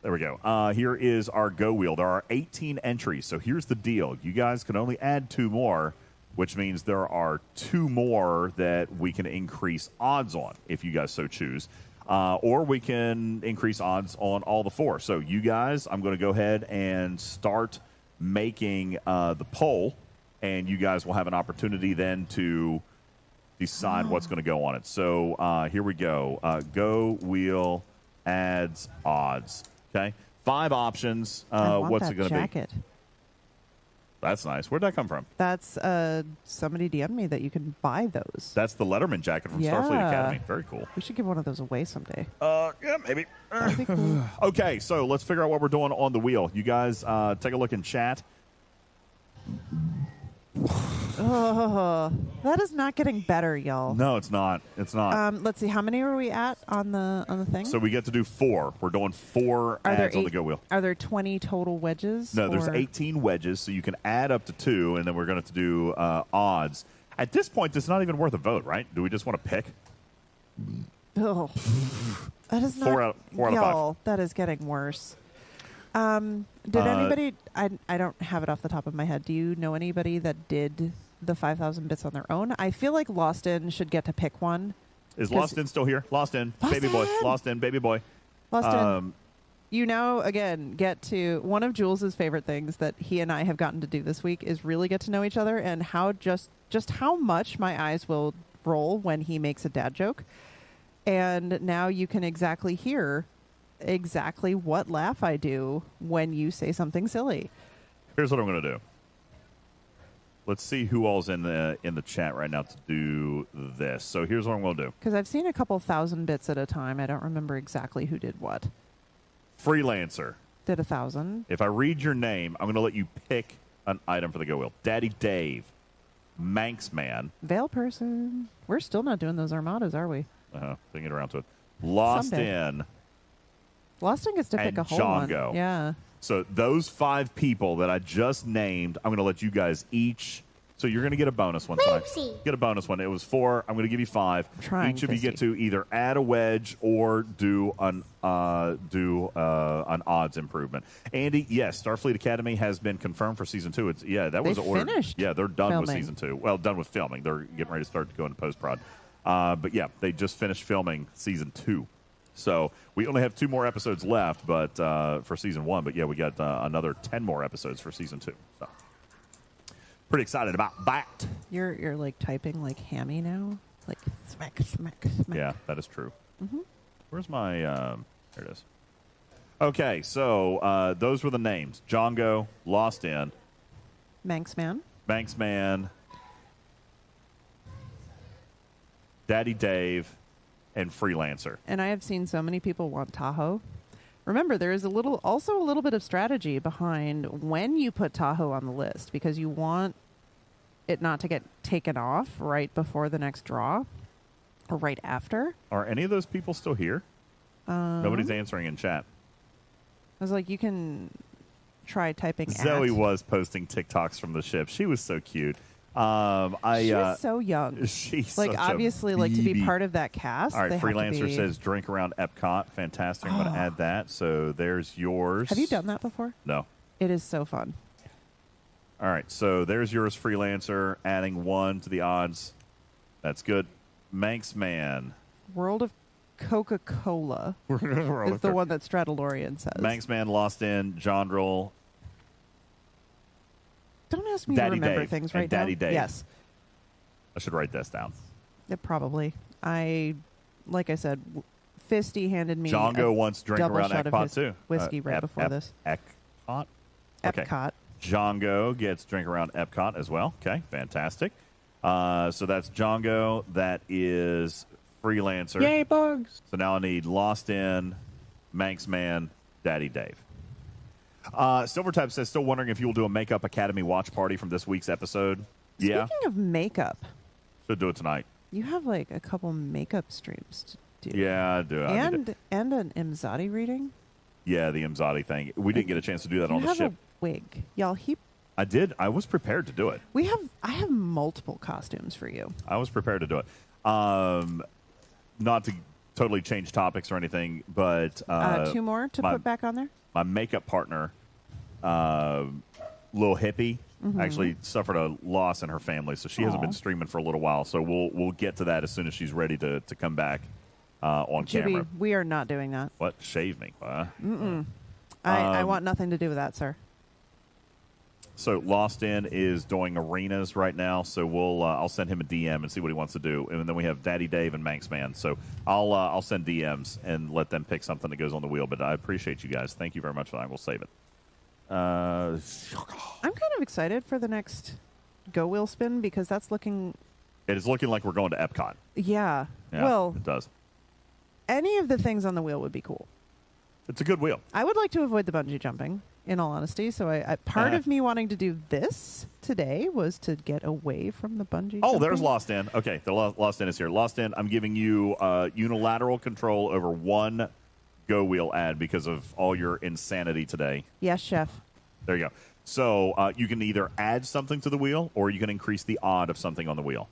There we go. Here is our Go Wheel. There are 18 entries, so here's the deal. You guys can only add 2 more, which means there are 2 more that we can increase odds on, if you guys so choose. Or we can increase odds on all the 4. So you guys, I'm going to go ahead and start making the poll. And you guys will have an opportunity then to decide what's going to go on it. So here we go. Go Wheel adds odds. Okay, 5 options. What's it going to be? That's nice. Where'd that come from? That's somebody DM'd me that you can buy those. That's the Letterman jacket from Starfleet Academy. Very cool. We should give one of those away someday. Yeah, maybe. That'd be cool. Okay, so let's figure out what we're doing on the wheel. You guys take a look in chat. Oh, that is not getting better, y'all. No, it's not. It's not. Let's see. How many are we at on the thing? So we get to do 4. We're doing 4 ads on the Go Wheel. Are there 20 total wedges? No, there's 18 wedges, so you can add up to 2, and then we're going to do odds. At this point, it's not even worth a vote, right? Do we just want to pick? Oh, that is not. 4 out of 5. That is getting worse. Did anybody? I don't have it off the top of my head. Do you know anybody that did the 5,000 bits on their own? I feel like Lost In should get to pick one. Is Lost In still here? Lost In, baby boy. Lost In, baby boy. Lost In. You now again get to one of Jules's favorite things that he and I have gotten to do this week is really get to know each other and how just how much my eyes will roll when he makes a dad joke. And now you can exactly hear exactly what laugh I do when you say something silly. Here's what I'm going to do. Let's see who all's in the chat right now to do this. So here's what I'm going to do. Because I've seen a couple thousand bits at a time. I don't remember exactly who did what. Freelancer. Did 1,000. If I read your name, I'm going to let you pick an item for the Go Wheel. Daddy Dave. Manx Man. Veil Person. We're still not doing those armadas, are we? Thinking around to it. Lost In. Lost In gets to pick a whole Django. one. Yeah. So those 5 people that I just named, I'm going to let you guys each. So you're going to get a bonus one tonight. Get a bonus one. It was 4. I'm going to give you 5. Each of you get to either add a wedge or do an odds improvement. Andy, yes, Starfleet Academy has been confirmed for season 2. That was ordered. Finished. Yeah, they're done with filming. season 2. Well, done with filming. They're getting ready to start to go into post prod. But yeah, they just finished filming season 2. So we only have 2 more episodes left, but for season 1. But yeah, we got another 10 more episodes for season 2. So pretty excited about that. You're like typing like hammy now, like smack, smack, smack. Yeah, that is true. Mm-hmm. Where's my? There it is. Okay, so those were the names: Django, Lost In, Manxman, Daddy Dave, and Freelancer. And I have seen so many people want Tahoe. Remember, there is also a little bit of strategy behind when you put Tahoe on the list, because you want it not to get taken off right before the next draw or right after. Are any of those people still here? Nobody's answering in chat. I was like, you can try typing Zoe at. was posting TikToks from the ship. She was so cute. She was so young. She's like, such obviously, a like, to be baby. part of that cast. All right, they have to Freelancer be... says drink around Epcot. Fantastic. I'm going to add that. So there's yours. Have you done that before? No. It is so fun. All right, so there's yours, Freelancer. Adding 1 to the odds. That's good. Manxman. World of Coca-Cola is the one that Stradalorian says. Manxman, Lost In, Jondrel. Don't ask me Daddy to remember Dave things and right Daddy now. Dave. Yes. I should write this down. Yeah, probably. Like I said, Fisty handed me Django wants drink double around shot of Epcot his too. whiskey right before this. Epcot? Epcot. Django gets drink around Epcot as well. Okay, fantastic. So that's Django. That is Freelancer. Yay, bugs. So now I need Lost In, Manxman, Daddy Dave. Silvertype says, still wondering if you will do a Makeup Academy watch party from this week's episode. Yeah. Speaking of makeup, Should do it tonight. you have like a couple makeup streams to do. Yeah, I do. I need to- And an Imzadi reading. yeah, the Imzadi thing. We didn't get a chance to do that You on the have ship. a wig, y'all. I did. I was prepared to do it. I have multiple costumes for you. I was prepared to do it. Not to totally change topics or anything, but 2 more to put back on there. my makeup partner, Lil Hippie, Mhm. actually suffered a loss in her family, so she hasn't Aw. been streaming for a little while. So we'll get to that as soon as she's ready to come back on camera. Jibby, we are not doing that. What? Shave me? Mm-mm. I want nothing to do with that, sir. So Lost In is doing arenas right now, so I'll send him a DM and see what he wants to do, and then we have Daddy Dave and Manxman. So I'll send DMs and let them pick something that goes on the wheel. But I appreciate you guys. Thank you very much for that. We'll save it. I'm kind of excited for the next Go Wheel spin because that's looking. It is looking like we're going to Epcot. Yeah. Yeah, Well, it does. any of the things on the wheel would be cool. It's a good wheel. I would like to avoid the bungee jumping, in all honesty. So part of me wanting to do this today was to get away from the bungee Oh, jumping. there's Lost In. Okay, the Lost In is here. Lost In, I'm giving you unilateral control over one Go Wheel ad because of all your insanity today. Yes, chef. There you go. So you can either add something to the wheel or you can increase the odd of something on the wheel.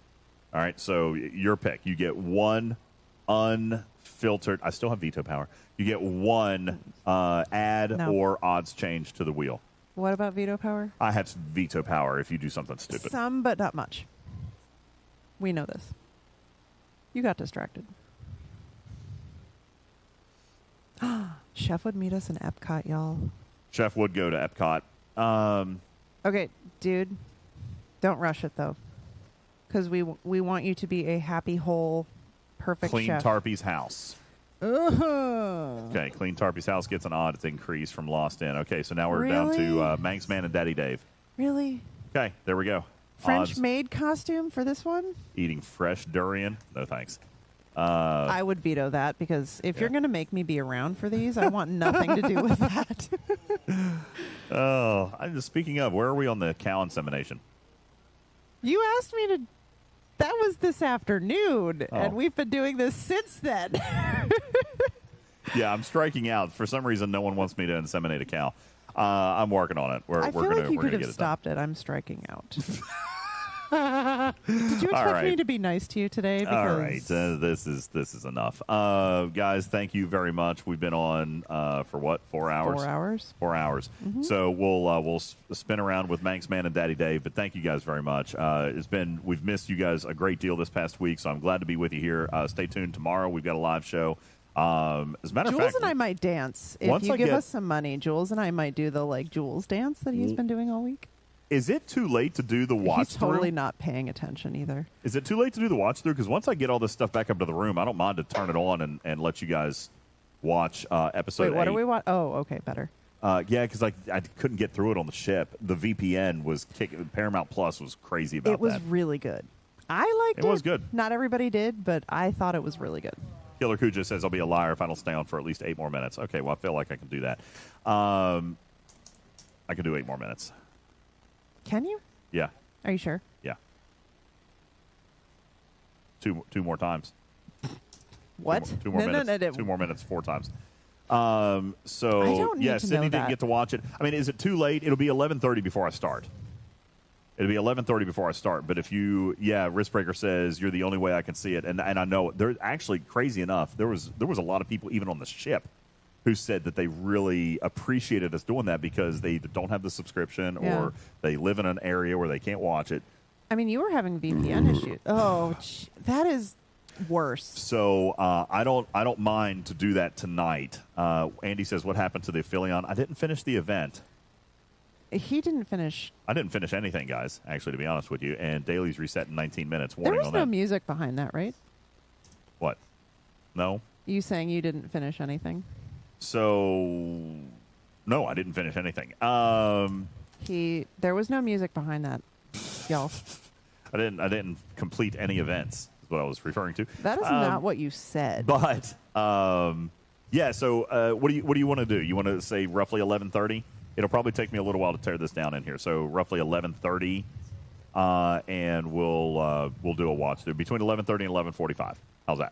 All right, so your pick. You get one unfiltered. I still have veto power. You get one add No. or odds change to the wheel. What about veto power? I have veto power if you do something stupid. Some, but not much. We know this. You got distracted. Chef would meet us in Epcot, y'all. Chef would go to Epcot. Okay, dude. Don't rush it, though. Because we want you to be a happy, whole, perfect Clean chef. Tarpy's house. Uh-huh. Okay, Clean Tarpy's house gets an odds increase from Lost In. Okay, so now we're down to Really? Manxman and Daddy Dave. Really? Okay, there we go. French Odds. maid costume for this one? Eating fresh durian? No thanks. I would veto that because if you're going to make me be around for these, I want nothing to do with that. Oh, I'm just speaking of, where are we on the cow insemination? You asked me to. That was this afternoon, Oh. and we've been doing this since then. Yeah, I'm striking out. For some reason, no one wants me to inseminate a cow. I'm working on it. I feel like you could have get it done. stopped it. I'm striking out. Did you expect me to be nice to you today? Because All right, this is enough, guys. Thank you very much. We've been on for what, 4 hours? 4 hours. 4 hours. Mhm. So we'll spin around with Manxman and Daddy Dave. But thank you guys very much. We've missed you guys a great deal this past week. So I'm glad to be with you here. Stay tuned tomorrow. We've got a live show. As a matter of Jules fact, and I might dance. If once you I give get- us some money, Jules and I might do the Jules dance that he's been doing all week. is it too late to do the watch He's totally through? not paying attention either. Is it too late to do the watch through? Because once I get all this stuff back up to the room, I don't mind to turn it on and let you guys watch episode 8. Wait, what are we watching? Oh, okay, better. Yeah, because I couldn't get through it on the ship. The VPN was kicking. Paramount Plus was crazy about that. It was really good. I liked it. It was good. Not everybody did, but I thought it was really good. Killer Cujo says, I'll be a liar if I don't stay on for at least 8 more minutes. Okay, well, I feel like I can do that. I can do 8 more minutes. Can you? Yeah. Are you sure? Yeah. Two more times. What? Two more minutes. No. 2 more minutes, 4 times. I don't need to Sydney know didn't that. get to watch it. I mean, is it too late? It'll be 11:30 before I start. It'll be 11:30 before I start. But if you, Riskbreaker says you're the only way I can see it, and I know there's actually crazy enough. There was a lot of people even on the ship who said that they really appreciated us doing that because they either don't have the subscription or they live in an area where they can't watch it. I mean, you were having VPN issues. Oh, that is worse. So I don't mind to do that tonight. Andy says, "What happened to the Aphelion?" I didn't finish the event. He didn't finish. I didn't finish anything, guys. Actually, to be honest with you, and Daily's reset in 19 minutes. There Warning was on no that. music behind that, right? What? No. You saying you didn't finish anything? So, no, I didn't finish anything. There was no music behind that, y'all. I didn't complete any events. Is what I was referring to. That is not what you said. But yeah. So, what do you want to do? You want to say roughly 11:30? It'll probably take me a little while to tear this down in here. So roughly 11:30, and we'll do a watch through between 11:30 and 11:45. How's that?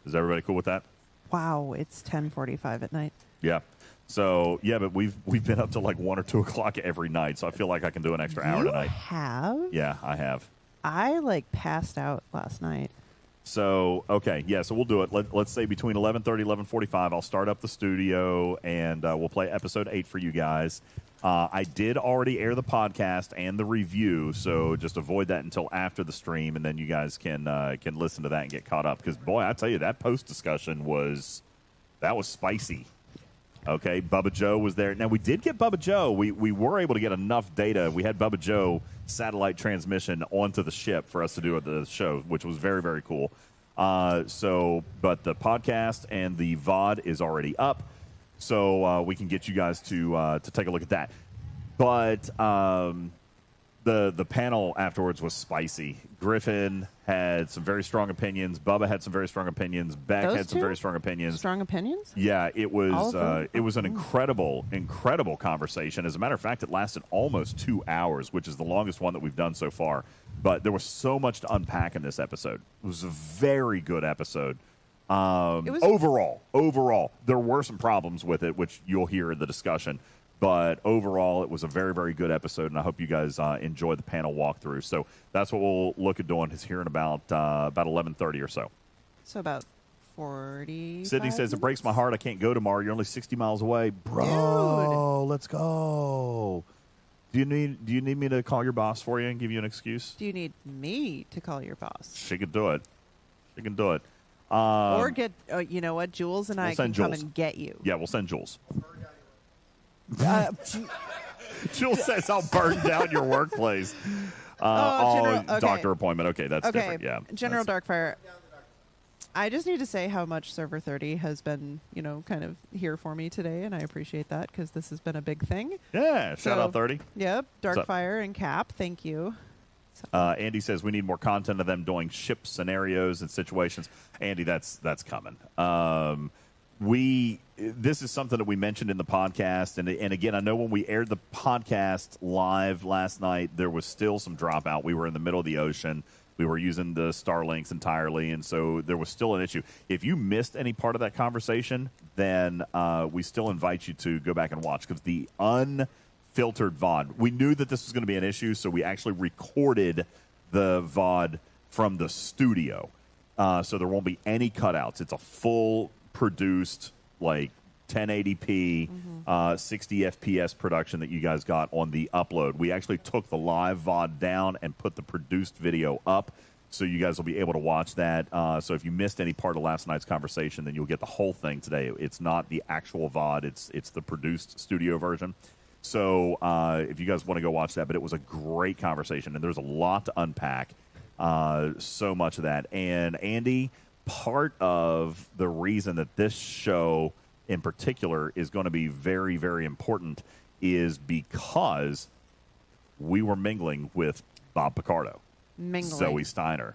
Is everybody cool with that? Wow, it's 10:45 at night. Yeah. So but we've been up to like 1 or 2 o'clock every night. So I feel like I can do an extra hour tonight. Have? Yeah, I have. I passed out last night. So, okay, yeah, so we'll do it. Let's say between 11:30 and 11:45, I'll start up the studio, and we'll play episode 8 for you guys. I did already air the podcast and the review, so just avoid that until after the stream, and then you guys can listen to that and get caught up. Because, boy, I tell you, that post-discussion was spicy. Okay, Bubba Joe was there. Now, we did get Bubba Joe. We were able to get enough data. We had Bubba Joe satellite transmission onto the ship for us to do the show, which was very, very cool. But the podcast and the VOD is already up, so we can get you guys to take a look at that. But the panel afterwards was spicy. Griffin had some very strong opinions. Bubba had some very strong opinions. Beck Those had some two? very strong opinions. Strong opinions? Yeah, it All was of them? it was an incredible conversation. As a matter of fact, it lasted almost 2 hours, which is the longest one that we've done so far. But there was so much to unpack in this episode. It was a very good episode. Overall, there were some problems with it, which you'll hear in the discussion. But overall, it was a very, very good episode, and I hope you guys enjoy the panel walkthrough. So that's what we'll look at doing is here in about 11:30 or so. So about 40. Sydney says, it breaks my heart. I can't go tomorrow. You're only 60 miles away. Bro, let's go. Do you need me to call your boss for you and give you an excuse? Do you need me to call your boss? She can do it. Or get, you know what, Jules and I can come Jules. and get you. Yeah, we'll send Jules. Jules says, I'll burn down your workplace. Doctor appointment. Okay, that's different. Yeah. General Darkfire. I just need to say how much Server 30 has been, kind of here for me today, and I appreciate that because this has been a big thing. Yeah, shout out 30. Yep, Darkfire and Cap, thank you. Andy says we need more content of them doing ship scenarios and situations. Andy, that's coming. This is something that we mentioned in the podcast, and again, I know when we aired the podcast live last night, there was still some dropout. We were in the middle of the ocean. We were using the Starlinks entirely, and so there was still an issue. If you missed any part of that conversation, then we still invite you to go back and watch, because the unfiltered VOD, we knew that this was going to be an issue, so we actually recorded the VOD from the studio, so there won't be any cutouts. It's a full produced, like 1080p, 60 FPS production that you guys got on the upload. We actually took the live VOD down and put the produced video up. So you guys will be able to watch that. So if you missed any part of last night's conversation, then you'll get the whole thing today. It's not the actual VOD. It's the produced studio version. So if you guys want to go watch that, but it was a great conversation, and there's a lot to unpack. So much of that. And Andy, part of the reason that this show in particular is going to be very, very important is because we were mingling with Bob Picardo, Zoe Steiner,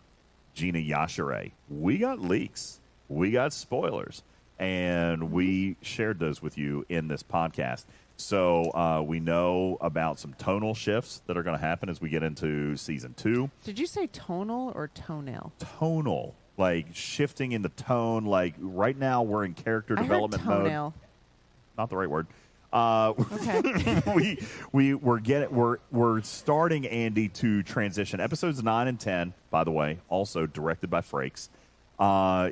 Gina Yashere. We got leaks. We got spoilers. And we shared those with you in this podcast. So we know about some tonal shifts that are going to happen as we get into season 2. Did you say tonal or toenail? Tonal, like shifting in the tone. Like right now, we're in character development mode. Not the right word. Okay. we're starting, Andy, to transition. Episodes 9 and 10, by the way, also directed by Frakes,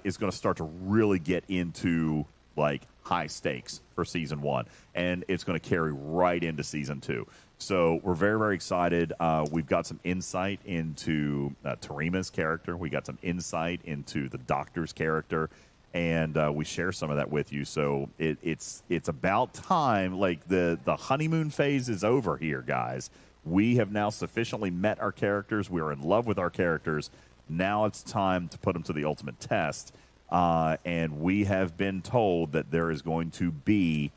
is going to start to really get into like high stakes for season 1, and it's going to carry right into season 2. So we're very, very excited. We've got some insight into Tarima's character. We got some insight into the Doctor's character, and we share some of that with you. So it's about time. Like the honeymoon phase is over here, guys. We have now sufficiently met our characters. We are in love with our characters. Now it's time to put them to the ultimate test. And we have been told that there is going to be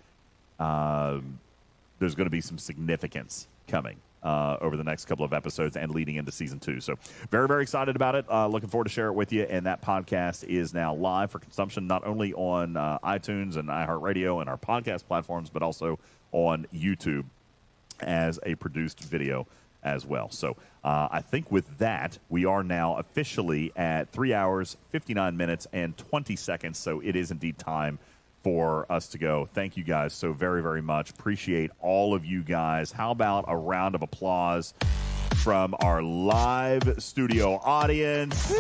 some significance coming over the next couple of episodes and leading into season 2. So very, very excited about it. Looking forward to share it with you. And that podcast is now live for consumption, not only on iTunes and iHeartRadio and our podcast platforms, but also on YouTube as a produced video as well. So I think with that, we are now officially at 3 hours, 59 minutes, and 20 seconds. So it is indeed time for us to go. Thank you guys so very, very much. Appreciate all of you guys. How about a round of applause from our live studio audience?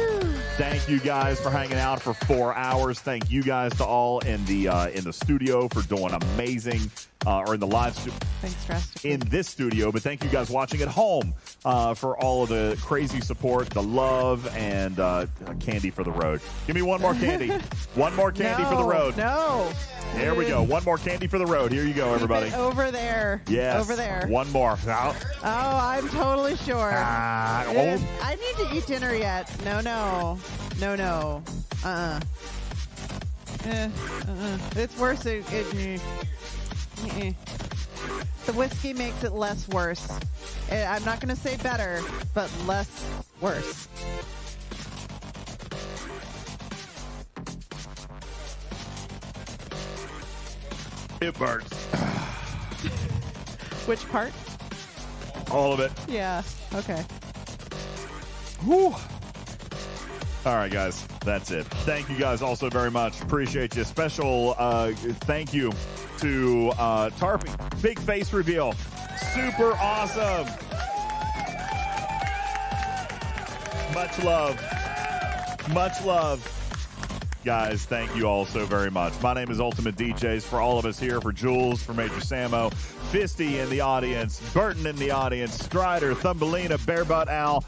Thank you guys for hanging out for 4 hours. Thank you guys to all in the studio for doing amazing, or in the live studio. Thanks, drastically. In this studio, but thank you guys watching at home for all of the crazy support, the love, and candy for the road. Give me one more candy. One more candy for the road. No. There we go. One more candy for the road. Here you go, everybody. Over there. Yes. Over there. One more. Oh, I'm totally sure. I need to eat dinner yet. No. It's worse. The whiskey makes it less worse. I'm not going to say better, but less worse. It burns. Which part? All of it. Yeah. Okay. Whew. All right, guys. That's it. Thank you guys also very much. Appreciate you. Special thank you to Tarpy. Big face reveal. Super awesome. Much love. Much love. Guys, thank you all so very much. My name is UltimatDJz. For all of us here, for Jules, for Major Samo, Fisty in the audience, Burton in the audience, Strider, Thumbelina, Bearbutt Al,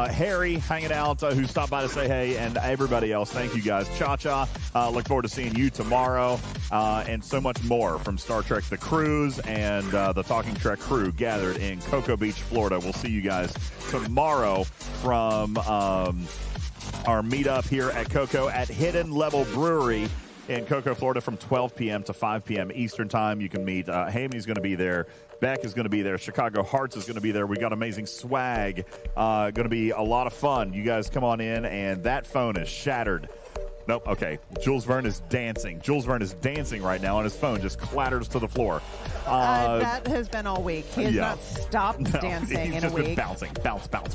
Harry hanging out, who stopped by to say hey, and everybody else. Thank you, guys. Cha-Cha. Look forward to seeing you tomorrow, and so much more from Star Trek The Cruise and the Talking Trek crew gathered in Cocoa Beach, Florida. We'll see you guys tomorrow from our meetup here at Cocoa at Hidden Level Brewery in Cocoa, Florida from 12 p.m. to 5 p.m. Eastern Time. You can meet Hamy's going to be there. Beck is going to be there. Chicago Hearts is going to be there. We got amazing swag. Going to be a lot of fun. You guys come on in, and that phone is shattered. Nope. Okay. Jules Verne is dancing. Jules Verne is dancing right now, and his phone just clatters to the floor. That has been all week. He has not stopped dancing in a week. He's just been bouncing. Bounce. Bounce.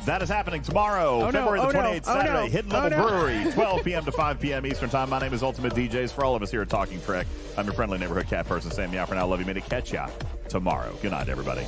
That is happening tomorrow, February the 28th, Saturday. Hidden Level Brewery, 12 p.m. to 5 p.m. Eastern Time. My name is UltimatDJz. For all of us here at Talking Trek, I'm your friendly neighborhood cat person, Sam. Yeah, for now, love you. May to catch ya tomorrow. Good night, everybody.